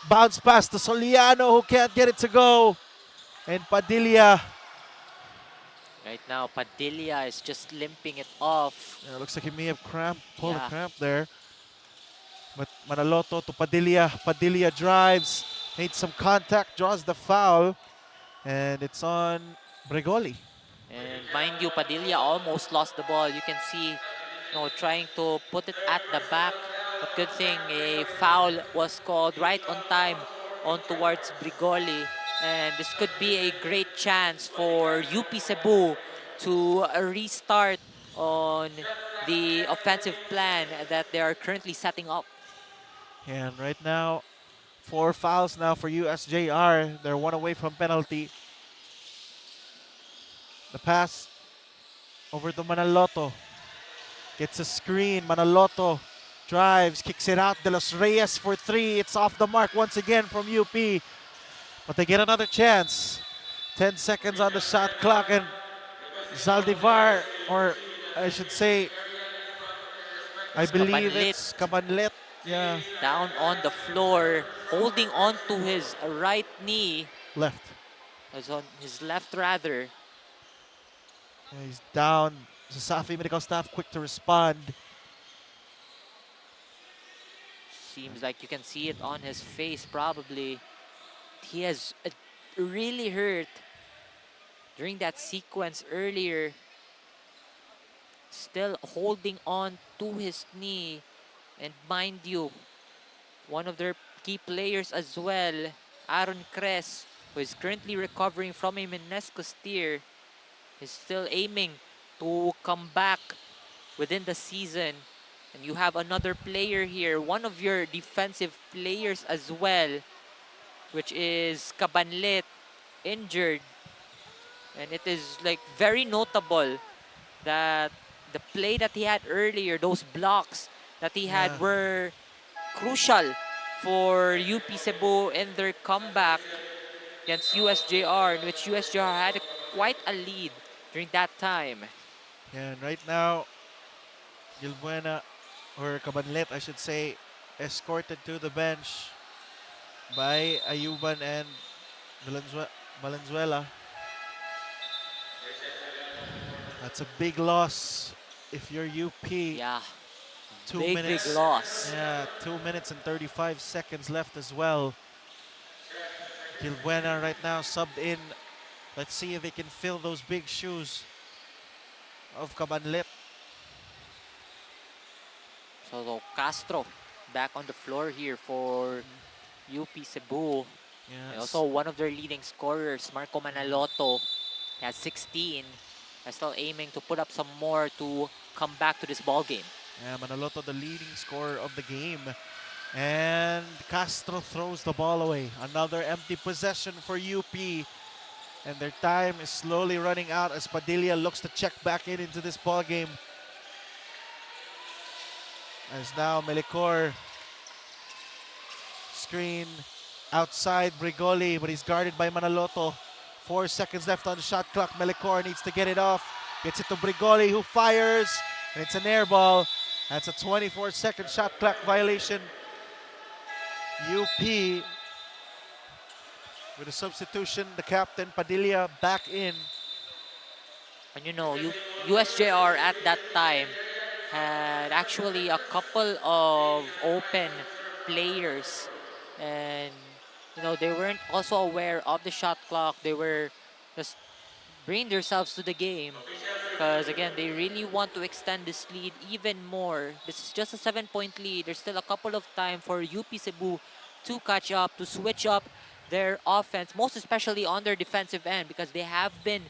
[SPEAKER 14] Bounce pass to Soliano, who can't get it to go. And Padilla.
[SPEAKER 11] Right now, Padilla is just limping it off.
[SPEAKER 14] Yeah, looks like he may have pulled a cramp there. But Manaloto to Padilla. Padilla drives, made some contact, draws the foul. And it's on Brigoli.
[SPEAKER 11] And mind you, Padilla almost lost the ball. You can see, you know, trying to put it at the back. But good thing a foul was called right on time on towards Brigoli. And this could be a great chance for UP Cebu to restart on the offensive plan that they are currently setting up.
[SPEAKER 14] Yeah, and right now, 4 fouls now for USJ-R. They're 1 away from penalty. The pass over to Manaloto. Gets a screen. Manaloto drives, kicks it out. De Los Reyes for 3. It's off the mark once again from UP. But they get another chance. 10 seconds on the shot clock, and Zaldivar, or I should say, I believe it's Cabanlet. Yeah.
[SPEAKER 11] Down on the floor, holding on to his right knee.
[SPEAKER 14] Left.
[SPEAKER 11] As on his left, rather.
[SPEAKER 14] Yeah, he's down. CESAFI medical staff quick to respond.
[SPEAKER 11] Seems like you can see it on his face, probably. He has really hurt during that sequence earlier. Still holding on to his knee. And mind you, one of their key players as well, Aaron Cres, who is currently recovering from a meniscus tear, is still aiming to come back within the season. And you have another player here, one of your defensive players as well, which is Cabanlet, injured. And it is like very notable that the play that he had earlier, those blocks that he had were crucial for UP Cebu in their comeback against USJ-R, in which USJ-R had quite a lead during that time.
[SPEAKER 14] Yeah, and right now, Gilbuena, or Cabanlet, I should say, escorted to the bench by Ayuban and Valenzuela. That's a big loss if you're UP.
[SPEAKER 11] Yeah,
[SPEAKER 14] big
[SPEAKER 11] loss.
[SPEAKER 14] Yeah, 2 minutes and 35 seconds left as well. Gilbuena right now subbed in. Let's see if they can fill those big shoes of Cabanlet.
[SPEAKER 11] So Castro back on the floor here for UP Cebu.
[SPEAKER 14] Yes.
[SPEAKER 11] And also one of their leading scorers, Marco Manaloto, has 16. They're still aiming to put up some more to come back to this ball game.
[SPEAKER 14] Yeah, Manaloto, the leading scorer of the game. And Castro throws the ball away. Another empty possession for UP. And their time is slowly running out as Padilla looks to check back into this ball game. As now Melicor screen outside Brigoli, but he's guarded by Manaloto. 4 seconds left on the shot clock. Melicor needs to get it off. Gets it to Brigoli, who fires, and it's an air ball. That's a 24-second shot clock violation. UP with a substitution, the captain Padilla back in.
[SPEAKER 11] And you know, USJ-R at that time had actually a couple of open players, and you know, they weren't also aware of the shot clock. They were just bringing themselves to the game because, again, they really want to extend this lead even more. This is just a 7-point lead. There's still a couple of time for UP Cebu to catch up, to switch up their offense, most especially on their defensive end, because they have been,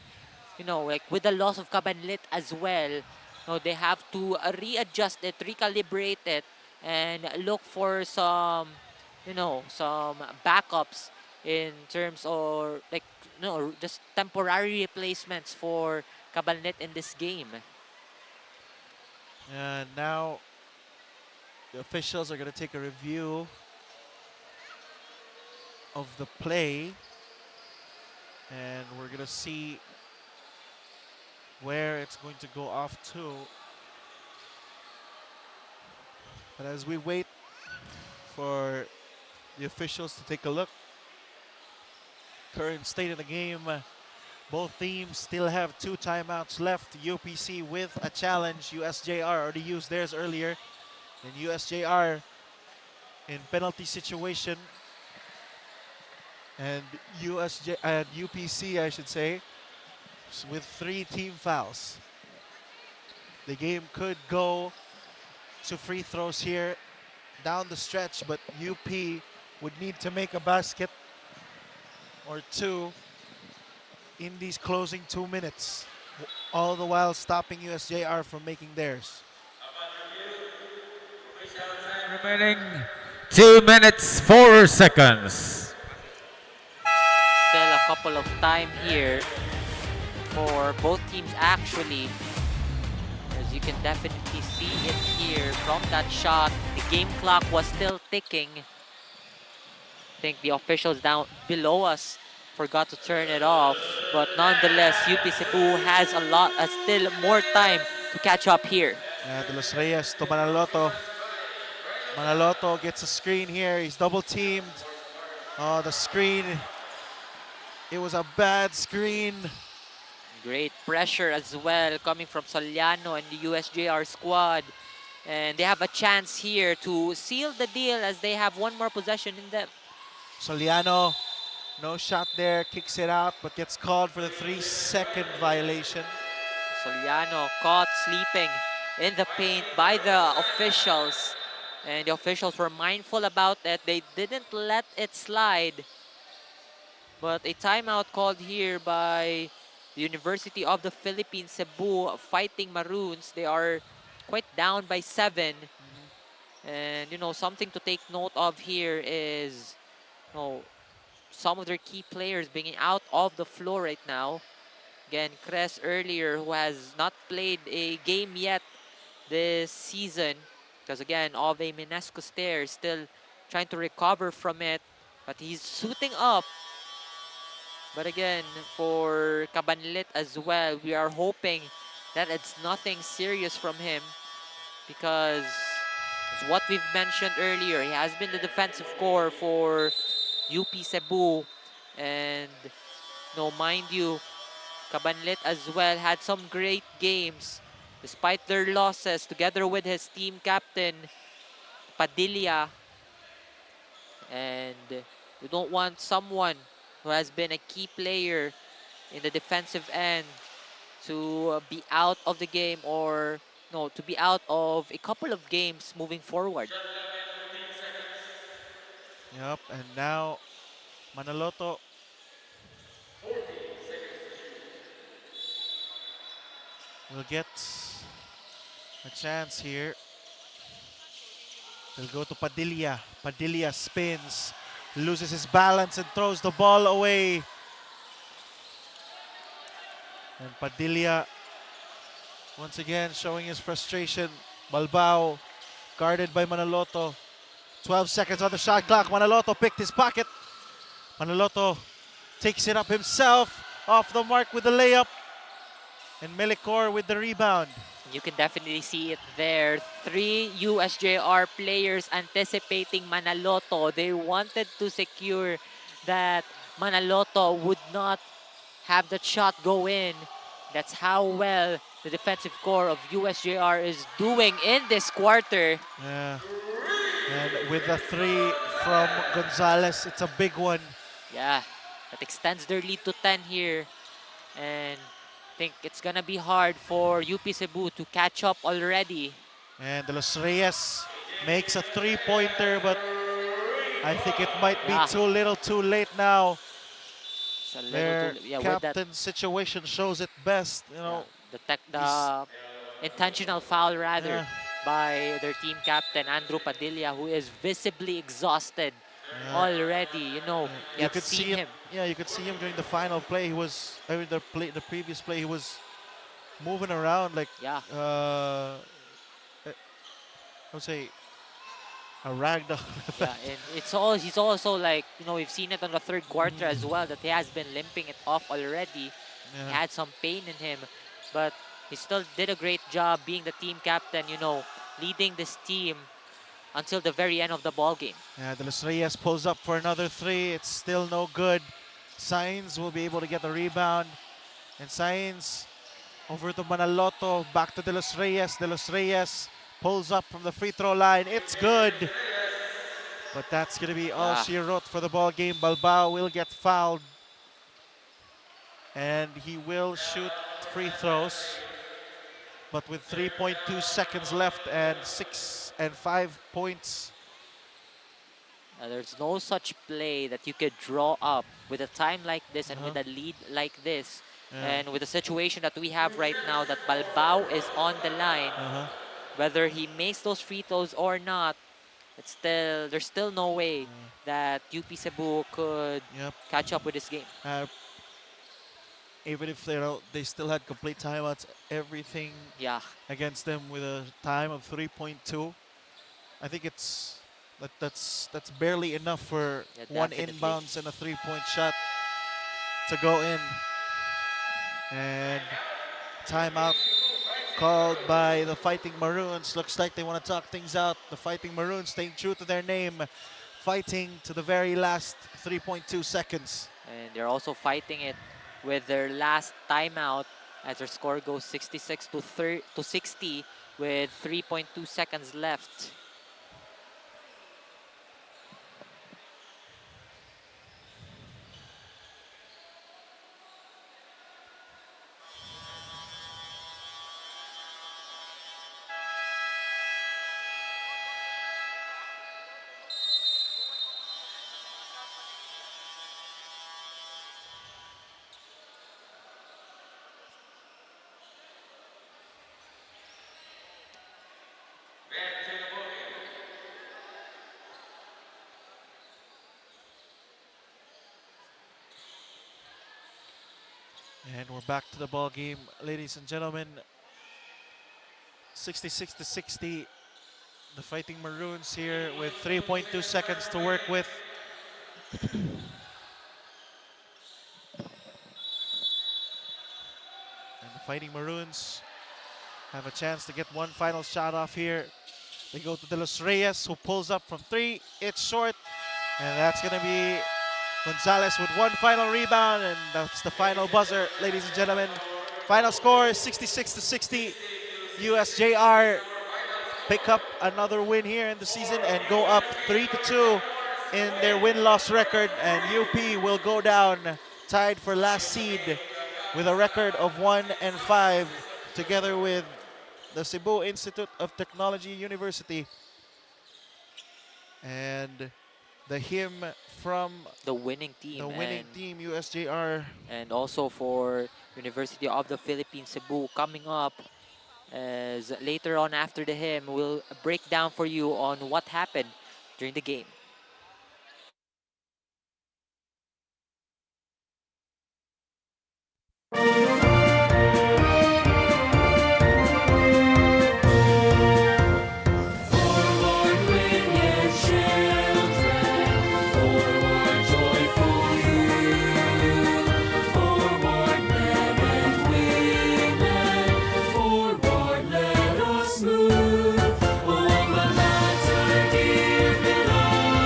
[SPEAKER 11] you know, like with the loss of Cabanlit as well, you know, they have to readjust it, recalibrate it, and look for some, you know, some backups in terms of, like, you know, just temporary replacements for Cabanlet in this game.
[SPEAKER 14] And now the officials are going to take a review of the play, and we're going to see where it's going to go off to. But as we wait for the officials to take a look, current state of the game, both teams still have 2 timeouts left. UPC with a challenge. USJ-R already used theirs earlier, and USJ-R in penalty situation, and UPC, I should say, with 3 team fouls. The game could go to free throws here down the stretch, but UP would need to make a basket or 2 in these closing 2 minutes, all the while stopping USJ-R from making theirs.
[SPEAKER 20] Remaining 2 minutes, 4 seconds.
[SPEAKER 11] Still a couple of time here for both teams, actually. As you can definitely see it here from that shot, the game clock was still ticking. I think the officials down below us forgot to turn it off, but nonetheless, UP Cebu has still more time to catch up here.
[SPEAKER 14] De Los Reyes to Manaloto. Manaloto gets a screen here. He's double teamed. Oh, the screen. It was a bad screen.
[SPEAKER 11] Great pressure as well coming from Soliano and the USJ-R squad. And they have a chance here to seal the deal as they have 1 more possession in them.
[SPEAKER 14] Soliano, no shot there, kicks it out, but gets called for the 3-second violation.
[SPEAKER 11] Soliano caught sleeping in the paint by the officials. And the officials were mindful about it. They didn't let it slide. But a timeout called here by the University of the Philippines Cebu Fighting Maroons. They are quite down by 7. And, something to take note of here is, some of their key players being out of the floor right now. Again, Cres earlier, who has not played a game yet this season, because again, of a meniscus tear, still trying to recover from it, but he's suiting up. But again, for Cabanlit as well, we are hoping that it's nothing serious from him, because it's what we've mentioned earlier. He has been the defensive core for UP Cebu, and mind you, Cabanlit as well had some great games despite their losses, together with his team captain Padilla. And we don't want someone who has been a key player in the defensive end to be out of the game, or to be out of a couple of games moving forward.
[SPEAKER 14] Yep, and now Manaloto will get a chance here. He'll go to Padilla. Padilla spins, loses his balance and throws the ball away. And Padilla once again showing his frustration. Balbao guarded by Manaloto. 12 seconds on the shot clock. Manaloto picked his pocket. Manaloto takes it up himself, off the mark with the layup. And Melicor with the rebound.
[SPEAKER 11] You can definitely see it there. 3 USJ-R players anticipating Manaloto. They wanted to secure that Manaloto would not have that shot go in. That's how well the defensive core of USJ-R is doing in this quarter.
[SPEAKER 14] Yeah. And with the 3 from Gonzalez, it's a big one.
[SPEAKER 11] Yeah, that extends their lead to 10 here. And I think it's gonna be hard for UP Cebu to catch up already.
[SPEAKER 14] And De Los Reyes makes a 3-pointer, but I think it might be too little too late now. Their captain situation shows it best,
[SPEAKER 11] The intentional foul rather by their team captain Andrew Padilla, who is visibly exhausted already. You could see him.
[SPEAKER 14] Yeah, you could see him during the final play. He was, the previous play, he was moving around like, I would say, a ragdoll.
[SPEAKER 11] Yeah, and he's also like, we've seen it on the third quarter as well, that he has been limping it off already. He had some pain in him, but he still did a great job being the team captain, leading this team until the very end of the ball game.
[SPEAKER 14] Yeah, De Los Reyes pulls up for another 3. It's still no good. Sainz will be able to get the rebound. And Sainz over to Manaloto, back to De Los Reyes. De Los Reyes pulls up from the free throw line. It's good. But that's going to be all she wrote for the ball game. Balbao will get fouled. And he will shoot free throws. But with 3.2 seconds left and 5 points.
[SPEAKER 11] There's no such play that you could draw up with a time like this and with a lead like this. And with the situation that we have right now, that Balbao is on the line, whether he makes those free throws or not, there's still no way that UP Cebu could catch up with this game.
[SPEAKER 14] Even if they still had complete timeouts, everything against them with a time of 3.2. I think that's barely enough for one inbounds and a 3-point shot to go in. And timeout called by the Fighting Maroons. Looks like they want to talk things out. The Fighting Maroons staying true to their name, fighting to the very last 3.2 seconds.
[SPEAKER 11] And they're also fighting it with their last timeout, as their score goes 66 to 60 with 3.2 seconds left.
[SPEAKER 14] And we're back to the ball game, ladies and gentlemen. 66-60. The Fighting Maroons here with 3.2 seconds to work with. And the Fighting Maroons have a chance to get one final shot off here. They go to De Los Reyes, who pulls up from 3. It's short, and that's going to be Gonzalez with one final rebound, and that's the final buzzer, ladies and gentlemen. Final score is 66-60. USJ-R pick up another win here in the season and go up 3-2 in their win-loss record, and UP will go down tied for last seed with a record of 1-5, together with the Cebu Institute of Technology University. And the hymn from
[SPEAKER 11] the winning team,
[SPEAKER 14] USJ-R.
[SPEAKER 11] And also for University of the Philippines, Cebu, coming up. As later on after the hymn, we'll break down for you on what happened during the game.
[SPEAKER 17] All the lads are dear beloved.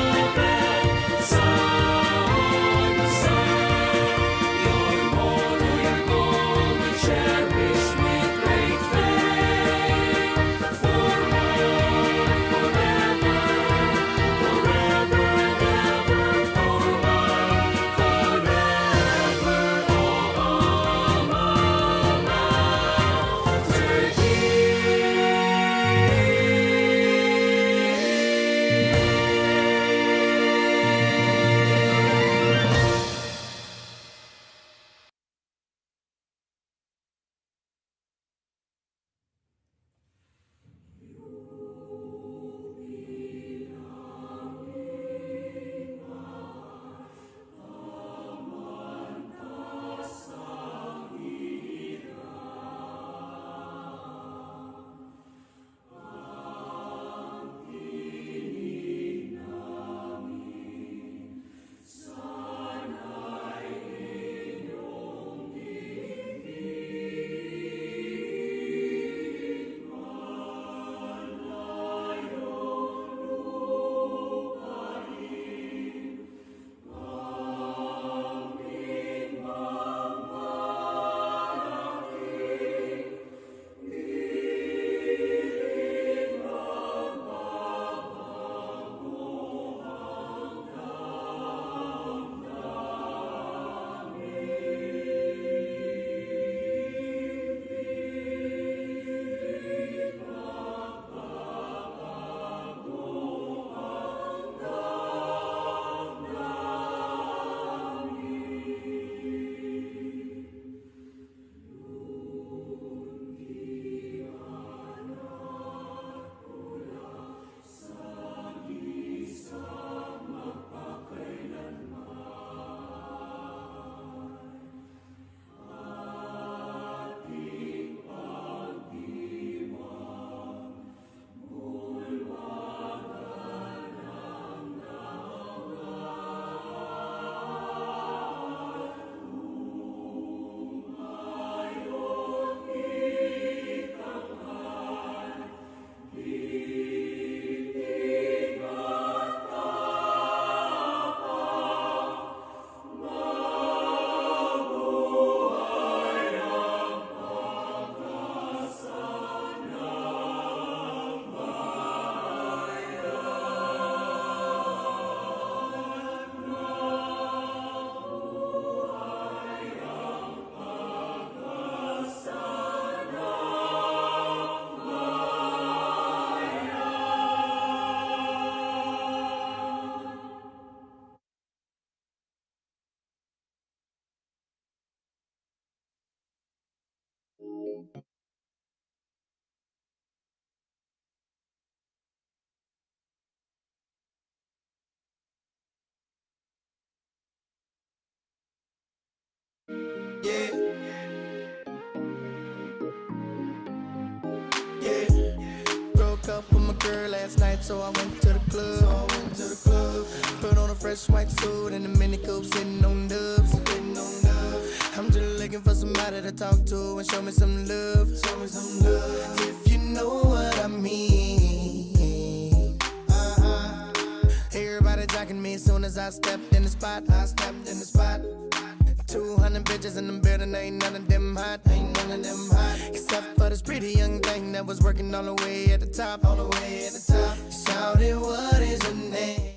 [SPEAKER 9] my girl last night, so I went to the club. Put on a fresh white suit and a mini coupe, sitting on dubs. I'm just looking for somebody to talk to and show me some love. If you know what I mean. Everybody jocking me as soon as I stepped in the spot. 200 bitches in the building, ain't none of them hot. Except for this pretty young thing that was working all the way at the top. Shouted, what is your name?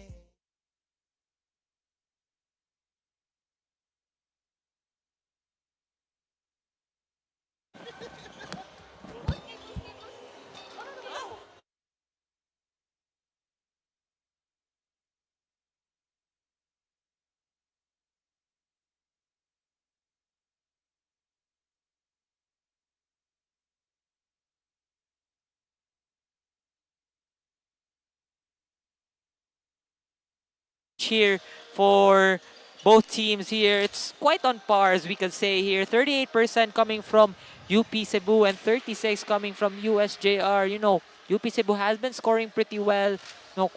[SPEAKER 11] Cheer for both teams here. It's quite on par, as we can say here. 38% coming from UP Cebu and 36 coming from USJ-R. You know, UP Cebu has been scoring pretty well. You know,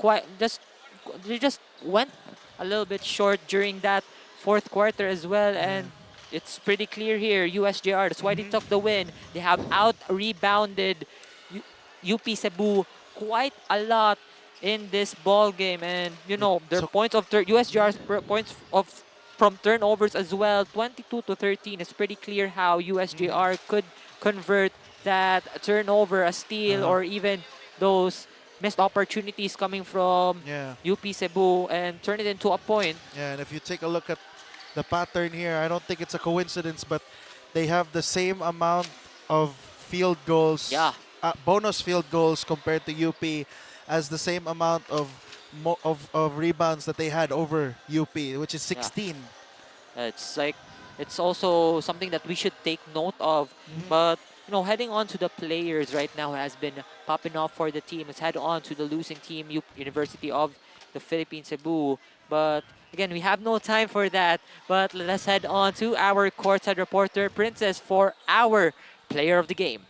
[SPEAKER 11] they just went a little bit short during that fourth quarter as well, and it's pretty clear here. USJ-R, that's why they took the win. They have out-rebounded UP Cebu quite a lot in this ball game, and you know their points of USJR's points from turnovers as well, 22-13. It's pretty clear how USJR could convert that turnover, a steal, or even those missed opportunities coming from UP Cebu and turn it into a point.
[SPEAKER 14] Yeah, and if you take a look at the pattern here, I don't think it's a coincidence, but they have the same amount of field goals, bonus field goals compared to UP, as the same amount of rebounds that they had over UP, which is 16.
[SPEAKER 11] It's also something that we should take note of. But you know, heading on to the players right now has been popping off for the team. Let's head on to the losing team, University of the Philippines, Cebu. But again, we have no time for that. But let's head on to our courtside reporter, Princess, for our player of the game.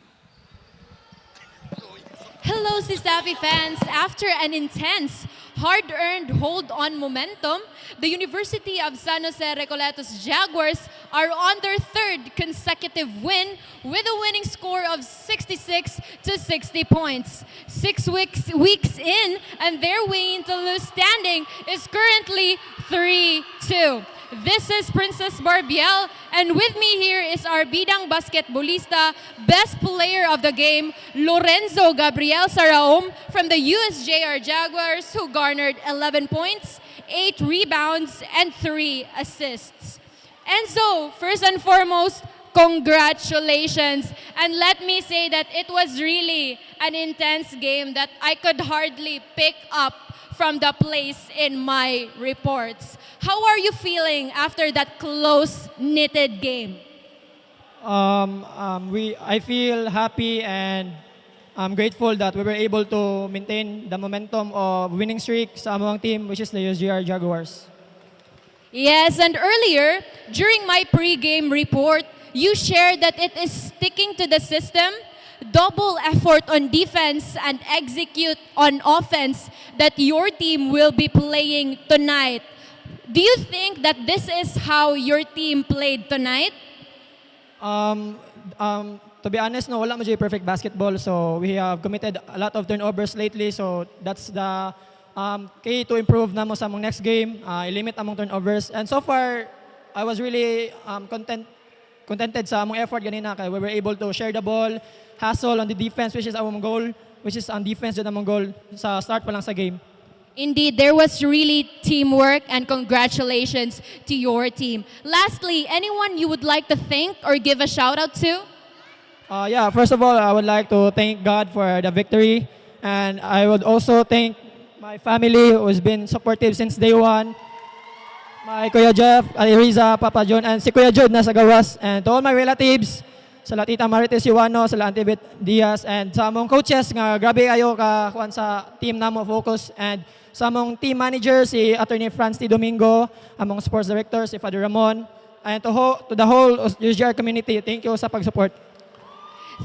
[SPEAKER 19] Hello, CESAFI fans. After an intense, hard-earned hold-on momentum, the University of San Jose Recoletos Jaguars are on their third consecutive win with a winning score of 66 to 60 points. 6 weeks in, and their way into the standing is currently 3-2. This is Princess Barbiel, and with me here is our bidang basketballista, best player of the game, Lorenzo Gabriel Saraom from the USJ-R Jaguars, who garnered 11 points, 8 rebounds, and 3 assists. And so, first and foremost, congratulations. And let me say that it was really an intense game that I could hardly pick up from the plays in my reports. How are you feeling after that close-knitted game?
[SPEAKER 21] I feel happy and I'm grateful that we were able to maintain the momentum of winning streak sa among team, which is the USJ-R Jaguars.
[SPEAKER 19] Yes, and earlier, during my pre-game report, you shared that it is sticking to the system, double effort on defense and execute on offense that your team will be playing tonight. Do you think that this is how your team played tonight?
[SPEAKER 21] To be honest, no, wala mo jay perfect basketball. So we have committed a lot of turnovers lately. So that's the key to improve na mo sa among next game. I-limit among turnovers. And so far, I was really contented sa among effort ganina kay we were able to share the ball, hustle on the defense, which is our goal, which is on defense din among goal sa start pa lang sa game.
[SPEAKER 19] Indeed, there was really teamwork, and congratulations to your team. Lastly, anyone you would like to thank or give a shout out to?
[SPEAKER 21] First of all, I would like to thank God for the victory, and I would also thank my family who has been supportive since day one. My Kuya Jeff, Ali Riza, Papa John, and si Kuya Jude nasa gawas. And to all my relatives, sa Tita Marites Iwano, sa Auntie Beth Diaz, and sa among coaches nga grabe kayo ka kuan sa team namo focus, and sa among team manager si Attorney Franz T. Domingo, among sports director si Father Ramon, and to the whole USJ-R community, thank you sa pag-support.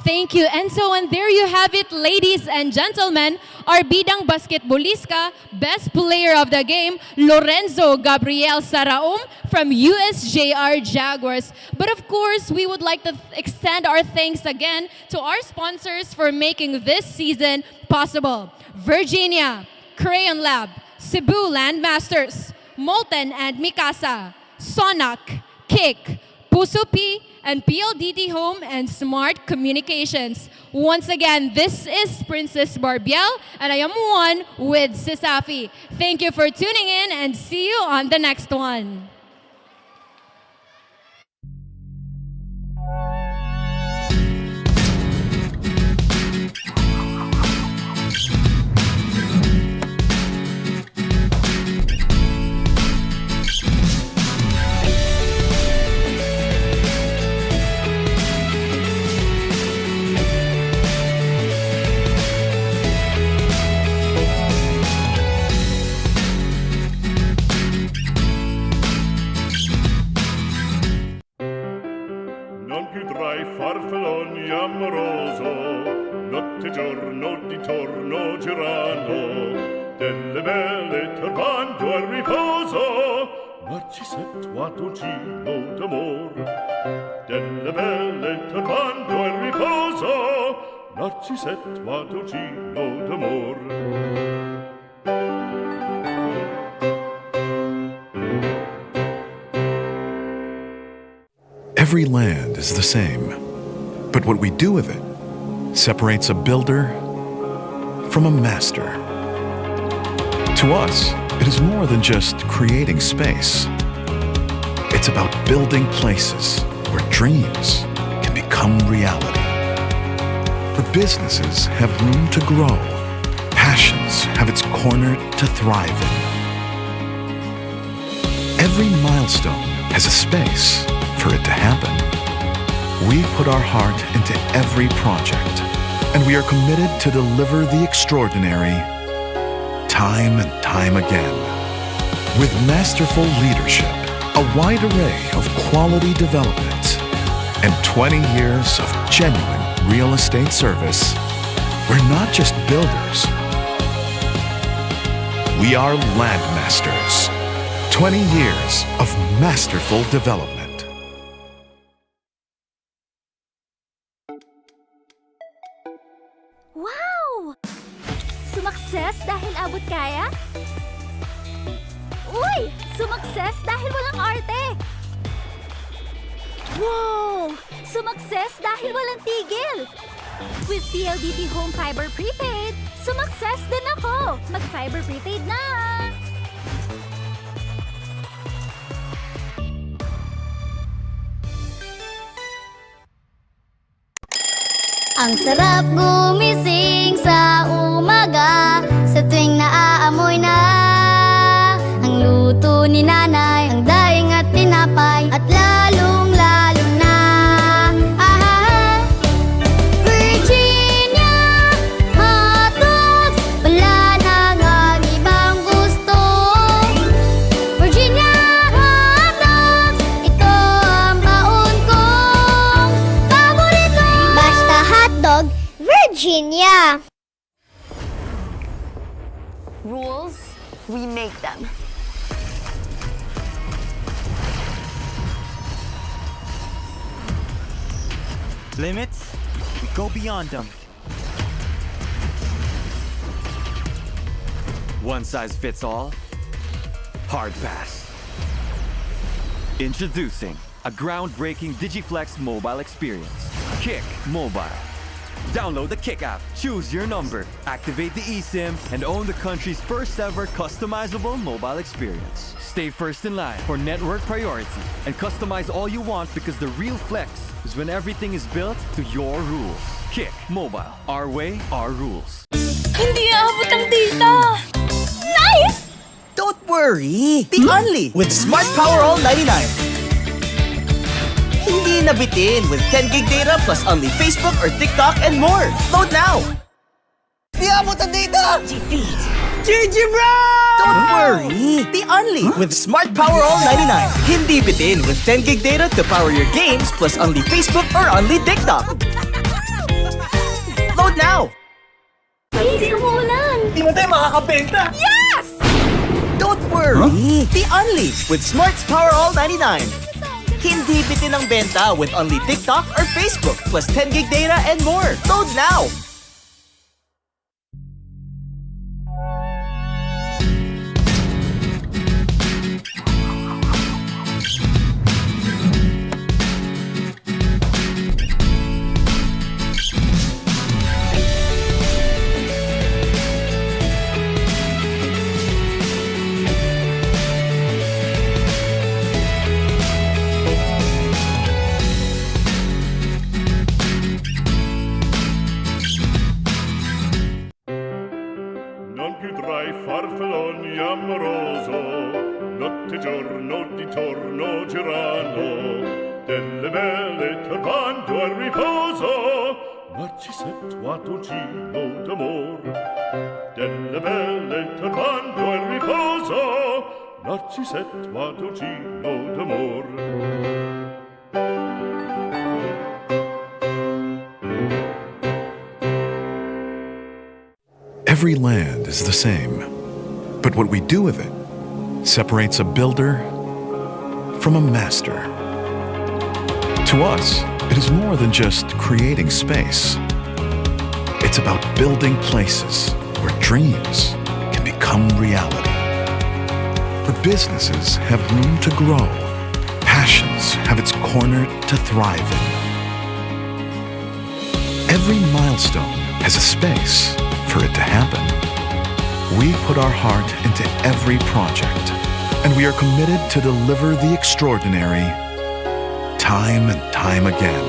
[SPEAKER 19] Thank you. And so, and there you have it, ladies and gentlemen. Our bidang basketballista, best player of the game, Lorenzo Gabriel Saraum from USJ-R Jaguars. But of course, we would like to extend our thanks again to our sponsors for making this season possible. Virginia, Crayon Lab, Cebu Landmasters, Molten and Mikasa, Sonac, Kick, Puso P, and PLDT Home and Smart Communications. Once again, this is Princess Barbiel, and I am one with CESAFI. Thank you for tuning in, and see you on the next one.
[SPEAKER 7] Non più tra i farfalloni amoroso, notte e giorno di torno girano, delle belle turbando al riposo, Narcisetto a dolcino d'amor. Delle belle turbando al riposo, Narcisetto a dolcino d'amor.
[SPEAKER 1] Every land is the same, but what we do with it separates a builder from a master. To us, it is more than just creating space. It's about building places where dreams can become reality, where businesses have room to grow, passions have its corner to thrive in. Every milestone has a space for it to happen. We put our heart into every project, and we are committed to deliver the extraordinary time and time again. With masterful leadership, a wide array of quality development, and 20 years of genuine real estate service, we're not just builders. We are landmasters. 20 years of masterful development.
[SPEAKER 2] Wow! Sumakses dahil abot kaya? Uy! Sumakses dahil walang arte! Wow! Sumakses dahil walang tigil! With PLDT Home Fiber Prepaid, sumakses din ako! Mag-Fiber Prepaid na!
[SPEAKER 3] Ang sarap gumising sa umaga, sa tuwing naaamoy na ang luto ni nanay, ang daing at tinapay, at lalong-lalo na Virginia hotdogs, wala nang ibang gusto. Virginia hotdogs, ito ang baon kong paborito. Basta hotdog, Virginia.
[SPEAKER 4] Rules, we make them.
[SPEAKER 8] Limits, we go beyond them.
[SPEAKER 5] One size fits all? Hard pass. Introducing a groundbreaking DigiFlex mobile experience. Kick Mobile. Download the Kick app, choose your number, activate the eSIM, and own the country's first ever customizable mobile experience. Stay first in line for network priority and customize all you want, because the real flex is when everything is built to your rules. Kick Mobile. Our way, our rules.
[SPEAKER 17] Hindi aabot ang data! Nice!
[SPEAKER 6] Don't worry! The Only with Smart Power All 99. Hindi nabitin with 10 gig data plus only Facebook or TikTok and more. Load now! Di abot ang data! GG bro! Don't worry! The Only with Smart Power All 99. Hindi bitin with 10 gig data to power your games plus only Facebook or only TikTok. Load now!
[SPEAKER 3] Hindi umuulan!
[SPEAKER 6] Di mo tayo makakabenta!
[SPEAKER 3] Yes!
[SPEAKER 6] Don't worry! The Only with Smart's Power All 99. Hindi bitin ang benta with only TikTok or Facebook plus 10 gig data and more. Load now!
[SPEAKER 7] Non più tra i farfalloni amoroso, notte e giorno di torno girano, delle belle turbando al riposo, Narcisetto ad Ogino d'amor. Delle belle turbando al riposo, Narcisetto ad Ogino d'amor.
[SPEAKER 1] Every land is the same, but what we do with it separates a builder from a master. To us, it is more than just creating space. It's about building places where dreams can become reality, where businesses have room to grow, passions have its corner to thrive in. Every milestone has a space for it to happen. We put our heart into every project, and we are committed to deliver the extraordinary time and time again.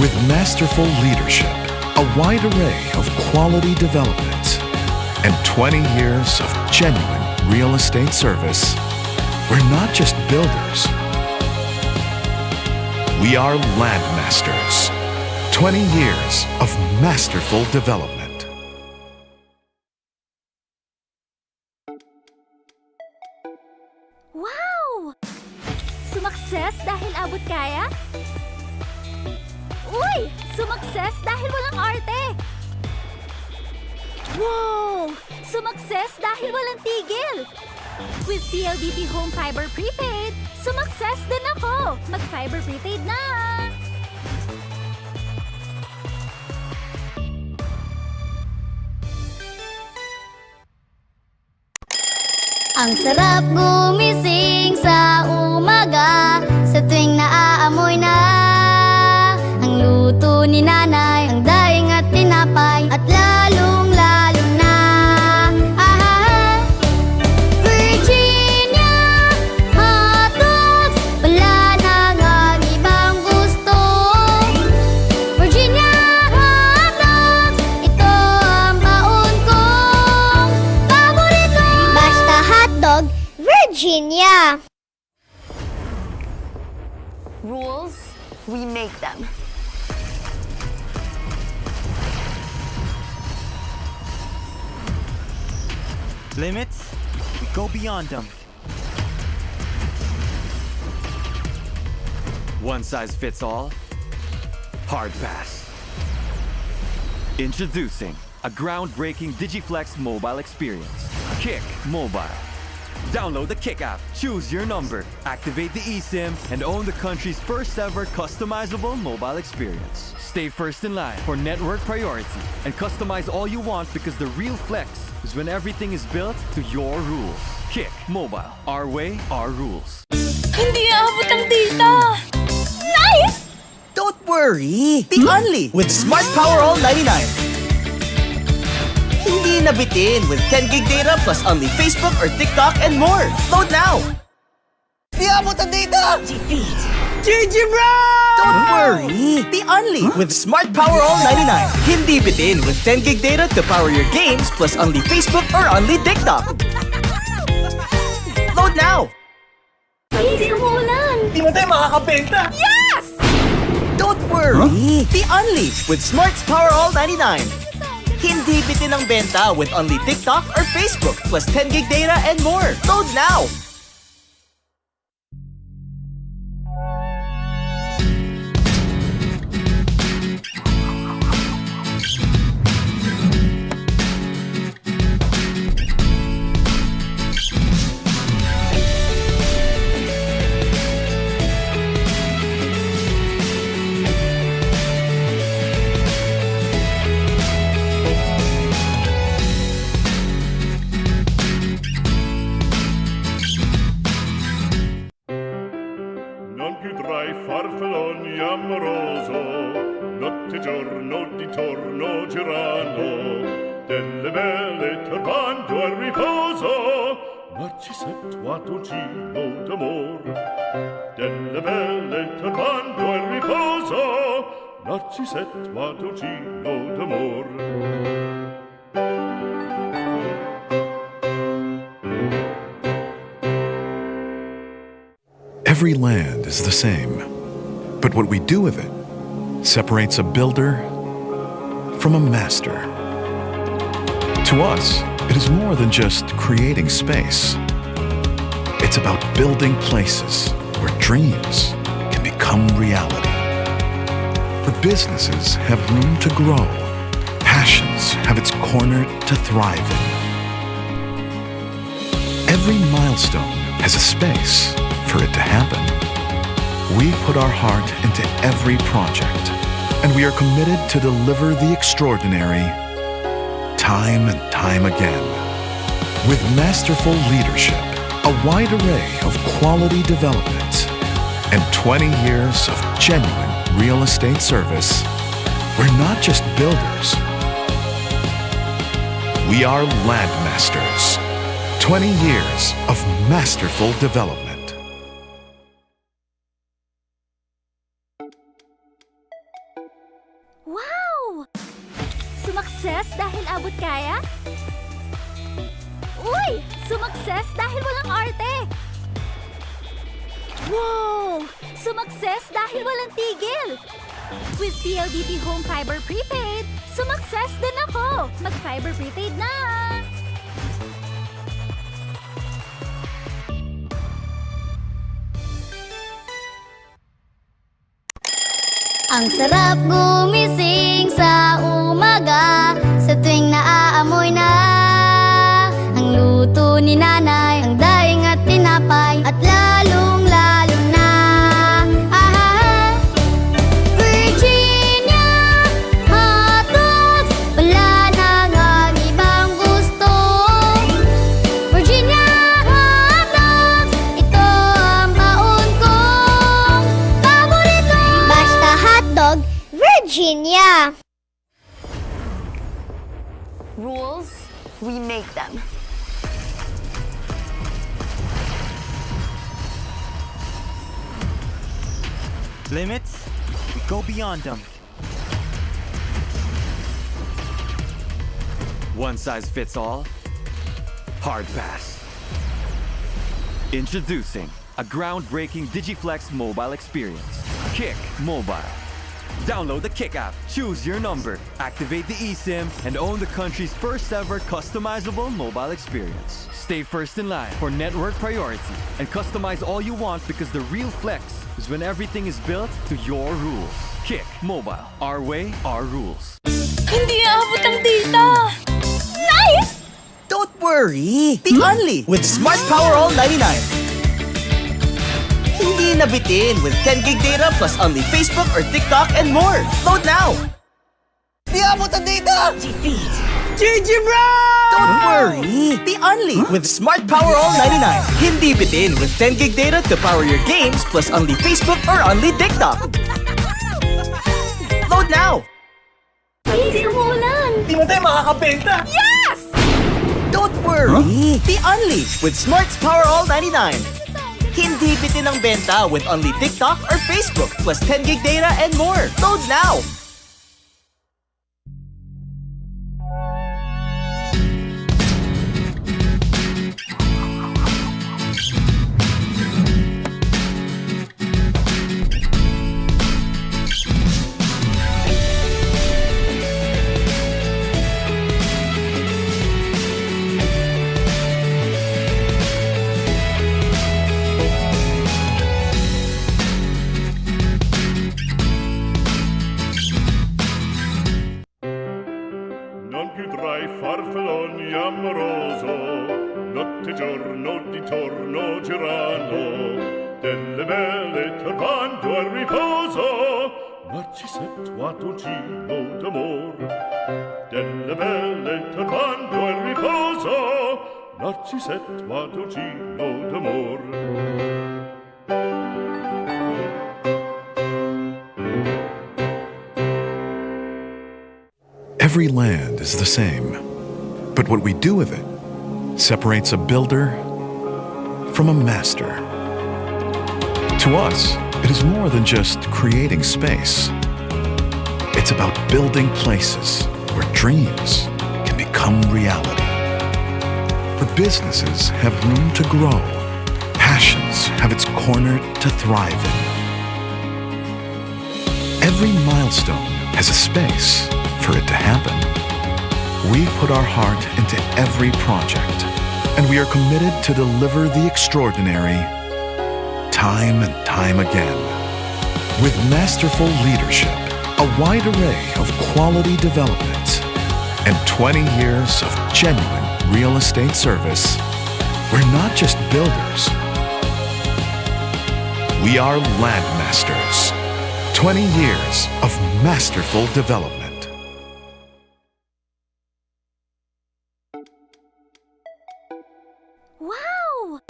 [SPEAKER 1] With masterful leadership, a wide array of quality development, and 20 years of genuine real estate service, we're not just builders. We are landmasters. 20 years of masterful development.
[SPEAKER 2] Wow! Sumakses dahil abot kaya? Uy! Sumakses dahil walang arte! Wow! Sumakses dahil walang tigil! With PLDT Home Fiber Prepaid, sumakses din ako! Mag-Fiber Prepaid na!
[SPEAKER 3] Ang sarap gumising sa umaga, sa tuwing naaamoy na ang luto ni nanay, ang daing at tinapay, at lalong-lalo na Virginia hotdogs, wala nang ang ibang gusto. Virginia hotdogs, ito ang baon kong paborito. Basta hotdog, Virginia.
[SPEAKER 4] Rules, we make them.
[SPEAKER 8] Limits, we go beyond them.
[SPEAKER 5] One size fits all? Hard pass. Introducing a groundbreaking DigiFlex mobile experience. Kick Mobile. Download the Kick app, choose your number, activate the eSIM, and own the country's first ever customizable mobile experience. Stay first in line for network priority and customize all you want, because the real flex is when everything is built to your rules. Kick Mobile. Our way, our rules.
[SPEAKER 3] Hindi aabot ang data! Nice!
[SPEAKER 6] Don't worry! The Only with Smart Power All 99. Hindi nabitin with 10 gig data plus only Facebook or TikTok and more. Load now! Di abot ang data! GG bro! Don't worry! The Only with Smart Power All 99. Hindi bitin with 10 gig data to power your games plus only Facebook or only TikTok. Load now!
[SPEAKER 3] Hindi umuulan!
[SPEAKER 6] Di mo tayo makakabenta!
[SPEAKER 3] Yes!
[SPEAKER 6] Don't worry! The Only with Smart's Power All 99. Hindi bitin ang benta with only TikTok or Facebook plus 10 gig data and more. Load now!
[SPEAKER 7] più drai farfalloni amoroso, notte e giorno di torno girano, delle belle turbando al riposo, Narcisetto gino d'amor, delle belle turbando al riposo, Narcisetto gino d'amor.
[SPEAKER 1] Every land is the same, but what we do with it separates a builder from a master. To us, it is more than just creating space. It's about building places where dreams can become reality, where businesses have room to grow, passions have its corner to thrive in. Every milestone has a space for it to happen. We put our heart into every project, and we are committed to deliver the extraordinary time and time again. With masterful leadership, a wide array of quality development, and 20 years of genuine real estate service, we're not just builders. We are landmasters. 20 years of masterful development.
[SPEAKER 2] Wow! Sumakses dahil abot kaya? Uy! Sumakses dahil walang arte! Wow! Sumakses dahil walang tigil! With PLDT Home Fiber Prepaid, sumakses din ako! Mag-Fiber Prepaid na!
[SPEAKER 3] Ang sarap gumising sa umaga, sa tuwing naaamoy na ang luto ni nanay, ang daing at tinapay, at lalong-lalo na Virginia hotdogs, wala nang ang ibang gusto. Virginia hotdogs, ito ang baon kong paborito. Basta hotdog, Virginia.
[SPEAKER 4] Rules, we make them.
[SPEAKER 8] Limits, we go beyond them.
[SPEAKER 5] One size fits all? Hard pass. Introducing a groundbreaking DigiFlex mobile experience. Kick Mobile. Download the Kick app, choose your number, activate the eSIM, and own the country's first ever customizable mobile experience. Stay first in line for network priority and customize all you want, because the real flex is when everything is built to your rules. Kick Mobile. Our way, our rules.
[SPEAKER 3] Hindi aabot ang data! Nice!
[SPEAKER 6] Don't worry! The Only with Smart Power All 99. Hindi nabitin with 10 gig data plus only Facebook or TikTok and more. Load now! Di abot ang data! GG bro! Don't worry! The Only with Smart Power All 99. Hindi bitin with 10 gig data to power your games plus only Facebook or only TikTok. Load now!
[SPEAKER 3] Hindi umuulan!
[SPEAKER 6] Di mo tayo makakabenta!
[SPEAKER 3] Yes!
[SPEAKER 6] Don't worry! The Only with Smart's Power All 99. Hindi bitin ang benta with only TikTok or Facebook plus 10 gig data and more. Load now!
[SPEAKER 7] farfalloni amoroso, notte e giorno di torno girano, delle belle turbando al riposo, Narcisetto gino d'amor, delle belle turbando al riposo, Narcisetto gino d'amor.
[SPEAKER 1] Every land is the same, but what we do with it separates a builder from a master. To us, it is more than just creating space. It's about building places where dreams can become reality. Where businesses have room to grow, passions have its corner to thrive in. Every milestone has a space for it to happen. We put our heart into every project, and we are committed to deliver the extraordinary time and time again. With masterful leadership, a wide array of quality development, and 20 years of genuine real estate service, we're not just builders. We are landmasters. 20 years of masterful development.
[SPEAKER 2] Wow!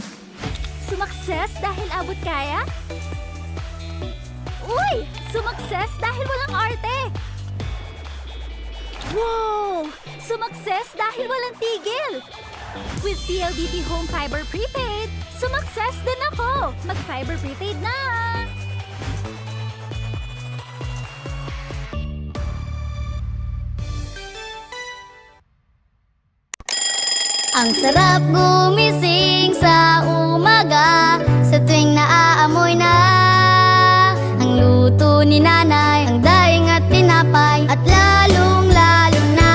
[SPEAKER 2] Sumakses dahil abot kaya? Uy! Sumakses dahil walang arte! Wow! Sumakses dahil walang tigil! With PLDT Home Fiber Prepaid, sumakses din ako! Mag-Fiber Prepaid na!
[SPEAKER 3] Ang sarap gumising sa umaga, sa tuwing naaamoy na ang luto ni nanay, ang daing at tinapay, at lalong-lalo na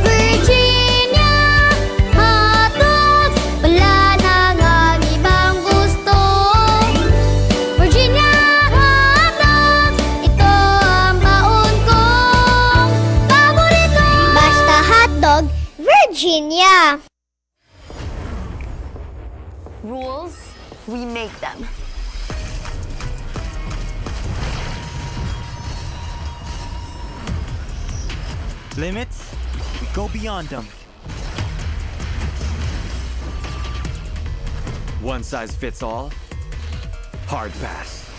[SPEAKER 3] Virginia hotdogs, wala nang ang ibang gusto. Virginia hotdogs, ito ang baon kong paborito. Basta hotdog, Virginia.
[SPEAKER 4] Rules, we make them.
[SPEAKER 8] Limits, we go beyond them.
[SPEAKER 5] One size fits all? Hard pass.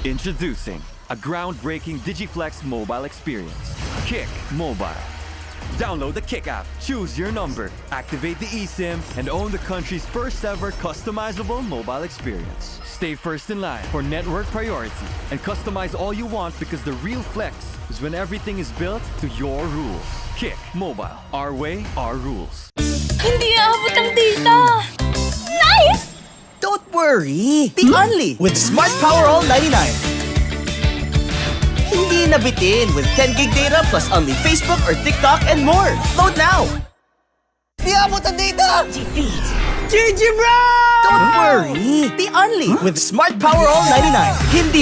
[SPEAKER 5] Introducing a groundbreaking DigiFlex mobile experience. Kick Mobile. Download the Kick app, choose your number, activate the eSIM, and own the country's first ever customizable mobile experience. Stay first in line for network priority and customize all you want, because the real flex is when everything is built to your rules. Kick Mobile. Our way, our rules.
[SPEAKER 3] Hindi aabot ang data! Nice!
[SPEAKER 6] Don't worry! The Only with Smart Power All 99. Hindi nabitin with 10 gig data plus only Facebook or TikTok and more. Load now! Di abot ang data! GG bro! Don't worry! The Only with Smart Power All 99. Hindi